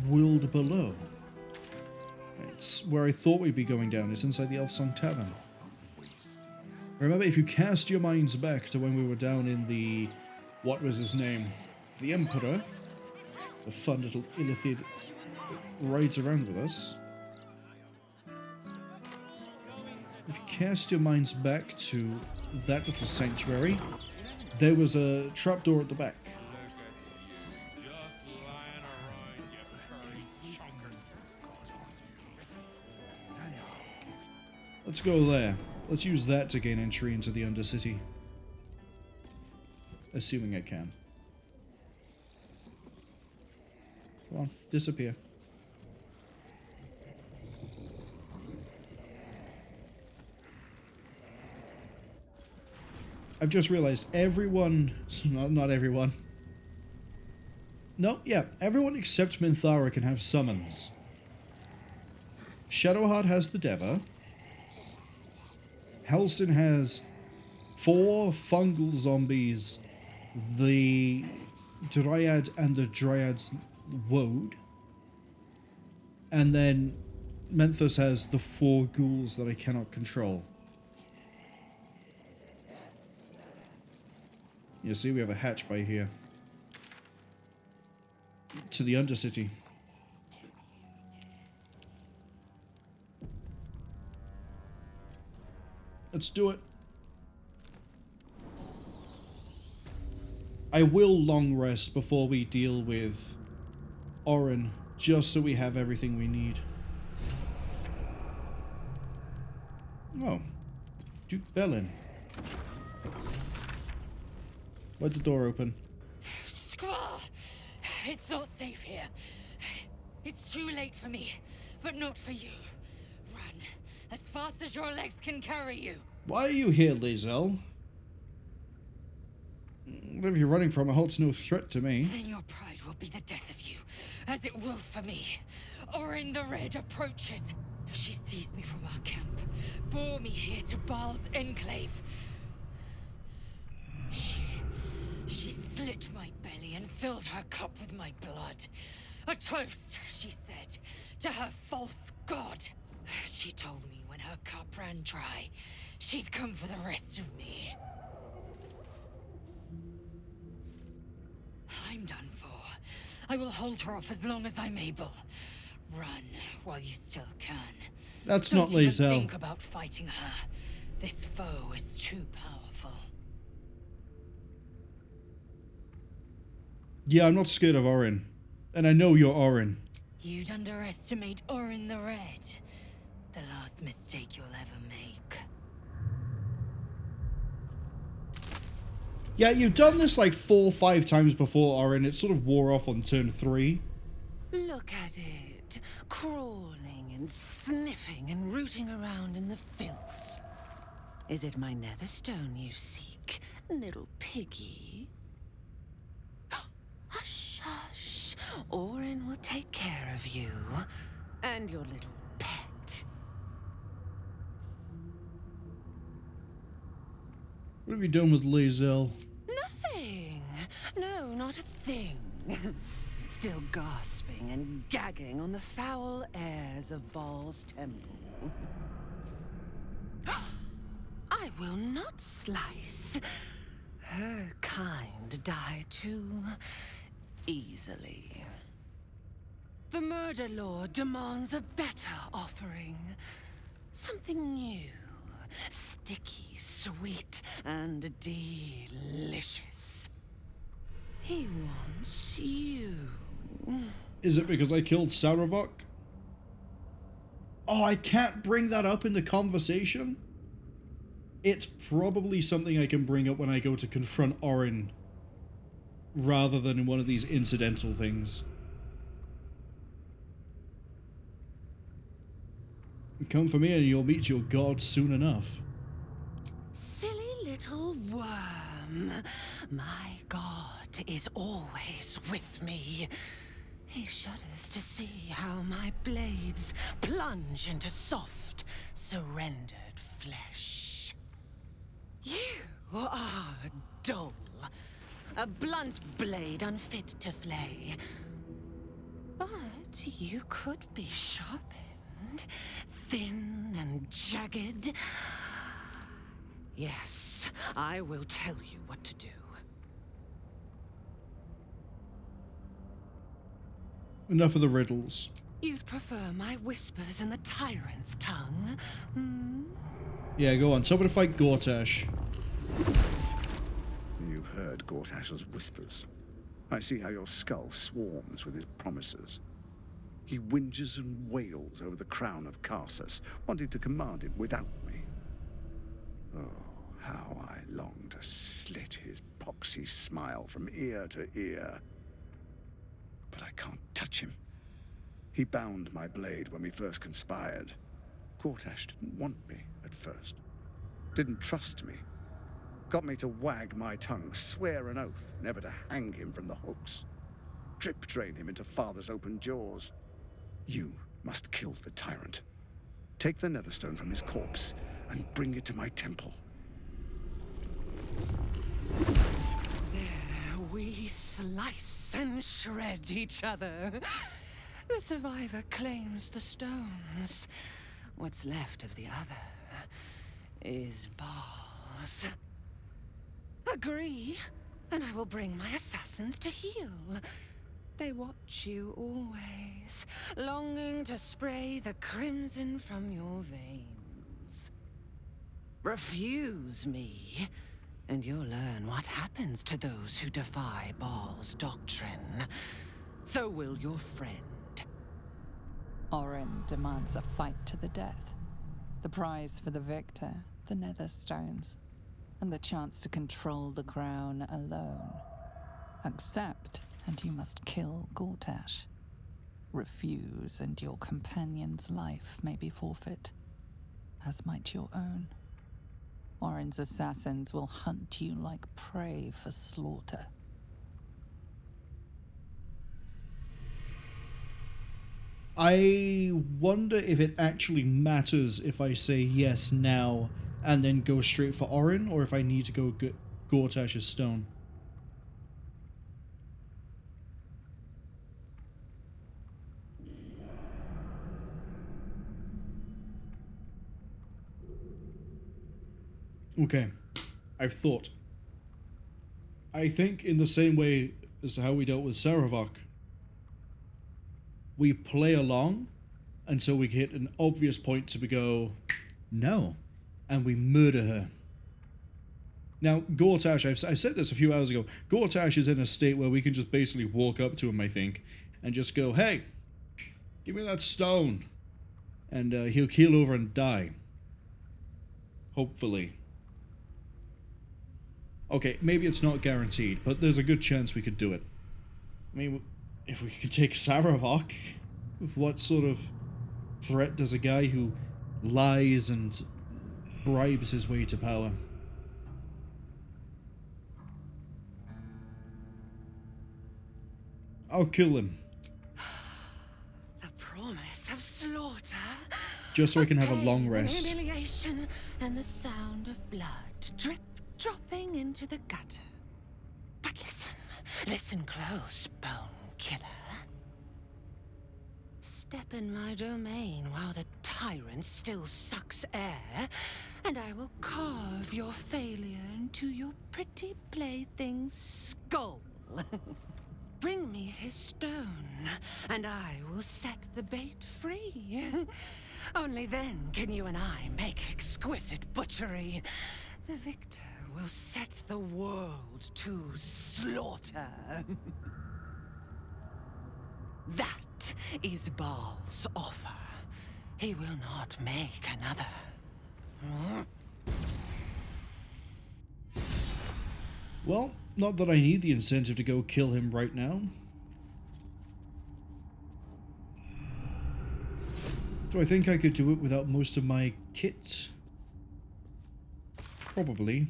world below. It's where I thought we'd be going down. It's inside the Elfsong Tavern. Remember, if you cast your minds back to when we were down in the... What was his name? The Emperor. The fun little illithid rides around with us. If you cast your minds back to that little sanctuary, there was a trapdoor at the back. Let's go there. Let's use that to gain entry into the Undercity. Assuming I can. Come on, disappear. I've just realized everyone... Not everyone. No, yeah, everyone except Minthara can have summons. Shadowheart has the Deva. Helston has 4 fungal zombies, the Dryad and the Dryad's Woad. And then Menthos has the 4 ghouls that I cannot control. You see, we have a hatch by here. To the Undercity. Let's do it. I will long rest before we deal with Orin, just so we have everything we need. Oh. Duke Bellin. Why'd the door open? Squaw! It's not safe here. It's too late for me, but not for you. Run as fast as your legs can carry you. Why are you here, Lae'zel? Whatever you're running from, it holds no threat to me. Then your pride will be the death of you, as it will for me. Orin the Red approaches. She seized me from our camp, bore me here to Bhaal's enclave. She slit my belly and filled her cup with my blood. A toast, she said, to her false god. She told me when her cup ran dry, she'd come for the rest of me. I'm done for. I will hold her off as long as I'm able. Run while you still can. That's not Lae'zel. Don't even think about fighting her. This foe is too powerful. Yeah, I'm not scared of Orin. And I know you're Orin. You'd underestimate Orin the Red. The last mistake you'll ever make. Yeah, you've done this like 4 or 5 times before, Orin. It sort of wore off on turn 3. Look at it. Crawling and sniffing and rooting around in the filth. Is it my netherstone you seek, little piggy? Hush, hush. Orin will take care of you. And your little pet. What have you done with Lae'zel? Nothing. No, not a thing. Still gasping and gagging on the foul airs of Bhaal's temple. I will not slice. Her kind die too easily. The Murder Lord demands a better offering. Something new, sticky, sweet and delicious. He wants you. Is it because I killed Saravok? Oh, I can't bring that up in the conversation? It's probably something I can bring up when I go to confront Orin, rather than in one of these incidental things. Come for me and you'll meet your god soon enough. Silly little worm. My god is always with me. He shudders to see how my blades plunge into soft, surrendered flesh. You are dull. A blunt blade unfit to flay. But you could be sharpened, thin and jagged. Yes, I will tell you what to do. Enough of the riddles. You'd prefer my whispers and the tyrant's tongue, hmm? Yeah, go on. Tell me to fight Gortash. You've heard Gortash's whispers. I see how your skull swarms with his promises. He whinges and wails over the crown of Karsus, wanting to command it without me. Oh, how I long to slit his poxy smile from ear to ear. But I can't touch him. He bound my blade when we first conspired. Gortash didn't want me at first. Didn't trust me. Got me to wag my tongue, swear an oath, never to hang him from the hooks. Drip drain him into father's open jaws. You must kill the tyrant. Take the netherstone from his corpse and bring it to my temple. There we slice and shred each other. The survivor claims the stones. What's left of the other is Bhaal's. Agree, and I will bring my assassins to heal. They watch you always, longing to spray the crimson from your veins. Refuse me, and you'll learn what happens to those who defy Bhaal's doctrine. So will your friend. Orin demands a fight to the death. The prize for the victor, the Netherstones, and the chance to control the crown alone. Accept, and you must kill Gortash. Refuse, and your companion's life may be forfeit, as might your own. Orin's assassins will hunt you like prey for slaughter. I wonder if it actually matters if I say yes now and then go straight for Orin, or if I need to go get Gortash's stone. Okay, I've thought. I think in the same way as to how we dealt with Saravok, we play along until we hit an obvious point to go, no, and we murder her. Now, Gortash, I said this a few hours ago, Gortash is in a state where we can just basically walk up to him, I think, and just go, hey, give me that stone. And he'll keel over and die. Hopefully. Okay, maybe it's not guaranteed, but there's a good chance we could do it. I mean, if we could take Saravok, what sort of threat does a guy who lies and bribes his way to power? I'll kill him. The promise of slaughter. Just so I can have a pain long and rest. humiliation and the sound of blood drip dropping into the gutter. But listen close, bone killer. Step in my domain while the tyrant still sucks air, and I will carve your failure into your pretty plaything's skull. Bring me his stone, and I will set the bait free. Only then can you and I make exquisite butchery. The victor will set the world to slaughter. That is Bhaal's offer. He will not make another. Well, not that I need the incentive to go kill him right now. Do I think I could do it without most of my kit? Probably.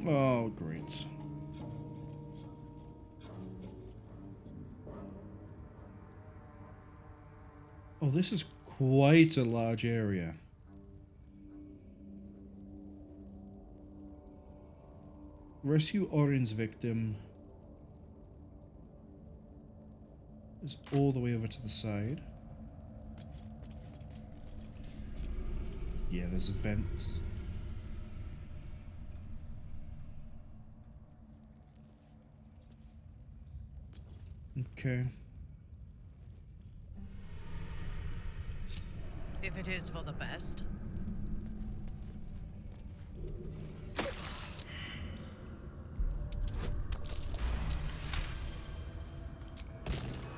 Oh, great. Oh, this is quite a large area. Rescue Orin's victim is all the way over to the side. Yeah, there's a fence. Okay. If it is for the best.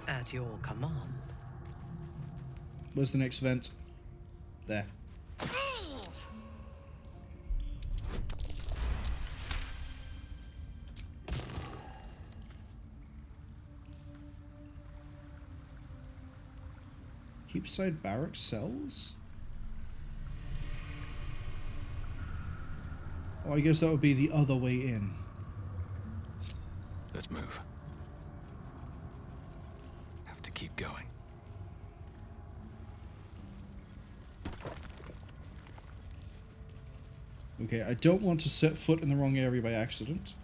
At your command. Where's the next vent? There. Keepside barracks cells? Oh, I guess that would be the other way in. Let's move. Have to keep going. Okay, I don't want to set foot in the wrong area by accident.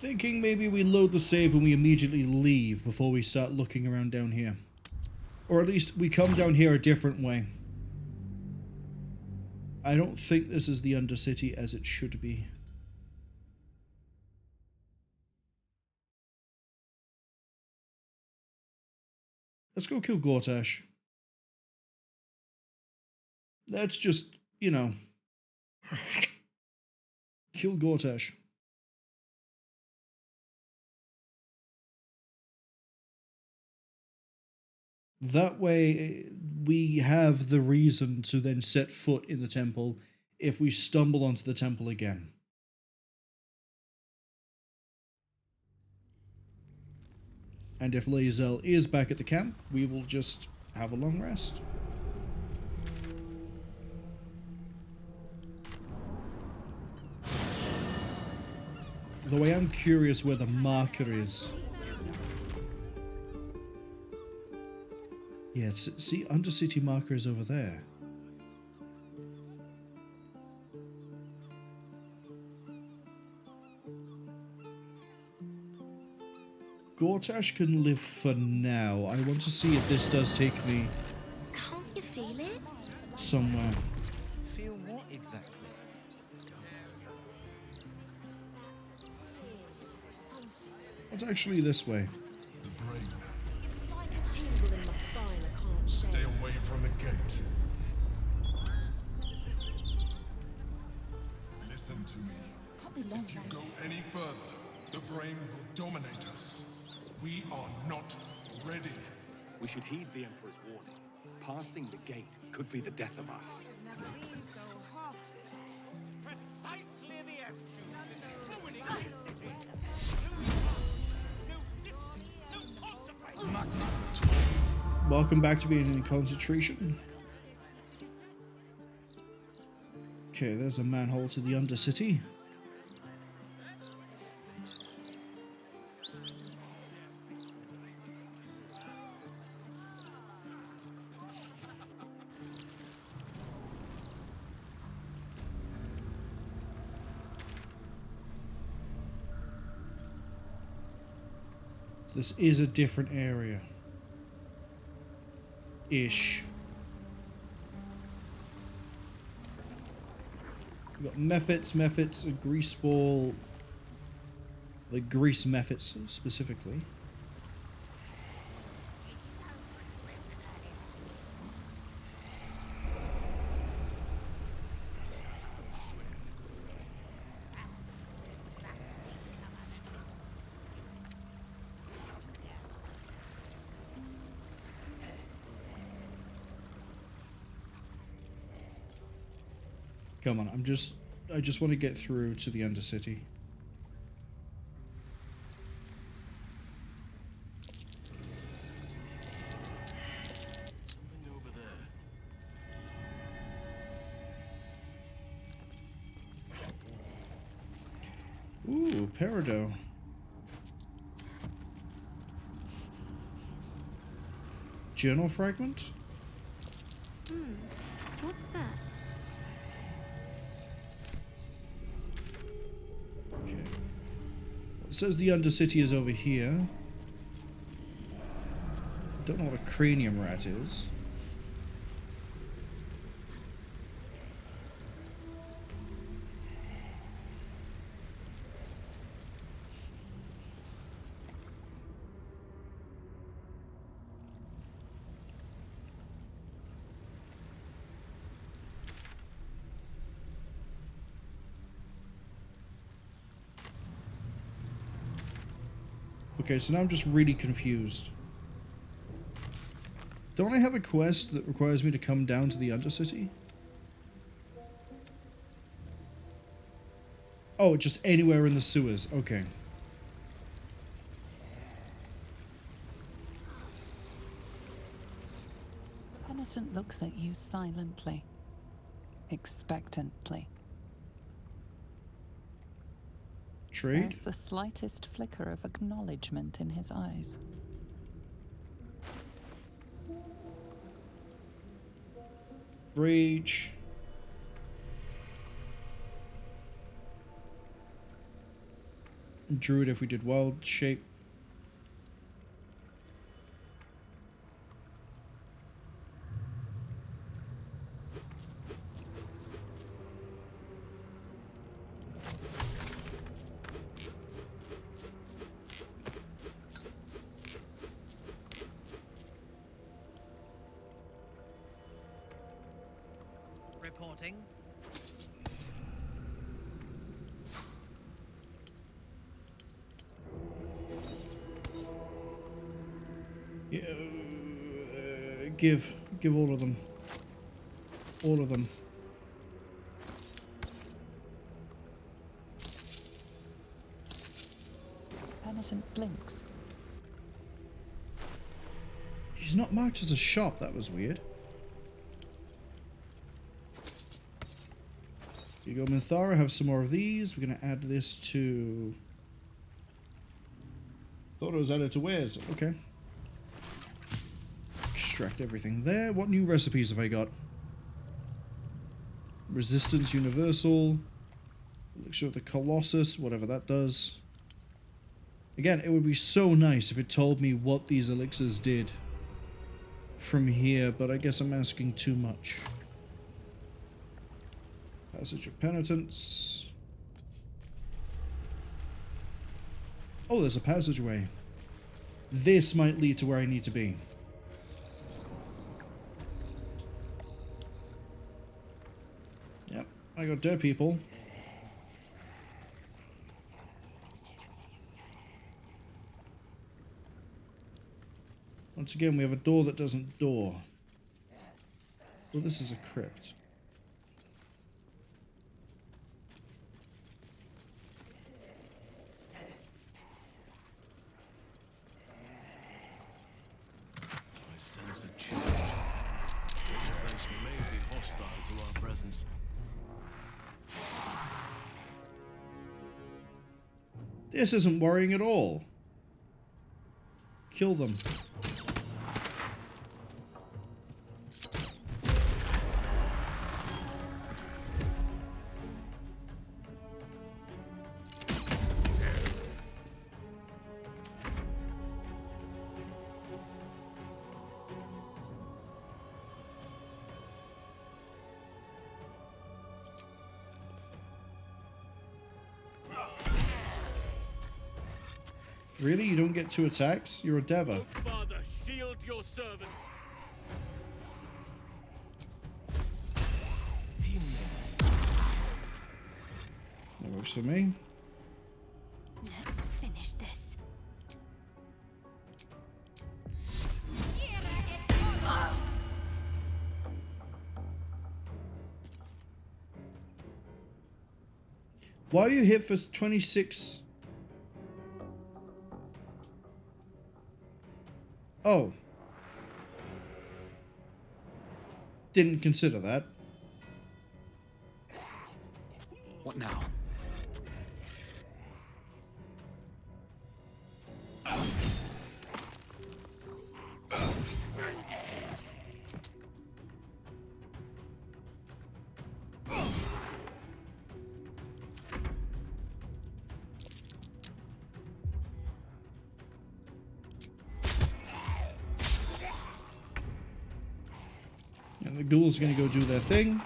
Thinking maybe we load the save and we immediately leave before we start looking around down here. Or at least we come down here a different way. I don't think this is the Undercity as it should be. Let's go kill Gortash. Let's just, you know, kill Gortash. That way, we have the reason to then set foot in the temple if we stumble onto the temple again. And if Lae'zel is back at the camp, we will just have a long rest. Though I am curious where the marker is. Yeah, see, Undercity marker is over there. Gortash can live for now. I want to see if this does take me... Can't you feel it? Somewhere. Feel what exactly? It's actually this way. The brain. It's like a tingle in my spine I can't shake. Stay away from the gate. Listen to me. If you go any further, the brain will dominate us. We are not ready. We should heed the Emperor's warning. Passing the gate could be the death of us. Never been so hot. Precisely the attitude. Ruining this city. No consequence. Welcome back to being in concentration. Okay, there's a manhole to the Undercity. This is a different area. Ish. We've got Mephits, a grease ball. The grease Mephits specifically. Come on, I just want to get through to the Undercity. Something over there. Ooh, Peridot. Journal fragment? What's that? Okay. It says the Undercity is over here. Don't know what a cranium rat is. Okay, so now I'm just really confused. Don't I have a quest that requires me to come down to the Undercity? Oh, just anywhere in the sewers. Okay. Penitent looks at you silently, expectantly. Trade? There's the slightest flicker of acknowledgement in his eyes. Breach. Druid if we did wild shape. Reporting. Yeah, give all of them. All of them. Penitent blinks. He's not marked as a shop, that was weird. Here you go, Minthara, have some more of these. We're going to add this to... Thought it was added to wares. Okay. Extract everything there. What new recipes have I got? Resistance Universal. Elixir of the Colossus, whatever that does. Again, it would be so nice if it told me what these elixirs did from here, but I guess I'm asking too much. Passage of Penitence. Oh, there's a passageway. This might lead to where I need to be. Yep, I got dead people. Once again, we have a door that doesn't door. Well, this is a crypt. I sense a change. This place may be hostile to our presence. This isn't worrying at all. Kill them. Really? You don't get 2 attacks? You're a Deva. Father, shield your servant. That works for me. Let's finish this. Why are you hit for 26? Oh. Didn't consider that. What now? And the ghouls are going to go do their thing.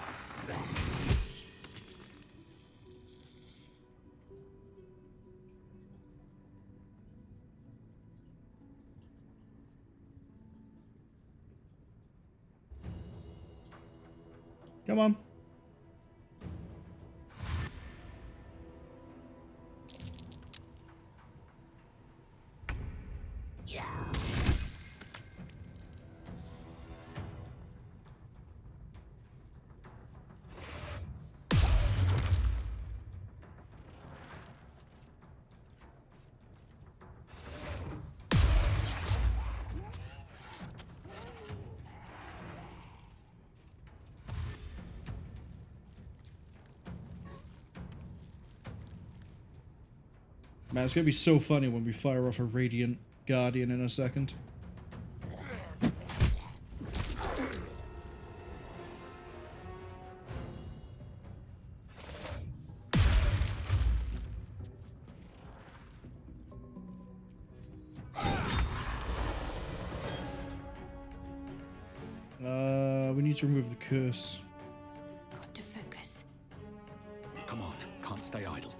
Come on. Man, it's going to be so funny when we fire off a Radiant Guardian in a second. We need to remove the curse. Got to focus. Come on, can't stay idle.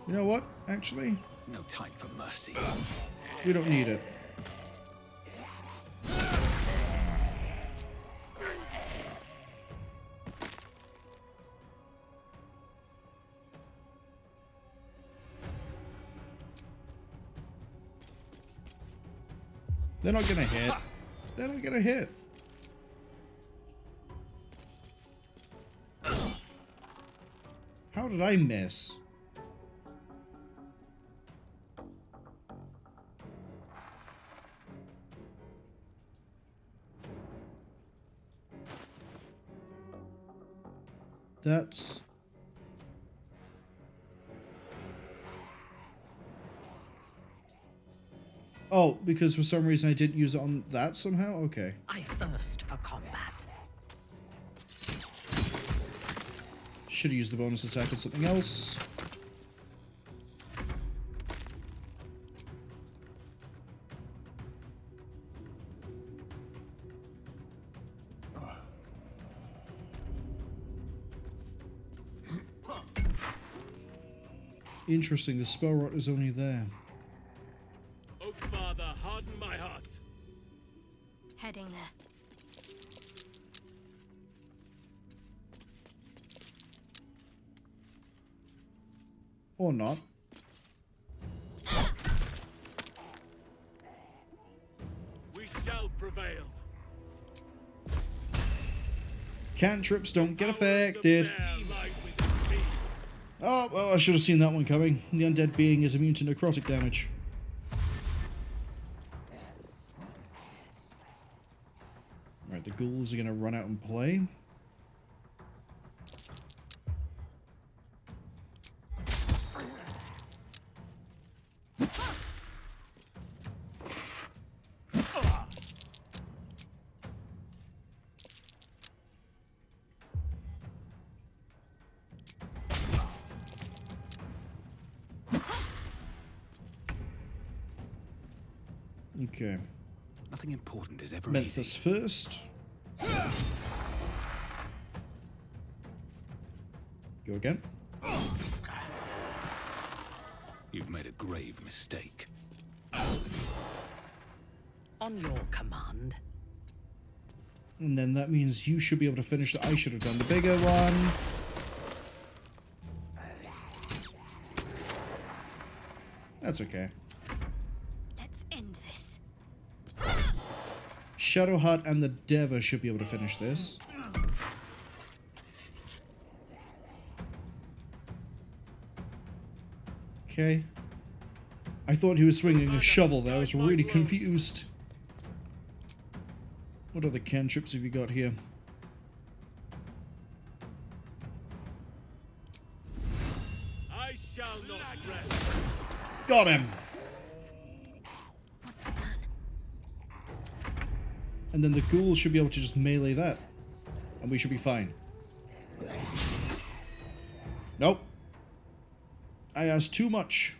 You know what, actually? No time for mercy. We don't need it. They're not gonna hit. They're not gonna hit. How did I miss? That's... Oh, because for some reason I didn't use it on that somehow? Okay. I thirst for combat. Should have used the bonus attack on something else. Interesting, the spell rot is only there. Oh, Father, harden my heart. Heading there. Or not. We shall prevail. Cantrips don't get affected. Oh, well, I should have seen that one coming. The undead being is immune to necrotic damage. Right, the ghouls are going to run out and play. Okay. Nothing important is ever Menthus easy. first. Go again. You've made a grave mistake. On your command. And then that means you should be able to finish that. I should have done the bigger one. That's okay. Let's end this. Shadowheart and the Deva should be able to finish this. Okay. I thought he was swinging a shovel there. I was really confused. What other cantrips have you got here? I shall not rest. Got him! And then the ghouls should be able to just melee that. And we should be fine. Nope. I asked too much.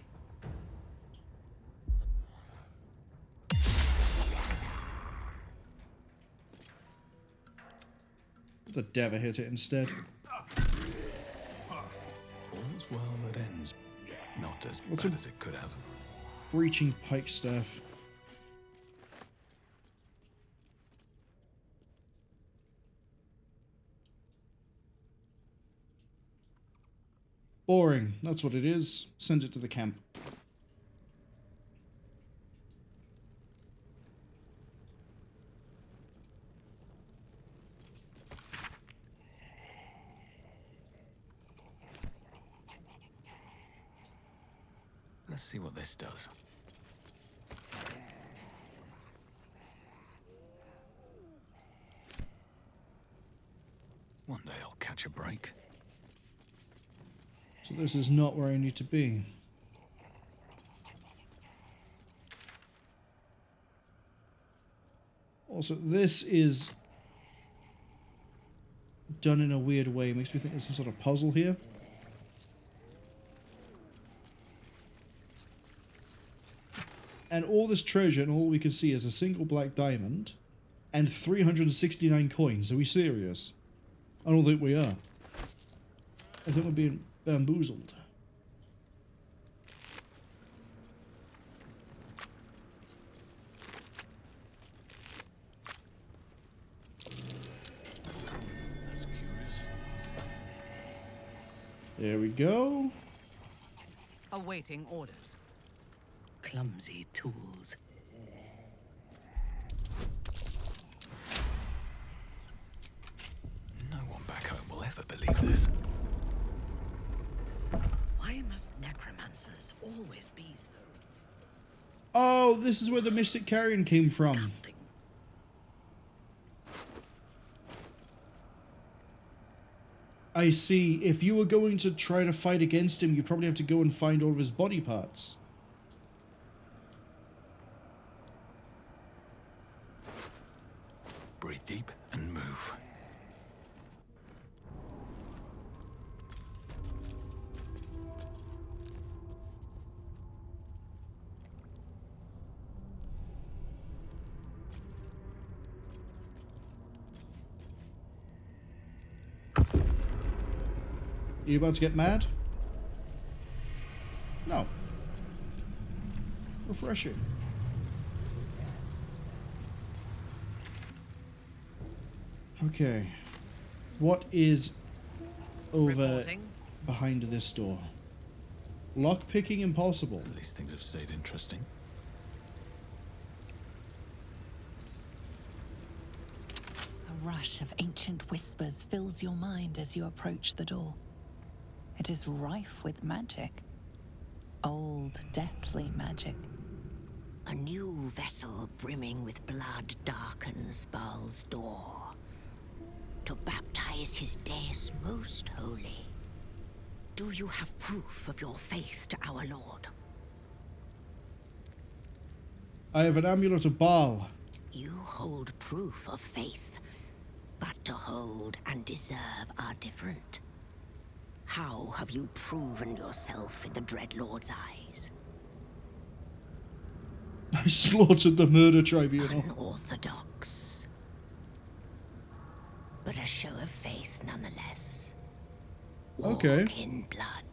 The Deva hit it instead. All's well that ends. Not as bad as it could have. Breaching pike staff. Boring. That's what it is. Send it to the camp. Let's see what this does. One day I'll catch a break. So this is not where I need to be. Also, this is done in a weird way. It makes me think there's some sort of puzzle here. And all this treasure, and all we can see is a single black diamond and 369 coins. Are we serious? I don't think we are. I think we're being bamboozled. That's curious. There we go. Awaiting orders. Clumsy tools. No one back home will ever believe this. Why must necromancers always be so? Oh, this is where the Mystic Carrion came from. I see. If you were going to try to fight against him, you'd probably have to go and find all of his body parts. Breathe deep and move. Are you about to get mad? No. Refreshing. Okay. What is over behind this door? Lockpicking impossible. At least things have stayed interesting. A rush of ancient whispers fills your mind as you approach the door. It is rife with magic. Old, deathly magic. A new vessel brimming with blood darkens Bhaal's door to baptize his deus most holy. Do you have proof of your faith to our Lord? I have an amulet of Bhaal. You hold proof of faith, but to hold and deserve are different. How have you proven yourself in the Dreadlord's eyes? I slaughtered the murder tribunal. Unorthodox. But a show of faith nonetheless. Walk Okay. in blood.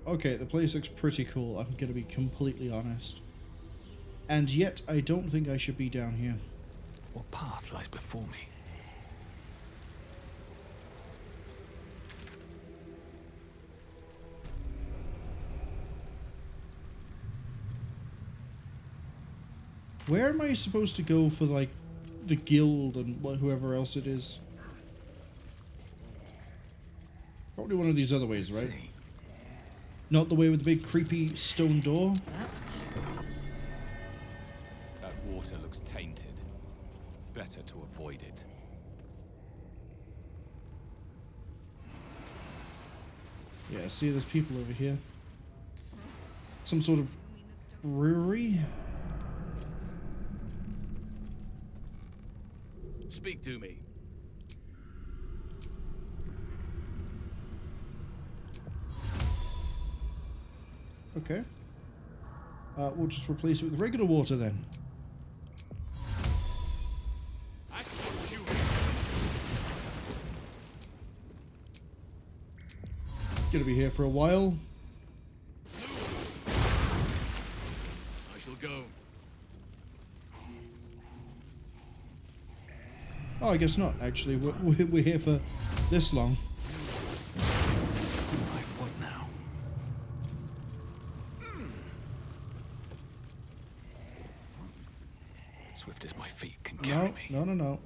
Okay, the place looks pretty cool, I'm gonna be completely honest. And yet, I don't think I should be down here. What path lies before me? Where am I supposed to go for, like, the guild and whoever else it is? Probably one of these other ways, right? Not the way with the big creepy stone door? That's curious. That water looks tainted. Better to avoid it. Yeah, see, there's people over here. Some sort of brewery? Speak to me. Okay. We'll just replace it with regular water then. Gonna be here for a while. I shall go. Oh, I guess not, actually. We're here for this long. Right, what now? Swift as my feet can carry me. No.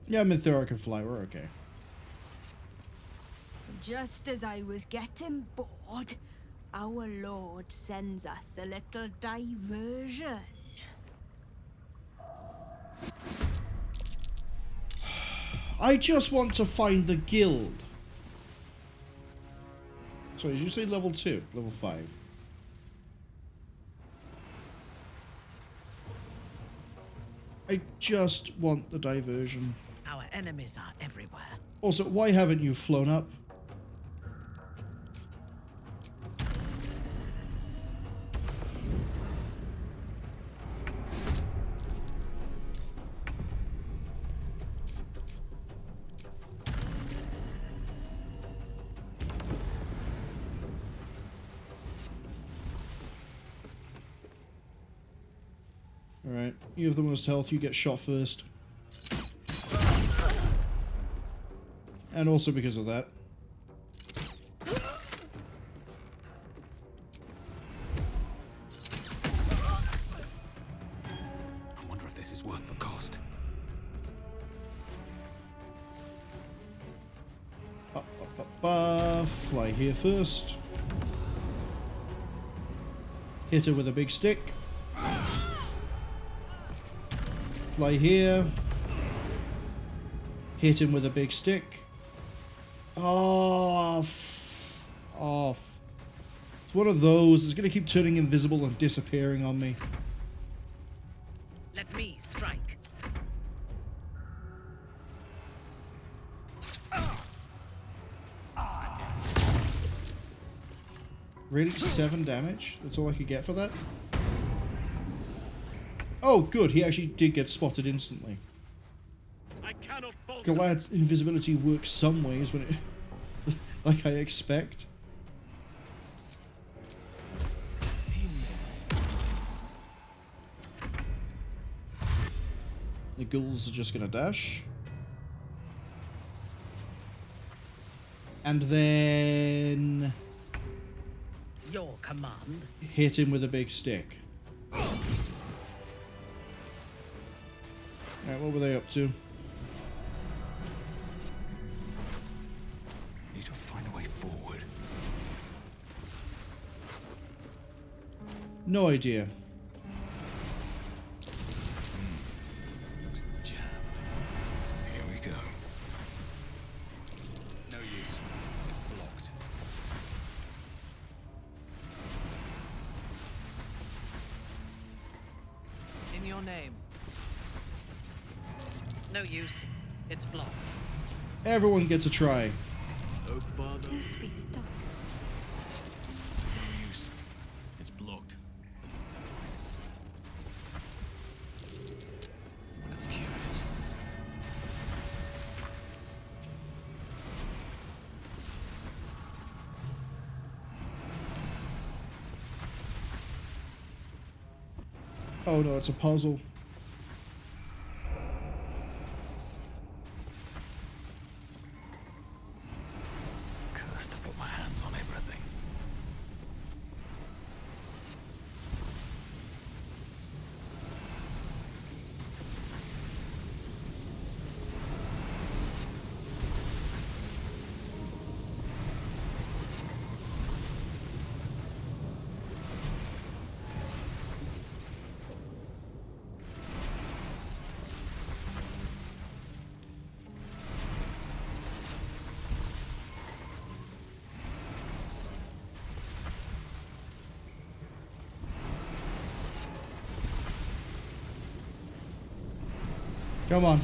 Yeah, I'm in theory I can fly. We're okay. Just as I was getting bored, our Lord sends us a little diversion. I just want to find the guild. Sorry, did you say level 2? Level 5? I just want the diversion. Our enemies are everywhere. Also, why haven't you flown up? Alright, you have the most health, you get shot first. And also because of that. I wonder if this is worth the cost. Fly here first. Hit her with a big stick. Fly here. Hit him with a big stick. Off. It's one of those. It's going to keep turning invisible and disappearing on me. Let me strike. Really? 7 damage? That's all I could get for that? Oh, good. He actually did get spotted instantly. I cannot falter. Glad invisibility works some ways when it... like I expect. The ghouls are just gonna dash. And then Your command. hit him with a big stick. Alright, what were they up to? Need to find a way forward. No idea. Looks jammed. Here we go. No use. It's blocked. In your name. No use. It's blocked. Everyone gets a try. Oak Father. Seems to be stuck. No use. It's blocked. That's curious. Oh no, it's a puzzle. Cursed to put my hands on everything. Come on.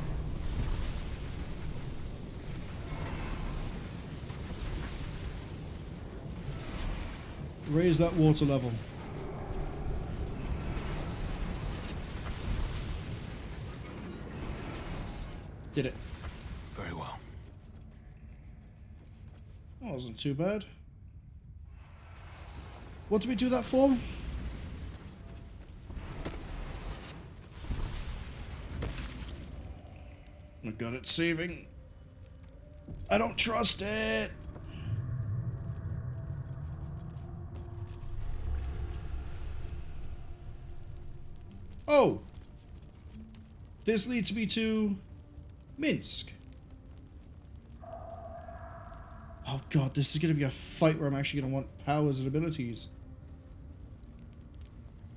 Raise that water level. Did it. Very well. That wasn't too bad. What did we do that for? Oh god, it's saving. I don't trust it. Oh! This leads me to Minsk. Oh god, this is going to be a fight where I'm actually going to want powers and abilities.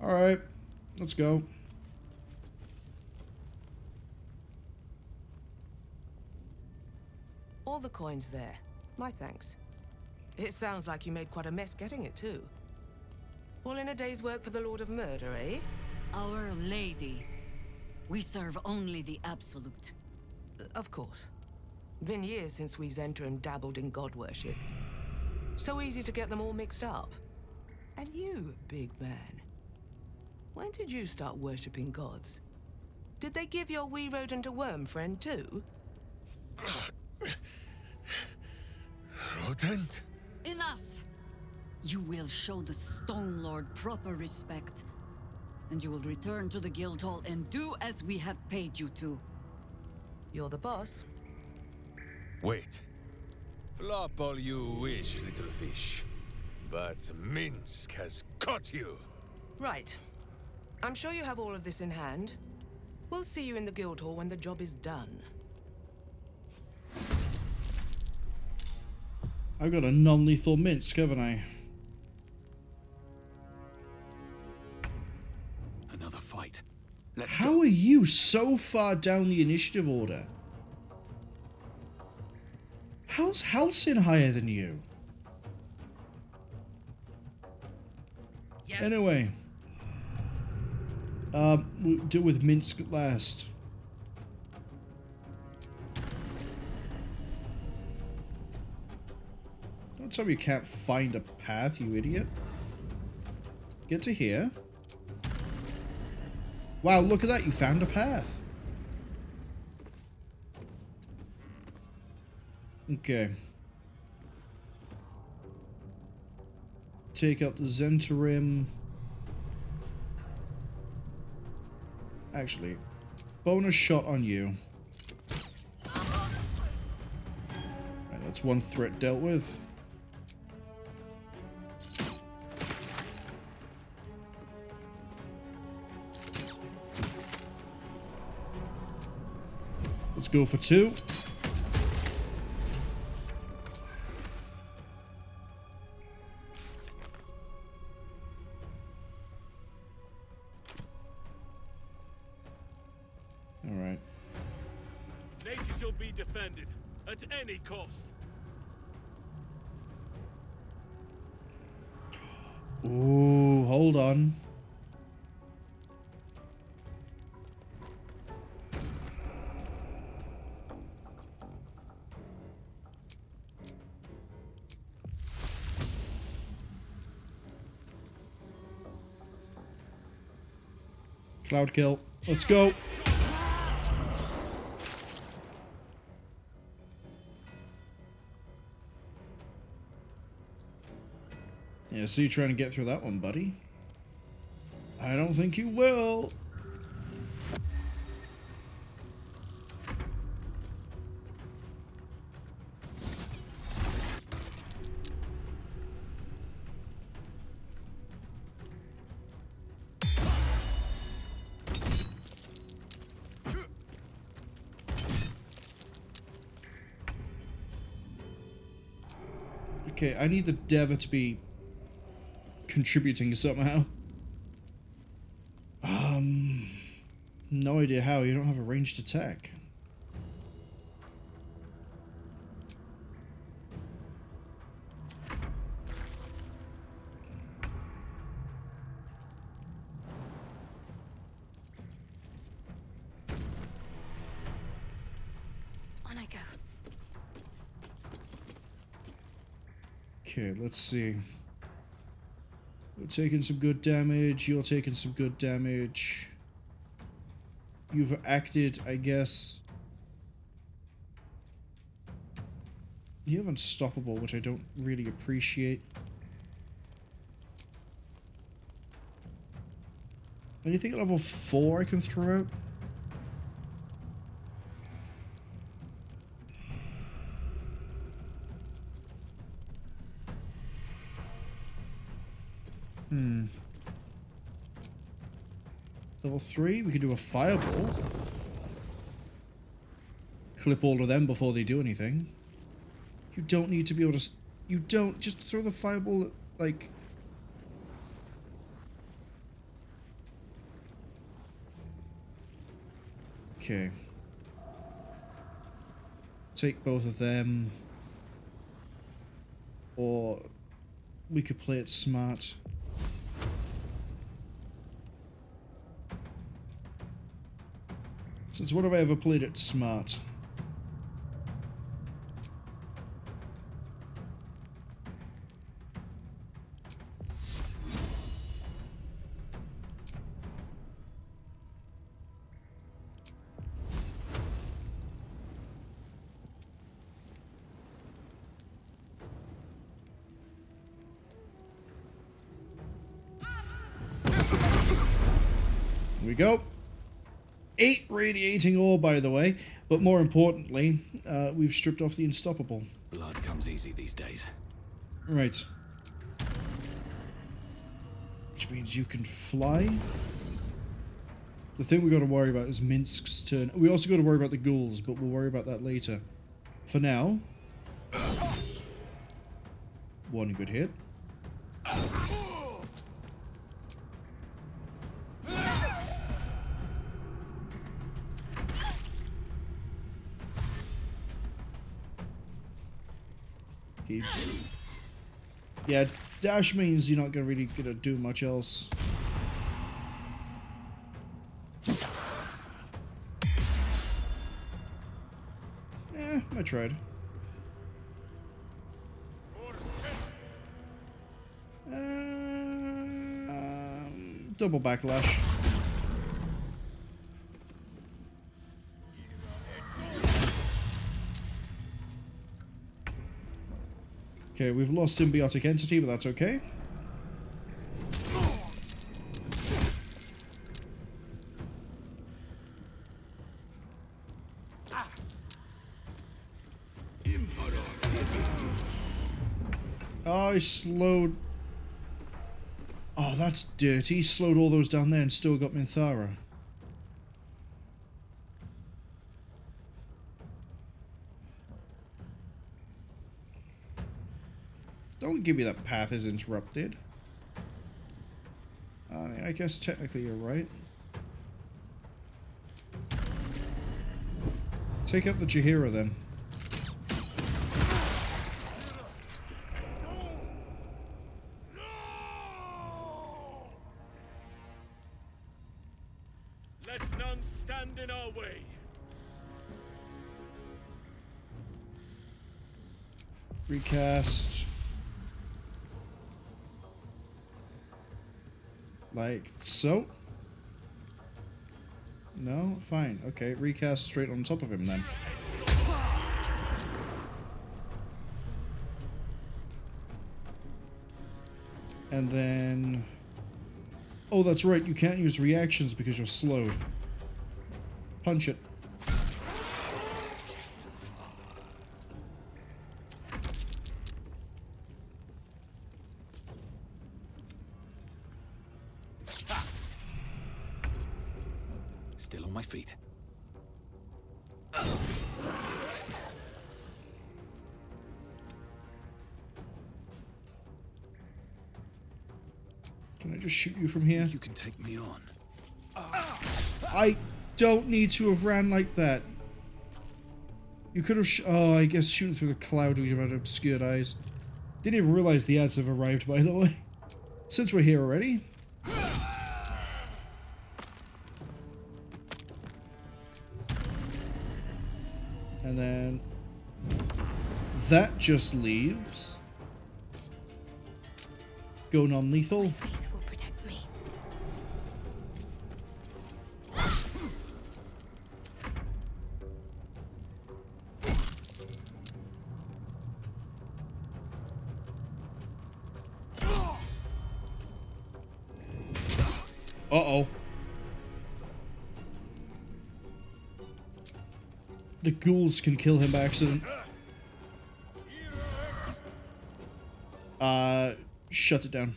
Alright, let's go. All the coins there. My thanks. It sounds like you made quite a mess getting it, too. All in a day's work for the Lord of Murder, eh? Our Lady. We serve only the Absolute. Of course. Been years since we Zentrum dabbled in god worship. So easy to get them all mixed up. And you, big man. When did you start worshipping gods? Did they give your wee rodent a worm friend, too? Rodent? Enough! You will show the Stone Lord proper respect. And you will return to the Guildhall and do as we have paid you to. You're the boss. Wait. Flop all you wish, little fish. But Minsk has caught you. Right. I'm sure you have all of this in hand. We'll see you in the Guildhall when the job is done. I've got a non-lethal Minsk, haven't I? Another fight. Let's How are you so far down the initiative order? How's Halcyon higher than you? Yes. Anyway. We'll deal with Minsk last. Don't tell me you can't find a path, you idiot. Get to here. Wow, look at that, you found a path. Okay. Take out the Zentrim. Actually, bonus shot on you. Right, that's one threat dealt with. Let's go for 2. All right. Nature shall be defended at any cost. Ooh, hold on. Cloud kill. Let's go. Yeah, so you're trying to get through that one, buddy. I don't think you will. Okay, I need the Deva to be contributing somehow. No idea how. You don't have a ranged attack. On I go. Okay, let's see. We're taking some good damage. You're taking some good damage. You've acted, I guess. You have unstoppable, which I don't really appreciate. Anything at level 4 I can throw out? Level 3, we could do a fireball. Clip all of them before they do anything. You don't need to be able to... You don't... Just throw the fireball, like... Okay. Take both of them. Or... We could play it smart. Since when have I ever played it smart? Here we go. 8 radiating ore, by the way, but more importantly, we've stripped off the unstoppable. Blood comes easy these days. Right. Which means you can fly. The thing we got to worry about is Minsk's turn. We also got to worry about the ghouls, but we'll worry about that later. For now, one good hit. Yeah, dash means you're not really gonna do much else. I tried. Double backlash. Okay, we've lost symbiotic entity, but that's okay. Oh, I slowed... Oh, that's dirty. Slowed all those down there and still got Minthara. Don't give me that path is interrupted. I guess technically you're right. Take out the Jaheira then. Let none stand in our way. Recast. Like so. No? Fine. Okay, recast straight on top of him then. And then... Oh, that's right, you can't use reactions because you're slowed. Punch it. Still on my feet. Can I just shoot you from here? You can take me on. I don't need to have ran like that. You could have... oh, I guess shooting through the cloud would have had obscured eyes. Didn't even realize the ads have arrived, by the way. Since we're here already. And then... that just leaves... go non-lethal. Uh-oh. The ghouls can kill him by accident. Shut it down.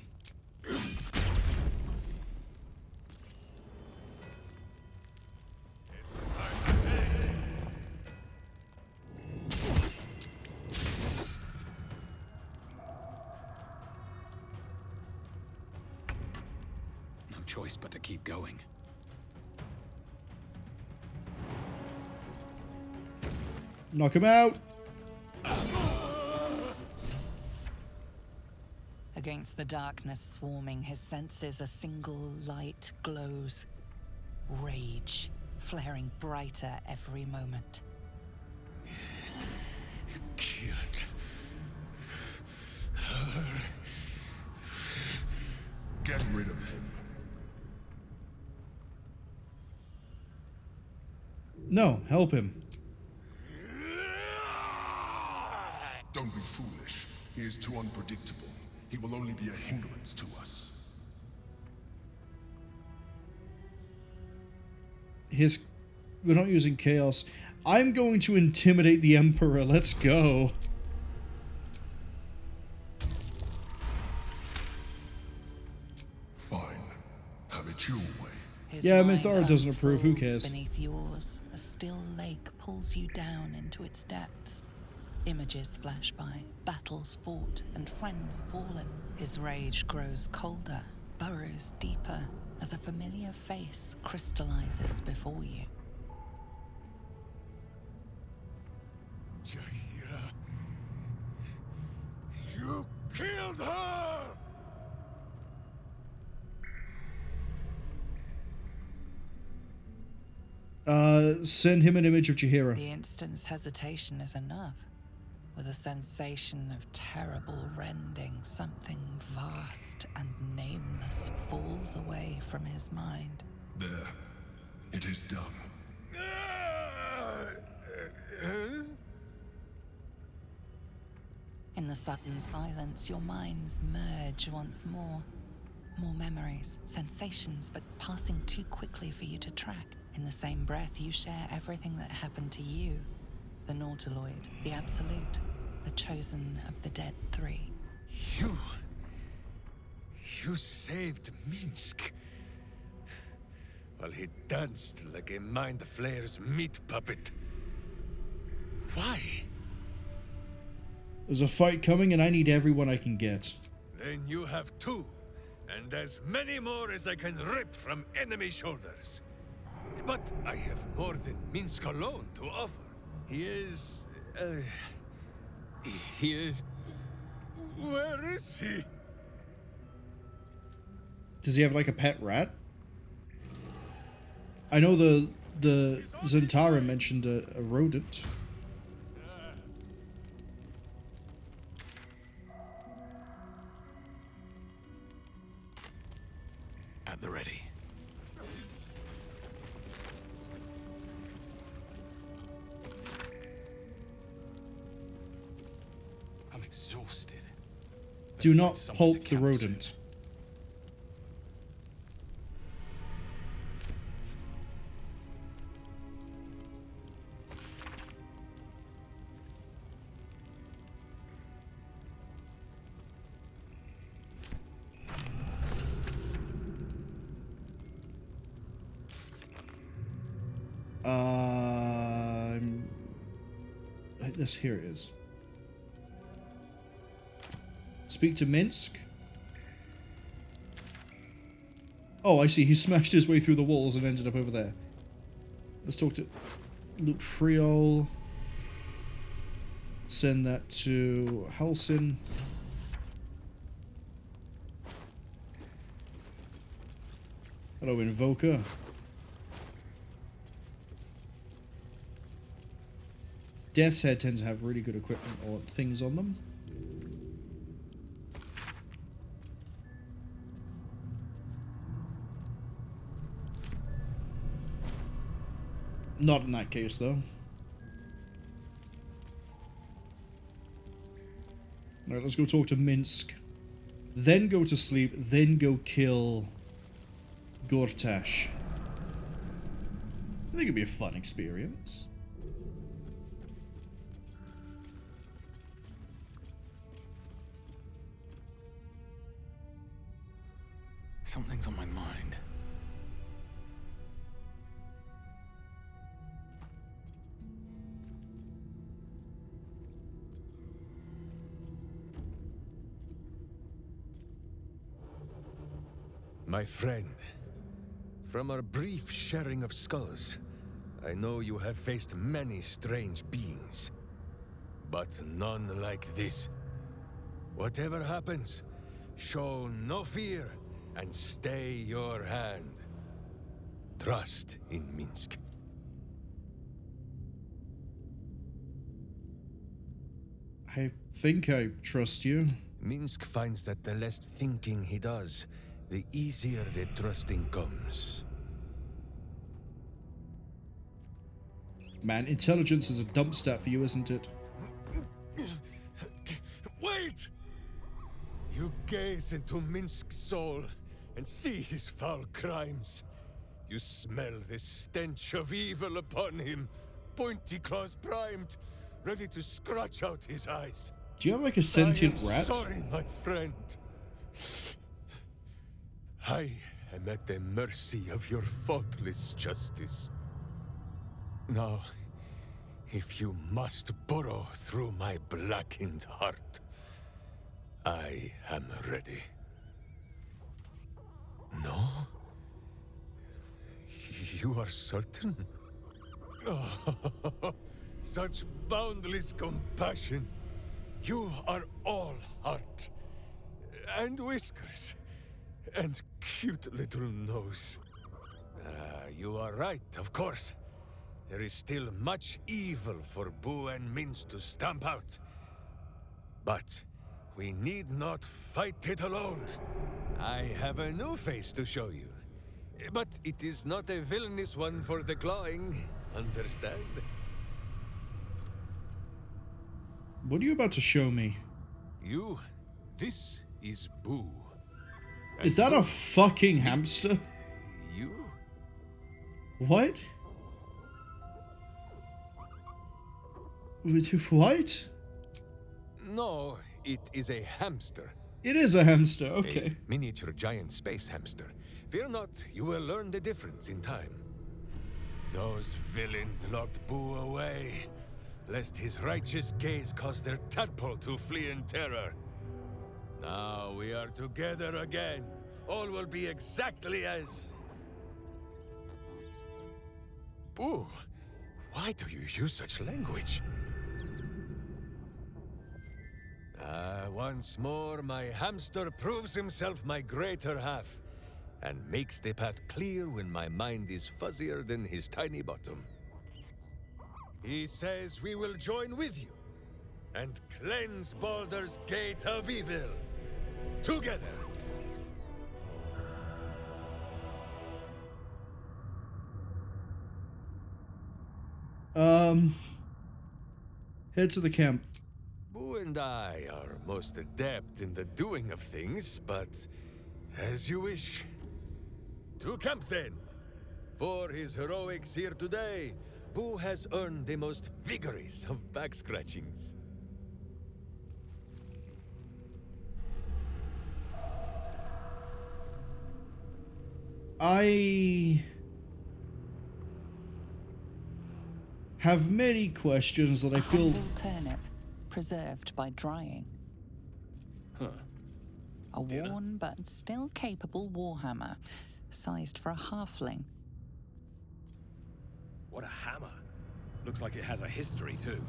No choice but to keep going. Knock him out. Against the darkness swarming, his senses a single light glows. Rage, flaring brighter every moment. Killed her. Get rid of him. No, help him. Don't be foolish. He is too unpredictable. He will only be a hindrance to us. We're not using chaos. I'm going to intimidate the Emperor. Let's go. Fine. Have it your way. Yeah, Minthara doesn't approve. Who cares? Beneath yours, a still lake pulls you down into its depths. Images flash by, battles fought, and friends fallen. His rage grows colder, burrows deeper, as a familiar face crystallizes before you. Jaheira, you killed her! Send him an image of Jaheira. The instant's hesitation is enough. With a sensation of terrible rending, something vast and nameless falls away from his mind. There. It is done. In the sudden silence, your minds merge once more. More memories, sensations, but passing too quickly for you to track. In the same breath, you share everything that happened to you. The Nautiloid, the Absolute, the chosen of the dead three. You saved Minsk. While he danced like a Mind Flayer's meat puppet. Why? There's a fight coming and I need everyone I can get. Then you have two, and as many more as I can rip from enemy shoulders. But I have more than Minsk alone to offer. He is... Where is he? Does he have like a pet rat? I know the Zentara mentioned a rodent. At the ready. I'm exhausted. Do not pulp the rodent. This here it is. Speak to Minsk. Oh, I see. He smashed his way through the walls and ended up over there. Let's talk to Luke Friol. Send that to Halsin. Hello, Invoker. Death's Head tends to have really good equipment or things on them. Not in that case, though. Alright, let's go talk to Minsk. Then go to sleep, then go kill Gortash. I think it'd be a fun experience. Something's on my mind. My friend, from our brief sharing of skulls, I know you have faced many strange beings, but none like this. Whatever happens, show no fear and stay your hand. Trust in Minsk. I think I trust you. Minsk finds that the less thinking he does, the easier the trusting comes. Man, intelligence is a dump stat for you, isn't it? Wait! You gaze into Minsk's soul and see his foul crimes. You smell the stench of evil upon him, pointy claws primed, ready to scratch out his eyes. Do you have like a sentient rat? Sorry, my friend. I am at the mercy of your faultless justice. Now, if you must burrow through my blackened heart, I am ready. No? You are certain? Oh, such boundless compassion. You are all heart. And whiskers. And cute little nose. You are right, of course. There is still much evil for Boo and Minsk to stamp out. But we need not fight it alone. I have a new face to show you. But it is not a villainous one for the clawing, understand? What are you about to show me? This is Boo. Is that a fucking hamster? You? What? What? No, it is a hamster. It is a hamster, okay. A miniature giant space hamster. Fear not, you will learn the difference in time. Those villains locked Boo away, lest his righteous gaze cause their tadpole to flee in terror. Now we are together again. All will be exactly as... Boo, why do you use such language? Once more, my hamster proves himself my greater half, and makes the path clear when my mind is fuzzier than his tiny bottom. He says we will join with you, and cleanse Baldur's Gate of Evil. Together! Head to the camp. Boo and I are most adept in the doing of things, but as you wish. To camp then! For his heroics here today, Boo has earned the most vigorous of back scratchings. I have many questions that I feel... Humble turnip, preserved by drying. Huh. A worn but still capable warhammer, sized for a halfling. What a hammer. Looks like it has a history, too.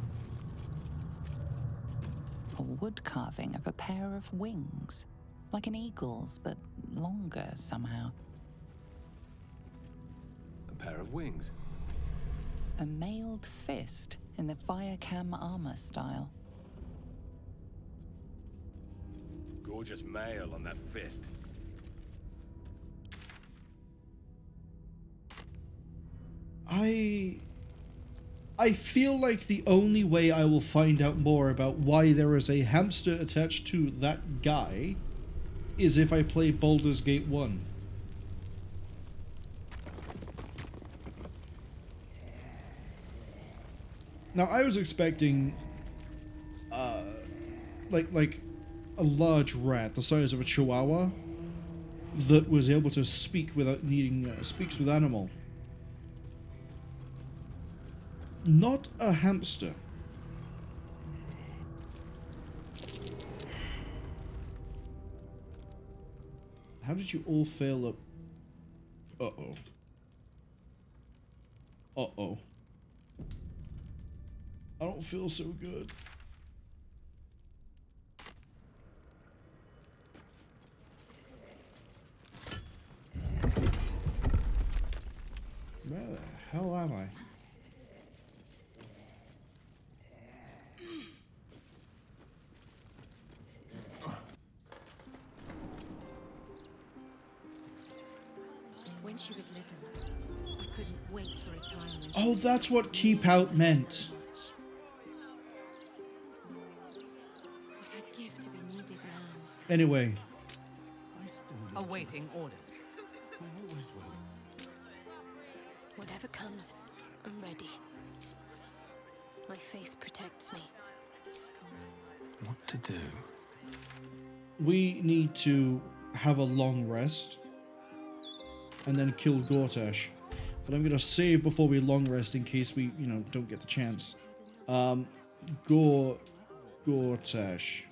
A wood carving of a pair of wings, like an eagle's, but longer somehow. A pair of wings. A mailed fist in the Firecam armor style. Gorgeous mail on that fist. I feel like the only way I will find out more about why there is a hamster attached to that guy is if I play Baldur's Gate 1. Now, I was expecting, like a large rat the size of a chihuahua that was able to speak without needing, speaks with animal. Not a hamster. How did you all fail up? Uh-oh. Uh-oh. I don't feel so good. Where the hell am I? When she was little, I couldn't wait for a time when Oh, that's what keep out meant. what I'd give to be needed now. Anyway. Awaiting orders. Whatever comes, I'm ready. My faith protects me. What to do? We need to have a long rest and then kill Gortash. But I'm gonna save before we long rest in case we, don't get the chance. Gortash.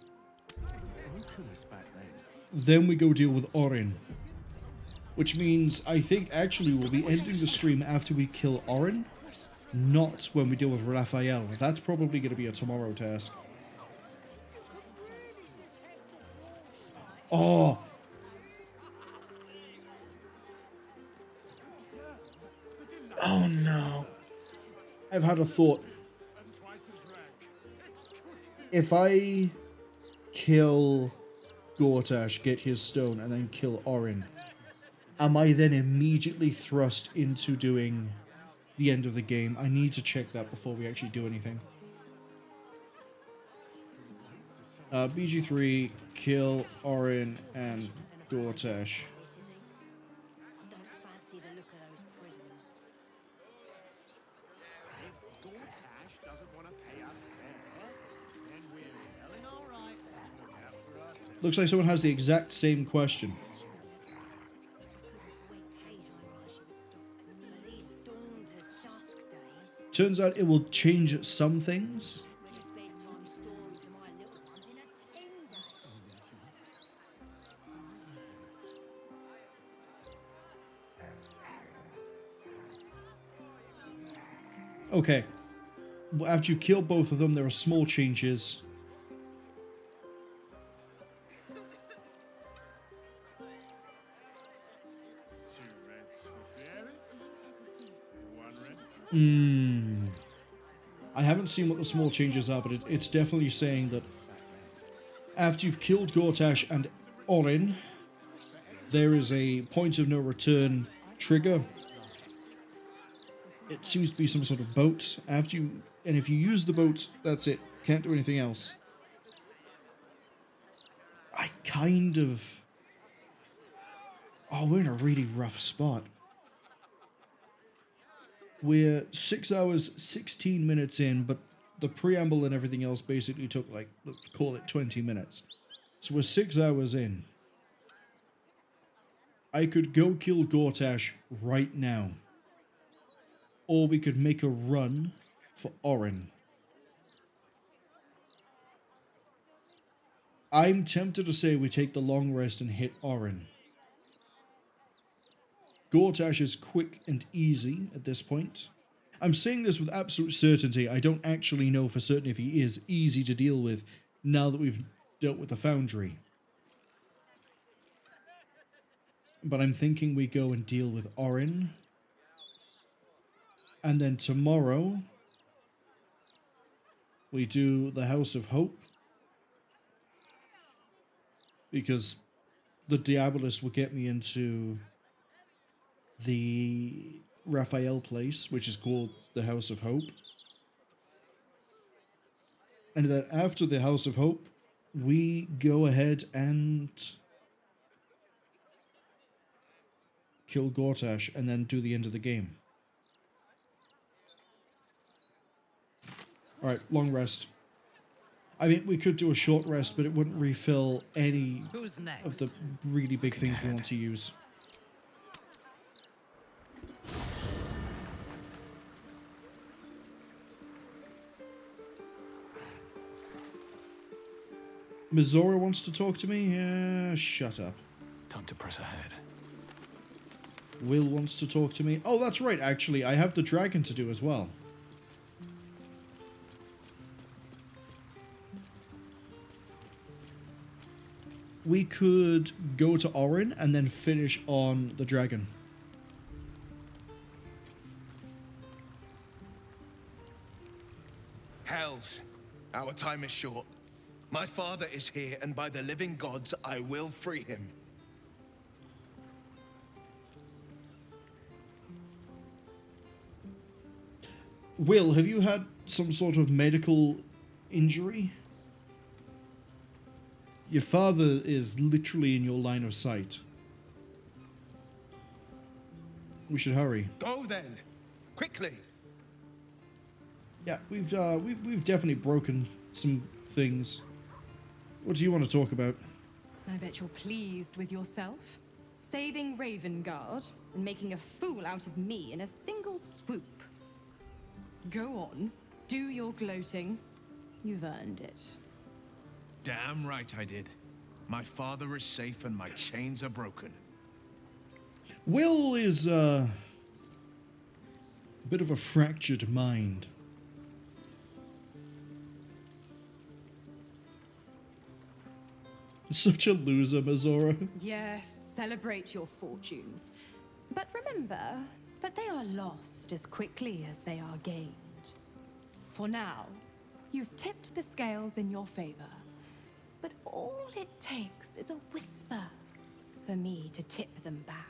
Then we go deal with Orin. Which means I think actually we'll be ending the stream after we kill Orin, not when we deal with Raphael. That's probably going to be a tomorrow task. Oh! Oh no. I've had a thought. If I kill Gortash, get his stone, and then kill Orin, am I then immediately thrust into doing the end of the game? I need to check that before we actually do anything. BG3, kill Orin and Gortash. Looks like someone has the exact same question. Turns out it will change some things. Okay. After you kill both of them, there are small changes. I haven't seen what the small changes are, but it's definitely saying that after you've killed Gortash and Orin, there is a point of no return trigger. It seems to be some sort of boat. And if you use the boat, that's it. Can't do anything else. Oh, we're in a really rough spot. We're 6 hours, 16 minutes in, but the preamble and everything else basically took, like, let's call it 20 minutes. So we're 6 hours in. I could go kill Gortash right now. Or we could make a run for Orin. I'm tempted to say we take the long rest and hit Orin. Gortash is quick and easy at this point. I'm saying this with absolute certainty. I don't actually know for certain if he is easy to deal with now that we've dealt with the Foundry. But I'm thinking we go and deal with Orin. And then tomorrow, we do the House of Hope. Because the Diabolist will get me into the Raphael place, which is called the House of Hope. And then after the House of Hope, we go ahead and kill Gortash and then do the end of the game. Alright, long rest. I mean, we could do a short rest, but it wouldn't refill any of the really big things we want to use. Mizora wants to talk to me? Yeah, shut up. Time to press ahead. Will wants to talk to me. Oh, that's right, actually. I have the dragon to do as well. We could go to Orin and then finish on the dragon. Hells, our time is short. My father is here, and by the living gods, I will free him. Will, have you had some sort of medical injury? Your father is literally in your line of sight. We should hurry. Go then, quickly. Yeah, we've definitely broken some things. What do you want to talk about? I bet you're pleased with yourself. Saving Ravengard and making a fool out of me in a single swoop. Go on, do your gloating. You've earned it. Damn right I did. My father is safe and my chains are broken. Will is a bit of a fractured mind. Such a loser, Mizora. Yes, celebrate your fortunes. But remember that they are lost as quickly as they are gained. For now, you've tipped the scales in your favor. But all it takes is a whisper for me to tip them back.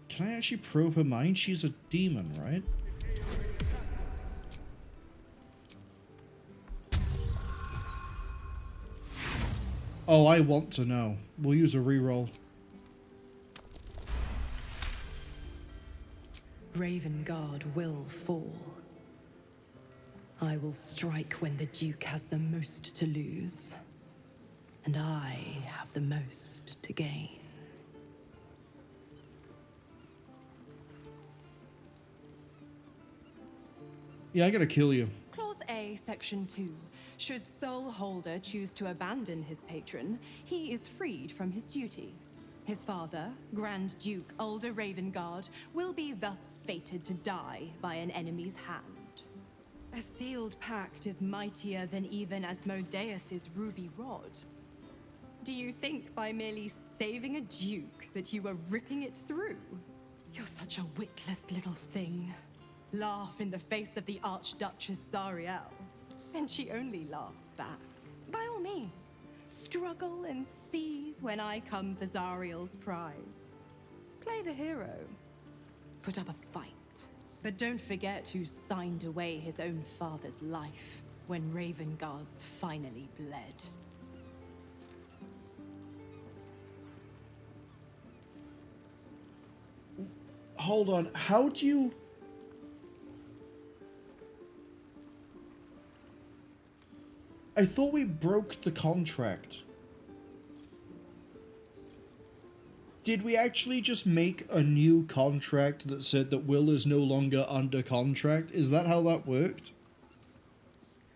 Can I actually probe her mind? She's a demon, right? Oh, I want to know. We'll use a reroll. Graven Guard will fall. I will strike when the Duke has the most to lose, and I have the most to gain. Yeah, I gotta kill you. Clause A, Section 2. Should Soul Holder choose to abandon his patron, he is freed from his duty. His father, Grand Duke Ulder Ravengard, will be thus fated to die by an enemy's hand. A sealed pact is mightier than even Asmodeus's ruby rod. Do you think by merely saving a duke that you were ripping it through? You're such a witless little thing. Laugh in the face of the Archduchess Zariel, and she only laughs back. By all means, struggle and seethe when I come for Zariel's prize. Play the hero. Put up a fight. But don't forget who signed away his own father's life when Ravengard's finally bled. Hold on, how do you... I thought we broke the contract. Did we actually just make a new contract that said that Will is no longer under contract? Is that how that worked?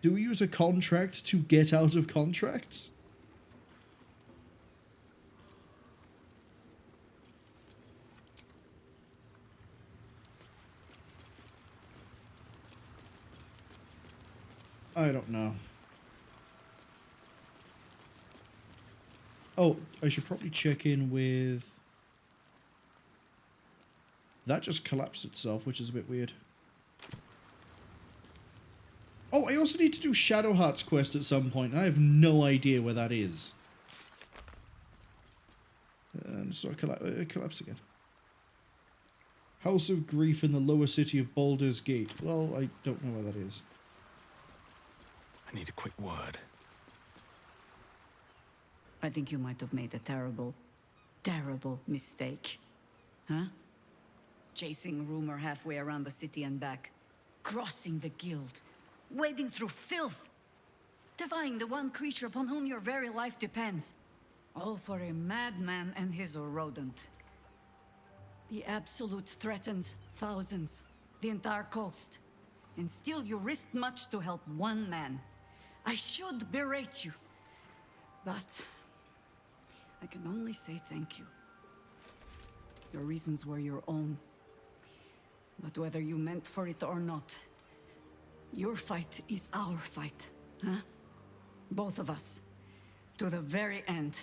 Do we use a contract to get out of contracts? I don't know. Oh, I should probably check in with... That just collapsed itself, which is a bit weird. Oh, I also need to do Shadowheart's quest at some point. I have no idea where that is. And so it collapsed again. House of Grief in the lower city of Baldur's Gate. Well, I don't know where that is. I need a quick word. I think you might have made a terrible, terrible mistake. Huh? Chasing rumor halfway around the city and back. Crossing the guild. Wading through filth. Defying the one creature upon whom your very life depends. All for a madman and his rodent. The Absolute threatens thousands. The entire coast. And still you risked much to help one man. I should berate you. But... I can only say thank you. Your reasons were your own. But whether you meant for it or not, your fight is our fight, huh? Both of us. To the very end.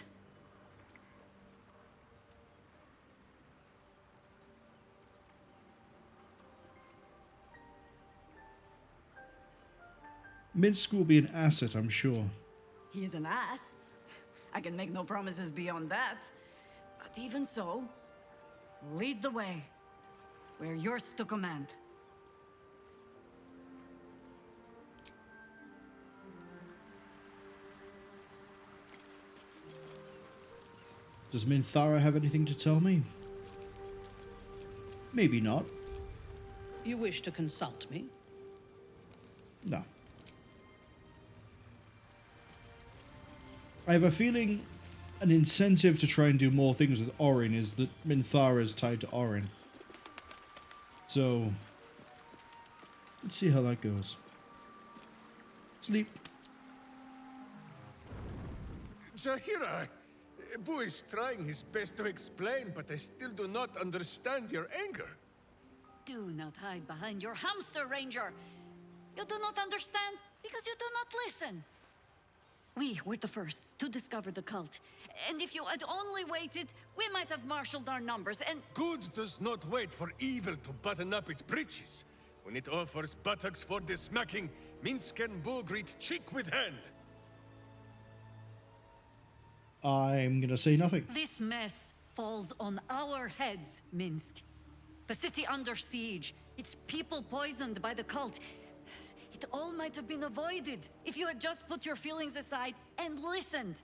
Minsk will be an asset, I'm sure. He is an ass. I can make no promises beyond that. But even so, lead the way. We're yours to command. Does Minthara have anything to tell me? Maybe not. You wish to consult me? No. I have a feeling an incentive to try and do more things with Orin is that Minthara is tied to Orin. So, let's see how that goes. Sleep. Jaheira, Boo is trying his best to explain, but I still do not understand your anger. Do not hide behind your hamster, Ranger. You do not understand because you do not listen. We were the first to discover the cult. And if you had only waited, we might have marshaled our numbers and... Good does not wait for evil to button up its breeches. When it offers buttocks for the smacking, Minsk and Boo greet cheek with hand. I'm gonna say nothing. This mess falls on our heads, Minsk. The city under siege, its people poisoned by the cult. It all might have been avoided if you had just put your feelings aside and listened.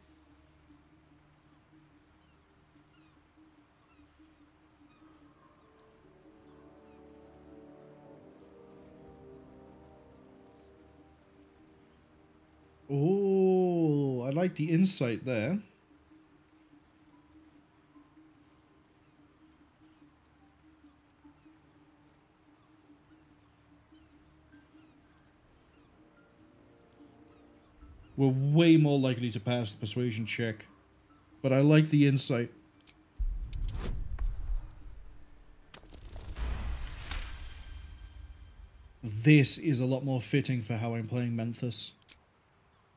like the insight there. We're way more likely to pass the persuasion check, but I like the insight. This is a lot more fitting for how I'm playing Menthus.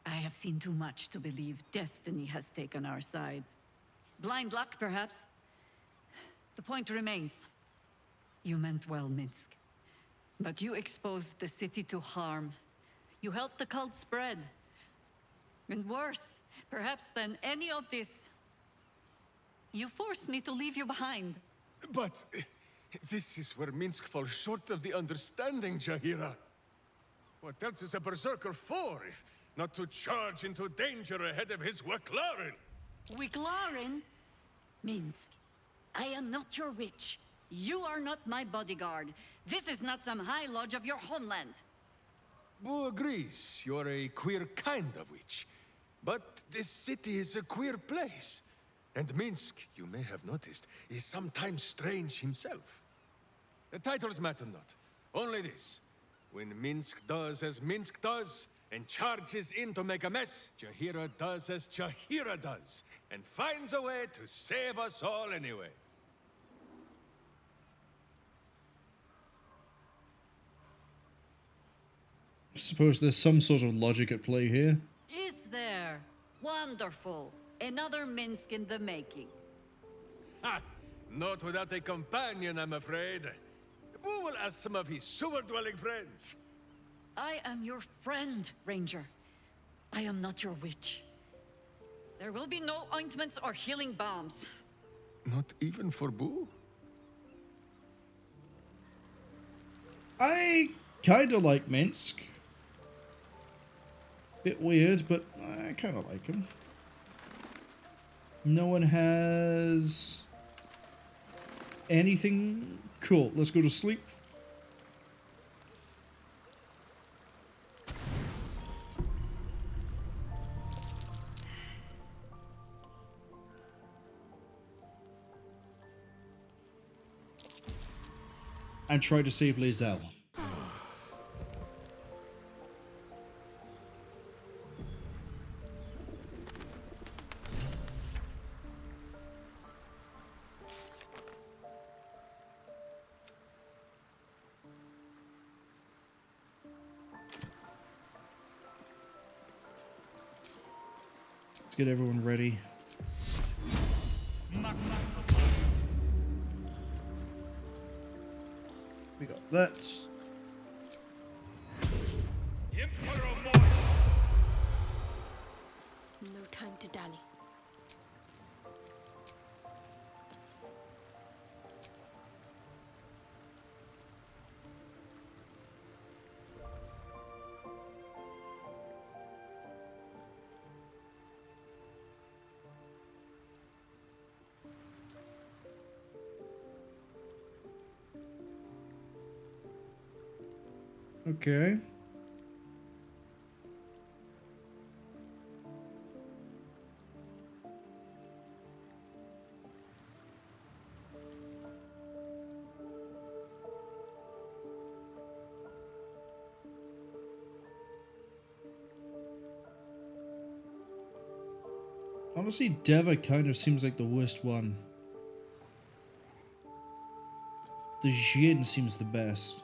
I have seen too much to believe destiny has taken our side. Blind luck, perhaps. The point remains. You meant well, Minsk. But you exposed the city to harm. You helped the cult spread. And worse, perhaps than any of this, you forced me to leave you behind. But this is where Minsk falls short of the understanding, Jaheira. What else is a berserker for, if not to charge into danger ahead of his Waklaren? Waklaren? Minsk, I am not your witch. You are not my bodyguard. This is not some high lodge of your homeland. Boo agrees. You're a queer kind of witch. But this city is a queer place. And Minsk, you may have noticed, is sometimes strange himself. The titles matter not. Only this. When Minsk does as Minsk does, and charges in to make a mess, Jaheira does as Jaheira does, and finds a way to save us all anyway. I suppose there's some sort of logic at play here. Is there? Wonderful. Another Minsk in the making. Ha! Not without a companion, I'm afraid. Boo will ask some of his sewer-dwelling friends. I am your friend, Ranger. I am not your witch. There will be no ointments or healing balms. Not even for Boo? I kind of like Minsk. Bit weird, but I kind of like him. No one has anything? Cool, let's go to sleep. And try to save Lae'zel. Let's get everyone ready. We got that. No time to dally. Okay. Honestly, Deva kind of seems like the worst one. The Jin seems the best.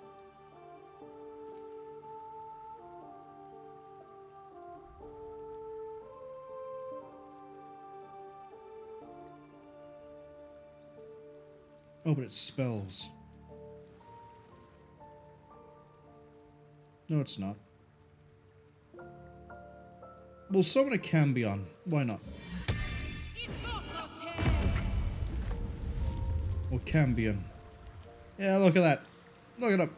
Oh, but it's spells. No, it's not. Well, summon a Cambion. Why not? Or Cambion. Yeah, look at that. Look it up.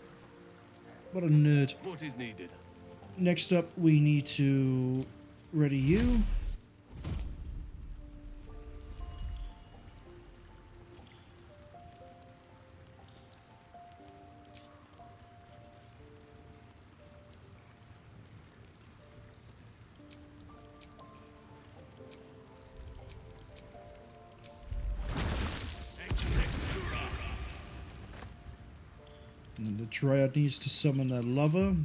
What a nerd. What is needed? Next up, we need to ready you. And the Dryad needs to summon their lover.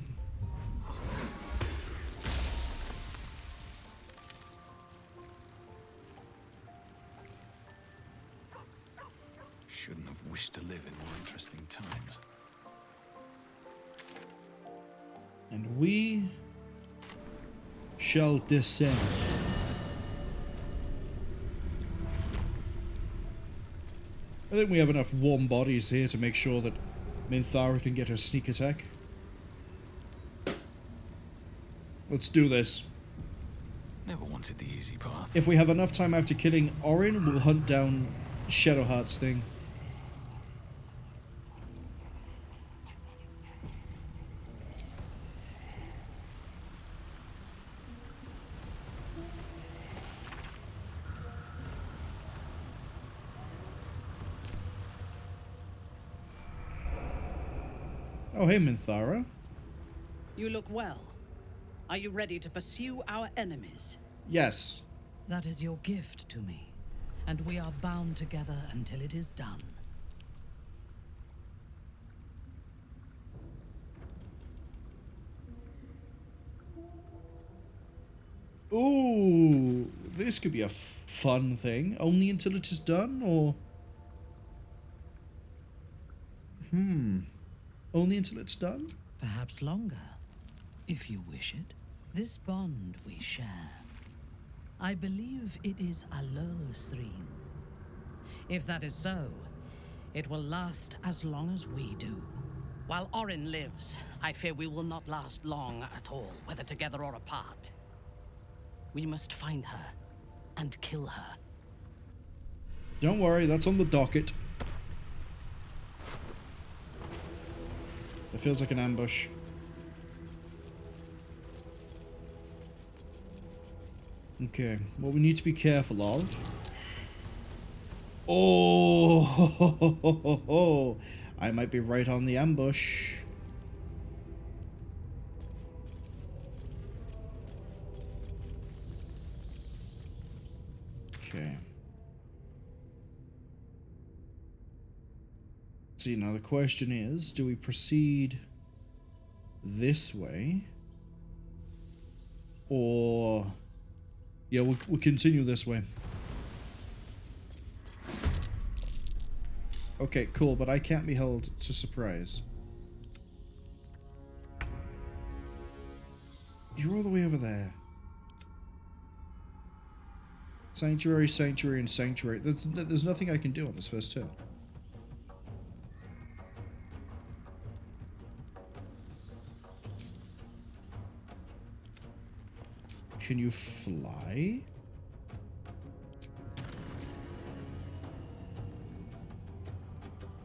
Shouldn't have wished to live in more interesting times. And we shall descend. I think we have enough warm bodies here to make sure that Minthara can get her sneak attack. Let's do this. Never wanted the easy path. If we have enough time after killing Orin, we'll hunt down Shadowheart's thing. Oh, hey, Minthara. You look well. Are you ready to pursue our enemies? Yes. That is your gift to me, and we are bound together until it is done. Ooh, this could be a fun thing. Only until it is done, or... Only until it's done? Perhaps longer, if you wish it. This bond we share, I believe it is a Lulstream. If that is so, it will last as long as we do. While Orin lives, I fear we will not last long at all, whether together or apart. We must find her and kill her. Don't worry, that's on the docket. It feels like an ambush. Okay, what we need to be careful of. Oh, I might be right on the ambush. Okay. See, now the question is, do we proceed this way? Or... yeah, we'll continue this way. Okay, cool, but I can't be held to surprise. You're all the way over there. Sanctuary, Sanctuary, and Sanctuary. There's nothing I can do on this first turn. Can you fly?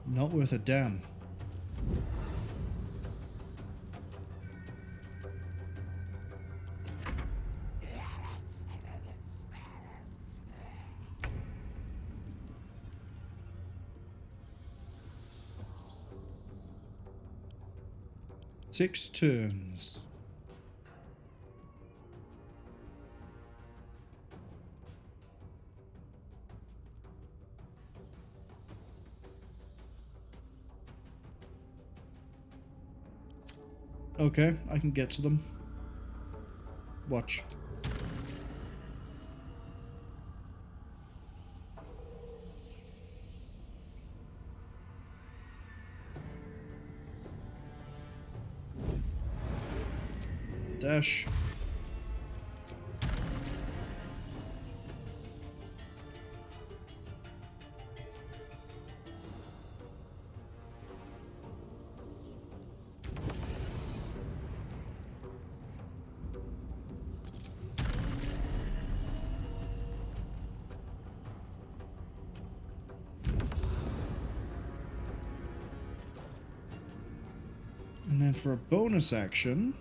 Not worth a damn. Six turns. Okay, I can get to them. Watch. Dash. And then for a bonus action...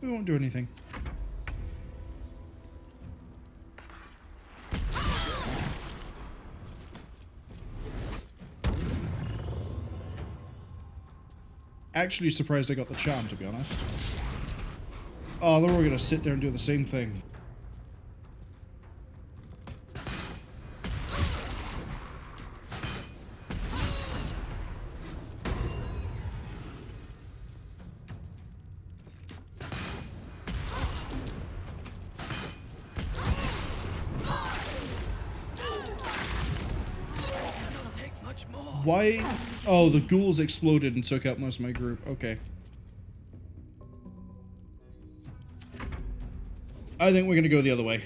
we won't do anything. actually surprised I got the charm, to be honest. Oh, they're all gonna sit there and do the same thing. Why? Oh, the ghouls exploded and took out most of my group. Okay. I think we're gonna go the other way.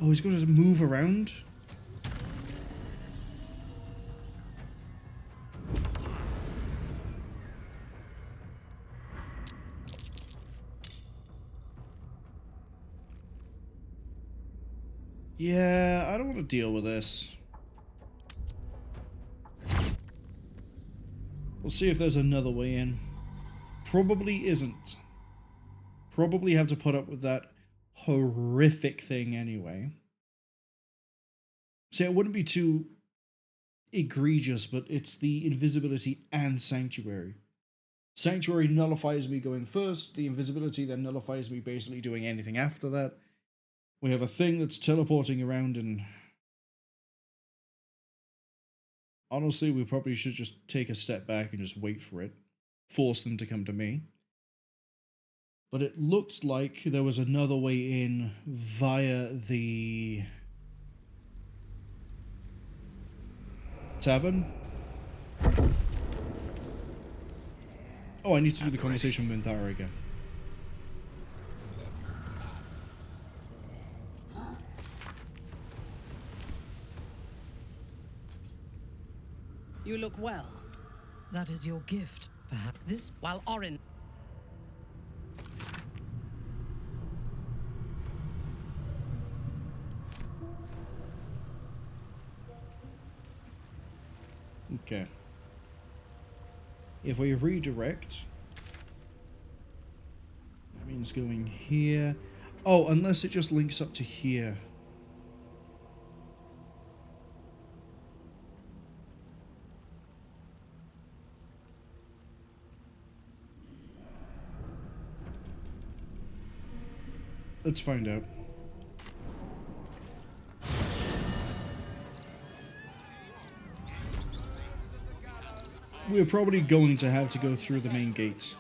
Oh, he's gonna move around? Yeah, I don't want to deal with this. We'll see if there's another way in. Probably isn't. Probably have to put up with that horrific thing anyway. See, it wouldn't be too egregious, but it's the invisibility and sanctuary. Sanctuary nullifies me going first. The invisibility then nullifies me basically doing anything after that. We have a thing that's teleporting around, and honestly, we probably should just take a step back and just wait for it. Force them to come to me. But it looked like there was another way in via the tavern. Oh, I need to do the conversation with Minthara again. You look well. That is your gift, perhaps. This, while Orin... Okay. If we redirect, that means going here. Oh, unless it just links up to here. Let's find out. We're probably going to have to go through the main gate.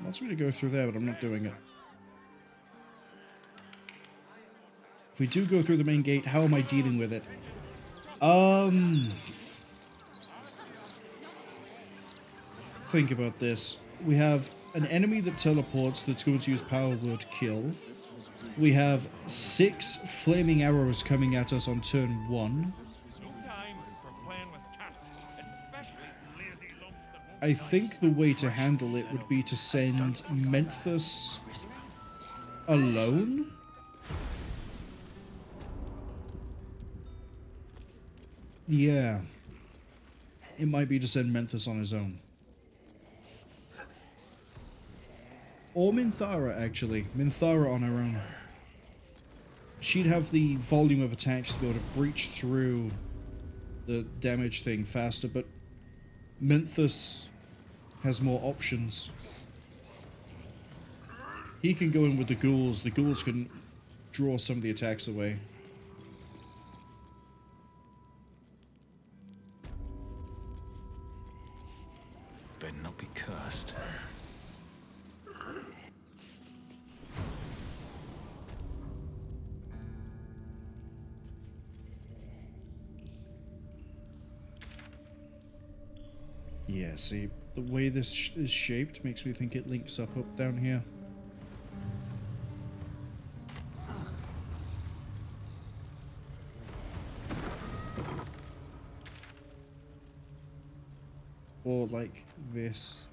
Wants me to go through there, but I'm not doing it. If we do go through the main gate, how am I dealing with it? Think about this. We have an enemy that teleports that's going to use power word kill. We have 6 flaming arrows coming at us on turn 1. I think the way to handle it would be to send Menthus alone. Yeah. It might be to send Menthus on his own. Or Minthara, actually. Minthara on her own. She'd have the volume of attacks to be able to breach through the damage thing faster, but Menthus has more options. He can go in with the ghouls. The ghouls can draw some of the attacks away. Better not be cursed. Yeah, see, the way this is shaped makes me think it links up down here. Or like this.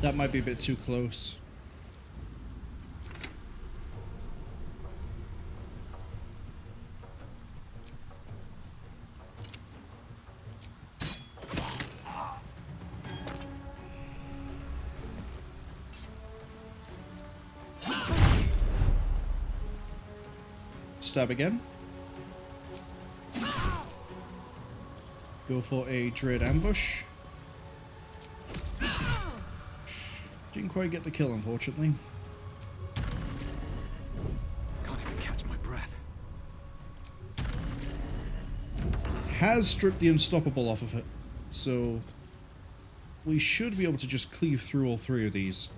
That might be a bit too close. Stab again. Go for a Dread Ambush. Didn't quite get the kill, unfortunately. Can't even catch my breath. Has stripped the Unstoppable off of it, so we should be able to just cleave through all three of these.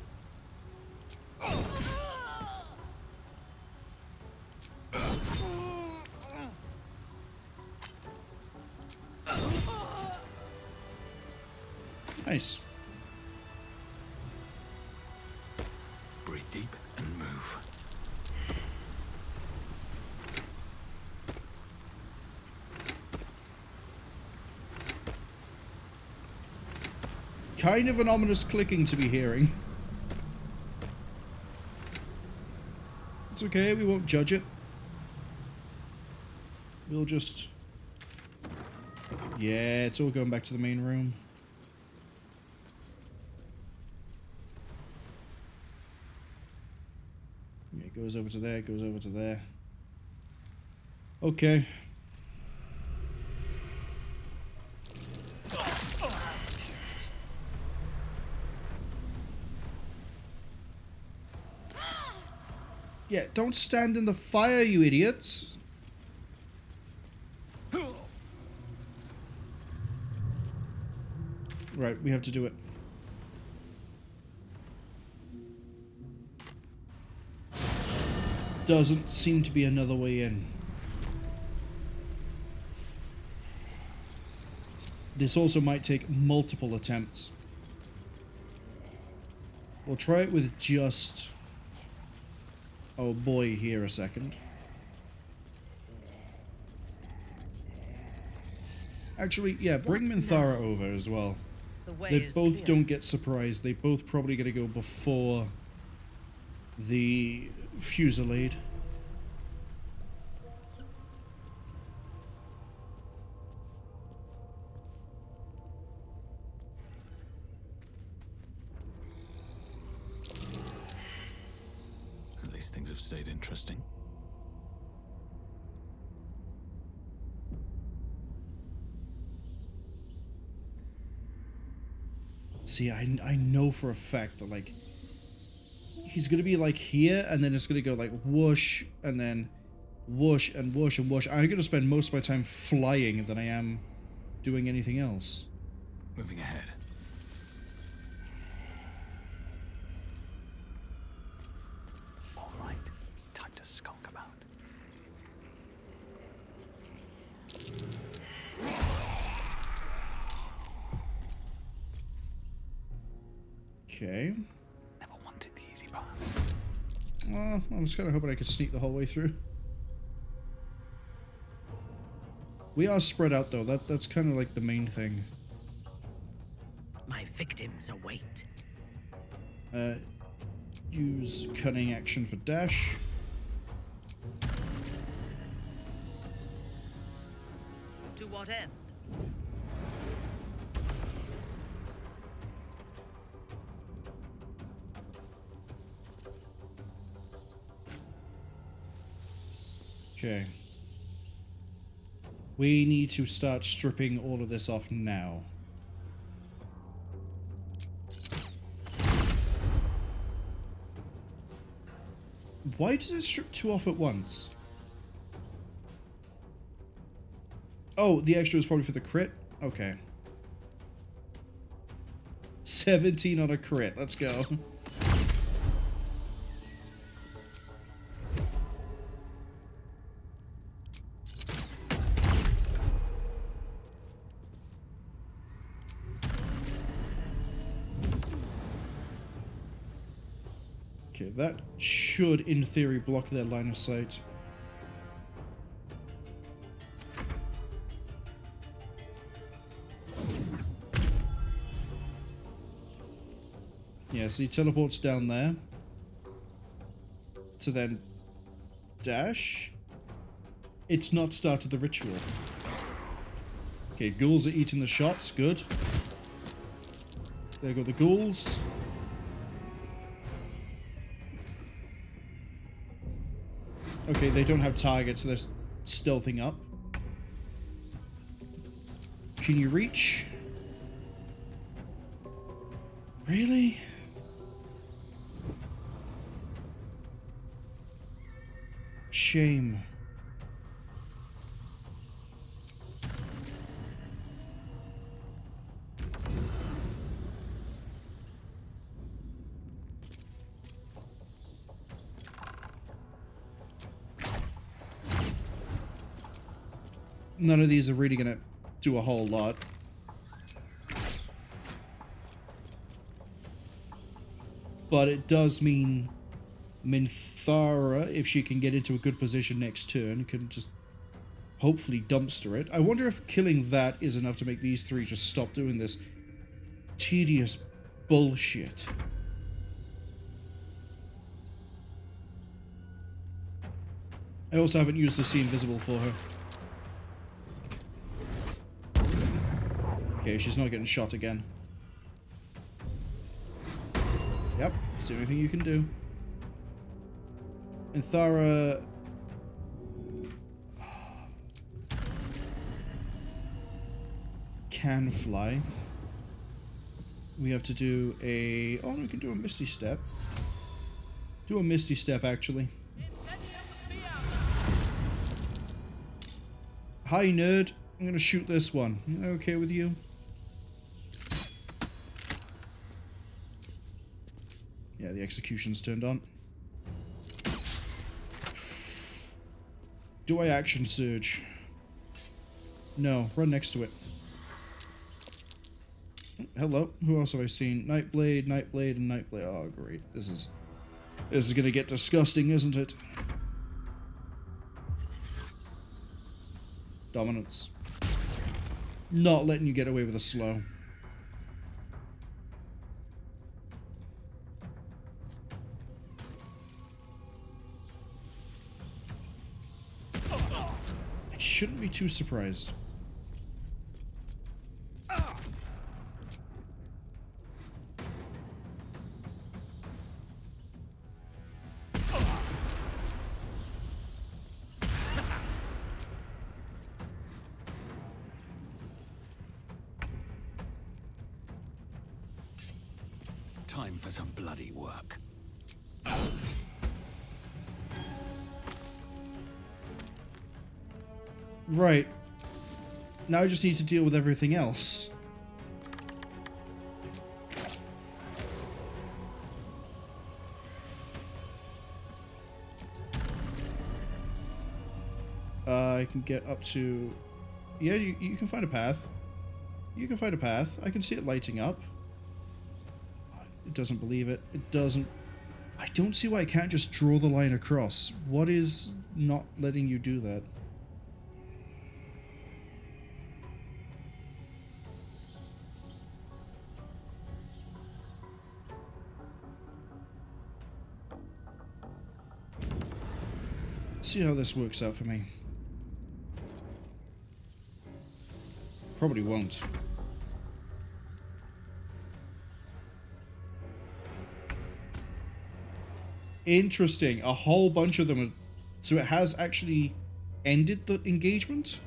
Nice. Breathe deep and move. Kind of an ominous clicking to be hearing. It's okay, we won't judge it. We'll just... Yeah, it's all going back to the main room. Yeah, it goes over to there, goes over to there. Okay. Yeah, don't stand in the fire, you idiots. Right, we have to do it. Doesn't seem to be another way in. This also might take multiple attempts. We'll try it with just... Oh boy, here a second. Actually, yeah, bring Minthara over as well. They both don't get surprised. They both probably gonna go before the Fusillade. At least things have stayed interesting. See, I know for a fact that, like, he's gonna be, like, here, and then it's gonna go, like, whoosh, and then whoosh, and whoosh, and whoosh. I'm gonna spend most of my time flying than I am doing anything else. Moving ahead. All right, time to skulk about. Okay. Never wanted the easy path. Well, I was kind of hoping I could sneak the whole way through. We are spread out, though. That's kind of like the main thing. My victims await. Use cunning action for dash. To what end? Okay. We need to start stripping all of this off now. Why does it strip two off at once? Oh, the extra is probably for the crit? Okay. 17 on a crit. Let's go. Okay, that should, in theory, block their line of sight. Yeah, so he teleports down there. To then dash. It's not started the ritual. Okay, ghouls are eating the shots. Good. There go the ghouls. Okay, they don't have targets, so they're stealthing up. Can you reach? Really? Shame. None of these are really gonna do a whole lot. But it does mean Minthara, if she can get into a good position next turn, can just hopefully dumpster it. I wonder if killing that is enough to make these three just stop doing this tedious bullshit. I also haven't used the See Invisible for her. Okay, she's not getting shot again. Yep, it's the only thing you can do. And Thara... can fly. We have to do a... oh, we can do a Misty Step. Do a Misty Step, actually. Hi, nerd. I'm gonna shoot this one. Okay with you? Yeah, the execution's turned on. Do I action surge? No, run next to it. Hello, who else have I seen? Nightblade, Nightblade, and Nightblade. Oh, great. This is gonna get disgusting, isn't it? Dominance. Not letting you get away with a slow. I shouldn't be too surprised. Time for some bloody work. Right. Now I just need to deal with everything else. I can get up to... yeah, you can find a path. You can find a path. I can see it lighting up. It doesn't believe it. It doesn't... I don't see why I can't just draw the line across. What is not letting you do that? Let's see how this works out for me. Probably won't. Interesting. A whole bunch of them are... so it has actually ended the engagement?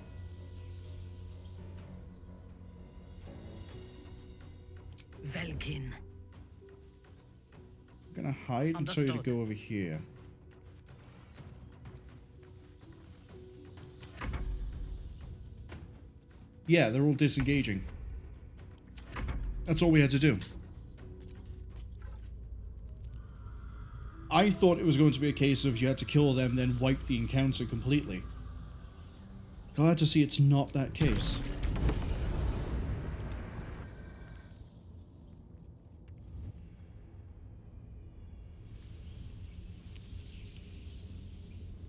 Velkin. I'm gonna hide and tell you to go over here. Yeah, they're all disengaging. That's all we had to do. I thought it was going to be a case of you had to kill them, then wipe the encounter completely. Glad to see it's not that case.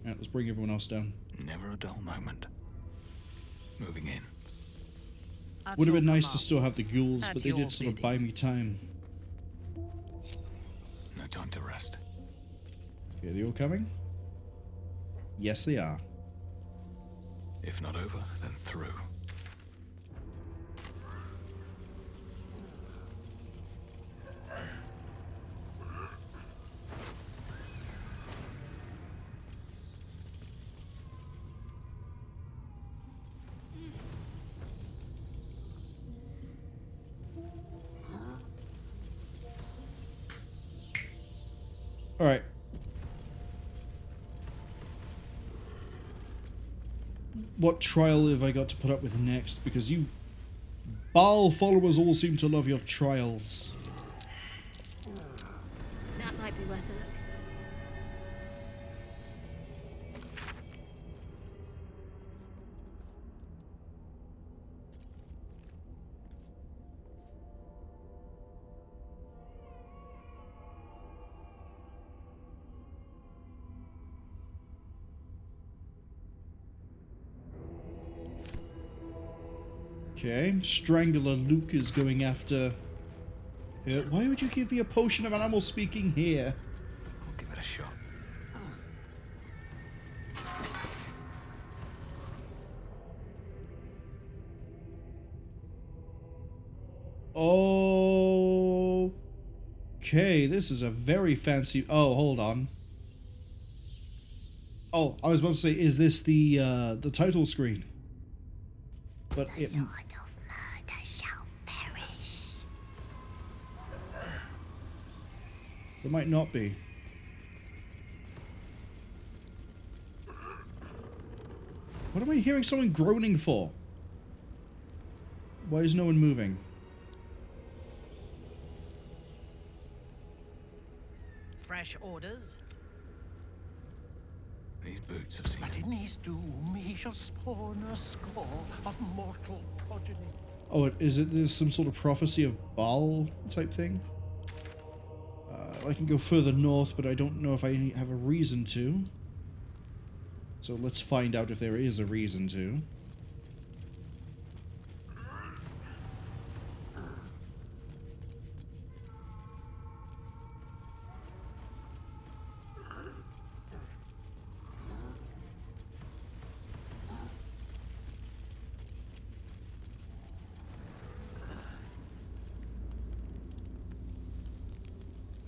Alright, let's bring everyone else down. Never a dull moment. Moving in. Would have been nice to still have the ghouls, but they did sort of buy me time. time to rest. Are they all coming? Yes, they are. If not over, then through. All right. What trial have I got to put up with next? Because you Bhaal followers all seem to love your trials. That might be worth a look. Okay, Strangler Luke is going after... why would you give me a potion of animal speaking here? I'll give it a shot. Okay, this is a very fancy... Oh, hold on. Oh, I was about to say, is this the title screen? But it... Lord of murder shall perish. There might not be. What am I hearing someone groaning for? Why is no one moving? Fresh orders? These boots have seen But in his doom, he shall spawn a score of mortal progeny. Oh, is it there's some sort of prophecy of Bhaal type thing? I can go further north, but I don't know if I have a reason to. So let's find out if there is a reason to.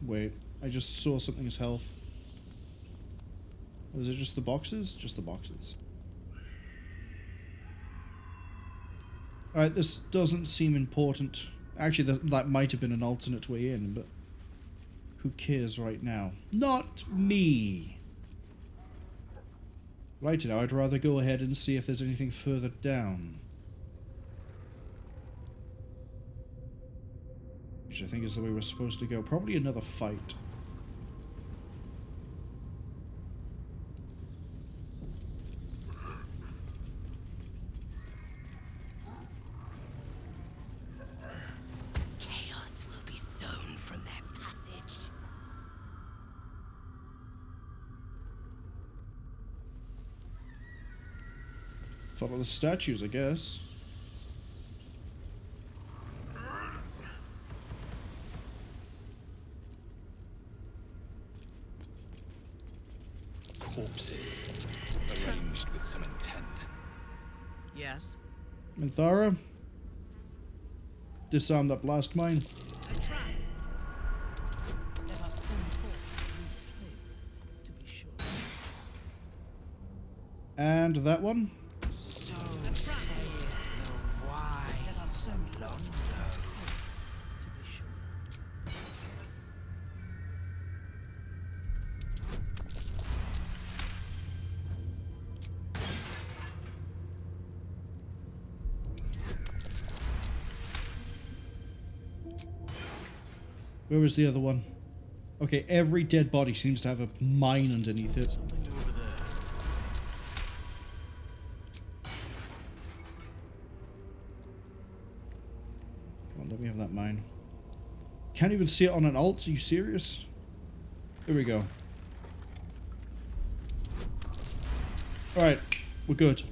Wait, I just saw something's health. Was it just the boxes? Just the boxes. Alright, this doesn't seem important. Actually, that might have been an alternate way in, but who cares right now? Not me! Right now, I'd rather go ahead and see if there's anything further down. Which I think is the way we're supposed to go. Probably another fight. Chaos will be sown from their passage. Follow the statues, I guess. Corpses, arranged with some intent. Yes. Minthara, disarm that blast mine. A trap. Let us send forth the least favored, to be sure. And that one. So saith the wise. Let us send forth London. to be sure. Where was the other one? Okay, every dead body seems to have a mine underneath it. Over there. Come on, let me have that mine. Can't even see it on an alt, are you serious? Here we go. Alright, we're good.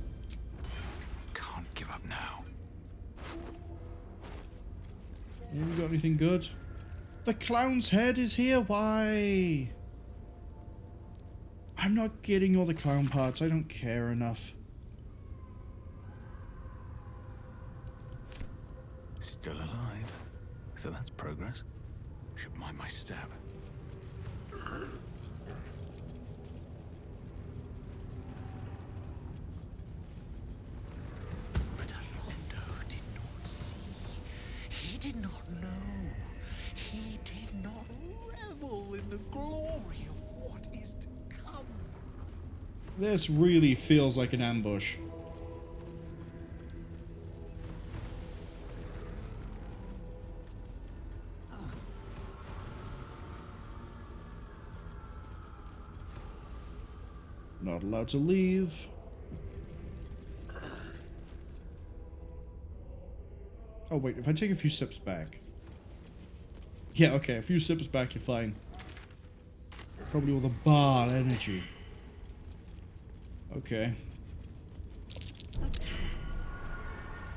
Can't give up now. You got anything good? The clown's head is here? Why? I'm not getting all the clown parts. I don't care enough. Still alive. So that's progress. Should mind my stab. But Alondo did not see. He did not know. He did not revel in the glory of what is to come. This really feels like an ambush. Not allowed to leave. Oh wait, if I take a few sips back. Yeah, okay, a few sips back, you're fine. Probably all the Bhaal energy. Okay.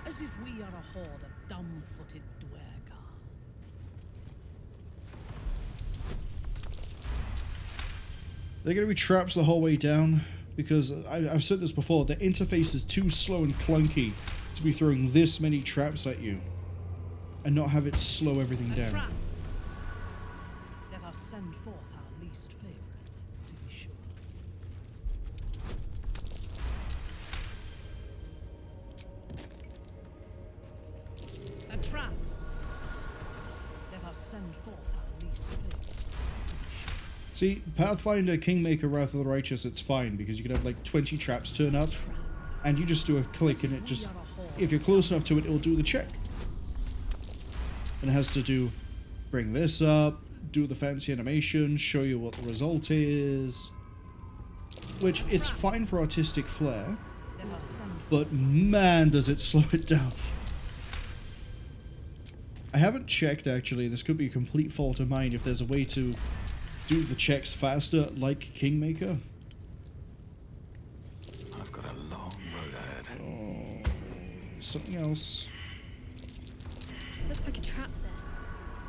As if we are a horde of dumb-footed dwergar. They're going to be traps the whole way down, because I've said this before, the interface is too slow and clunky to be throwing this many traps at you and not have it slow everything down. Trap. Let us send forth our least favorite, to be sure. A trap. Let us send forth our least favorite. See, Pathfinder, Kingmaker, Wrath of the Righteous, it's fine, because you could have like 20 traps turn up, and you just do a click and it just, if you're close enough to it, it'll do the check. And it has to do, bring this up, do the fancy animation, show you what the result is. Which, it's fine for artistic flair, but man does it slow it down. I haven't checked actually, this could be a complete fault of mine if there's a way to do the checks faster like Kingmaker. I've got a long road ahead. Oh, something else. Looks like a trap there.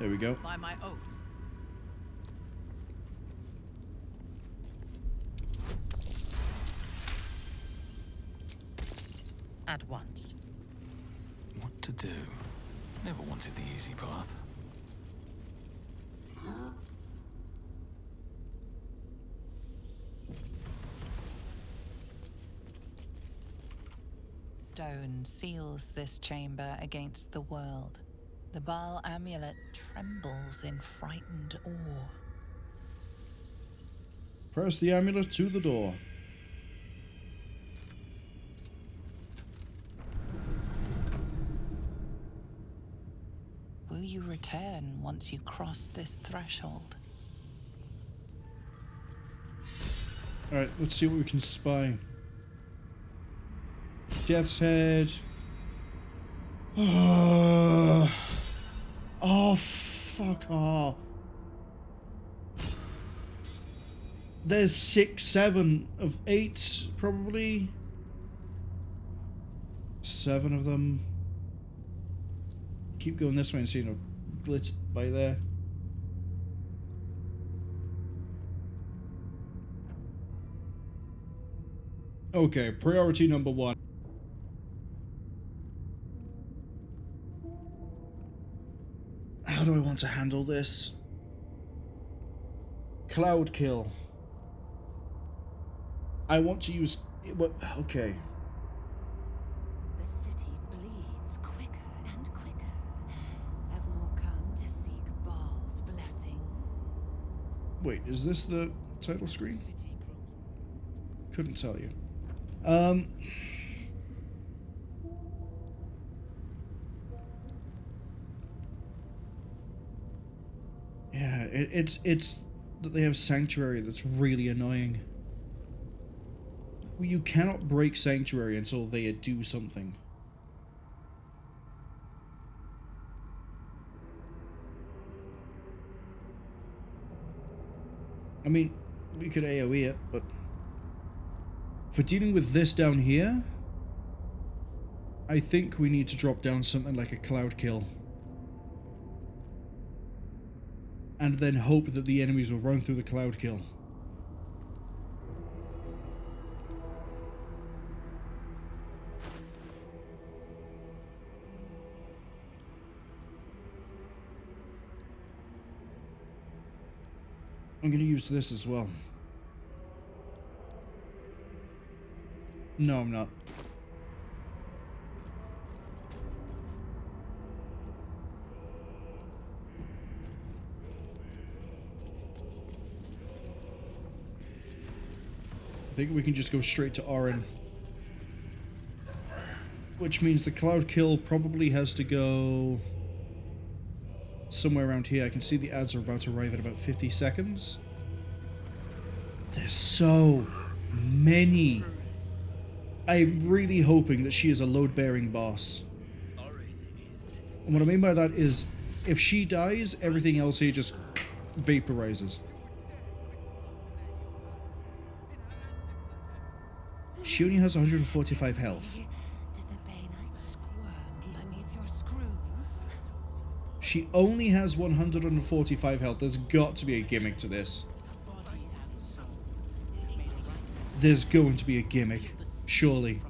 There we go. By my oath. At once. What to do? Never wanted the easy path. Stone seals this chamber against the world. The Bhaal amulet trembles in frightened awe. Press the amulet to the door. Will you return once you cross this threshold? Alright, let's see what we can spy. Death's Head. Oh, fuck off. There's 6, 7 of 8, probably. 7 of them. Keep going this way and seeing a glitch by there. Okay, priority number 1. How do I want to handle this? Cloud kill. I want to use... Okay. The city bleeds quicker and quicker. Have more come to seek Bhaal's blessing. Wait, is this the title screen? Couldn't tell you. Yeah, it's that they have Sanctuary that's really annoying. You cannot break Sanctuary until they do something. I mean, we could AoE it, but for dealing with this down here, I think we need to drop down something like a cloud kill. and then hope that the enemies will run through the cloud kill. I'm going to use this as well. No, I'm not. I think we can just go straight to Orin. Which means the cloud kill probably has to go somewhere around here. I can see the ads are about to arrive in about 50 seconds. There's so many. I'm really hoping that she is a load-bearing boss. And what I mean by that is, if she dies, everything else here just vaporizes. She only has 145 health. She only has 145 health. There's got to be a gimmick to this. There's going to be a gimmick, surely.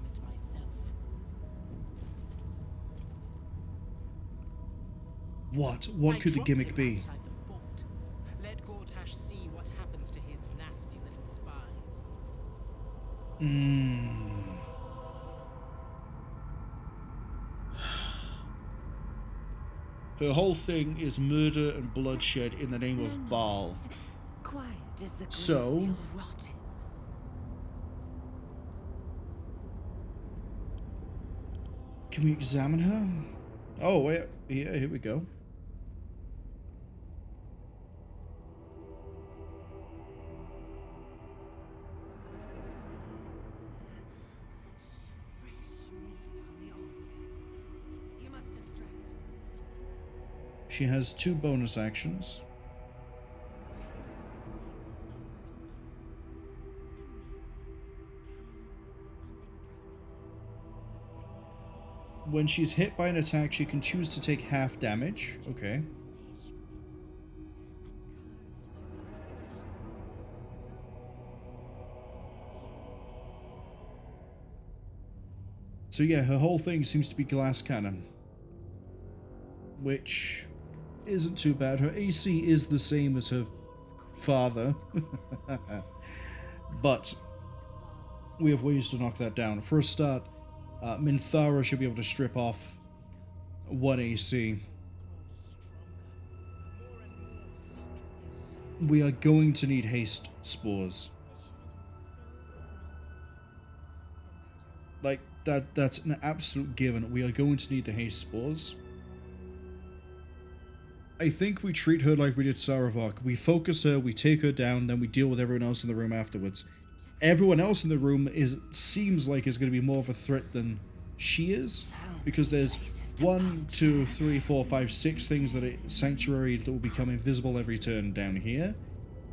What? What could the gimmick be? Let Gortash see what happens to his nasty little spies. Her whole thing is murder and bloodshed in the name of Bhaal. So, can we examine her? Oh, wait, yeah, here we go. She has 2 bonus actions. When she's hit by an attack, she can choose to take half damage. Okay. So yeah, her whole thing seems to be glass cannon, which isn't too bad. Her AC is the same as her father, but we have ways to knock that down. For a start, Minthara should be able to strip off 1 AC. We are going to need haste spores. Like, that's an absolute given. We are going to need the haste spores. I think we treat her like we did Saravok. We focus her, we take her down, then we deal with everyone else in the room afterwards. Everyone else in the room seems like is going to be more of a threat than she is, because there's 1, 2, 3, 4, 5, 6 things that are sanctuary that will become invisible every turn down here,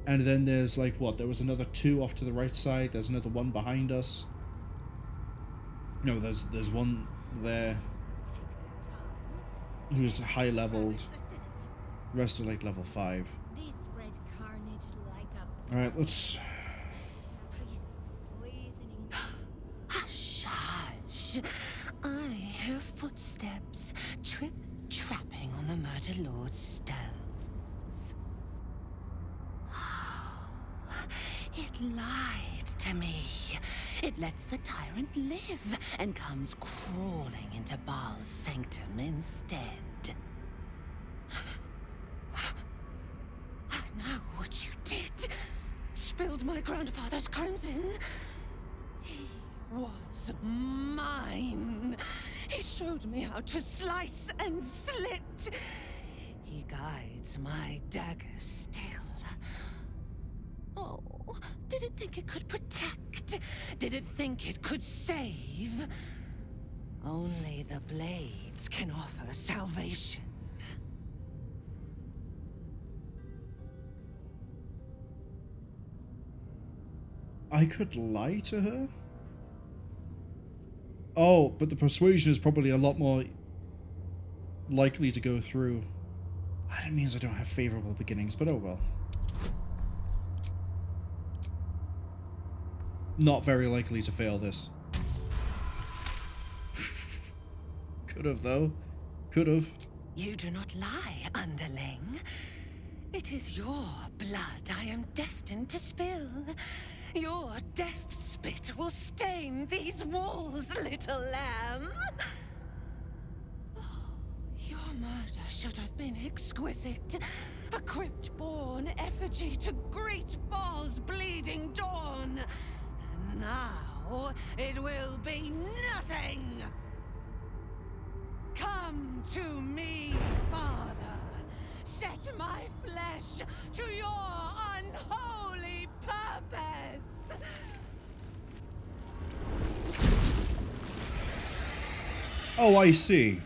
and then there's like what? There was another 2 off to the right side. There's another 1 behind us. No, there's 1 there who's high leveled. The rest are like level 5. Alright, let's... Hush, hush. I hear footsteps trip-trapping on the Murder Lord's stones. Oh, it lied to me. It lets the tyrant live and comes crawling into Bhaal's sanctum instead. I know what you did. Spilled my grandfather's crimson. He was mine. He showed me how to slice and slit. He guides my dagger still. Oh, did it think it could protect? Did it think it could save? Only the blades can offer salvation. I could lie to her? Oh, but the persuasion is probably a lot more likely to go through. That means I don't have favorable beginnings, but oh well. Not very likely to fail this. Could have, though. Could have. You do not lie, underling. It is your blood I am destined to spill. Your death spit will stain these walls, little lamb. Your murder should have been exquisite. A crypt-born effigy to greet Bhaal's bleeding dawn. And now it will be nothing. Come to me, Father. Set my flesh to your unholy purpose. Oh, I see.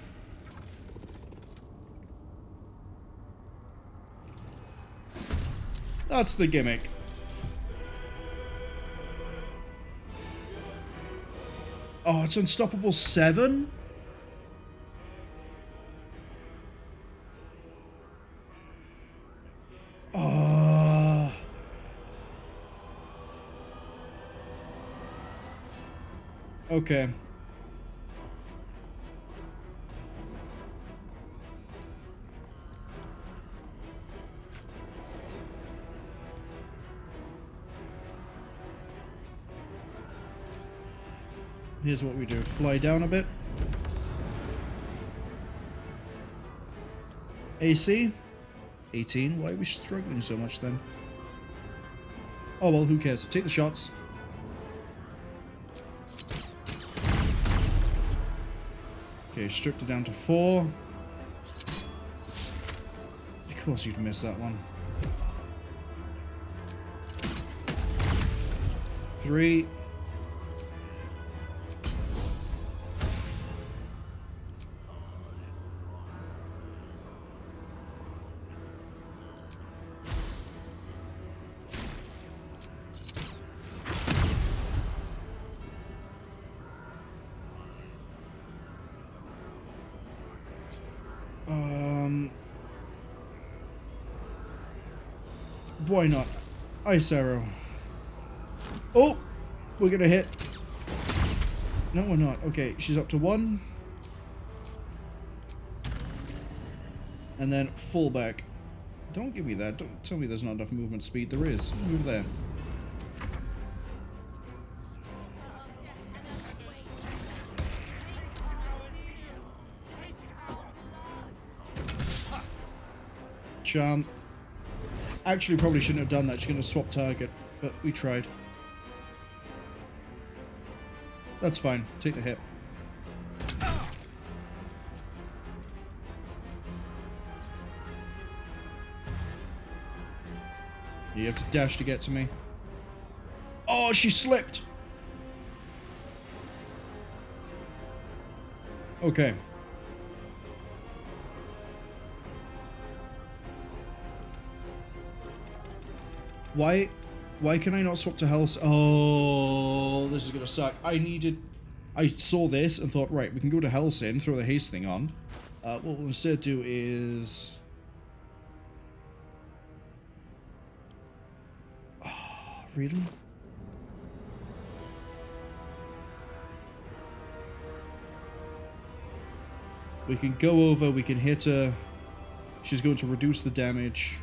That's the gimmick. Oh, it's Unstoppable 7? Oh. Okay. Here's what we do. Fly down a bit. AC? 18? Why are we struggling so much then? Oh well, who cares? Take the shots. Okay, stripped it down to 4. Of course you'd miss that one. 3. Why not? Ice arrow. Oh! We're gonna hit. No, we're not. Okay, she's up to 1. And then full back. Don't give me that. Don't tell me there's not enough movement speed. There is. Move there. Charm. Actually, probably shouldn't have done that. She's going to swap target, but we tried. That's fine. Take the hit. You have to dash to get to me. Oh, she slipped! Okay. Why can I not swap to health? Oh, this is gonna suck. I saw this and thought, right, we can go to Hellsin, throw the haste thing on. What we'll instead do is... Oh, really? We can go over, we can hit her. She's going to reduce the damage.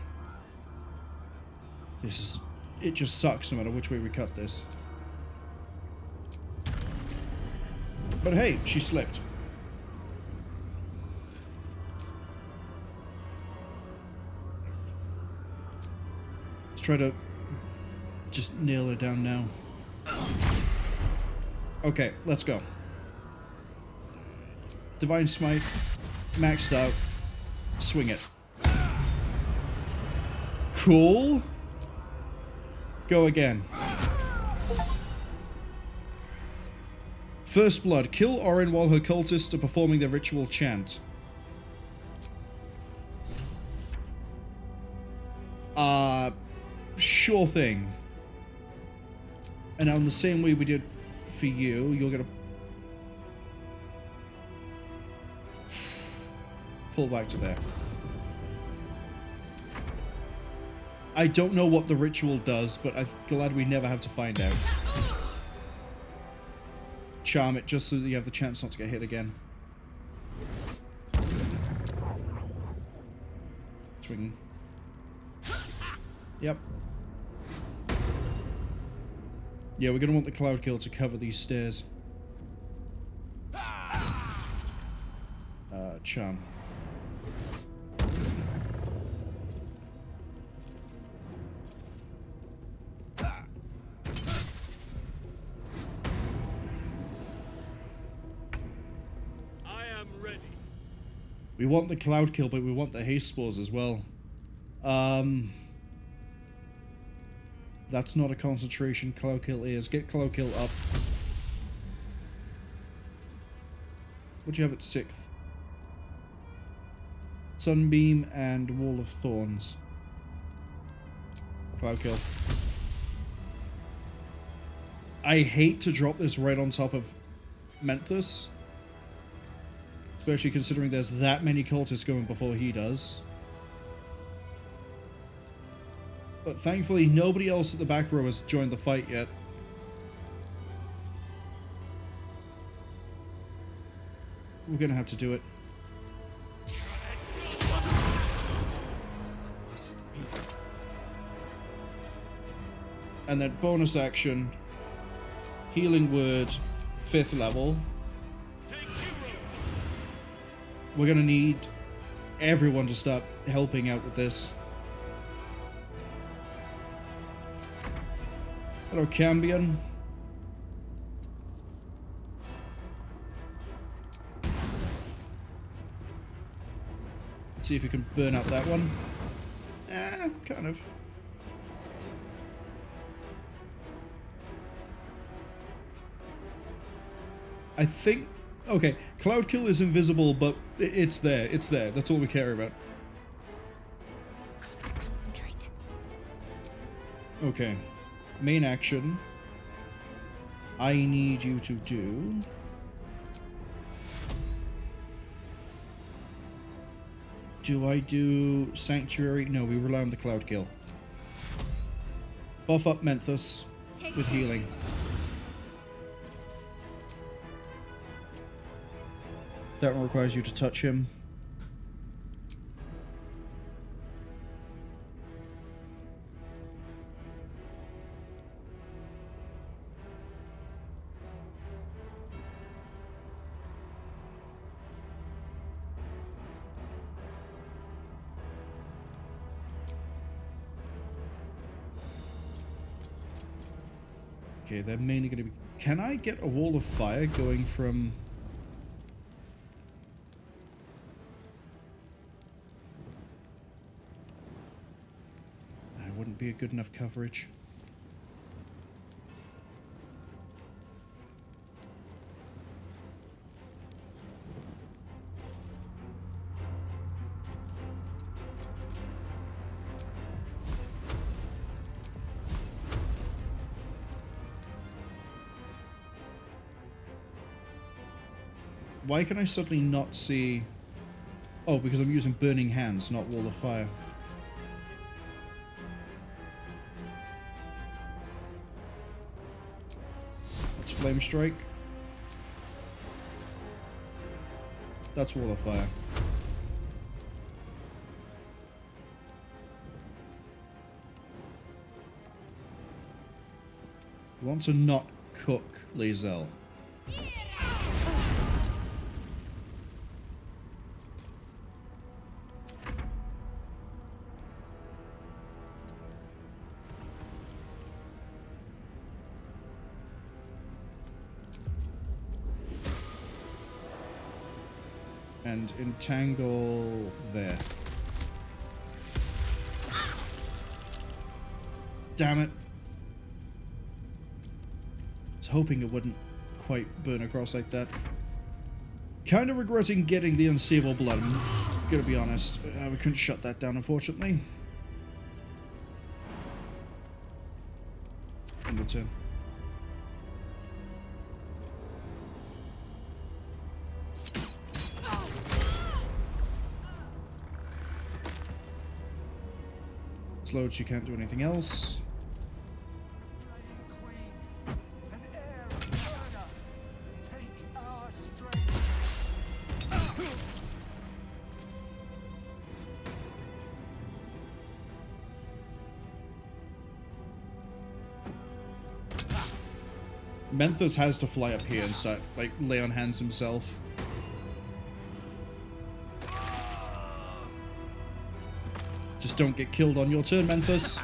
It just sucks no matter which way we cut this. But hey, she slipped. Let's try to just nail her down now. Okay, let's go. Divine Smite, maxed out, swing it. Cool. Go again. First Blood. Kill Orin while her cultists are performing their ritual chant. Sure thing. And now in the same way we did for you, you're gonna pull back to there. I don't know what the ritual does, but I'm glad we never have to find out. Charm it just so that you have the chance not to get hit again. Cwingen. Yep. Yeah, we're gonna want the Cloud Kill to cover these stairs. Charm. We want the Cloud Kill, but we want the Haste Spores as well. That's not a concentration. Cloud Kill is. Get Cloud Kill up. What do you have at 6th? Sunbeam and Wall of Thorns. Cloud Kill. I hate to drop this right on top of Menthus. Especially considering there's that many cultists going before he does. But thankfully, nobody else at the back row has joined the fight yet. We're gonna have to do it. And then bonus action, Healing Word, 5th level. We're gonna need everyone to start helping out with this. Hello, Cambion. Let's see if we can burn out that one. Kind of. I think... Okay, Cloud Kill is invisible, but it's there. It's there. That's all we care about. Concentrate. Okay. Main action. I need you to do... Do I do Sanctuary? No, we rely on the Cloud Kill. Buff up Menthus with healing. That one requires you to touch him. Okay, they're mainly going to be... Can I get a wall of fire going from... That wouldn't be a good enough coverage. Why can I suddenly not see... Oh, because I'm using Burning Hands, not Wall of Fire. That's Flame Strike. That's Wall of Fire. We want to not cook Lae'zel. And entangle there. Damn it. I was hoping it wouldn't quite burn across like that. Kind of regretting getting the Unseeable Blood, I'm gonna be honest. We couldn't shut that down, unfortunately. End of turn. slowed, so you can't do anything else. Menthus has to fly up here and start, like, lay on hands himself. Just don't get killed on your turn, Menthus.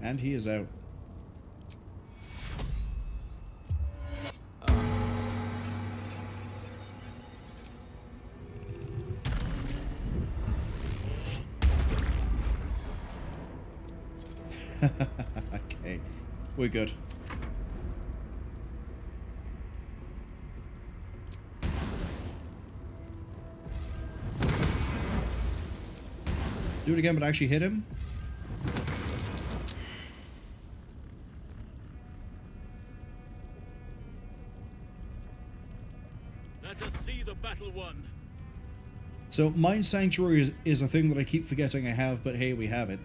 And he is out. Okay, we're good. Do it again, but actually hit him. Let us see the battle won. So Mind Sanctuary is a thing that I keep forgetting I have, but hey, we have it.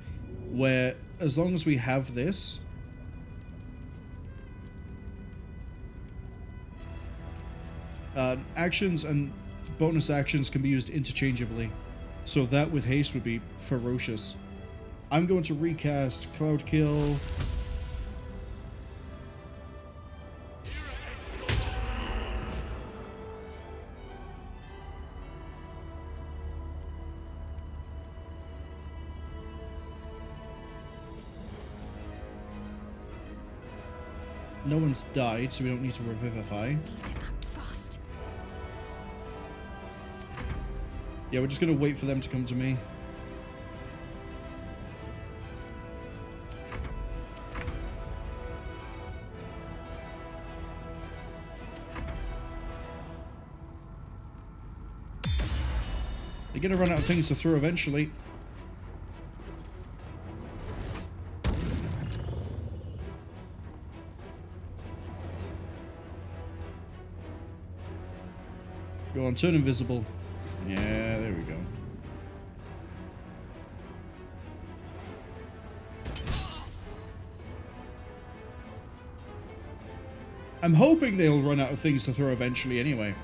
Where, as long as we have this, actions and bonus actions can be used interchangeably. So that with haste would be ferocious. I'm going to recast Cloud Kill. No one's died, so we don't need to revivify. Yeah, we're just gonna wait for them to come to me. They're gonna run out of things to throw eventually. Go on, turn invisible. Yeah, there we go. I'm hoping they'll run out of things to throw eventually anyway.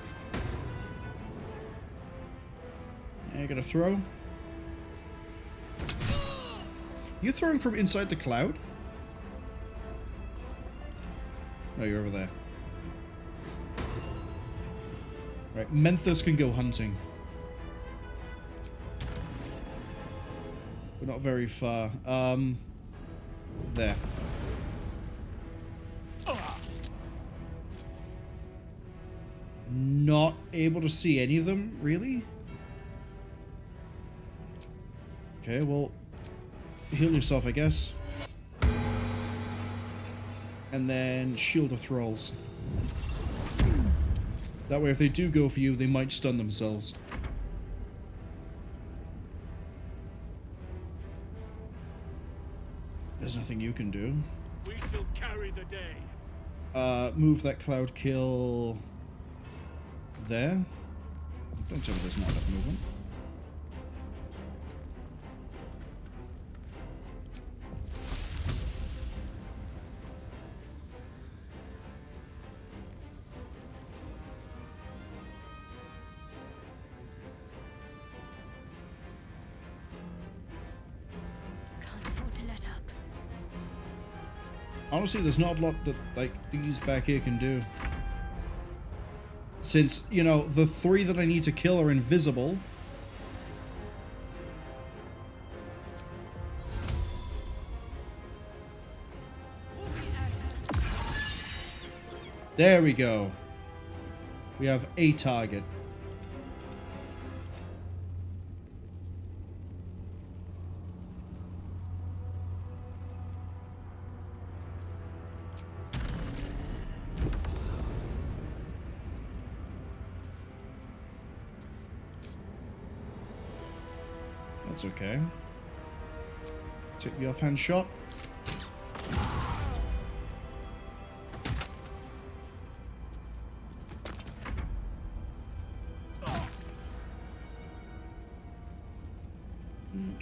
Yeah, gonna throw. You throwing from inside the cloud? No, you're over there. Right, Menthus can go hunting. We're not very far. There. Not able to see any of them, really? Okay, well, heal yourself, I guess. And then Shield of Thralls. That way, if they do go for you, they might stun themselves. There's nothing you can do. We shall carry the day. Move that Cloud Kill there. Don't tell me there's not enough movement. Honestly, there's not a lot that, like, these back here can do. Since, you know, the 3 that I need to kill are invisible. There we go. We have a target. That's okay. Take the offhand shot.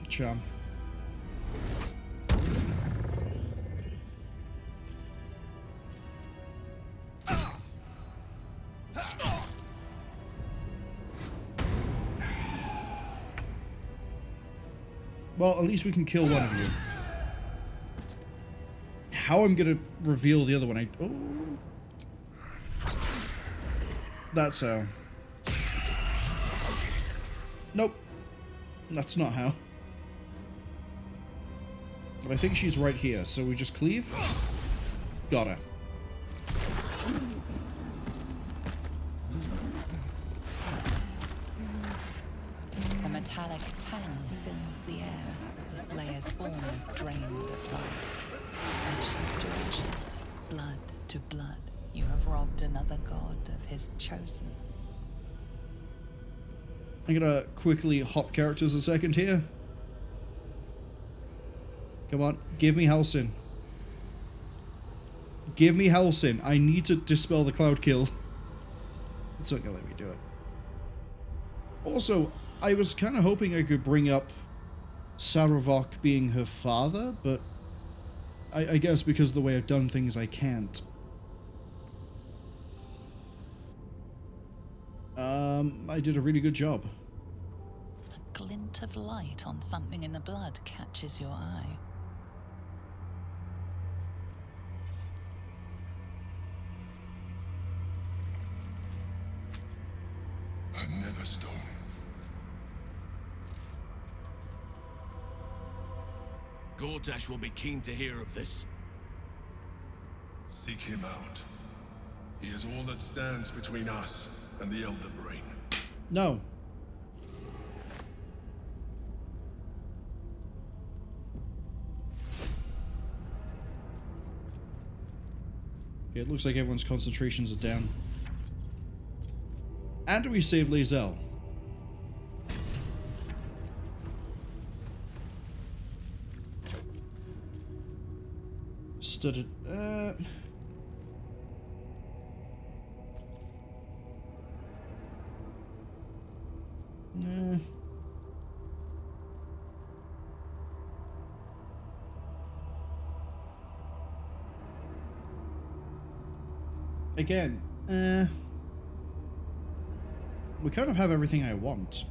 Charm. Well, at least we can kill one of you. How I'm gonna reveal the other one? Oh, that's how. Nope, that's not how. But I think she's right here, so we just cleave. Got her. A metallic tang fills the air as the Slayer's form is drained of life. Ashes to ashes, blood to blood, you have robbed another god of his chosen. I'm gonna quickly hop characters a second here. Come on, give me Halsin. Give me Halsin. I need to dispel the cloud kill. It's not gonna let me do it. Also, I was kind of hoping I could bring up Saravok being her father, but I guess because of the way I've done things, I can't. I did a really good job. A glint of light on something in the blood catches your eye. A nether stone. Gortash will be keen to hear of this. Seek him out. He is all that stands between us and the Elder Brain. No. Okay, it looks like everyone's concentrations are down. And we save Lae'zel. Studded. Nah. Again, we kind of have everything I want.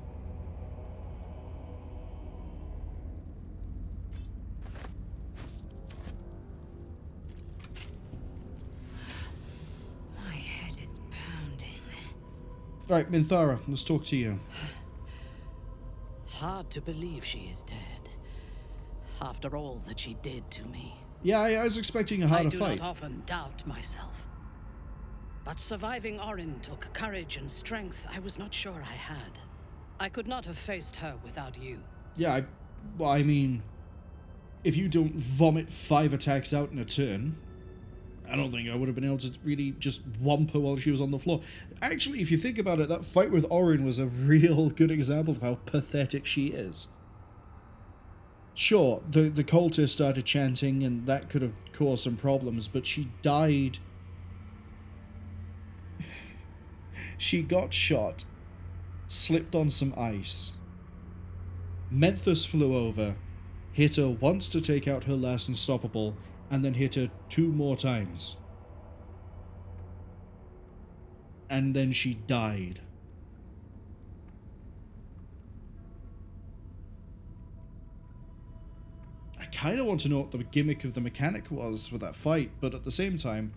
My head is pounding. Right, Minthara, let's talk to you. Hard to believe she is dead. After all that she did to me. Yeah, I was expecting a harder fight. I do not often doubt myself. But surviving Orin took courage and strength I was not sure I had. I could not have faced her without you. Yeah, well, I mean, if you don't vomit 5 attacks out in a turn, I don't think I would have been able to really just whomp her while she was on the floor. Actually, if you think about it, that fight with Orin was a real good example of how pathetic she is. Sure, the cultists started chanting and that could have caused some problems, but she died. She got shot, slipped on some ice. Menthus flew over, hit her once to take out her last unstoppable, and then hit her 2 more times. And then she died. I kind of want to know what the gimmick of the mechanic was for that fight, but at the same time,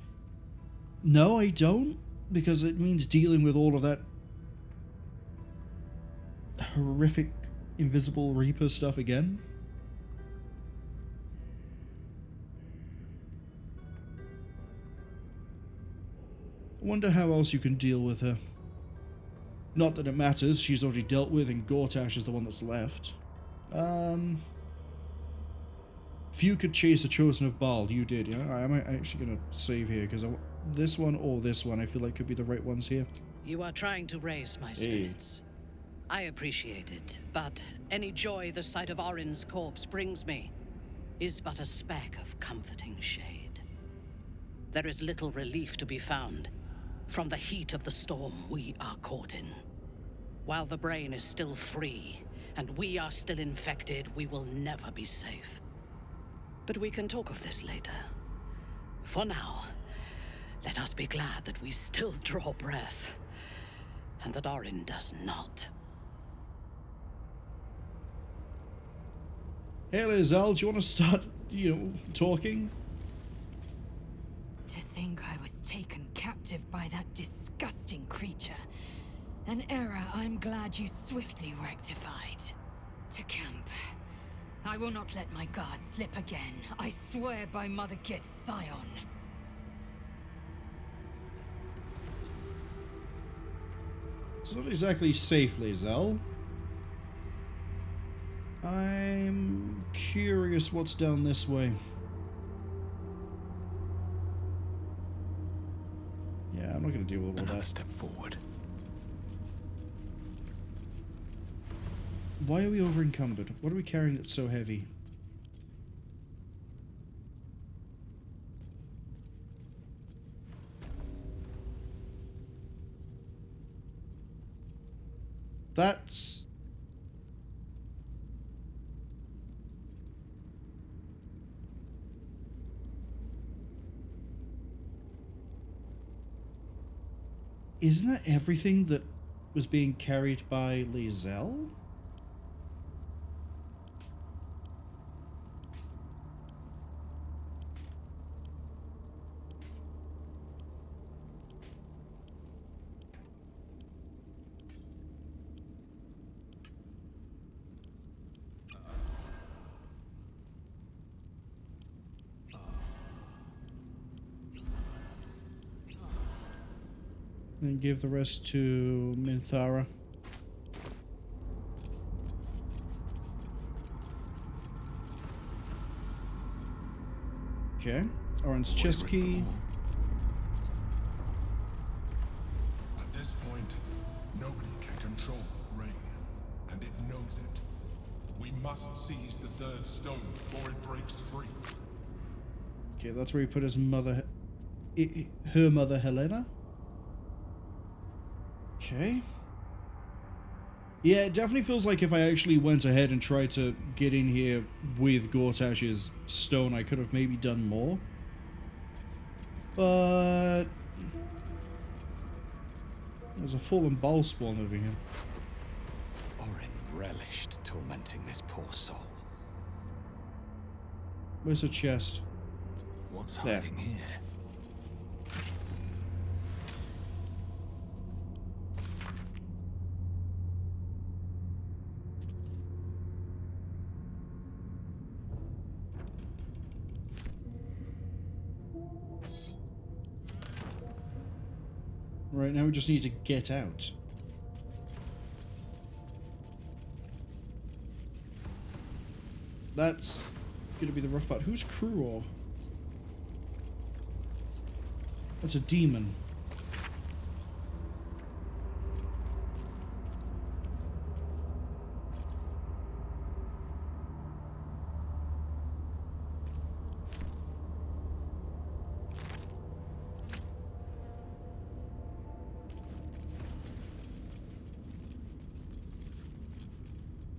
no, I don't, because it means dealing with all of that horrific Invisible Reaper stuff again. I wonder how else you can deal with her. Not that it matters, she's already dealt with and Gortash is the one that's left. Few could chase the Chosen of Bhaal, you did, yeah? I'm actually going to save here, because this one or this one I feel like could be the right ones here. You are trying to raise my spirits. I appreciate it, but any joy the sight of Orin's corpse brings me is but a speck of comforting shade. There is little relief to be found from the heat of the storm we are caught in. While the brain is still free, and we are still infected, we will never be safe. But we can talk of this later. For now, let us be glad that we still draw breath, and that Orin does not. Hey, Lae'zel, do you want to start, talking? To think I was taken captive by that disgusting creature. An error I'm glad you swiftly rectified. To camp. I will not let my guard slip again. I swear by Mother Gith's scion. It's not exactly safe, Lae'zel. I'm curious what's down this way. Yeah, I'm not going to deal with all Another that. step forward. Why are we over encumbered? What are we carrying that's so heavy? That's... Isn't that everything that was being carried by Lae'zel? And give the rest to Minthara. Okay. Orange chest key. At this point, nobody can control rain, and it knows it. We must seize the third stone before it breaks free. Okay, that's where he put his mother... her mother, Helena? Okay. Yeah, it definitely feels like if I actually went ahead and tried to get in here with Gortash's stone, I could have maybe done more. But... there's a fallen Bhaal spawn over here. Orin relished tormenting this poor soul. Where's the chest? What's There. hiding here? Right now we just need to get out. That's gonna be the rough part. Who's Cruor? That's a demon.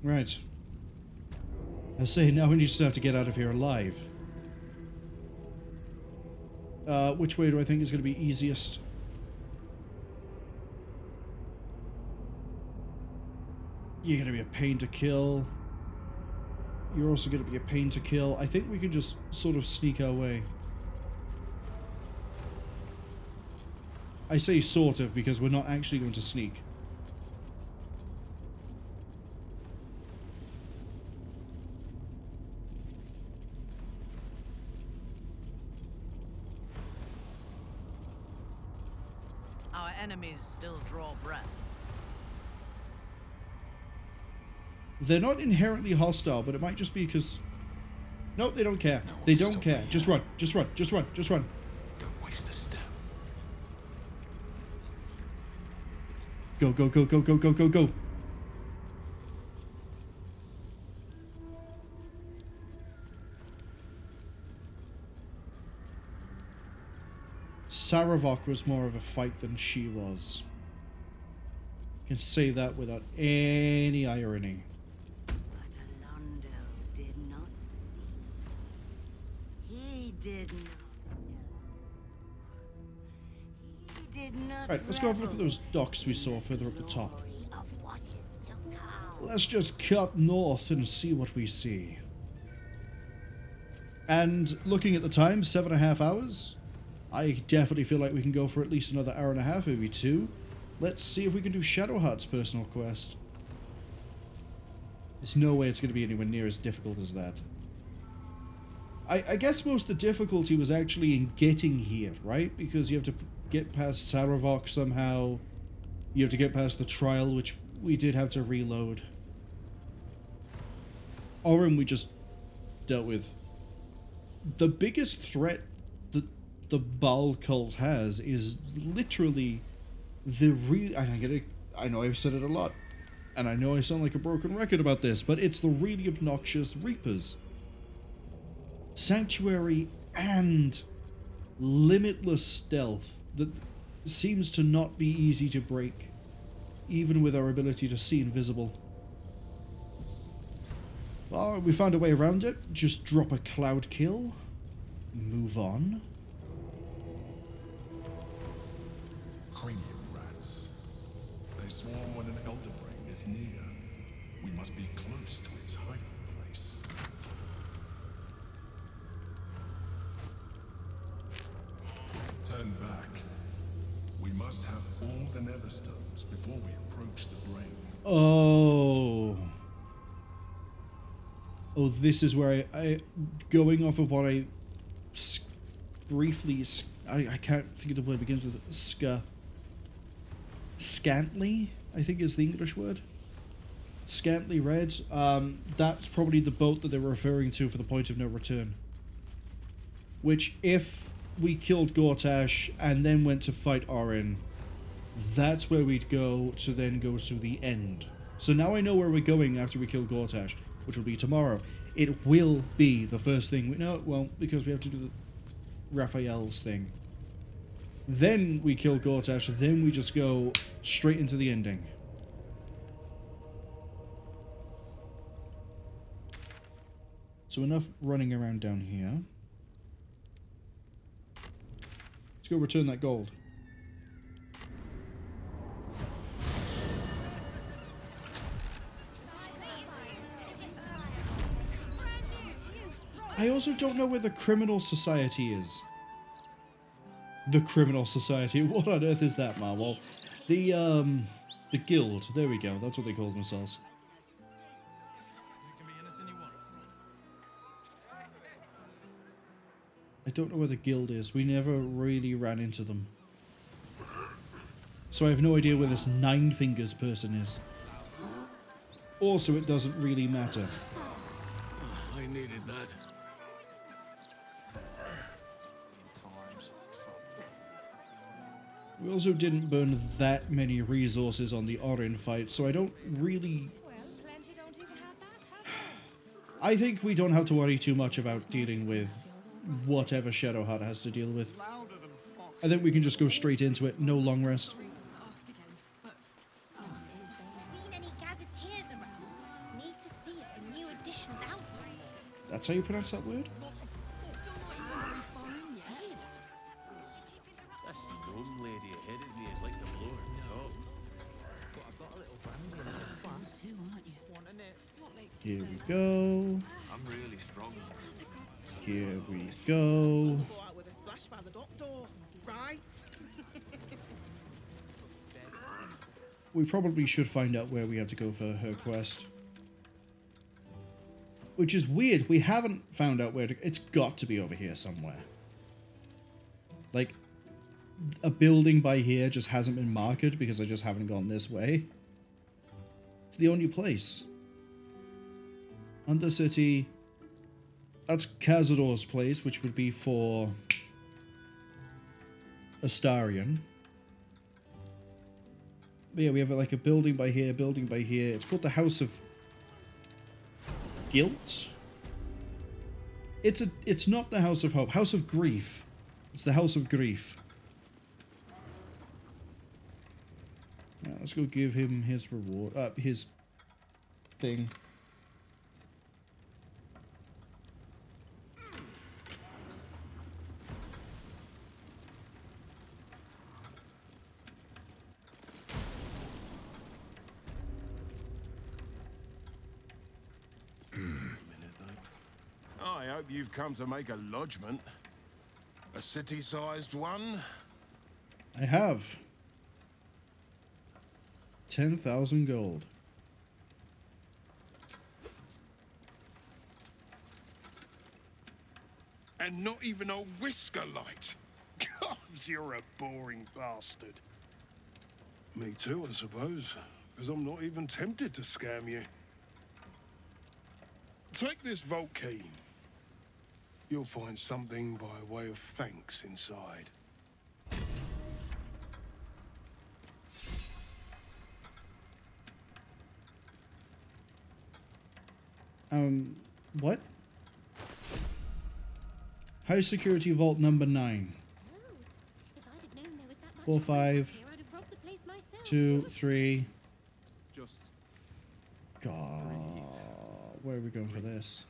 Right. I say, now we just have to get out of here alive. Which way do I think is going to be easiest? You're going to be a pain to kill. You're also going to be a pain to kill. I think we can just sort of sneak our way. I say sort of because we're not actually going to sneak. Our enemies still draw breath. They're not inherently hostile, but it might just be because... No, they don't care. They don't care. Just run. Just run. Just run. Just run. Don't waste a step. Go, go, go, go, go, go, go, go. Saravok was more of a fight than she was. I can say that without any irony. But Alondo did not see. He did not. He did not. Right, let's go have a look at those docks we saw further up the top. Let's just cut north and see what we see. And looking at the time, 7.5 hours. I definitely feel like we can go for at least another hour and a half, maybe 2. Let's see if we can do Shadowheart's personal quest. There's no way it's going to be anywhere near as difficult as that. I guess most of the difficulty was actually in getting here, right? Because you have to get past Saravok somehow. You have to get past the trial, which we did have to reload. Orin we just dealt with. The biggest threat that the Bhaal cult has is literally the real... I know I've said it a lot, and I know I sound like a broken record about this, but it's the really obnoxious Reapers. Sanctuary and limitless stealth that seems to not be easy to break, even with our ability to see invisible. Well, we found a way around it. Just drop a cloud kill. Move on. Cranium rats. They swarm when an elder brain is near. We must be close to its hiding place. Turn back. We must have all the nether stones before we approach the brain. Oh. Oh, this is where I going off of what I briefly, I can't think of the word, it begins with scantly, I think is the English word. Scantly read. That's probably the boat that they were referring to for the point of no return. Which, if we killed Gortash and then went to fight Orin, that's where we'd go to then go to the end. So now I know where we're going after we kill Gortash, which will be tomorrow. It will be the first thing. No, it won't, because we have to do the Raphael's thing. Then we kill Gortash, then we just go straight into the ending. So enough running around down here. Let's go return that gold. I also don't know where the criminal society is. The criminal society? What on earth is that, Marwol? The guild. There we go. That's what they call themselves. I don't know where the guild is. We never really ran into them. So I have no idea where this Nine Fingers person is. Also, it doesn't really matter. I needed that. We also didn't burn that many resources on the Orin fight, so I don't really... I think we don't have to worry too much about dealing with whatever Shadowheart has to deal with. I think we can just go straight into it, no long rest. That's how you pronounce that word? That stone lady ahead of me is like to blow her top. But I've got a little brandy in the class too, aren't you? Wanting it? Here we go. I'm really strong. Here we go. We probably should find out where we have to go for her quest. Which is weird. We haven't found out where to... It's got to be over here somewhere. Like, a building by here just hasn't been marked because I just haven't gone this way. It's the only place. Undercity. That's Cazador's place, which would be for Astarion. But yeah, we have like a building by here, building by here. It's called the House of Guilt. It's not the House of Hope. House of Grief. It's the House of Grief. Right, let's go give him his reward. His thing. I hope you've come to make a lodgment. A city-sized one? I have 10,000 gold. And not even a whisker light. God, you're a boring bastard. Me too, I suppose. Because I'm not even tempted to scam you. Take this vault key. You'll find something by way of thanks inside. What? High security vault number 9. 4, 5, 2, 3. Just. God, where are we going for this?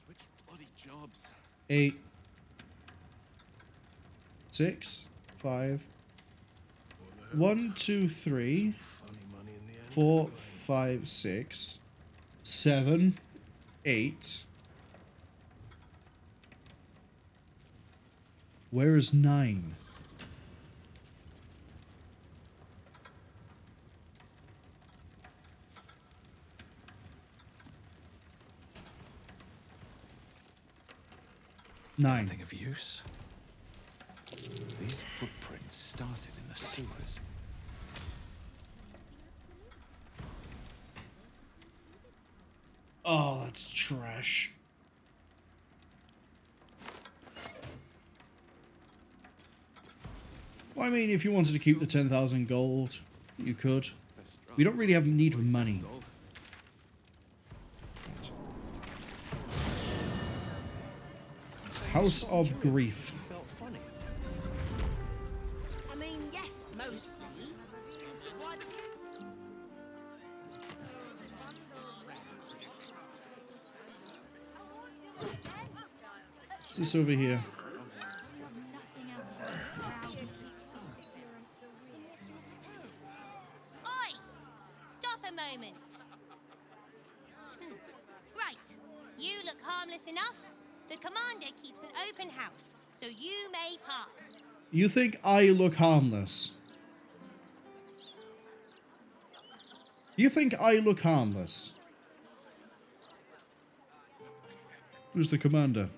Switch bloody jobs. 8, 6, 5, 1, 2, 3, 4, 5, 6, 7, 8. Where is 9? Nothing of use. These footprints started in the sewers. Oh, that's trash. Well, I mean, if you wanted to keep the 10,000 gold, you could. We don't really have need for money. House of Grief. I mean, yes, mostly. What's this over here? Oi! Stop a moment. Right. You look harmless enough. The commander keeps an open house, so you may pass. You think I look harmless? You think I look harmless? Who's the commander?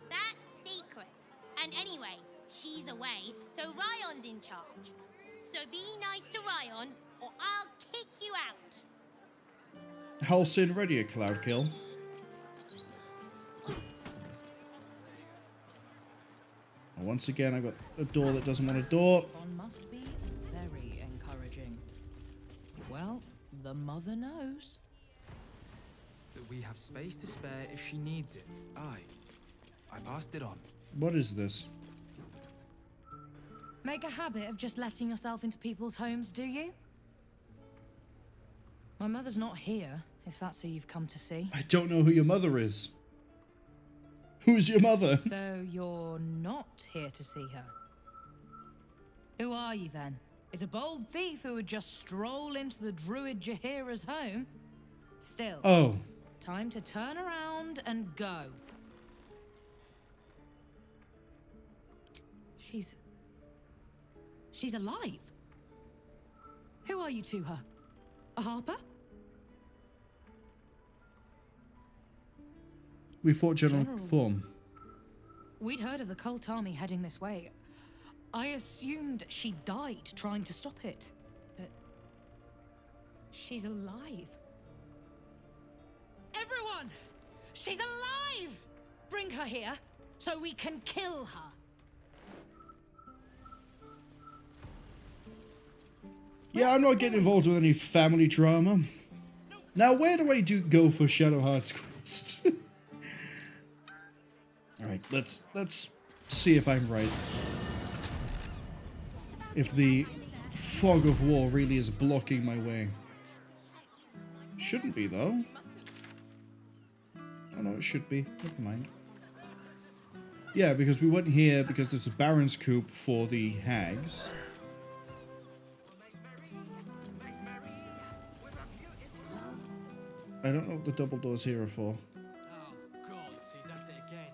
That's secret. And anyway, she's away, so Ryan's in charge. So be nice to Ryan, or I'll kick you out. Halcyon ready a cloud kill. Once again, I've got a door that doesn't want a door. Must be very encouraging. Well, the mother knows. That we have space to spare if she needs it. I passed it on. What is this? Make a habit of just letting yourself into people's homes, do you? My mother's not here, if that's who you've come to see. I don't know who your mother is. Who's your mother? So you're not here to see her? Who are you then? Is a bold thief who would just stroll into the druid Jaheira's home? Still. Oh. Time to turn around and go. She's alive. Who are you to her? A harper? We fought General Thorm. We'd heard of the cult army heading this way. I assumed she died trying to stop it. But she's alive. Everyone! She's alive! Bring her here so we can kill her. Yeah, I'm not getting involved with any family drama. Now, where do I go for Shadowheart's quest? Alright, let's see if I'm right. If the fog of war really is blocking my way. Shouldn't be, though. Oh no, it should be. Never mind. Yeah, because we went here because there's a Baron's Coop for the hags. I don't know what the double doors here are for. Oh, God, he's at it again.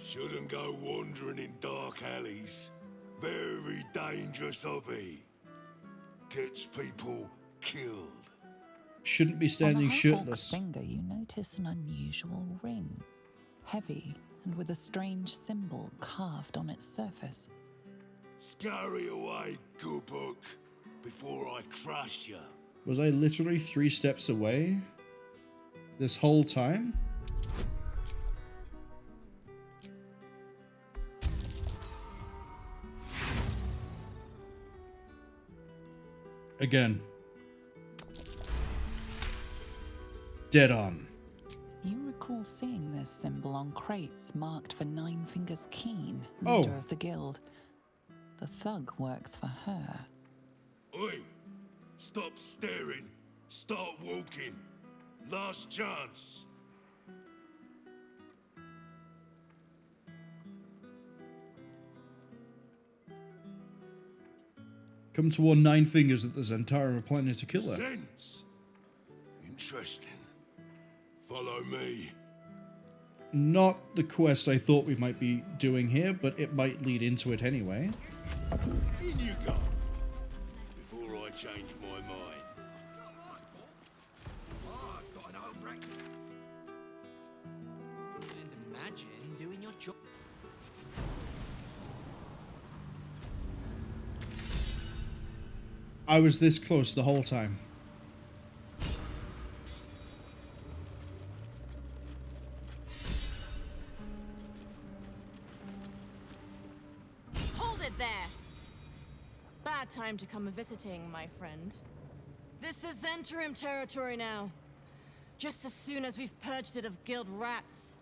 Shouldn't go wandering in dark alleys. Very dangerous hobby. Gets people killed. Shouldn't be standing On the shirtless. finger, you notice an unusual ring. Heavy and with a strange symbol carved on its surface. Scurry away, good book, before I crush you. Was I literally 3 steps away this whole time? Again. Dead on. You recall seeing this symbol on crates marked for Nine Fingers Keen, leader of the guild. The thug works for her. Oi! Stop staring. Start walking. Last chance. Come to warn Nine Fingers that there's an entire planet to kill her. Sense. Interesting. Follow me. Not the quest I thought we might be doing here, but it might lead into it anyway. In you go. Before I change my mind. I've got an old Breakin. Couldn't imagine doing your job. I was this close the whole time. Hold it there! Bad time to come a-visiting, my friend. This is Zhentarim territory now. Just as soon as we've purged it of guild rats.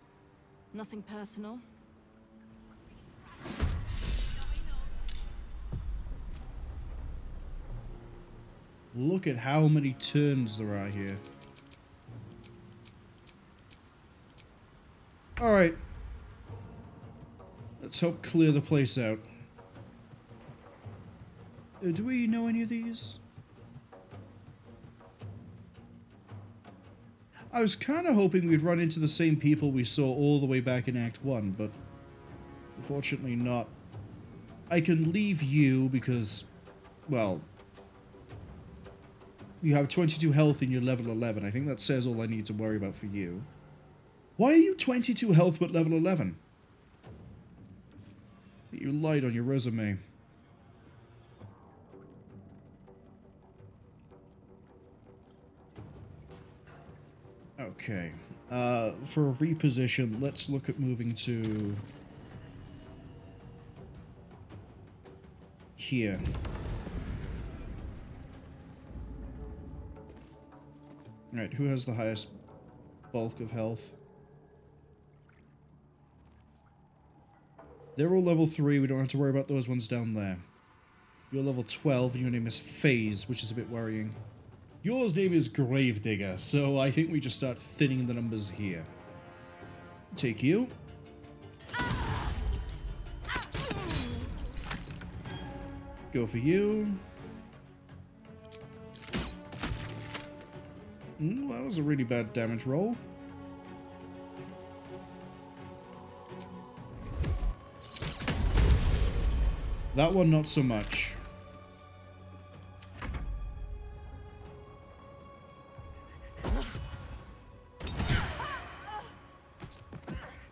Nothing personal. Look at how many turns there are here. Alright. Let's help clear the place out. Do we know any of these? I was kind of hoping we'd run into the same people we saw all the way back in Act 1, but unfortunately not. I can leave you because, well, you have 22 health and you're level 11. I think that says all I need to worry about for you. Why are you 22 health but level 11? You lied on your resume. Okay. For a reposition, let's look at moving to here. Alright, who has the highest bulk of health? They're all level 3, we don't have to worry about those ones down there. You're level 12, and your name is FaZe, which is a bit worrying. Yours name is Gravedigger, so I think we just start thinning the numbers here. Take you. Go for you. That was a really bad damage roll. That one, not so much.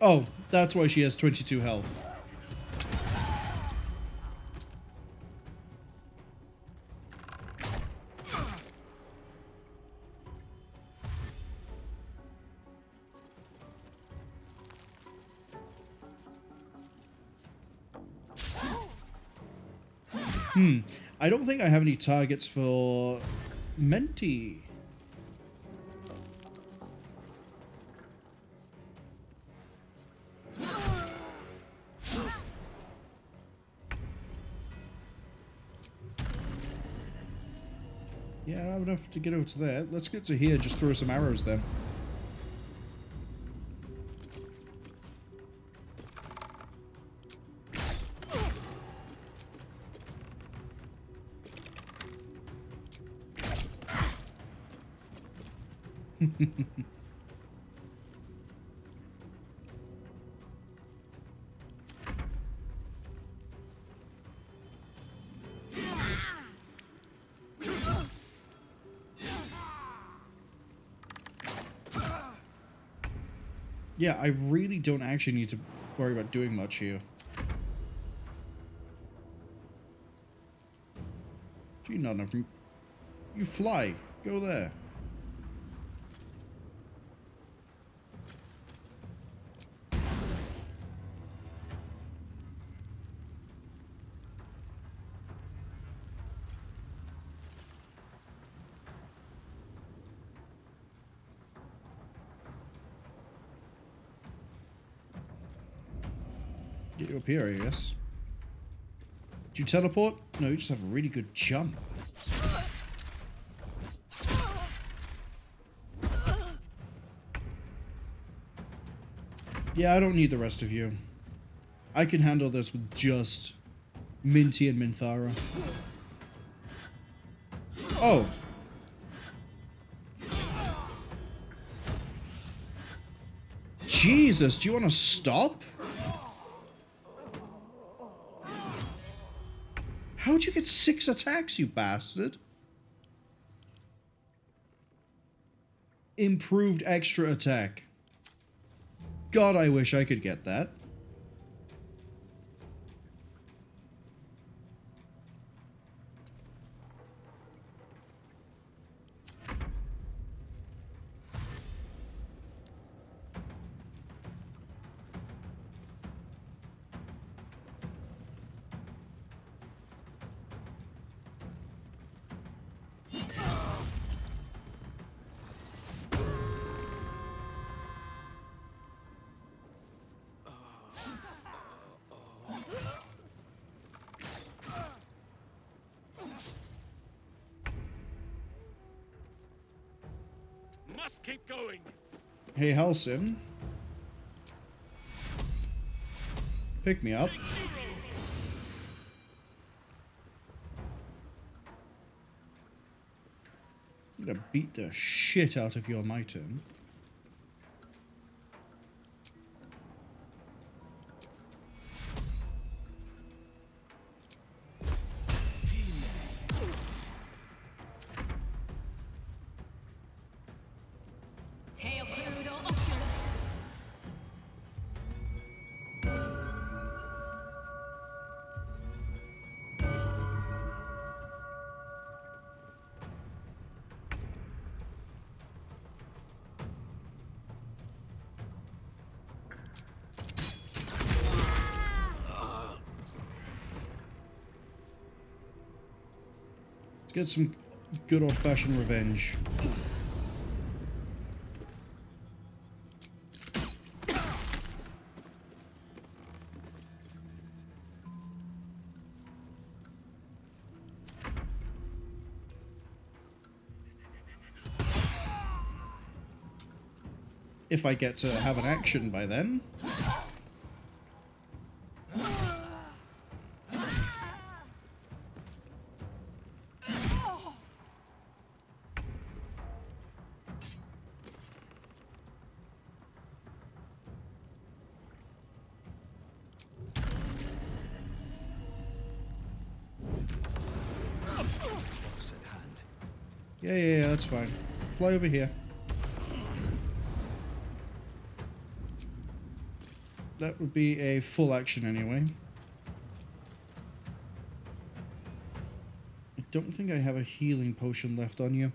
Oh, that's why she has 22 health. I don't think I have any targets for Menti. Yeah, I have enough to get over to there. Let's get to here, just throw some arrows then. Yeah, I really don't actually need to worry about doing much here. Gee, none of them. You fly. Go there. Get you up here, I guess. Do you teleport? No, you just have a really good jump. Yeah, I don't need the rest of you. I can handle this with just Minty and Minthara. Oh. Jesus, do you want to stop? How'd you get 6 attacks, you bastard? Improved extra attack. God, I wish I could get that. Must keep going. Hey, Halcyon. Pick me up. I'm gonna beat the shit out of you on my turn. Let's get some good old-fashioned revenge. If I get to have an action by then. Yeah, that's fine. Fly over here. That would be a full action anyway. I don't think I have a healing potion left on you.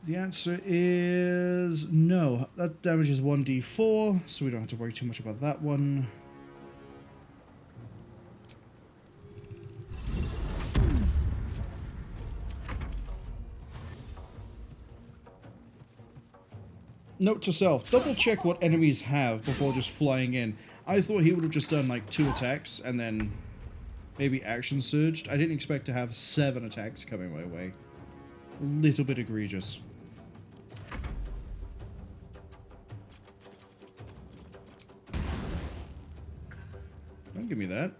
The answer is no. That damage is 1d4, so we don't have to worry too much about that one. Note to self, double check what enemies have before just flying in. I thought he would have just done like 2 attacks and then Maybe action surged. I didn't expect to have 7 attacks coming my way. A little bit egregious. Don't give me that.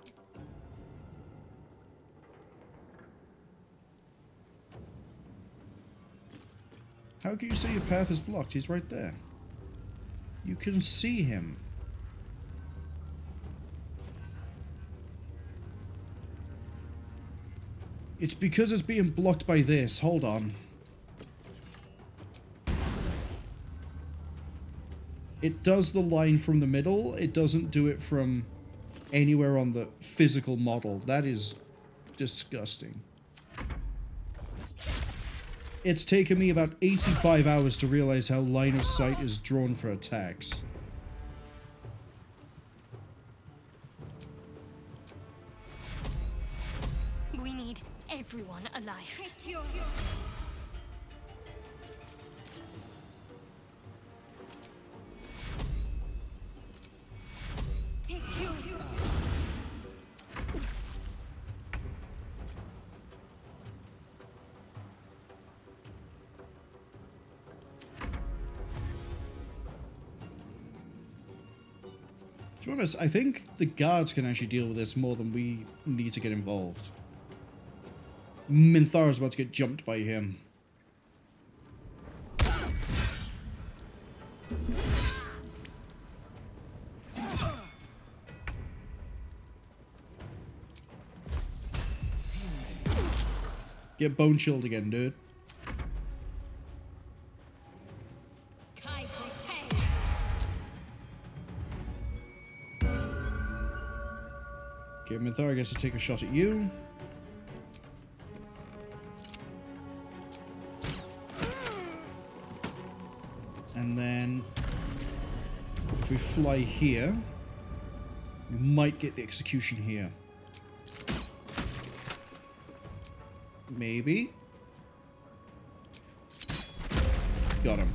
How can you say your path is blocked? He's right there. You can see him. It's because it's being blocked by this. Hold on. It does the line from the middle. It doesn't do it from anywhere on the physical model. That is disgusting. It's taken me about 85 hours to realize how line of sight is drawn for attacks. We need everyone alive. To be honest, I think the guards can actually deal with this more than we need to get involved. Minthara's about to get jumped by him. Get bone chilled again, dude. Okay, Minthara gets to take a shot at you. And then if we fly here, we might get the execution here. Maybe. Got him.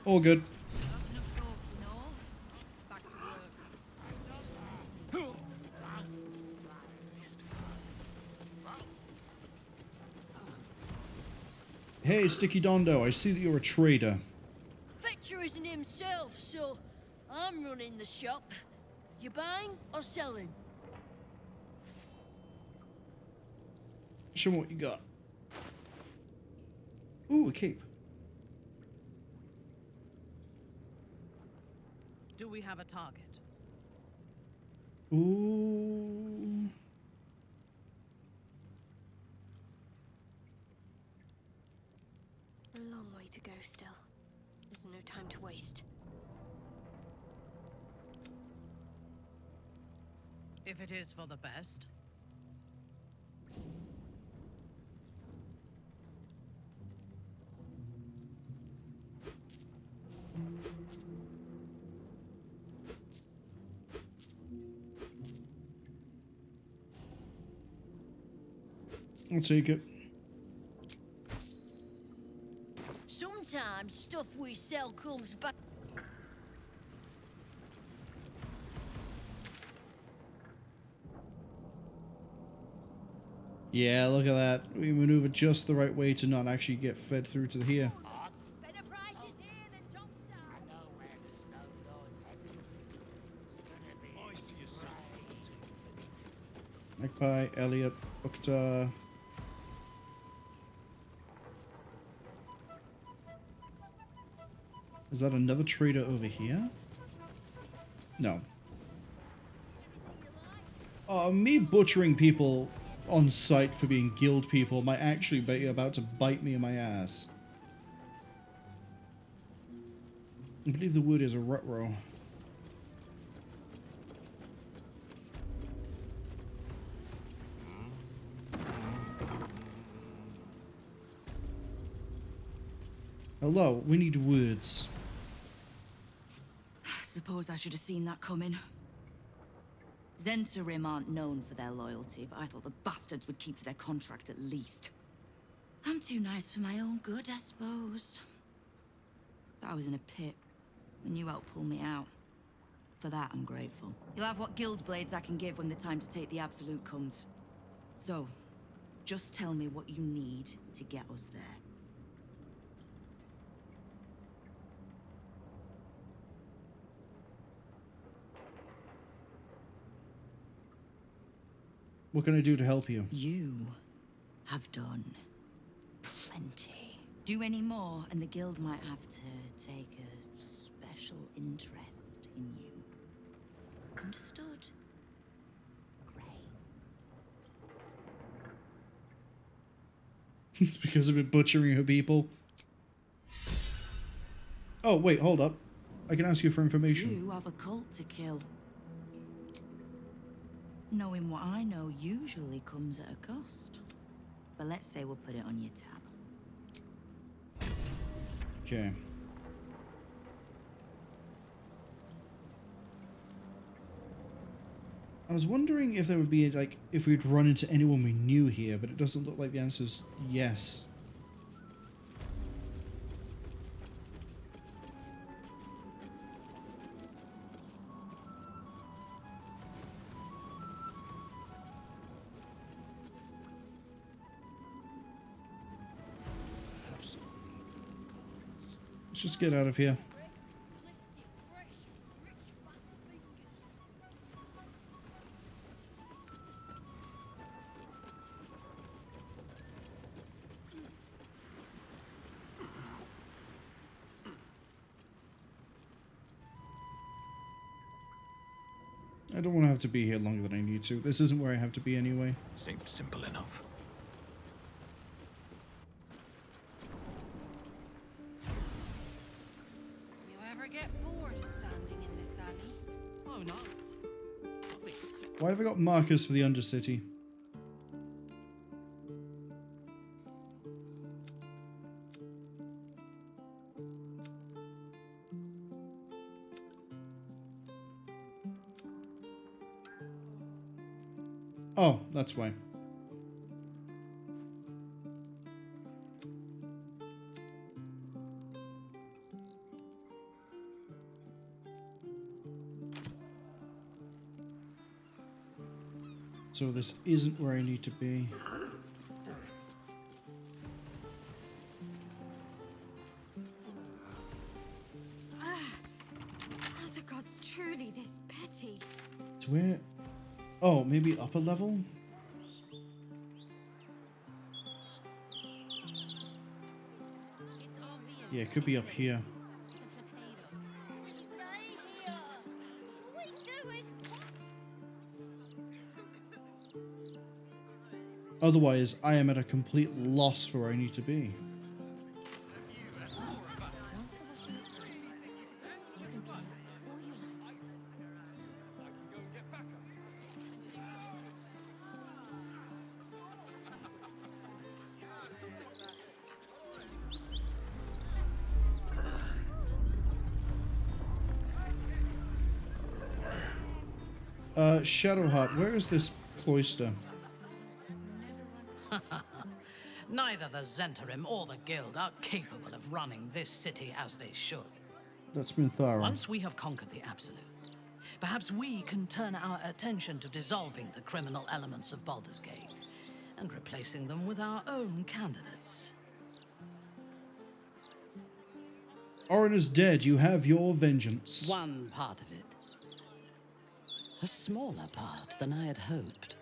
All good. Hey, Sticky Dondo, I see that you're a trader. Victor isn't himself, so I'm running the shop. You buying or selling? Show me what you got. Ooh, a cape. Do we have a target? Ooh. A long way to go still. There's no time to waste. If it is for the best. I'll take it. Sometimes stuff we sell comes back. Yeah, look at that. We maneuver just the right way to not actually get fed through to here. Better prices here than topside. I know where the Stone Lord's headed. It's gonna be nice to yourself. Magpie, Elliot, Ukta. Is that another trader over here? No. Me butchering people on sight for being guild people might actually be about to bite me in my ass. I believe the wood is a rutrow. Hello, we need words. Suppose I should have seen that coming. Zentarim aren't known for their loyalty, but I thought the bastards would keep to their contract at least. I'm too nice for my own good, I suppose. But I was in a pit, and you helped pull me out. For that, I'm grateful. You'll have what guild blades I can give when the time to take the Absolute comes. So, just tell me what you need to get us there. What can I do to help you? You have done plenty. Do any more, and the guild might have to take a special interest in you. Understood? It's because I've been butchering her people. Oh, wait, hold up. I can ask you for information. You have a cult to kill. Knowing what I know usually comes at a cost. But let's say we'll put it on your tab. Okay. I was wondering if there would be, like, if we'd run into anyone we knew here, but it doesn't look like the answer's yes. Let's just get out of here. I don't want to have to be here longer than I need to. This isn't where I have to be anyway. Seems simple enough. You ever get bored standing in this alley? Oh, no. Why have I got markers for the Undercity? Oh, that's why. So this isn't where I need to be. Are the gods truly this petty? It's where... Oh, maybe upper level? Yeah, it could be up here. Otherwise, I am at a complete loss for where I need to be. Shadowheart, where is this cloister? Neither the Zentarim or the Guild are capable of running this city as they should. That's Minthara. Once we have conquered the Absolute, perhaps we can turn our attention to dissolving the criminal elements of Baldur's Gate and replacing them with our own candidates. Orin is dead. You have your vengeance. One part of it. A smaller part than I had hoped.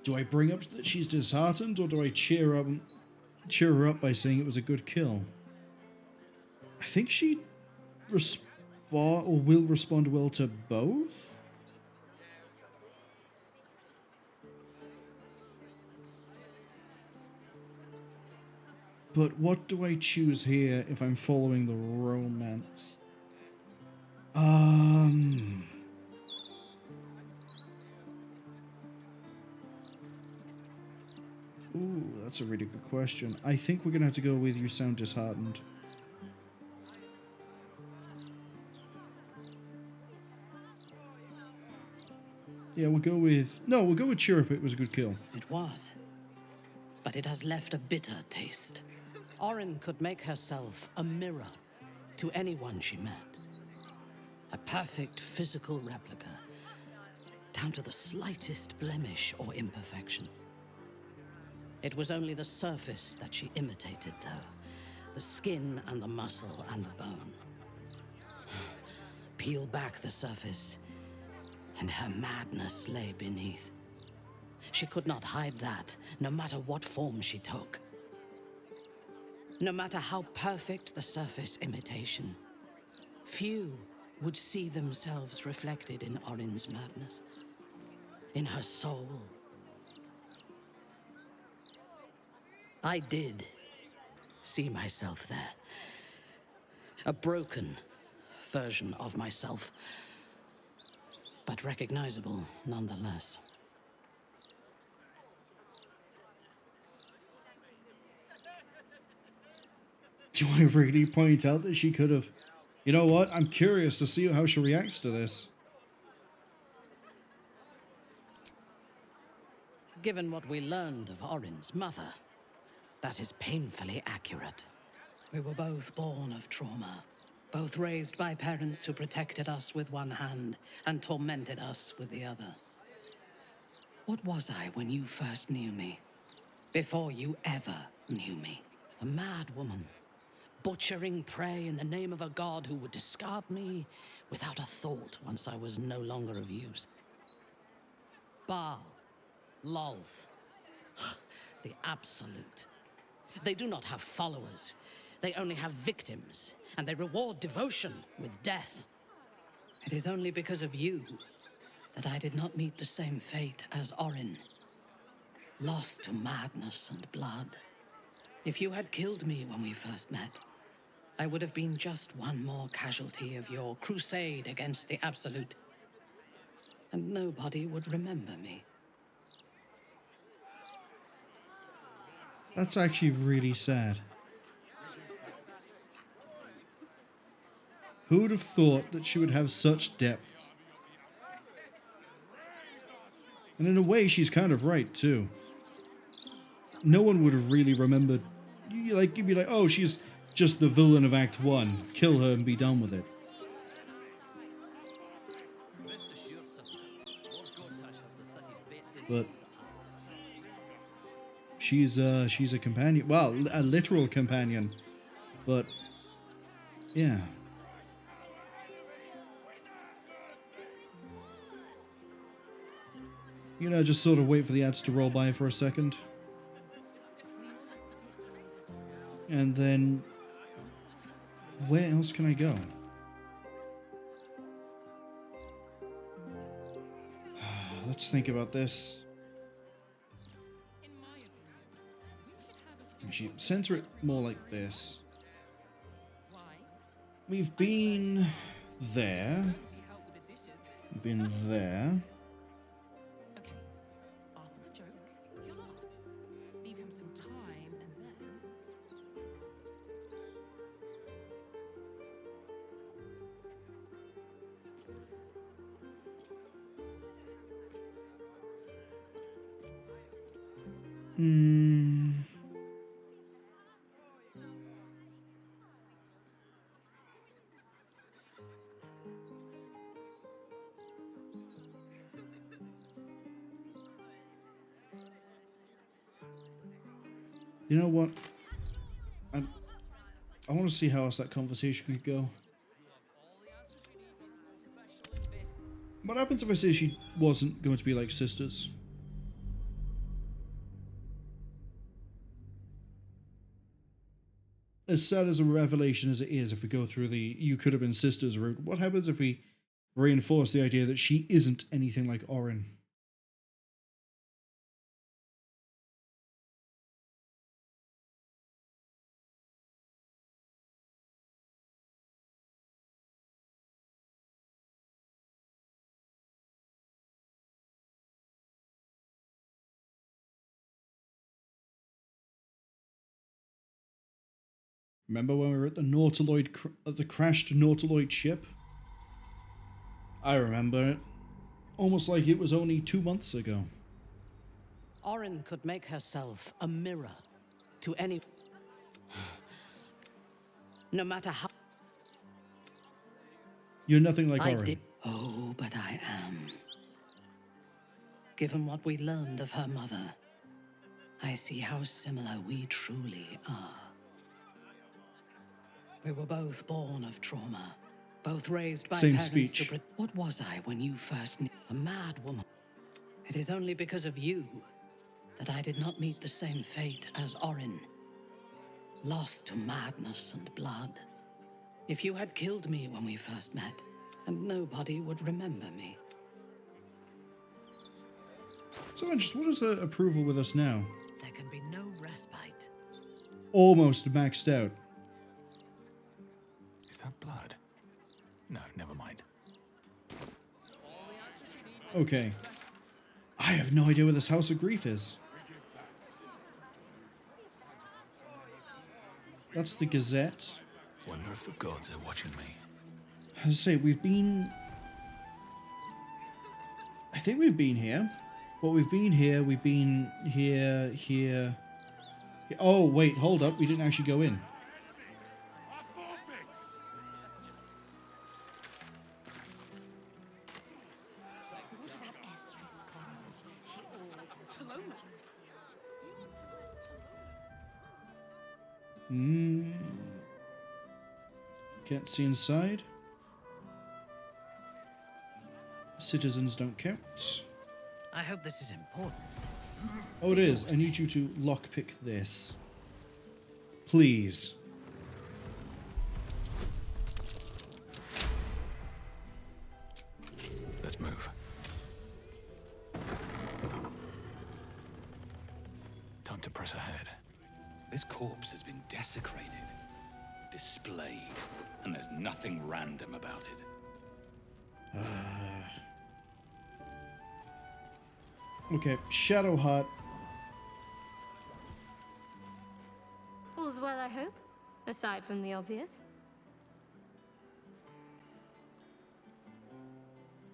Do I bring up that she's disheartened, or do I cheer her up by saying it was a good kill? I think she will respond well to both. But what do I choose here if I'm following the romance? Ooh, that's a really good question. I think we're gonna have to go with you sound disheartened. Yeah, we'll go with... No, we'll go with Chirrup. It was a good kill. It was. But it has left a bitter taste. Orin could make herself a mirror to anyone she met. A perfect physical replica, down to the slightest blemish or imperfection. It was only the surface that she imitated, though. The skin and the muscle and the bone. Peel back the surface, and her madness lay beneath. She could not hide that, no matter what form she took. No matter how perfect the surface imitation, few would see themselves reflected in Orin's madness, in her soul. I did see myself there. A broken version of myself, but recognizable nonetheless. Do I really point out that she could have... You know what? I'm curious to see how she reacts to this. Given what we learned of Orin's mother, that is painfully accurate. We were both born of trauma, both raised by parents who protected us with one hand and tormented us with the other. What was I when you first knew me? Before you ever knew me? A mad woman, butchering prey in the name of a god who would discard me without a thought once I was no longer of use. Bhaal, Lolth, the Absolute. They do not have followers. They only have victims, and they reward devotion with death. It is only because of you that I did not meet the same fate as Orin, lost to madness and blood. If you had killed me when we first met, I would have been just one more casualty of your crusade against the Absolute, and nobody would remember me. That's actually really sad. Who would have thought that she would have such depth? And in a way, she's kind of right, too. No one would have really remembered. You'd be like, oh, she's just the villain of Act 1. Kill her and be done with it. But she's a companion. Well, a literal companion. But yeah. You know, just sort of wait for the ads to roll by for a second. And then where else can I go? Let's think about this. Actually, center it more like this. We've been there. We've been there. You know what? I want to see how else that conversation could go. What happens if I say she wasn't going to be like sisters? As sad as a revelation as it is, if we go through the you could have been sisters route, what happens if we reinforce the idea that she isn't anything like Orin? Remember when we were at the the crashed Nautiloid ship? I remember it. Almost like it was only 2 months ago. Orin could make herself a mirror to any... No matter how... You're nothing like I Orin. did. Oh, but I am. Given what we learned of her mother, I see how similar we truly are. We were both born of trauma, both raised by Same parents. speech. What was I when you first knew? A mad woman. It is only because of you that I did not meet the same fate as Orin. Lost to madness and blood. If you had killed me when we first met, and nobody would remember me. So just what is her approval with us now? There can be no respite. Almost maxed out. Is that blood? No, never mind. Okay. I have no idea where this House of Grief is. That's the Gazette. Wonder if the gods are watching me. As I say, we've been... I think we've been here. But we've been here, here. Oh, wait, hold up. We didn't actually go in. Can't see inside. Citizens don't count. I hope this is important. Oh, it is. I need you to lockpick this. Please. Let's move. Time to press ahead. This corpse has been desecrated, displayed, and there's nothing random about it. Okay, Shadowheart. All's well, I hope, aside from the obvious.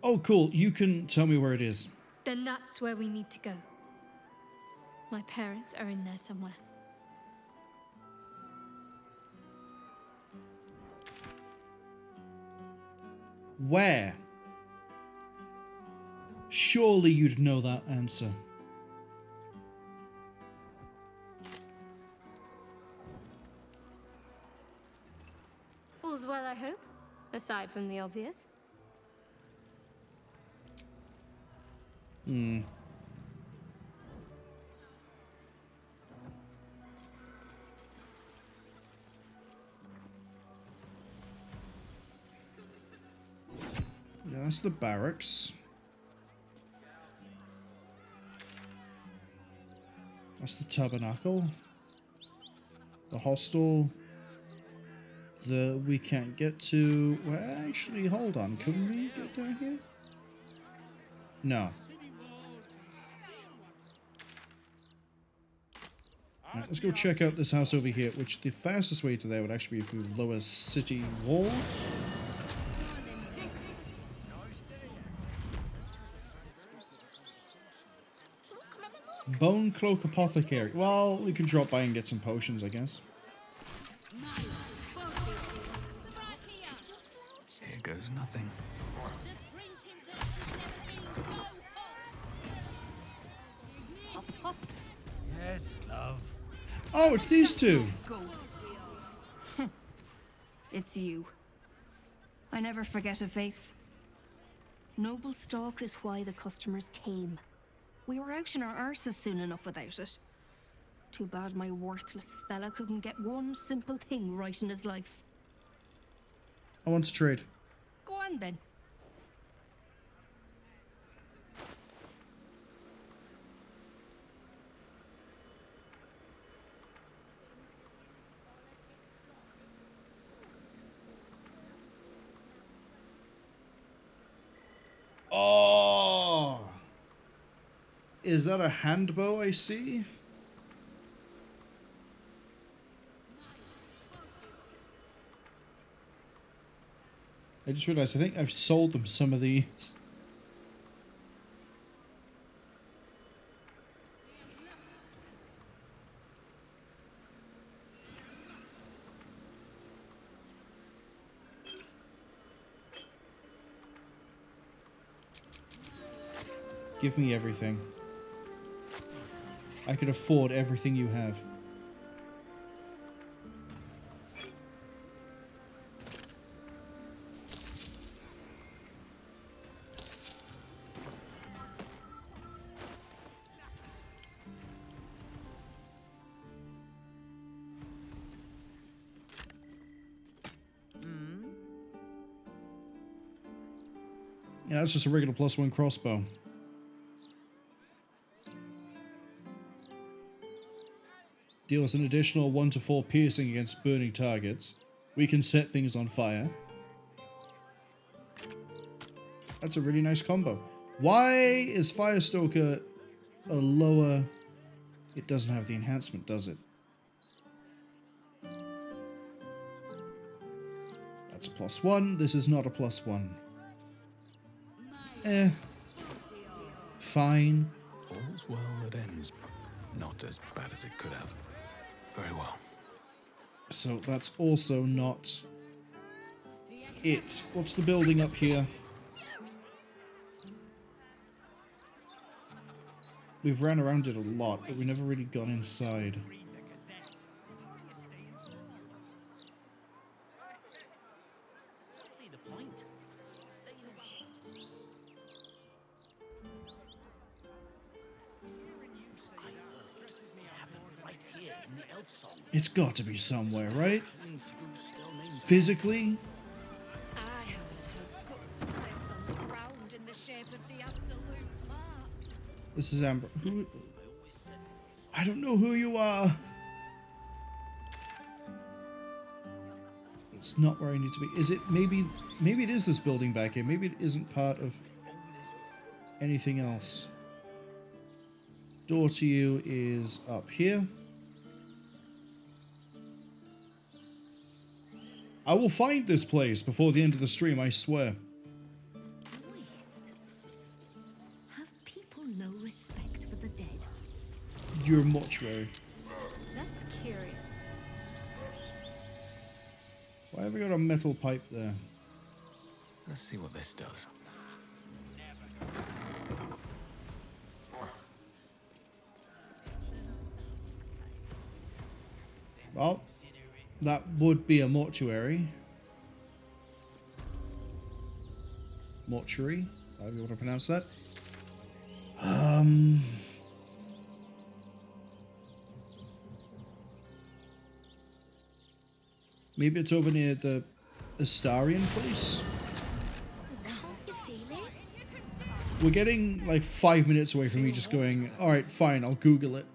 Oh, cool. You can tell me where it is. Then that's where we need to go. My parents are in there somewhere. Where? Surely you'd know that answer. All's well, I hope, aside from the obvious. Hmm. Yeah, that's the barracks. That's the tabernacle. The hostel. The we can't get to. Well, actually, hold on. Can we get down here? No. Right, let's go check out this house over here, which the fastest way to there would actually be through the lower city wall. Bone Cloak Apothecary. Well, we can drop by and get some potions, I guess. Here goes nothing. Yes, love. Oh, it's these two. It's you. I never forget a face. Noble stock is why the customers came. We were out in our arses soon enough without it. Too bad my worthless fella couldn't get one simple thing right in his life. I want to trade. Go on then. Oh! Is that a handbow I see? I just realized I think I've sold them some of these. Give me everything. I can afford everything you have. Yeah, that's just a regular +1 crossbow. Deals an additional 1 to 4 piercing against burning targets. We can set things on fire. That's a really nice combo. Why is Firestoker a lower... It doesn't have the enhancement, does it? That's a +1. This is not a +1. Fine. All's well that ends. Not as bad as it could have. Very well. So that's also not it. What's the building up here? We've ran around it a lot, but we never really got inside. It's got to be somewhere, right? Physically? I haven't had cuts placed on the ground in the shape of the Absolute's mark. This is Amber. Who? I don't know who you are. It's not where I need to be. Is it maybe it is this building back here. Maybe it isn't part of anything else. Door to you is up here. I will find this place before the end of the stream, I swear. Nice. Have people no respect for the dead? You're mortuary. That's curious. Why have we got a metal pipe there? Let's see what this does. Well, that would be a mortuary. Mortuary, however you want to pronounce that. Maybe it's over near the Astarian place? We're getting like 5 minutes away from me just going, alright, fine, I'll Google it.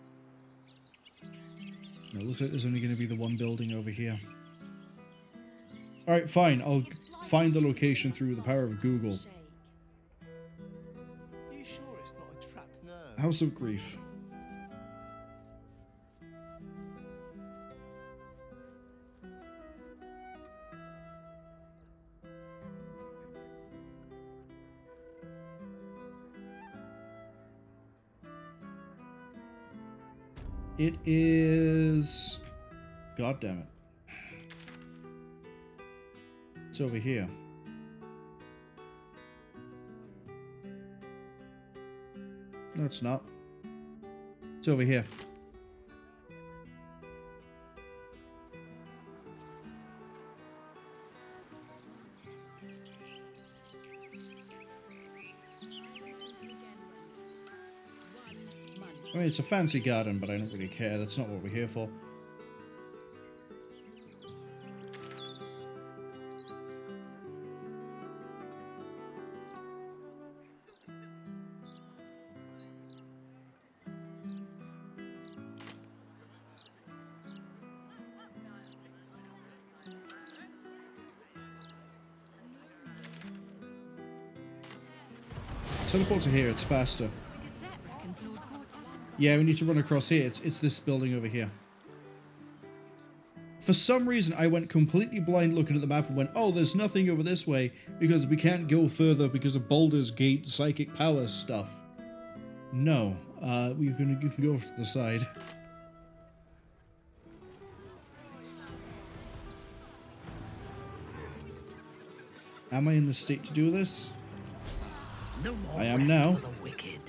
No, it looks like there's only going to be the one building over here. Alright, fine, I'll find the location through the power of Google. You sure it's not a trapped nerve? House of Grief. It is... God damn it. It's over here. No, it's not. It's over here. I mean, it's a fancy garden, but I don't really care. That's not what we're here for. Teleport to here, it's faster. Yeah, we need to run across here. It's this building over here. For some reason, I went completely blind looking at the map and went, oh, there's nothing over this way because we can't go further because of Baldur's Gate psychic power stuff. No, you can go to the side. Am I in the state to do this? No more I am rest now. for the wicked.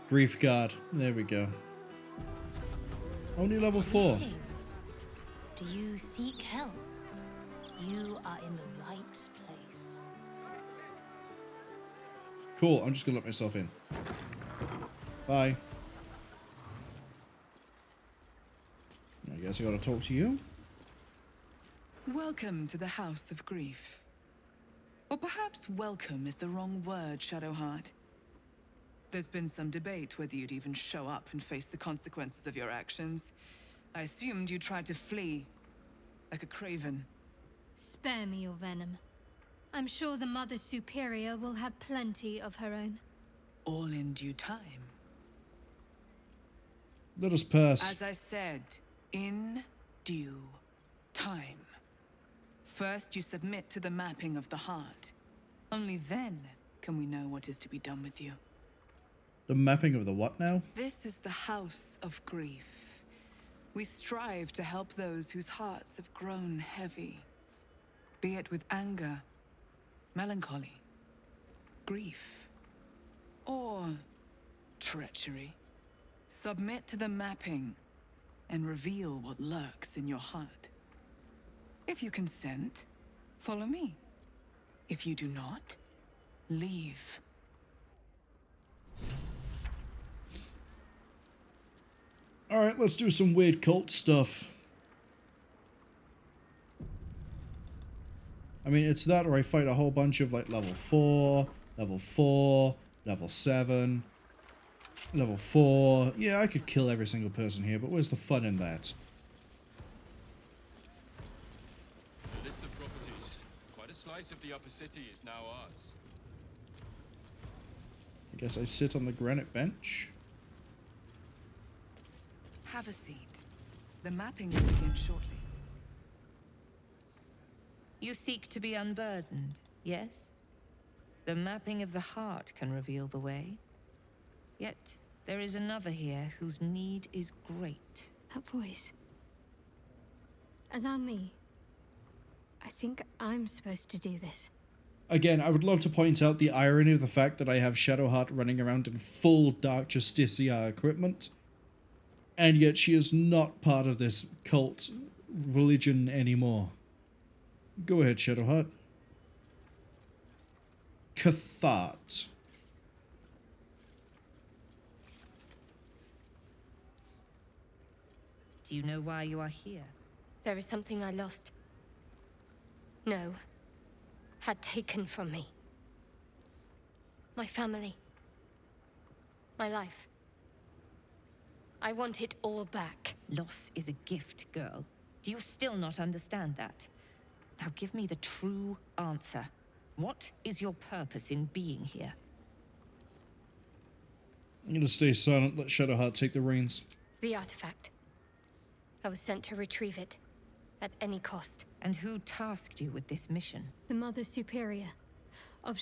Grief guard. There we go. Only level 4. Greetings. Do you seek help? You are in the right place. Cool. I'm just gonna let myself in. Bye. I guess I gotta talk to you. Welcome to the House of Grief. Or perhaps welcome is the wrong word, Shadowheart. There's been some debate whether you'd even show up and face the consequences of your actions. I assumed you tried to flee, like a craven. Spare me your venom. I'm sure the Mother Superior will have plenty of her own. All in due time. Let us pass. As I said, in due time. First, you submit to the mapping of the heart. Only then can we know what is to be done with you. The mapping of the what now? This is the House of Grief. We strive to help those whose hearts have grown heavy. Be it with anger, melancholy, grief, or treachery. Submit to the mapping and reveal what lurks in your heart. If you consent, follow me. If you do not, leave. Alright, let's do some weird cult stuff. I mean, it's that or I fight a whole bunch of like level 4, level 4, level 7, level 4. Yeah, I could kill every single person here, but where's the fun in that? The list of properties. Quite a slice of the upper city is now ours. I guess I sit on the granite bench. Have a seat. The mapping will begin shortly. You seek to be unburdened, yes? The mapping of the heart can reveal the way. Yet, there is another here whose need is great. That voice. Allow me. I think I'm supposed to do this. Again, I would love to point out the irony of the fact that I have Shadowheart running around in full Dark Justicia equipment, and yet she is not part of this cult religion anymore. Go ahead, Shadowheart. Cathart. Do you know why you are here? There is something I lost. No. Had taken from me. My family. My life. I want it all back. Loss is a gift, girl. Do you still not understand that? Now give me the true answer. What is your purpose in being here? I'm gonna stay silent, let Shadowheart take the reins. The artifact. I was sent to retrieve it. At any cost. And who tasked you with this mission? The Mother Superior of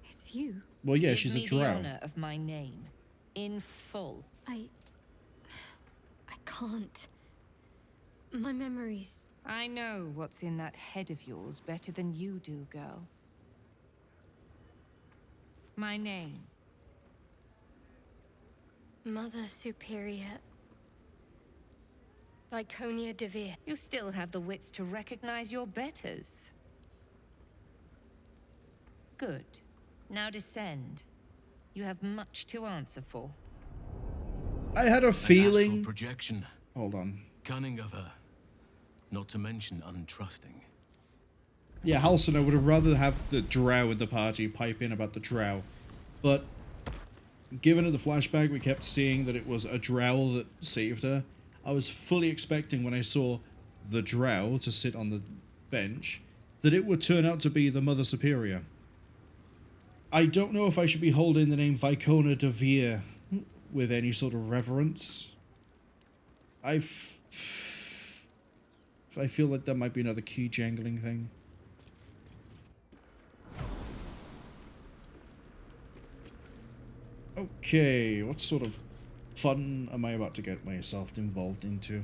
It's you. Well, yeah, Give she's a me drow. the honor of my name. In full. I can't. My memories... I know what's in that head of yours better than you do, girl. My name. Mother Superior... Viconia de Veer. You still have the wits to recognize your betters. Good. Now descend. You have much to answer for. I had a feeling... An astral projection. Hold on. Cunning of her. Not to mention untrusting. Yeah, Halson, I would have rather have the drow in the party pipe in about the drow. But, given in the flashback we kept seeing that it was a drow that saved her, I was fully expecting when I saw the drow to sit on the bench, that it would turn out to be the Mother Superior. I don't know if I should be holding the name Viconia de Veer with any sort of reverence. I feel like that might be another key jangling thing. Okay, what sort of fun am I about to get myself involved into?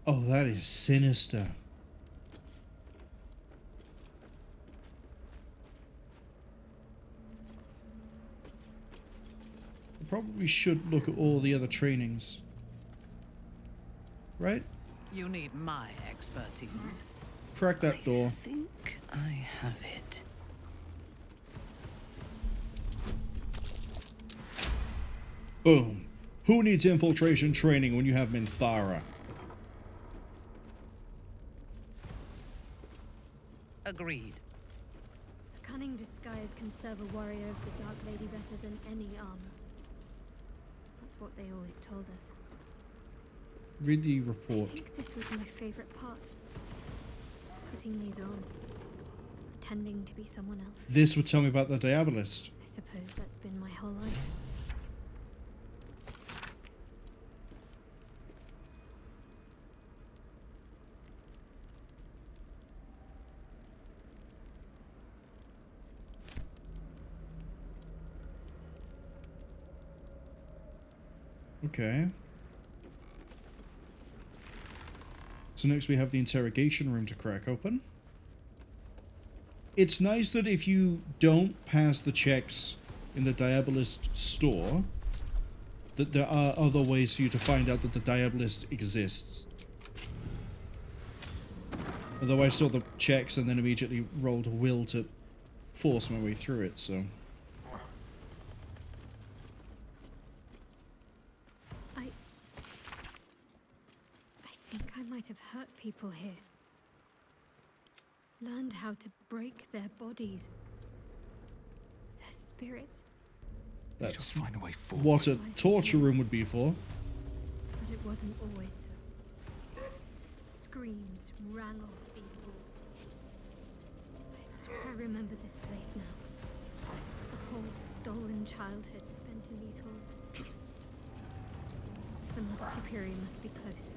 Oh, that is sinister. I probably should look at all the other trainings. Right? You need my expertise. Crack that door. I think I have it. Boom. Who needs infiltration training when you have Minthara? Agreed. A cunning disguise can serve a warrior of the Dark Lady better than any armor. That's what they always told us. Read the I report. think this was my favorite part. Putting these on. Pretending to be someone else. This would tell me about the Diabolist. I suppose that's been my whole life. Okay. So next we have the interrogation room to crack open. It's nice that if you don't pass the checks in the Diabolist store, that there are other ways for you to find out that the Diabolist exists. Although I saw the checks and then immediately rolled a will to force my way through it, so... I think I might have hurt people here. Learned how to break their bodies. Their spirits. That's find a way forward. what a torture room would be for. But it wasn't always so. Screams rang off these walls. I swear I remember this place now. A whole stolen childhood spent in these halls. The Mother Superior must be close.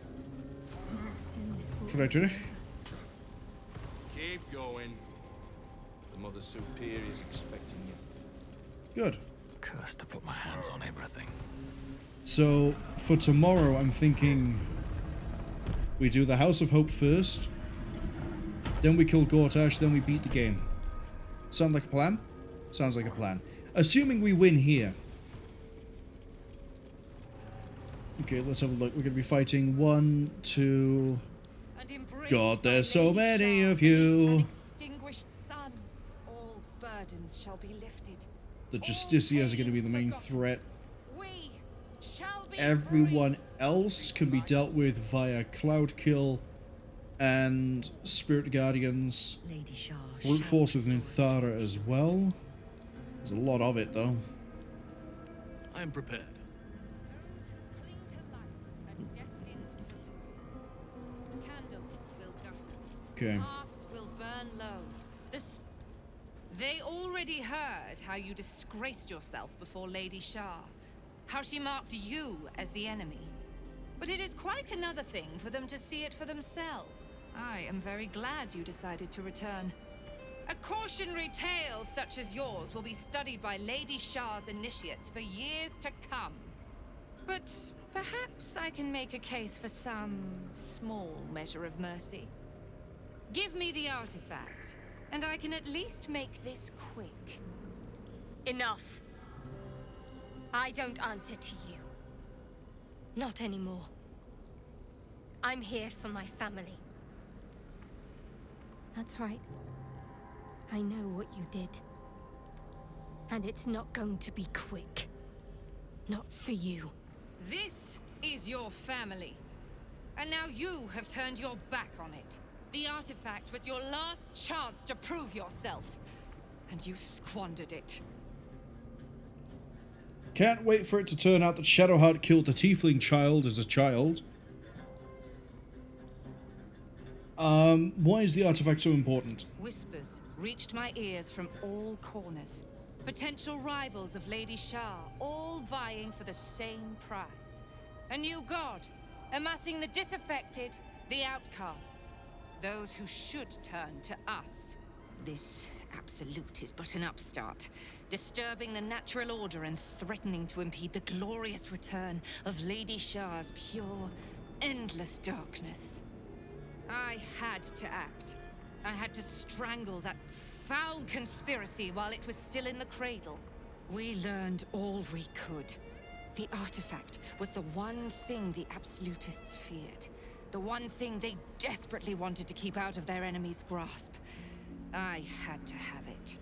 Soon this will Could I do it? Keep going. The Mother Superior's expecting you. Good. Cursed to put my hands on everything. So, for tomorrow, I'm thinking we do the House of Hope first, then we kill Gortash, then we beat the game. Sound like a plan? Sounds like a plan. Assuming we win here. Okay, let's have a look. We're going to be fighting 1, 2... God, there's so many of you. Extinguished sun. All burdens shall be lifted. The Justiciars are going to be the main threat. We shall be Everyone else can be dealt with via Cloudkill and Spirit Guardians. Lady Shah. Brute Force with Minthara as well. There's a lot of it, though. I am prepared. Okay. Hearts will burn low. They already heard how you disgraced yourself before Lady Shah. How she marked you as the enemy. But it is quite another thing for them to see it for themselves. I am very glad you decided to return. A cautionary tale such as yours will be studied by Lady Shah's initiates for years to come. But perhaps I can make a case for some small measure of mercy. Give me the artifact, and I can at least make this quick. Enough. I don't answer to you. Not anymore. I'm here for my family. That's right. I know what you did. And it's not going to be quick. Not for you. This is your family. And now you have turned your back on it. The artifact was your last chance to prove yourself. And you squandered it. Can't wait for it to turn out that Shadowheart killed the tiefling child as a child. Why is the artifact so important? Whispers reached my ears from all corners. Potential rivals of Lady Shah, all vying for the same prize. A new god, amassing the disaffected, the outcasts. Those who should turn to us. This absolute is but an upstart, disturbing the natural order and threatening to impede the glorious return of Lady Shah's pure, endless darkness. I had to act. I had to strangle that foul conspiracy while it was still in the cradle. We learned all we could. The artifact was the one thing the absolutists feared. The one thing they desperately wanted to keep out of their enemy's grasp. I had to have it.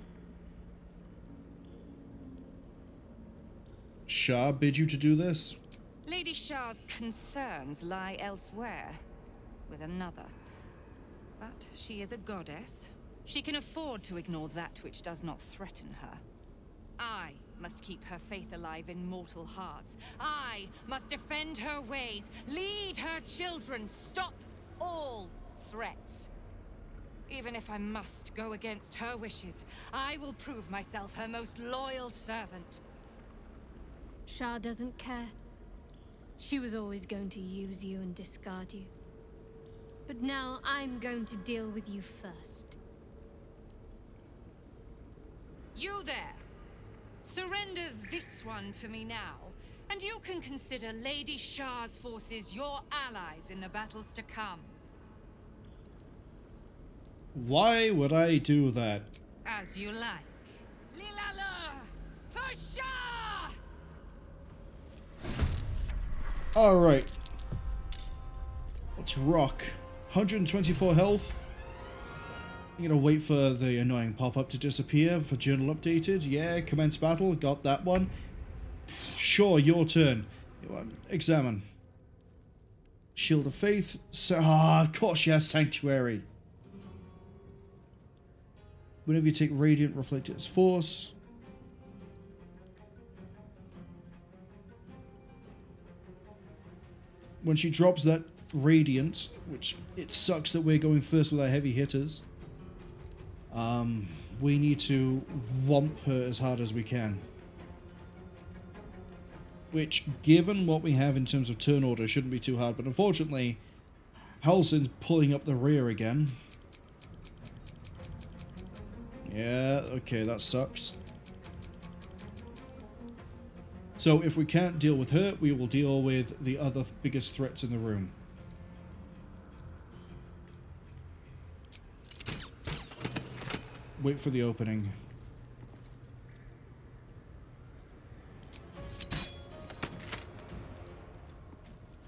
Shah bid you to do this? Lady Shah's concerns lie elsewhere, with another. But she is a goddess. She can afford to ignore that which does not threaten her. I must keep her faith alive in mortal hearts. I must defend her ways, lead her children, stop all threats. Even if I must go against her wishes, I will prove myself her most loyal servant. Shah doesn't care. She was always going to use you and discard you. But now I'm going to deal with you first. You there! Surrender this one to me now, and you can consider Lady Shah's forces your allies in the battles to come. Why would I do that? As you like. Lilala! For Shah! Alright. Let's rock. 124 health. I'm gonna wait for the annoying pop-up to disappear for journal updated. Yeah, commence battle. Got that one. Sure, your turn. Examine. Shield of Faith. Of course she has Sanctuary. Whenever you take Radiant, reflect its force. When she drops that Radiant, which it sucks that we're going first with our heavy hitters, we need to whomp her as hard as we can. Which, given what we have in terms of turn order, shouldn't be too hard, but unfortunately, Halsin's pulling up the rear again. Yeah, okay, that sucks. So if we can't deal with her, we will deal with the other biggest threats in the room. Wait for the opening.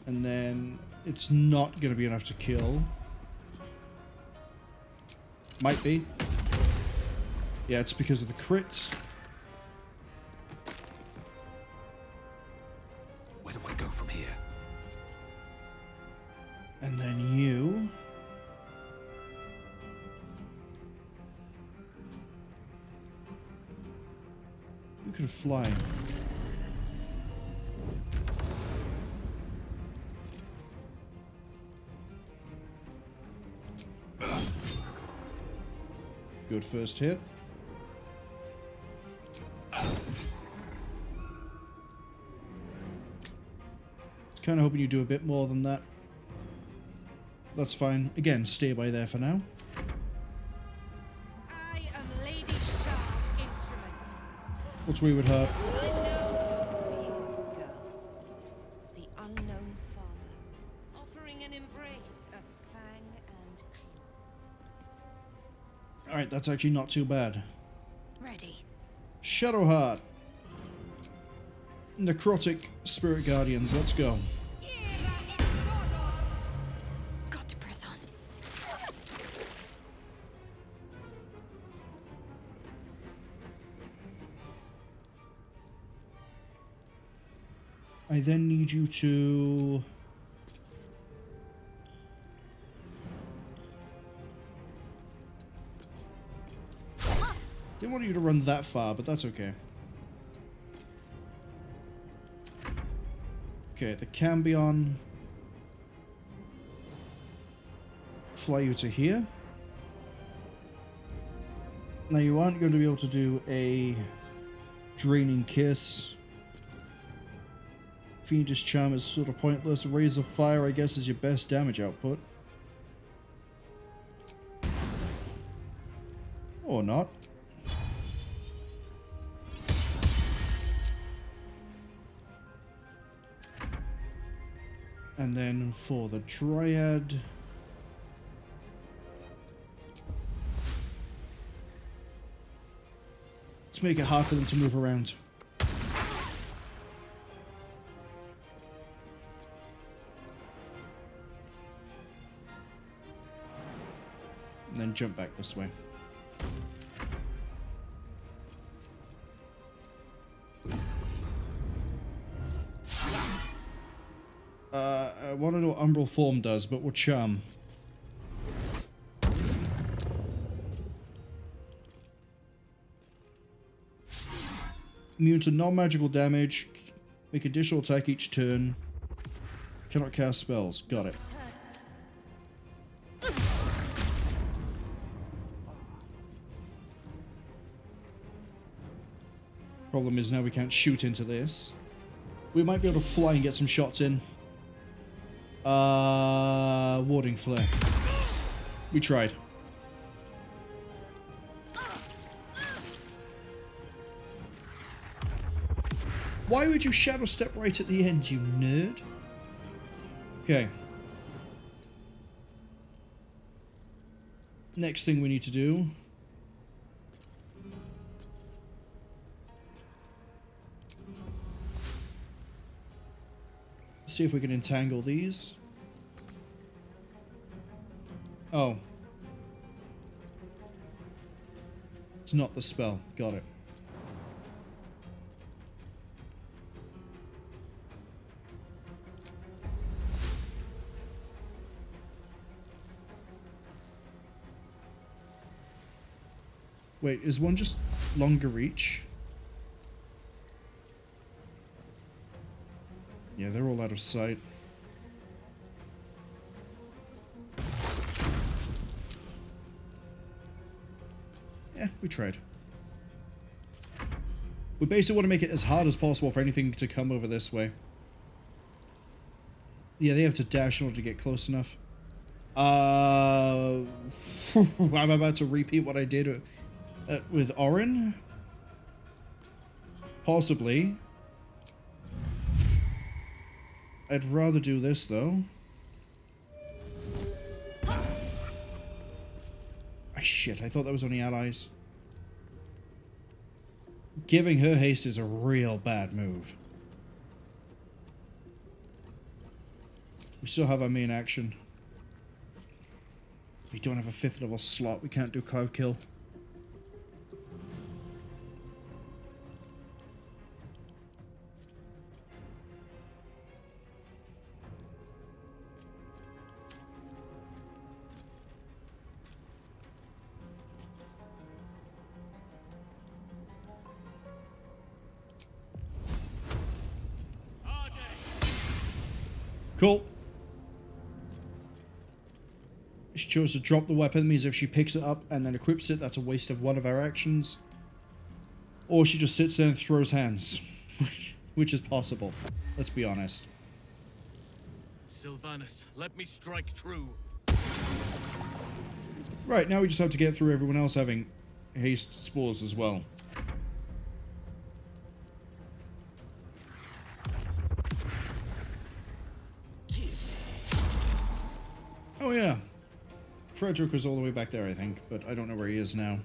And then it's not going to be enough to kill. Might be. Yeah, it's because of the crits. Where do I go from here? And then you... You can fly. Good first hit. Kind of hoping you do a bit more than that. That's fine. Again, stay by there for now. I am Lady Shah's instrument. What's weird with her? I know your fears, girl. The unknown father, offering an embrace of fang and claw. Alright, that's actually not too bad. Ready. Shadowheart. Necrotic Spirit Guardians, let's go. Got to press on. I then need you to... Didn't want you to run that far, but that's okay. Okay, the Cambion. Fly you to here. Now you aren't going to be able to do a Draining Kiss. Fiendish Charm is sort of pointless. Raise of Fire, I guess, is your best damage output. Or not. And then for the Dryad... let's make it hard for them to move around. And then jump back this way. I want to know what Umbral Form does, but we'll Charm. Immune to non-magical damage. Make additional attack each turn. Cannot cast spells. Got it. Problem is now we can't shoot into this. We might be able to fly and get some shots in. Warding Flare. We tried. Why would you shadow step right at the end, you nerd? Okay. Next thing we need to do. See if we can entangle these. Oh. It's not the spell. Got it. Wait, is one just longer reach? Yeah, they're all out of sight. Yeah, we tried. We basically want to make it as hard as possible for anything to come over this way. Yeah, they have to dash in order to get close enough. I'm about to repeat what I did with Orin. Possibly. I'd rather do this, though. Ah, shit, I thought that was only allies. Giving her haste is a real bad move. We still have our main action. We don't have a 5th level slot. We can't do Cloud Kill. Cool. She chose to drop the weapon, means if she picks it up and then equips it, that's a waste of one of our actions. Or she just sits there and throws hands. Which is possible. Let's be honest. Sylvanas, let me strike true. Right, now we just have to get through everyone else having haste spores as well. Oh yeah. Frederick was all the way back there, I think, but I don't know where he is now.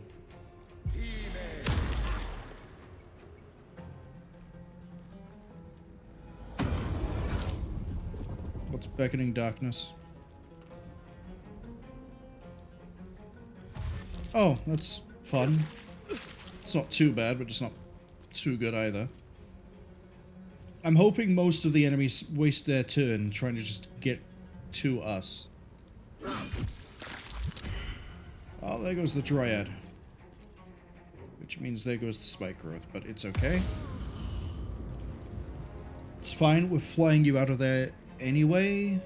What's beckoning darkness? Oh, that's fun. It's not too bad, but it's not too good either. I'm hoping most of the enemies waste their turn trying to just get to us. Oh, there goes the Dryad. Which means there goes the Spike Growth, but it's okay. It's fine. We're flying you out of there anyway.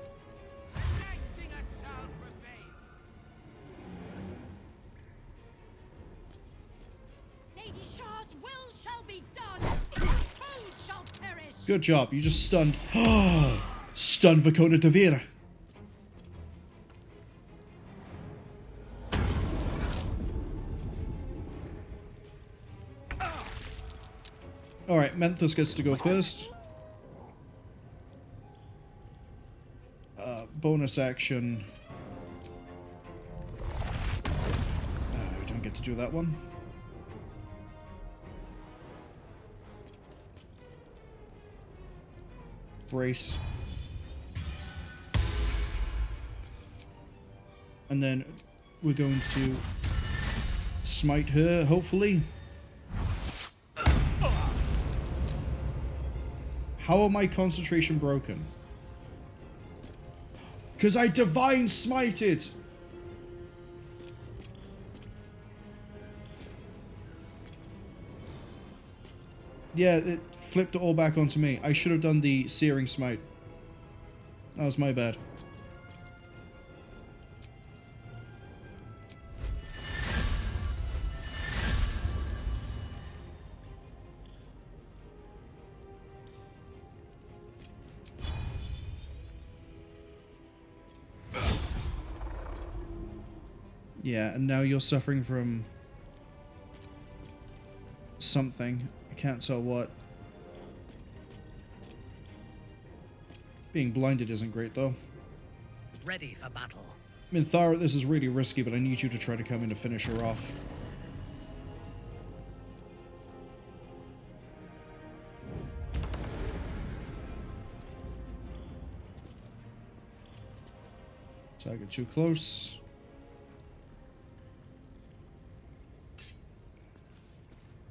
Lady Shah's will shall be done. Foes shall perish. Good job. You just stunned. Stunned Vakona Devere. Alright, Menthos gets to go first. Bonus action. We don't get to do that one. Brace. And then we're going to smite her, hopefully. How are my concentration broken? Because I divine smited! Yeah, it flipped it all back onto me. I should have done the searing smite. That was my bad. Yeah, and now you're suffering from something. I can't tell what. Being blinded isn't great, though. Ready for battle. Minthara, this is really risky, but I need you to try to come in to finish her off. Target too close.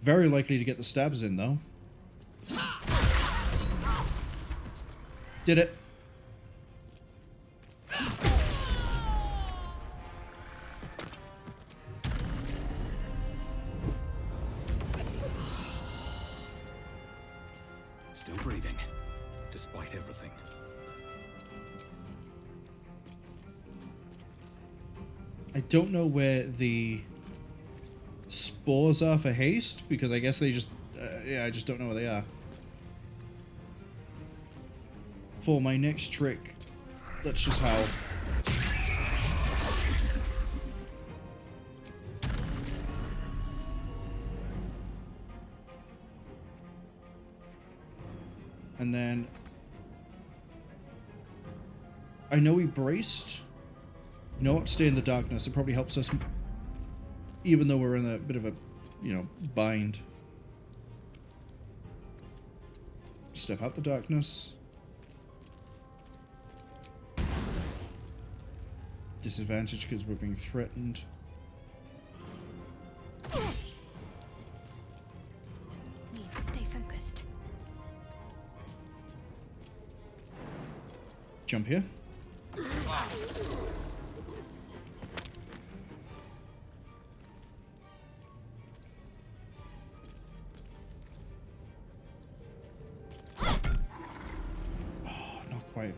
Very likely to get the stabs in, though. Did it. Still breathing, despite everything. I don't know where the spores are for haste, because I guess they just... yeah, I just don't know where they are. For my next trick, let's just howl. And then... I know we braced. You know what? Stay in the darkness. It probably helps us... even though we're in a bit of a, you know, bind. Step out the darkness. Disadvantage because we're being threatened. Need to stay focused. Jump here. Quite.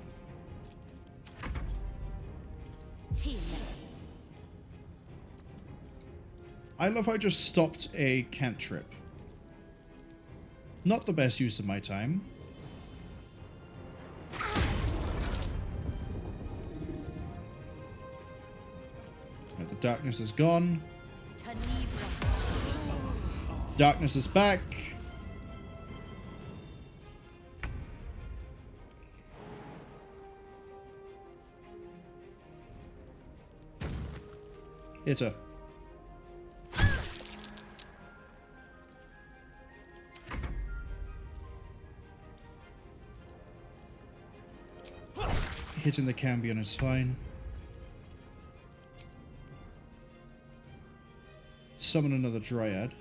I love how I just stopped a cantrip. Not the best use of my time. Right, the darkness is gone. Darkness is back. Hit her. Hitting the Cambion is fine. Summon another Dryad.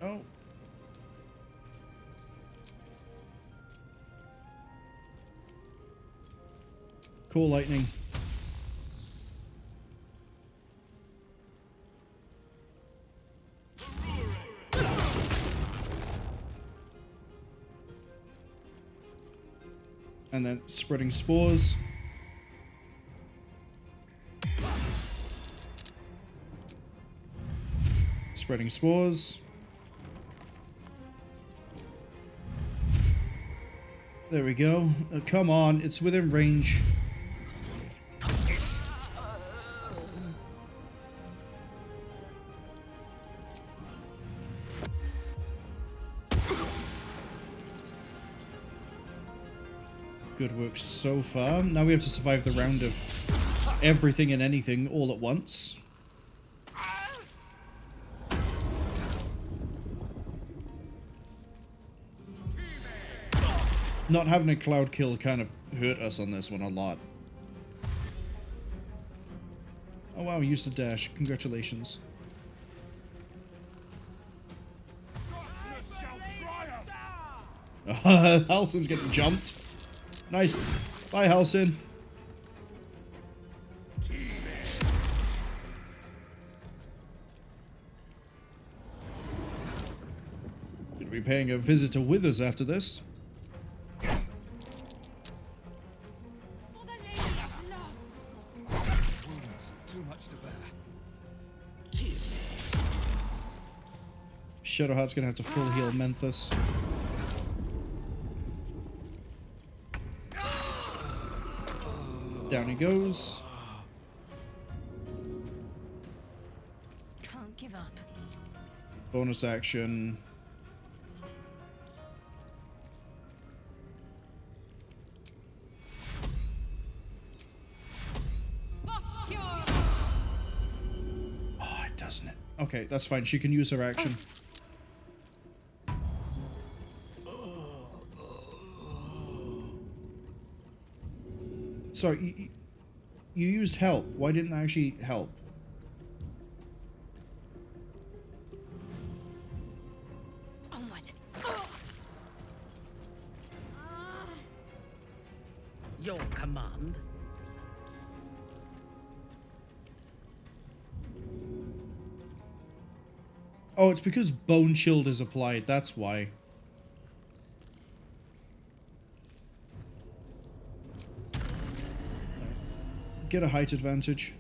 Oh. Cool lightning. And then spreading spores. Spreading spores. There we go. Come on, it's within range. Good work so far. Now we have to survive the round of everything and anything all at once. Not having a cloud kill kind of hurt us on this one a lot. Oh wow, used the dash. Congratulations. Halsin's getting jumped. Nice. Bye, Halsin. Gonna be paying a visit to Withers after this. Shadowheart's gonna have to full heal Menthus. Down he goes. Can't give up. Bonus action. Oh, it doesn't it? Okay, that's fine. She can use her action. Sorry, you used help. Why didn't I actually help? Onward. Your command. Oh, it's because Bone Shield is applied. That's why. Get a height advantage.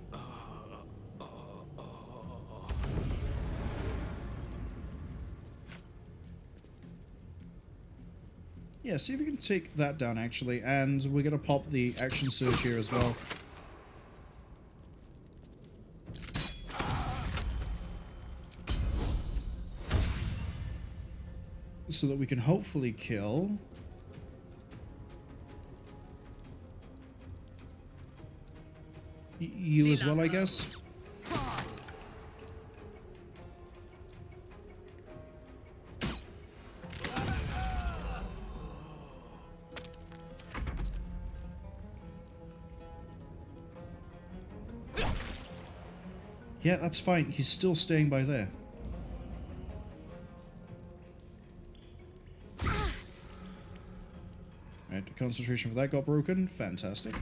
Yeah, see if you can take that down, actually. And we're going to pop the action surge here as well. So that we can hopefully kill... you as well, I guess. Yeah, that's fine. He's still staying by there. Right, the concentration for that got broken. Fantastic.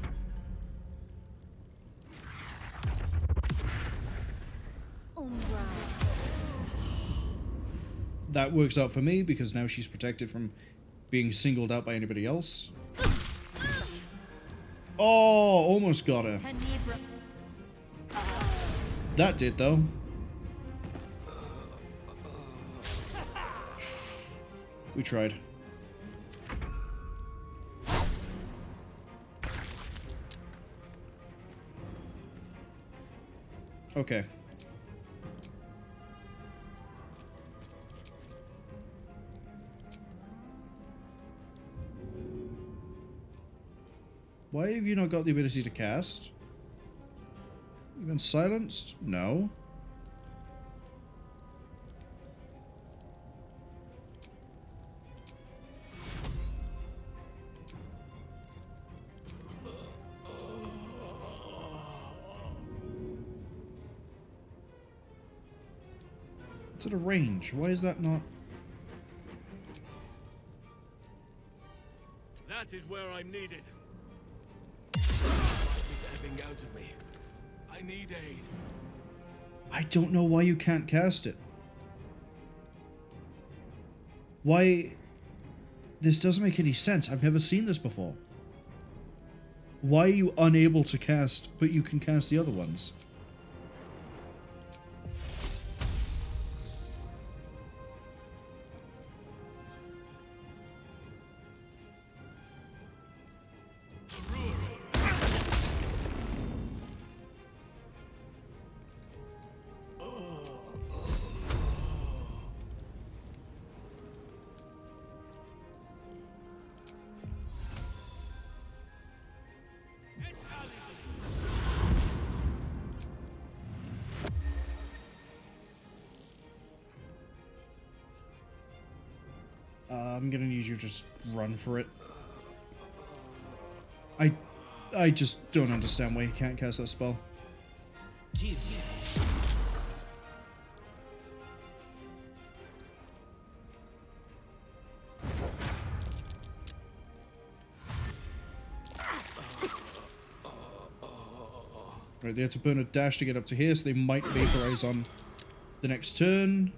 That works out for me because now she's protected from being singled out by anybody else. Oh, almost got her. That did, though. We tried. Okay. Why have you not got the ability to cast? You've been silenced? No. It's at a range. Why is that not? That is where I'm needed. Life is ebbing out of me. I need aid. I don't know why you can't cast it. Why? This doesn't make any sense. I've never seen this before. Why are you unable to cast, but you can cast the other ones? I'm gonna need you to just run for it. I just don't understand why you can't cast that spell. Right, they had to burn a dash to get up to here, so they might vaporize on the next turn.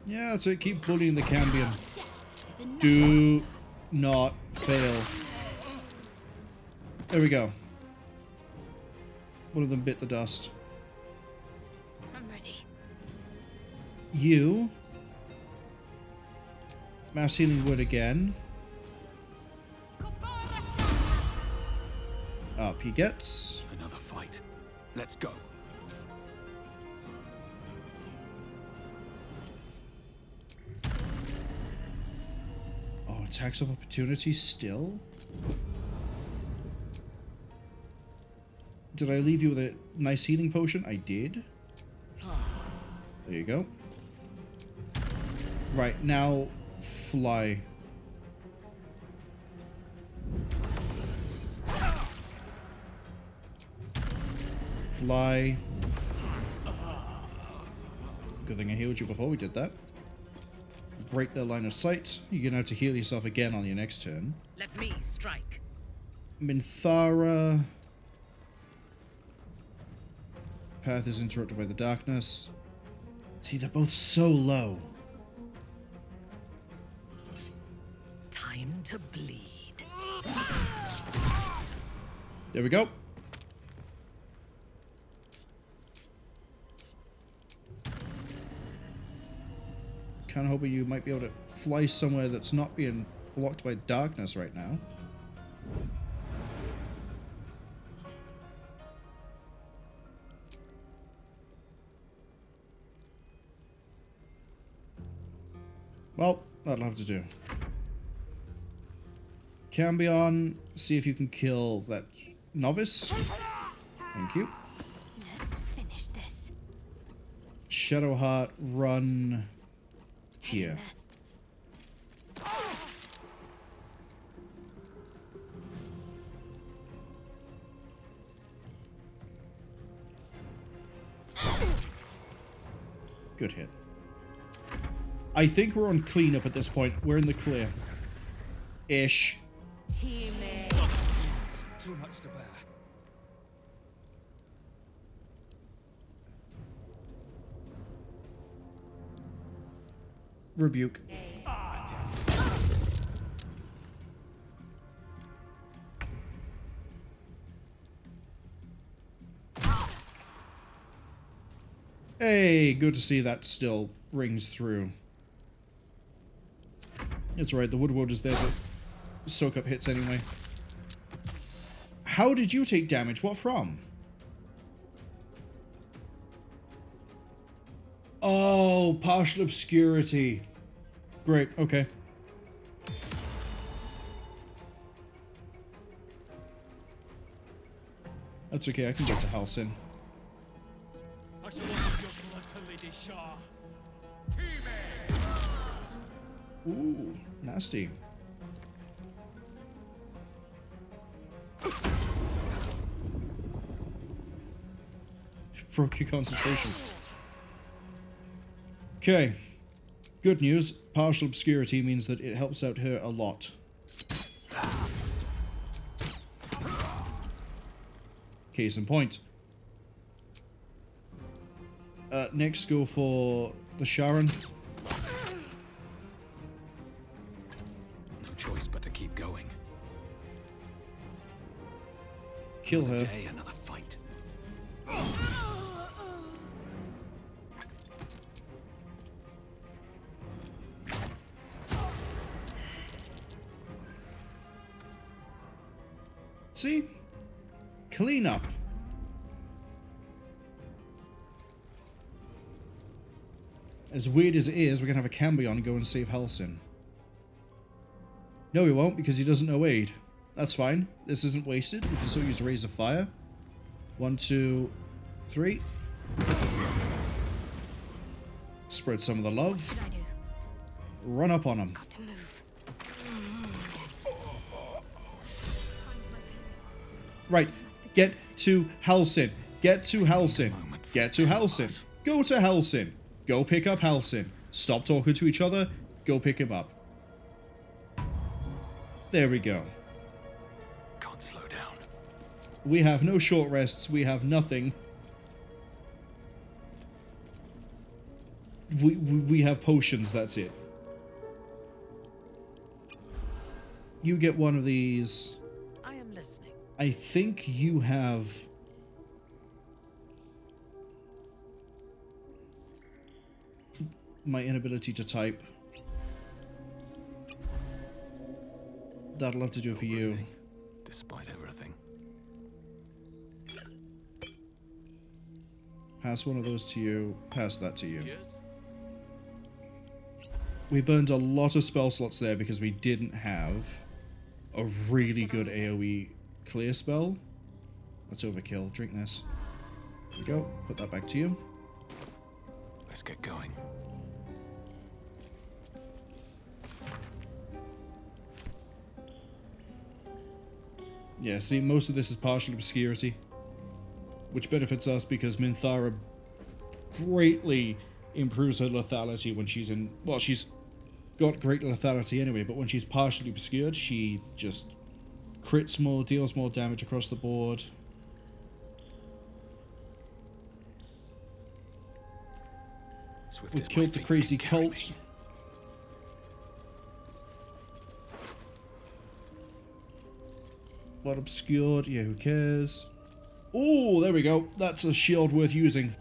Yeah, that's it. Keep bullying the Cambion. Do not fail. There we go. One of them bit the dust. I'm ready. You. Mass Healing Word again. Up he gets. Another fight. Let's go. Oh, attacks of opportunity still? Did I leave you with a nice healing potion? I did. There you go. Right, now fly. Fly. Good thing I healed you before we did that. Break their line of sight. You're gonna have to heal yourself again on your next turn. Let me strike. Minthara. Path is interrupted by the darkness. See, they're both so low. Time to bleed. There we go. Kind of hoping you might be able to fly somewhere that's not being blocked by darkness right now. Well, that'll have to do. Cambion, see if you can kill that novice. Thank you. Let's finish this. Shadowheart, run here. Good hit. I think we're on cleanup at this point. We're in the clear. Ish. Teammate. Too much to bear. Rebuke. Hey, good to see that still rings through. It's right, the Woodward is there to soak up hits anyway. How did you take damage? What from? Oh, partial obscurity. Great, okay. That's okay, I can get to Halcyon. I shall want your blood to Lady Shah. Ooh, nasty. Broke your concentration. Okay. Good news. Partial obscurity means that it helps out her a lot. Case in point. Next, go for the Sharon. No choice but to keep going. Kill her. Another day, another fight. See? Clean up. As weird as it is, we're going to have a Cambion go and save Halsin. No, we won't, because he doesn't know Aid. That's fine. This isn't wasted. We can still use Raise of Fire. 1, 2, 3. Spread some of the love. What should I do? Run up on him. Got to move. Right. Get to Halsin. Get to Halsin. Get to Halsin. Go to Halsin. Go pick up Halsin. Stop talking to each other. Go pick him up. There we go. Can't slow down. We have no short rests. We have nothing. We have potions. That's it. You get one of these. I am listening. I think you have... my inability to type. That'll have to do it for you. Despite everything. Pass one of those to you. Pass that to you. We burned a lot of spell slots there because we didn't have a really good AoE clear spell. That's overkill. Drink this. There you go. Put that back to you. Let's get going. Yeah, see, most of this is partial obscurity, which benefits us because Minthara greatly improves her lethality when she's in... well, she's got great lethality anyway, but when she's partially obscured, she just crits more, deals more damage across the board. We've killed the crazy cult. What obscured? Yeah, who cares? Oh, there we go. That's a shield worth using.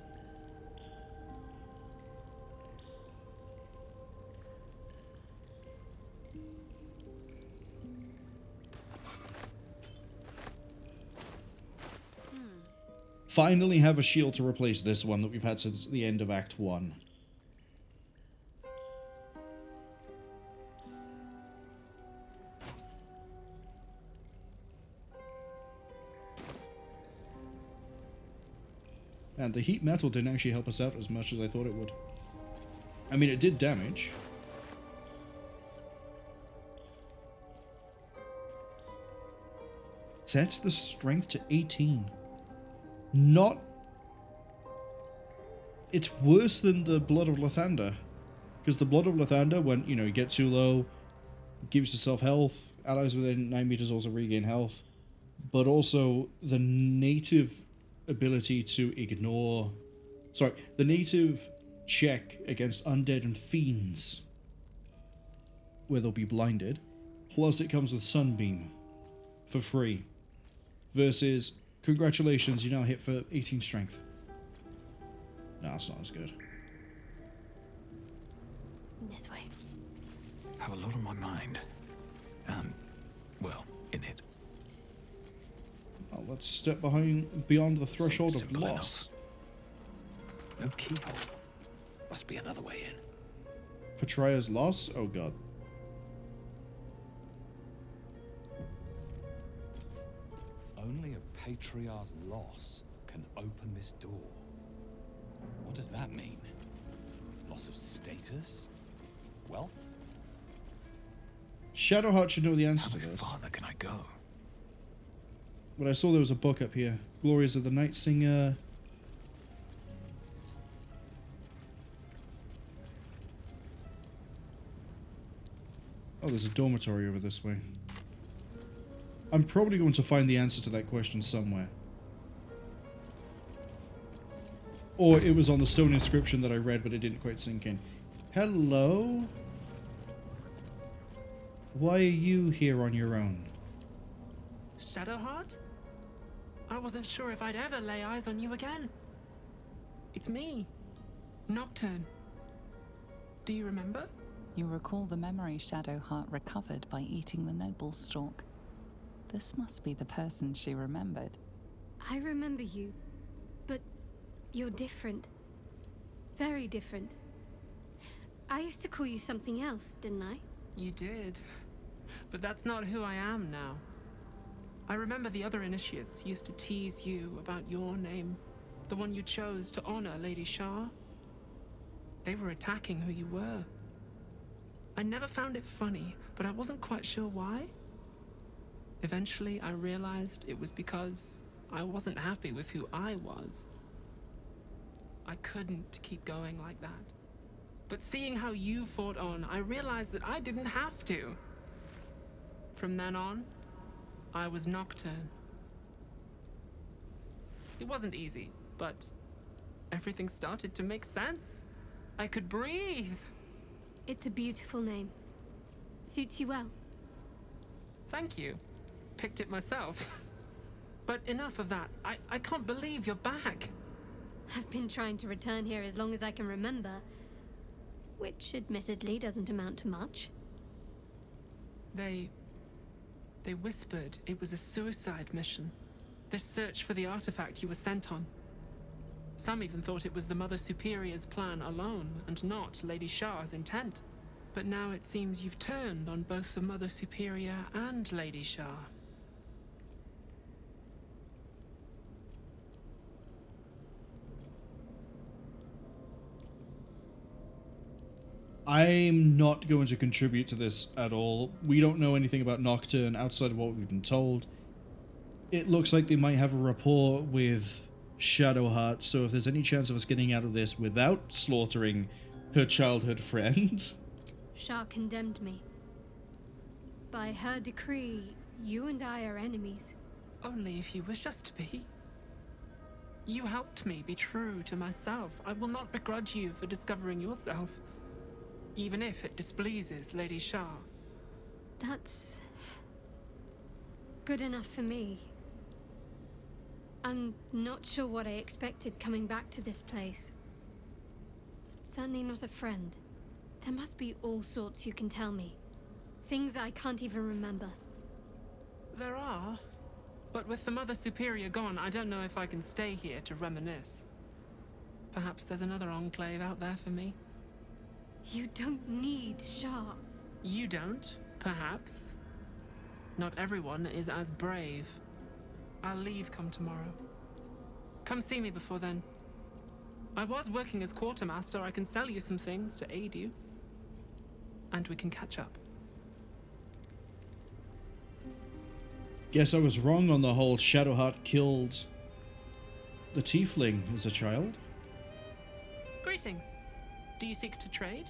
Finally have a shield to replace this one that we've had since the end of Act 1. And the heat metal didn't actually help us out as much as I thought it would. I mean, it did damage. Sets the strength to 18. Not... it's worse than the Blood of Lathander. Because the Blood of Lathander, when, you know, you get too low, gives yourself health. Allies within 9 meters also regain health. But also, the native ability to ignore... sorry, the native check against undead and fiends, where they'll be blinded, plus it comes with Sunbeam for free. Versus, congratulations, you now hit for 18 strength. No, it's not as good. This way. Have a lot on my mind. And, well, in it. Well, let's step beyond the threshold of loss. No keyhole. Must be another way in. Patria's loss? Oh god. Only a Patriarch's loss can open this door. What does that mean? Loss of status? Wealth? Shadowheart should know the answer to How this. farther can I go? But I saw there was a book up here. Glories of the Night Singer. Oh, there's a dormitory over this way. I'm probably going to find the answer to that question somewhere. Or it was on the stone inscription that I read, but it didn't quite sink in. Hello? Why are you here on your own? Shadowheart? I wasn't sure if I'd ever lay eyes on you again. It's me, Nocturne. Do you remember? You recall the memory Shadowheart recovered by eating the noble stalk. This must be the person she remembered. I remember you, but you're different. Very different. I used to call you something else, didn't I? You did. But that's not who I am now. I remember the other initiates used to tease you about your name, the one you chose to honor Lady Shar. They were attacking who you were. I never found it funny, but I wasn't quite sure why. Eventually, I realized it was because I wasn't happy with who I was. I couldn't keep going like that. But seeing how you fought on, I realized that I didn't have to. From then on, I was Nocturne. It wasn't easy, but everything started to make sense. I could breathe. It's a beautiful name. Suits you well. Thank you. Picked it myself. But enough of that. I can't believe you're back. I've been trying to return here as long as I can remember, which admittedly doesn't amount to much. They whispered it was a suicide mission. This search for the artifact you were sent on. Some even thought it was the Mother Superior's plan alone, and not Lady Shar's intent. But now it seems you've turned on both the Mother Superior and Lady Shar. I'm not going to contribute to this at all. We don't know anything about Nocturne outside of what we've been told. It looks like they might have a rapport with Shadowheart, so if there's any chance of us getting out of this without slaughtering her childhood friend... Shar condemned me. By her decree, you and I are enemies. Only if you wish us to be. You helped me be true to myself. I will not begrudge you for discovering yourself, even if it displeases Lady Shar. That's good enough for me. I'm not sure what I expected coming back to this place. Certainly not a friend. There must be all sorts you can tell me. Things I can't even remember. There are. But with the Mother Superior gone, I don't know if I can stay here to reminisce. Perhaps there's another enclave out there for me. You don't need Shar. You don't, perhaps. Not everyone is as brave. I'll leave come tomorrow. Come see me before then. I was working as quartermaster. I can sell you some things to aid you. And we can catch up. Guess I was wrong on the whole Shadowheart killed the tiefling as a child. Greetings. Do you seek to trade?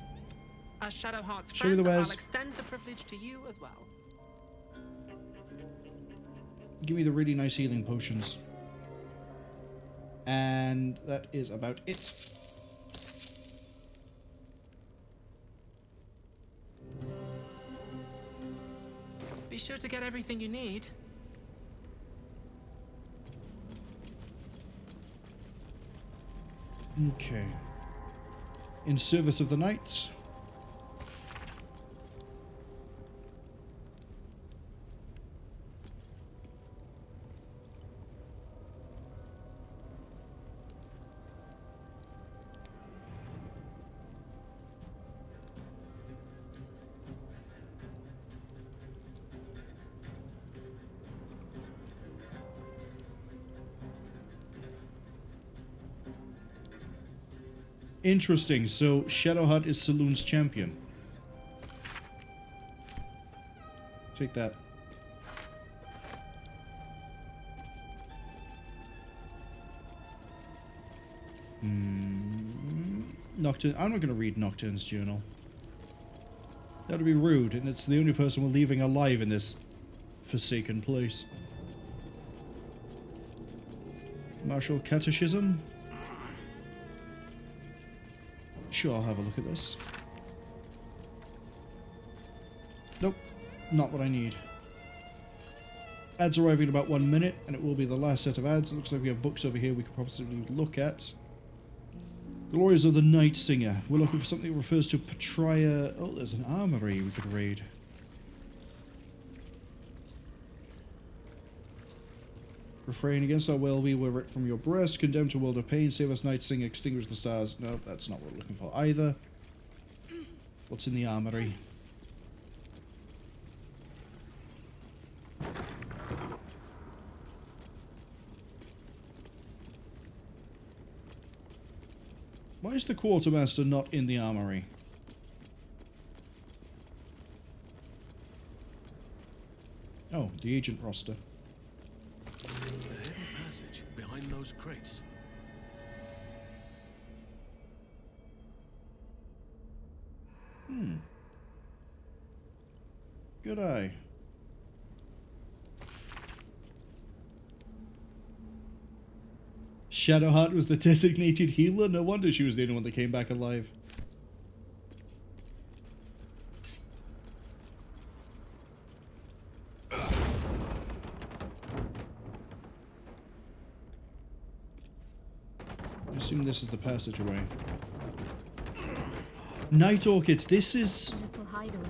As Shadowheart's Show me friend, the wares. I'll extend the privilege to you as well. Give me the really nice healing potions. And that is about it. Be sure to get everything you need. Okay. In service of the knights. Interesting. So Shadowheart is Saloon's champion. Take that. Nocturne. I'm not going to read Nocturne's journal. That'd be rude, and it's the only person we're leaving alive in this forsaken place. Martial Catechism. Sure, I'll have a look at this. Nope, not what I need. Ads arriving in about 1 minute, and it will be the last set of ads. It looks like we have books over here we could possibly look at. Glories of the Night Singer. We're looking for something that refers to Patria. Oh, there's an armory we could raid. Refrain against our will, we were ripped from your breast, condemned to a world of pain, save us, Night Singer, extinguish the stars. No, that's not what we're looking for either. What's in the armory? Why is the quartermaster not in the armory? Oh, the agent roster. The hidden passage behind those crates. Good eye. Shadowheart was the designated healer? No wonder she was the only one that came back alive. I assume this is the passageway. Night Orchids, this is... Little hideaway.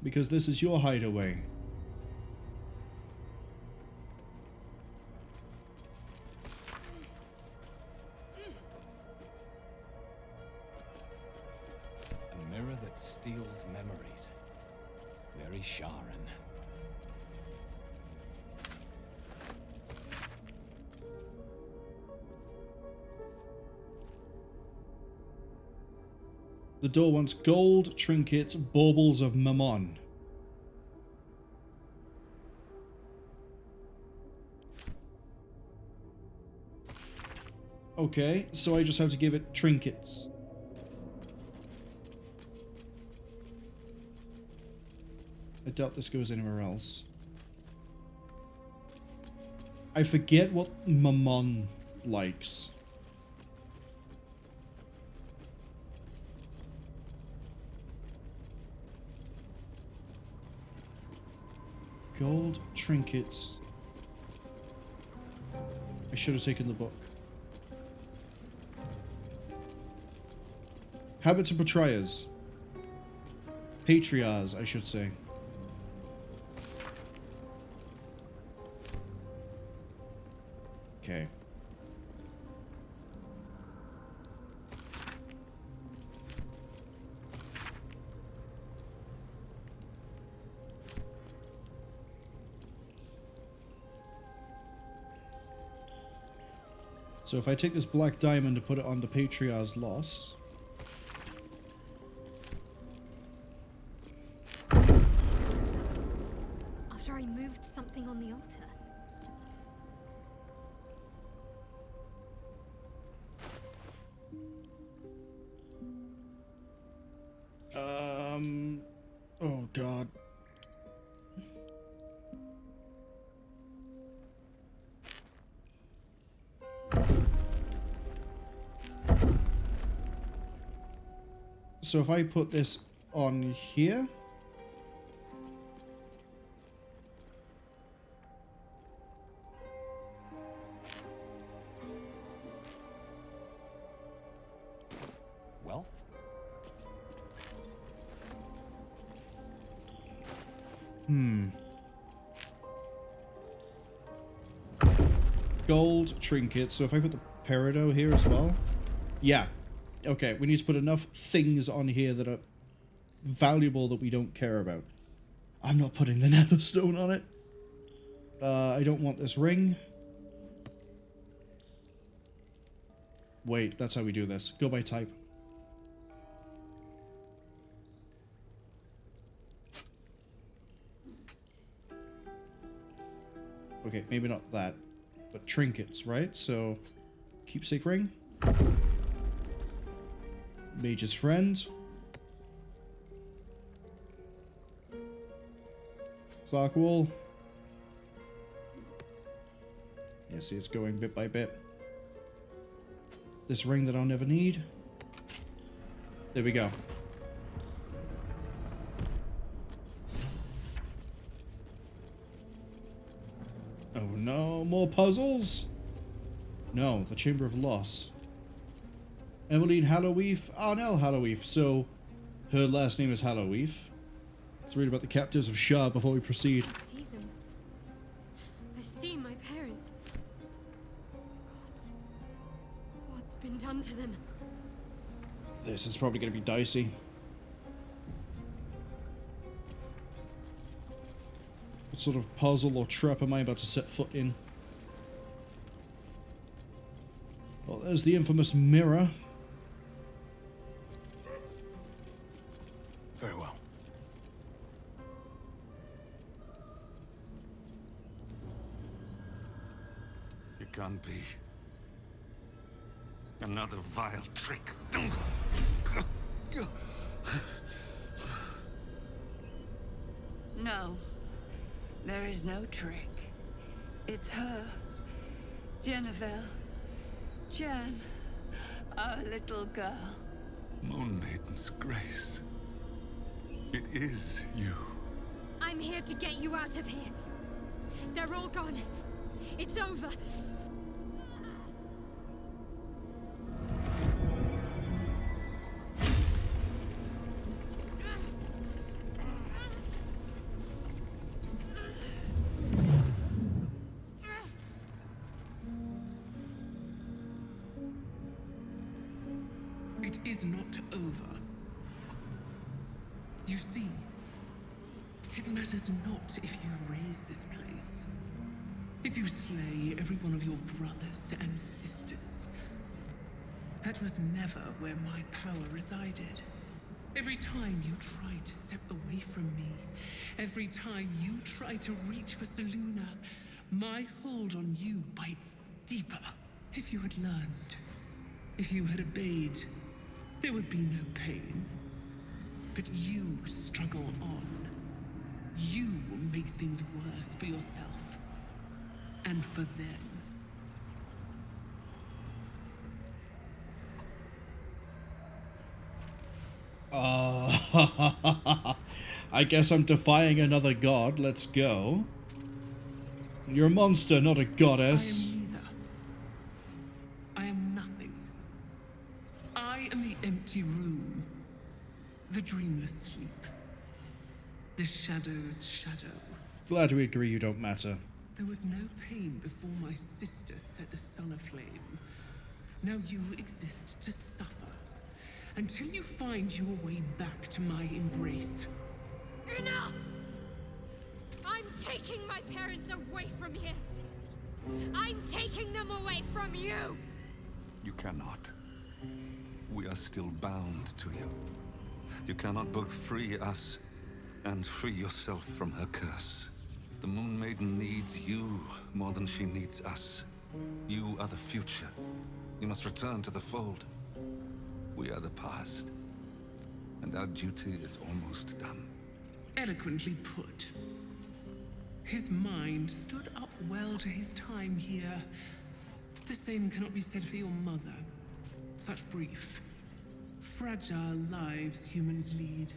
Because this is your hideaway. A mirror that steals memories. Very Sharan. The door wants gold, trinkets, baubles of mammon. Okay, so I just have to give it trinkets. I doubt this goes anywhere else. I forget what mammon likes. Gold, trinkets. I should have taken the book. Habits of Betrayers. Patriarchs, I should say. Okay. So if I take this black diamond and put it on the Patriarch's loss... After I moved something on the altar. Oh god. So if I put this on here... Wealth? Gold, trinkets. So if I put the peridot here as well... Yeah. Okay, we need to put enough things on here that are valuable that we don't care about. I'm not putting the nether stone on it. I don't want this ring. Wait, that's how we do this. Go by type. Okay, maybe not that. But trinkets, right? So, keepsake ring. Mage's friend. Clock wool. Yeah, see, it's going bit by bit. this ring that I'll never need. There we go. Oh no, more puzzles? No, the Chamber of Loss. Emmeline Hallowleaf, Arnell Hallowleaf, so her last name is Hallowleaf. Let's read about the captives of Shah before we proceed. I see them. I see my parents. God, what's been done to them? This is probably going to be dicey. What sort of puzzle or trap am I about to set foot in? Well, there's the infamous mirror. Very well. It can't be. Another vile trick. No, there is no trick. It's her. Jennifer. Jen. Our little girl. Moon Maiden's grace. It is you. I'm here to get you out of here. They're all gone. It's over. It is not over. You see, it matters not if you raise this place. If you slay every one of your brothers and sisters. That was never where my power resided. Every time you try to step away from me, every time you try to reach for Selûne, my hold on you bites deeper. If you had learned, if you had obeyed, there would be no pain. But you struggle on. You will make things worse for yourself. And for them. I guess I'm defying another god. Let's go. You're a monster, not a goddess. I am neither. I am nothing. I am the empty room. The dreamless sleep. The shadow's shadow. Glad we agree you don't matter. There was no pain before my sister set the sun aflame. Now you exist to suffer. Until you find your way back to my embrace. Enough! I'm taking my parents away from here. I'm taking them away from you. You cannot. We are still bound to you. You cannot both free us and free yourself from her curse. The Moon Maiden needs you more than she needs us. You are the future. You must return to the fold. We are the past. And our duty is almost done. Eloquently put. His mind stood up well to his time here. The same cannot be said for your mother. Such brief, fragile lives humans lead.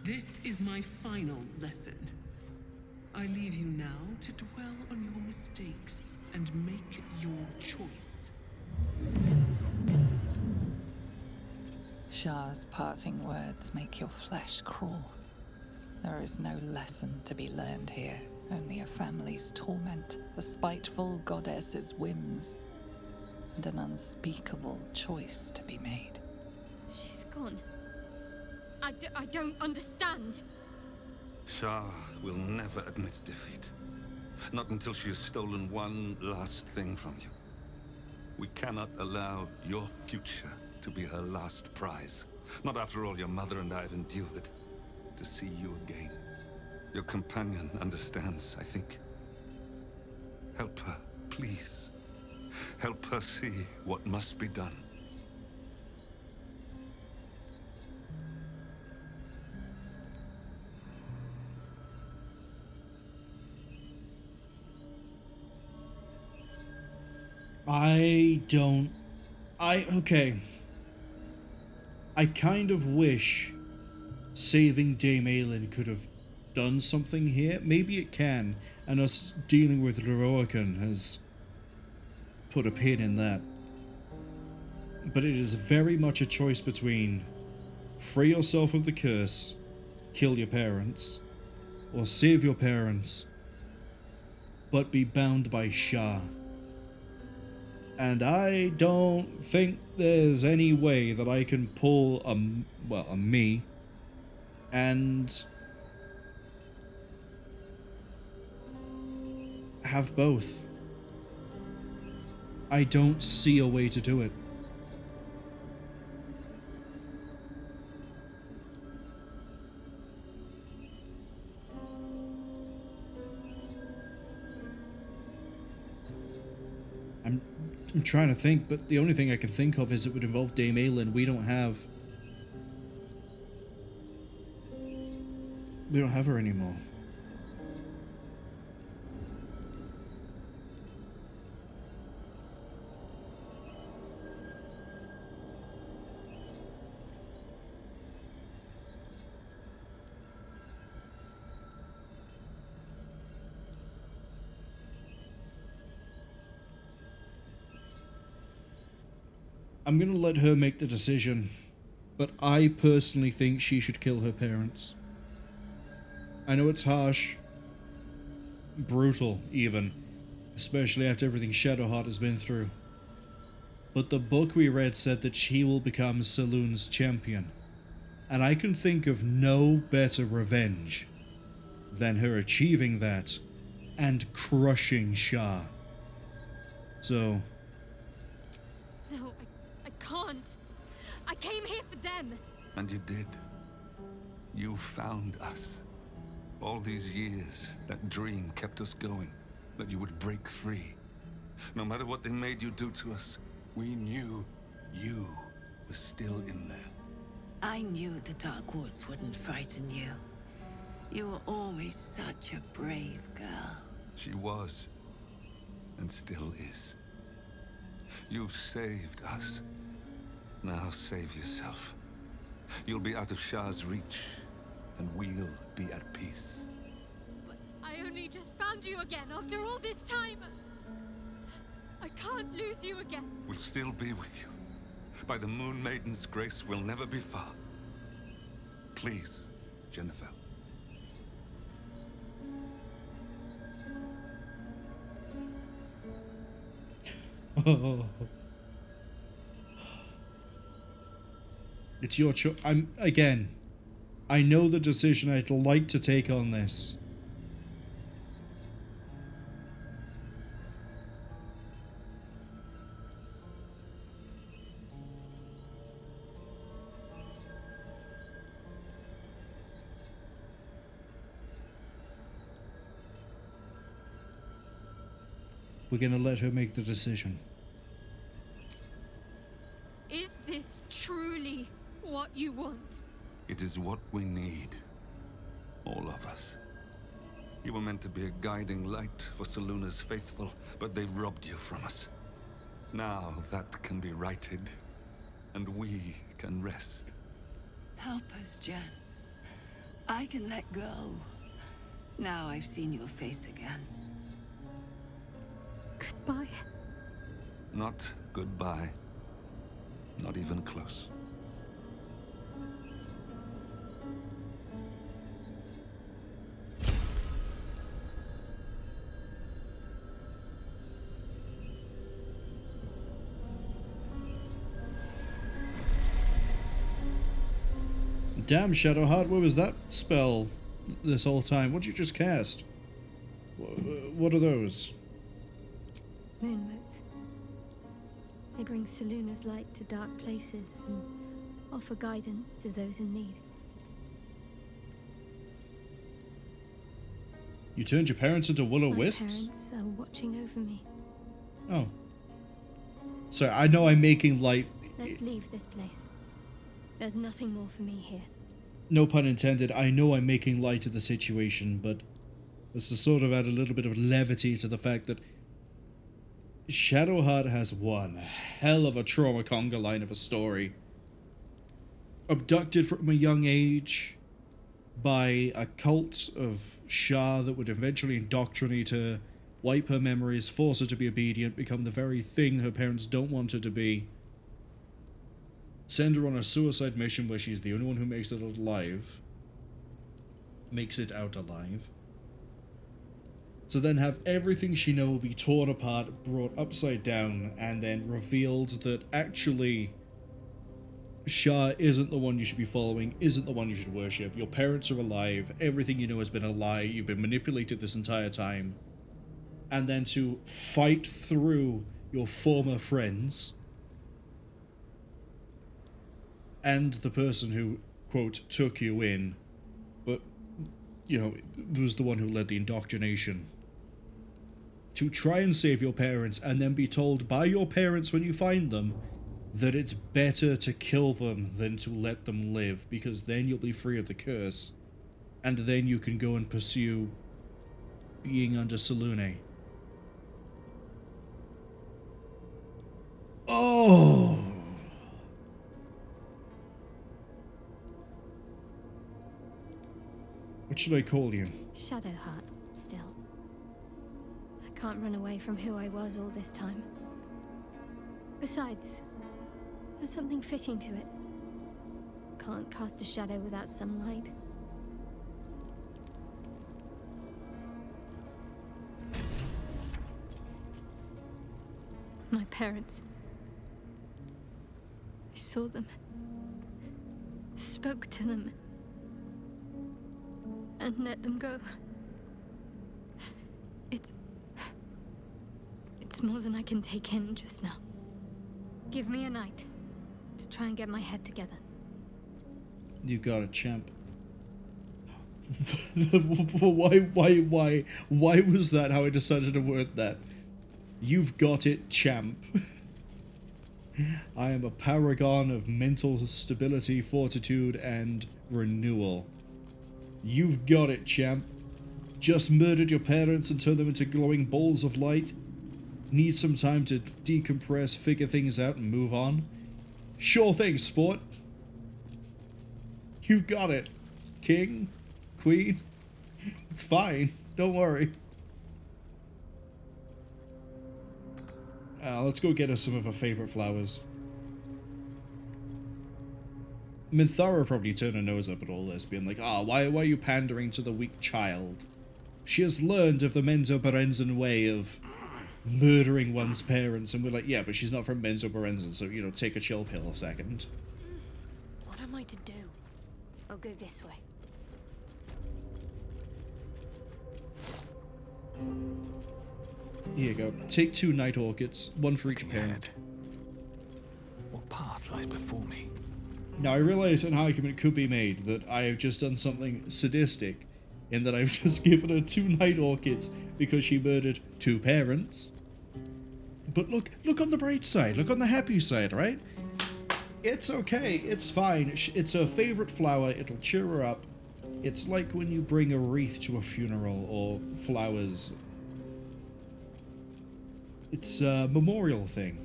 This is my final lesson. I leave you now to dwell on your mistakes and make your choice. Shah's parting words make your flesh crawl. There is no lesson to be learned here, only a family's torment, a spiteful goddess's whims, and an unspeakable choice to be made. She's gone. I don't understand. Shah will never admit defeat. Not until she has stolen one last thing from you. We cannot allow your future to be her last prize. Not after all your mother and I have endured. To see you again. Your companion understands, I think. Help her, please. Help her see what must be done. I don't Okay. I kind of wish saving Dame Aelin could have done something here. Maybe it can, and us dealing with Lorroakan has put a pin in that. But it is very much a choice between free yourself of the curse, kill your parents, or save your parents, but be bound by Shah. And I don't think there's any way that I can pull a me and have both. I don't see a way to do it. I'm trying to think, but the only thing I can think of is it would involve Dame Aelin. We don't have her anymore. I'm going to let her make the decision, but I personally think she should kill her parents. I know it's harsh, brutal even, especially after everything Shadowheart has been through. But the book we read said that she will become Saloon's champion, and I can think of no better revenge than her achieving that and crushing Shah. So... No, I can't. I came here for them. And you did. You found us. All these years, that dream kept us going, that you would break free. No matter what they made you do to us, we knew you were still in there. I knew the Dark Woods wouldn't frighten you. You were always such a brave girl. She was, and still is. You've saved us. Now save yourself. You'll be out of Shah's reach, and we'll be at peace. But I only just found you again after all this time. I can't lose you again. We'll still be with you. By the Moon Maiden's grace, we'll never be far. Please, Jennifer. Oh. It's your choice. I know the decision I'd like to take on this. We're gonna let her make the decision. Is this truly what you want? It is what we need. All of us. You were meant to be a guiding light for Selûne's faithful, but they robbed you from us. Now that can be righted, and we can rest. Help us, Jen. I can let go. Now I've seen your face again. Goodbye. Not goodbye. Not even close. Damn, Shadowheart, where was that spell this whole time? What'd you just cast? What are those? Moon motes. They bring Selûne's light to dark places and offer guidance to those in need. You turned your parents into will-o'-wisps? My parents are watching over me. Oh. Sorry, I know I'm making light... Let's leave this place. There's nothing more for me here. No pun intended, I know I'm making light of the situation, but this is sort of add a little bit of levity to the fact that Shadowheart has one hell of a trauma conga line of a story. Abducted from a young age by a cult of Shah that would eventually indoctrinate her, wipe her memories, force her to be obedient, become the very thing her parents don't want her to be. Send her on a suicide mission where she's the only one who makes it alive. Makes it out alive. To then have everything she knows be torn apart, brought upside down, and then revealed that actually Shah isn't the one you should be following, isn't the one you should worship. Your parents are alive, everything you know has been a lie, you've been manipulated this entire time. And then to fight through your former friends and the person who, quote, took you in, but, you know, was the one who led the indoctrination. To try and save your parents and then be told by your parents when you find them that it's better to kill them than to let them live, because then you'll be free of the curse, and then you can go and pursue being under Selune. Oh! What should I call you? Shadowheart, still. I can't run away from who I was all this time. Besides, there's something fitting to it. Can't cast a shadow without some light. My parents. I saw them. Spoke to them. And let them go. It's more than I can take in just now. Give me a night to try and get my head together. You got it, champ. Why was that how I decided to word that? You've got it, champ. I am a paragon of mental stability, fortitude, and renewal. You've got it, champ. Just murdered your parents and turned them into glowing balls of light? Need some time to decompress, figure things out, and move on? Sure thing, sport. You've got it. King? Queen? It's fine. Don't worry. Let's go get us some of her favorite flowers. Minthara probably turned her nose up at all this, being like, why are you pandering to the weak child? She has learned of the Menzoberranzan way of murdering one's parents, and we're like, yeah, but she's not from Menzoberranzan, so, you know, take a chill pill a second. What am I to do? I'll go this way. Here you go. Take 2 night orchids, 1 for each parent. What path lies before me? Now, I realize an argument could be made that I have just done something sadistic, in that I've just given her 2 night orchids because she murdered 2 parents. But look on the bright side, look on the happy side, right? It's okay, it's fine. It's her favorite flower, it'll cheer her up. It's like when you bring a wreath to a funeral, or flowers. It's a memorial thing.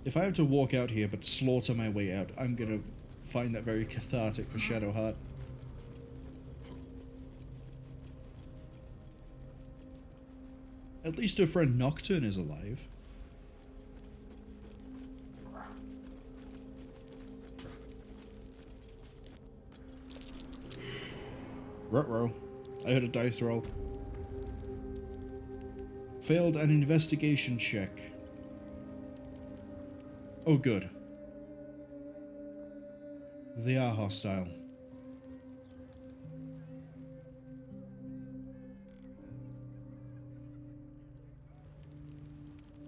If I have to walk out here but slaughter my way out, I'm gonna find that very cathartic for Shadowheart. At least her friend Nocturne is alive. Ruh-roh. I heard a dice roll. Failed an investigation check. Oh, good. They are hostile.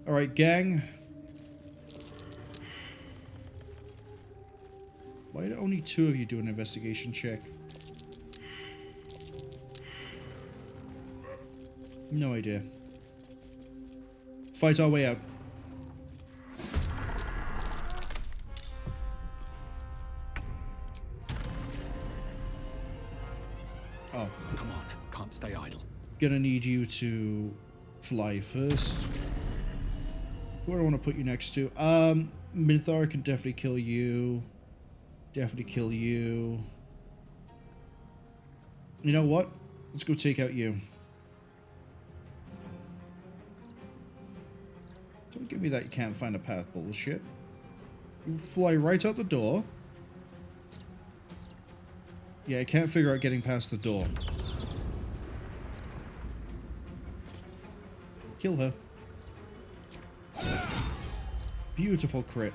Alright, gang. Why do only 2 of you do an investigation check? No idea. Fight our way out. Oh. Come on, can't stay idle. Gonna need you to fly first. Who do I want to put you next to? Minthara can definitely kill you. Definitely kill you. You know what? Let's go take out you. Don't give me that you can't find a path bullshit. You fly right out the door. Yeah, I can't figure out getting past the door. Kill her. Beautiful crit.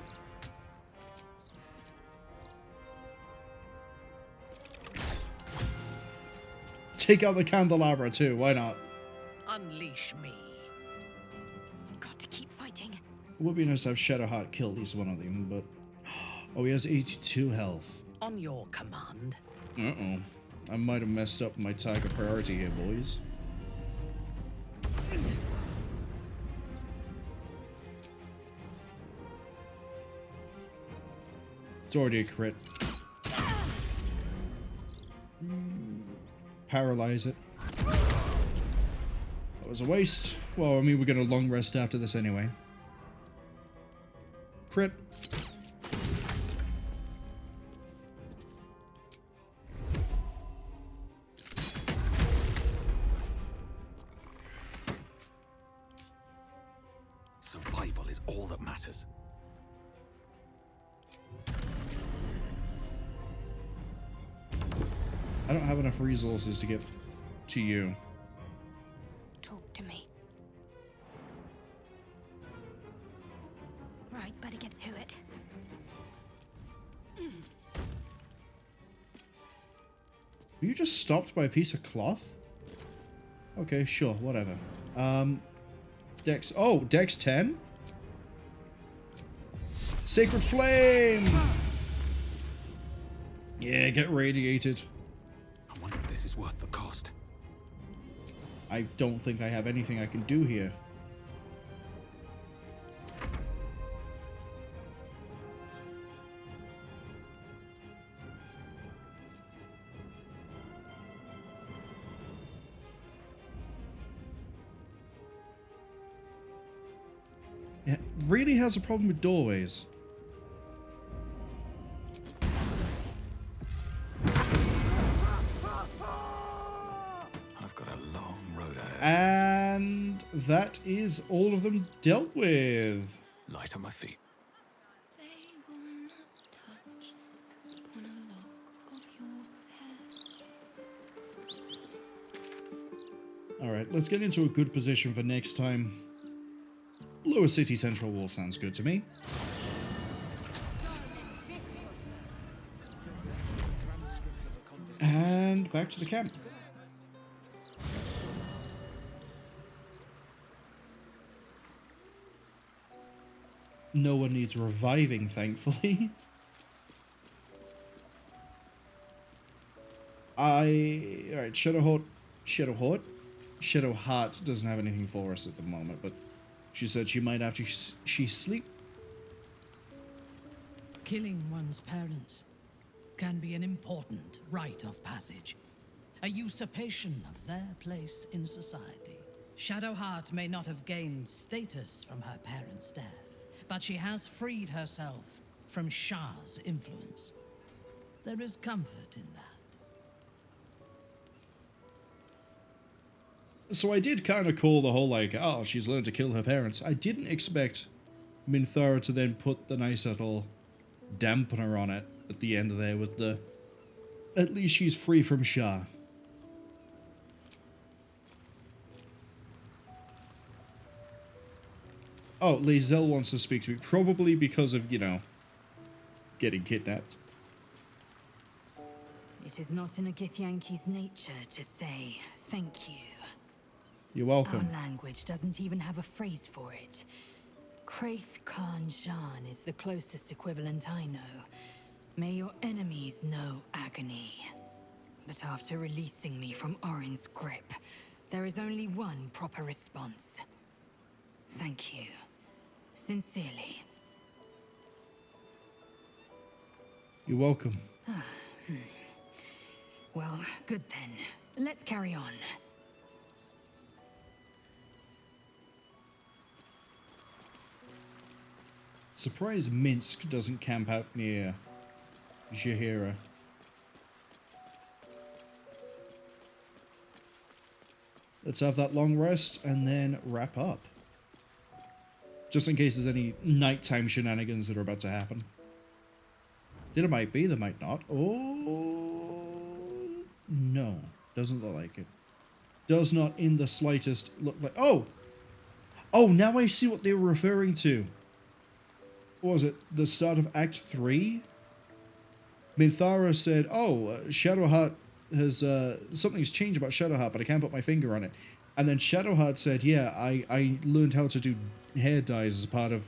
Take out the candelabra too, why not? Unleash me. Got to keep fighting. It would be nice to have Shadowheart kill at least one of them, but... Oh, he has 82 health. On your command. Uh-oh. I might have messed up my tiger priority here, boys. It's already a crit. Paralyze it. That was a waste. Well, I mean, we're gonna long rest after this anyway. Crit. Survival is all that matters. I don't have enough resources to get to you. Talk to me. Right, better get to it. Were you just stopped by a piece of cloth? Okay, sure, whatever. Dex... Oh, Dex 10? Sacred Flame! Yeah, get radiated. I wonder if this is worth the cost. I don't think I have anything I can do here. It really has a problem with doorways. I've got a long road ahead. And that is all of them dealt with. Light on my feet. Alright, let's get into a good position for next time. Lower City Central Wall sounds good to me. And back to the camp. No one needs reviving, thankfully. Alright, Shadowheart doesn't have anything for us at the moment, but she said she might after she sleep. Killing one's parents can be an important rite of passage, a usurpation of their place in society. Shadowheart may not have gained status from her parents' death, but she has freed herself from Shah's influence. There is comfort in that. So I did kind of call the whole, like, oh, she's learned to kill her parents. I didn't expect Minthara to then put the nice little dampener on it at the end of there with the, at least she's free from Shah. Oh, Lae'zel wants to speak to me, probably because of, you know, getting kidnapped. It is not in a Githyanki's nature to say thank you. You're welcome. Our language doesn't even have a phrase for it. Kraith Khan Jan is the closest equivalent I know. May your enemies know agony. But after releasing me from Orin's grip, there is only one proper response. Thank you. Sincerely. You're welcome. Well, good then. Let's carry on. Surprised Minsk doesn't camp out near Jaheira. Let's have that long rest and then wrap up. Just in case there's any nighttime shenanigans that are about to happen. There might be, there might not. Oh, no. Doesn't look like it. Does not in the slightest look like... Oh! Oh, now I see what they were referring to. What was it? The start of Act 3? Minthara said, oh, Shadowheart has... something's changed about Shadowheart, but I can't put my finger on it. And then Shadowheart said, yeah, I learned how to do hair dyes as part of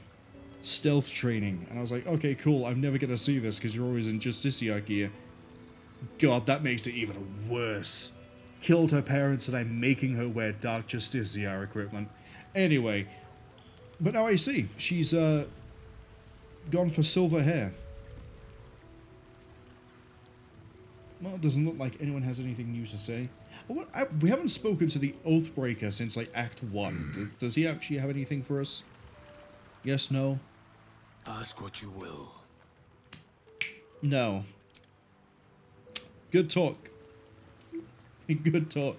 stealth training. And I was like, okay, cool, I'm never going to see this because you're always in Justicia gear. God, that makes it even worse. Killed her parents and I'm making her wear Dark Justicia equipment. Anyway, but now I see. She's gone for silver hair. Well, it doesn't look like anyone has anything new to say. We haven't spoken to the Oathbreaker since, like, Act 1. Does he actually have anything for us? Yes, no? Ask what you will. No. Good talk. Good talk.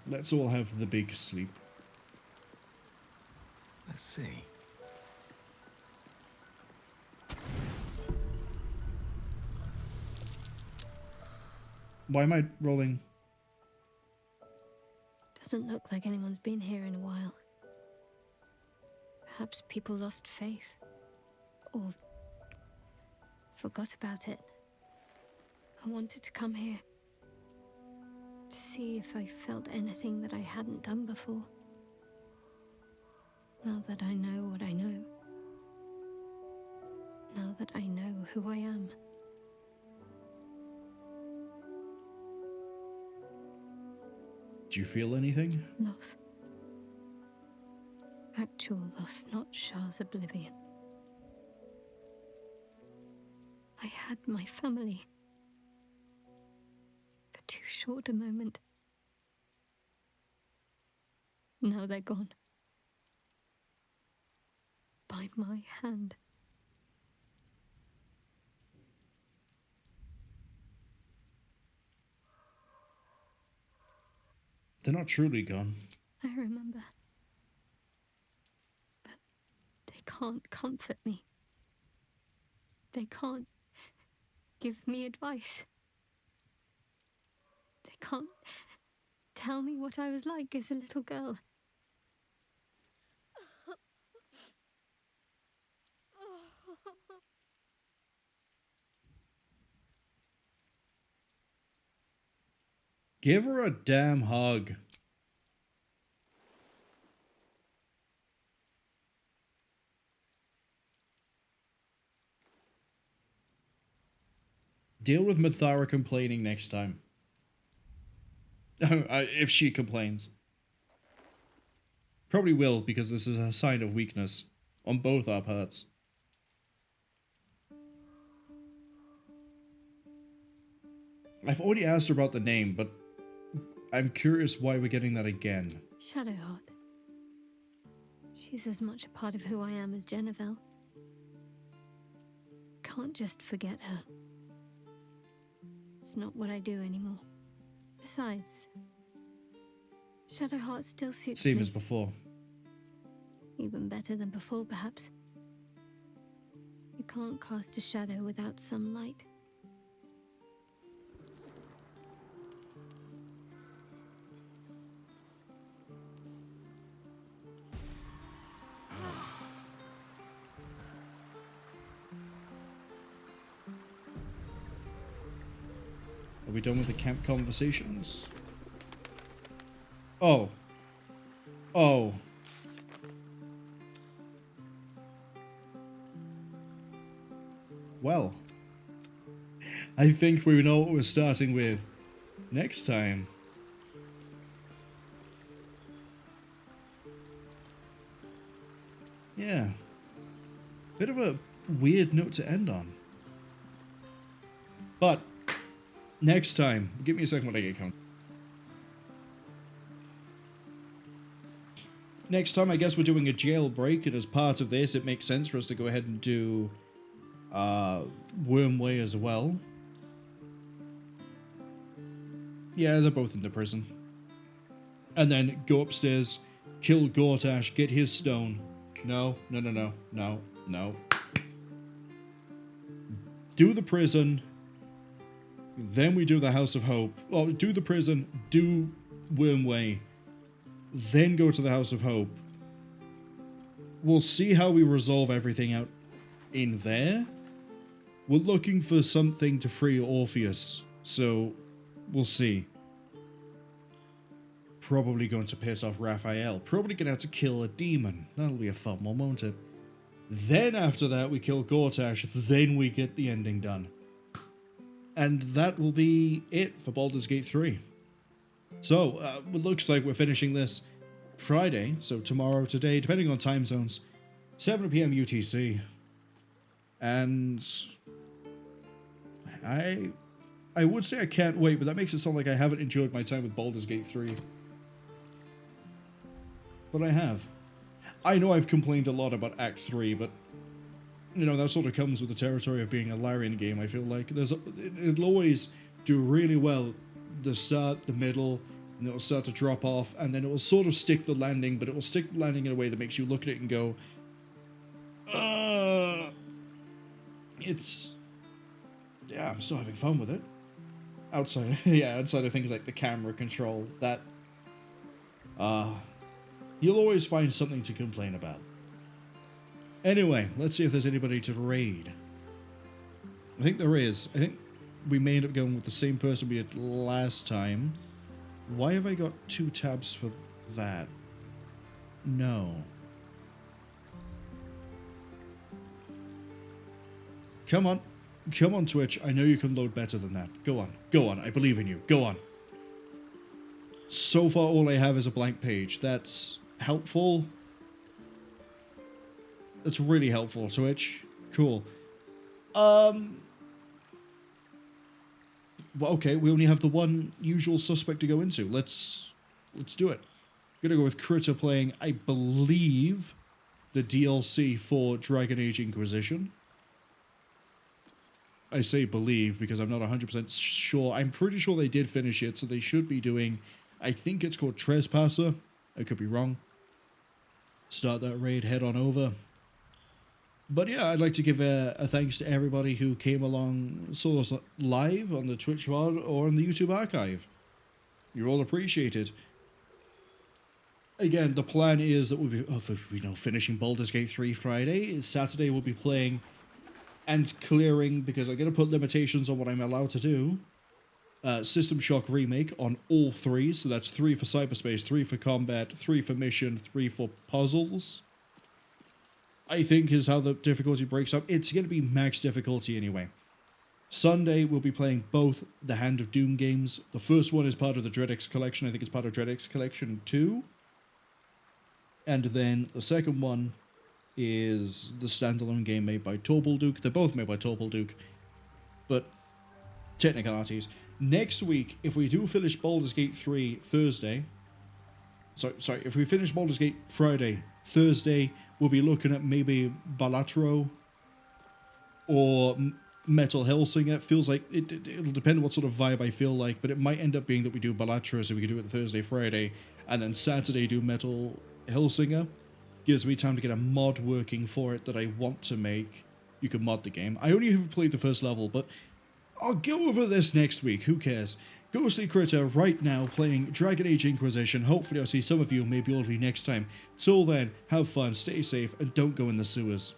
Let's all have the big sleep. Let's see. Why am I rolling? Doesn't look like anyone's been here in a while. Perhaps people lost faith. Or forgot about it. I wanted to come here. To see if I felt anything that I hadn't done before. Now that I know what I know. Now that I know who I am. Do you feel anything? Loss. Actual loss, not Shah's oblivion. I had my family. For too short a moment. Now they're gone. By my hand. They're not truly gone. I remember. But they can't comfort me. They can't give me advice. They can't tell me what I was like as a little girl. Give her a damn hug. Deal with Minthara complaining next time. If she complains. Probably will, because this is a sign of weakness on both our parts. I've already asked her about the name, but I'm curious why we're getting that again. Shadowheart. She's as much a part of who I am as Jennifer. Can't just forget her. It's not what I do anymore. Besides, Shadowheart still suits me. Same as before. Even better than before, perhaps. You can't cast a shadow without some light. Are we done with the camp conversations? Oh. Oh. Well. I think we know what we're starting with next time. Yeah. Bit of a weird note to end on. But next time, give me a second when I get count. Next time, I guess we're doing a jailbreak, and as part of this, it makes sense for us to go ahead and do Wormway as well. Yeah, they're both in the prison. And then go upstairs, kill Gortash, get his stone. No. Do the prison, then we do the House of Hope. Well, do the prison, do Wormway, then go to the House of Hope. We'll see how we resolve everything out in there. We're looking for something to free Orpheus, so we'll see. Probably going to piss off Raphael. Probably going to have to kill a demon. That'll be a fun one, won't it? Then after that, we kill Gortash. Then we get the ending done. And that will be it for Baldur's Gate 3. So, it looks like we're finishing this Friday. So tomorrow, today, depending on time zones, 7 PM UTC. And I would say I can't wait, but that makes it sound like I haven't enjoyed my time with Baldur's Gate 3. But I have. I know I've complained a lot about Act 3, but, you know, that sort of comes with the territory of being a Larian game, I feel like. It'll always do really well, the start, the middle, and it'll start to drop off, and then it will sort of stick the landing, but it will stick the landing in a way that makes you look at it and go, yeah, I'm still having fun with it. Outside of things like the camera control, that, you'll always find something to complain about. Anyway, let's see if there's anybody to raid. I think there is. I think we may end up going with the same person we did last time. Why have I got 2 tabs for that? No. Come on. Come on, Twitch. I know you can load better than that. Go on. Go on. I believe in you. Go on. So far, all I have is a blank page. That's helpful. That's really helpful, Twitch. Cool. Well, okay, we only have the one usual suspect to go into. Let's do it. I'm gonna go with Critter playing, I believe, the DLC for Dragon Age Inquisition. I say believe because I'm not 100% sure. I'm pretty sure they did finish it, so they should be doing, I think it's called Trespasser. I could be wrong. Start that raid, head on over. But yeah, I'd like to give a thanks to everybody who came along, saw us live on the Twitch VOD or on the YouTube archive. You're all appreciated. Again, the plan is that we'll be finishing Baldur's Gate 3 Friday. Saturday we'll be playing and clearing, because I'm going to put limitations on what I'm allowed to do. System Shock Remake on all 3, so that's 3 for cyberspace, 3 for combat, 3 for mission, 3 for puzzles. I think is how the difficulty breaks up. It's going to be max difficulty anyway. Sunday, we'll be playing both the Hand of Doom games. The first one is part of the DreadX Collection. I think it's part of DreadX Collection 2. And then the second one is the standalone game made by Torbalduke. They're both made by Torbalduke, but technicalities. Next week, if we do finish Baldur's Gate 3 Thursday... Sorry, if we finish Baldur's Gate Friday, Thursday, we'll be looking at maybe Balatro or Metal Hellsinger. It feels like it'll depend on what sort of vibe I feel like, but it might end up being that we do Balatro, so we can do it Thursday, Friday, and then Saturday do Metal Hellsinger. Gives me time to get a mod working for it that I want to make. You can mod the game. I only have played the first level, but I'll go over this next week. Who cares? Ghostly Critter right now playing Dragon Age Inquisition. Hopefully I'll see some of you, maybe all of you next time. Till then, have fun, stay safe, and don't go in the sewers.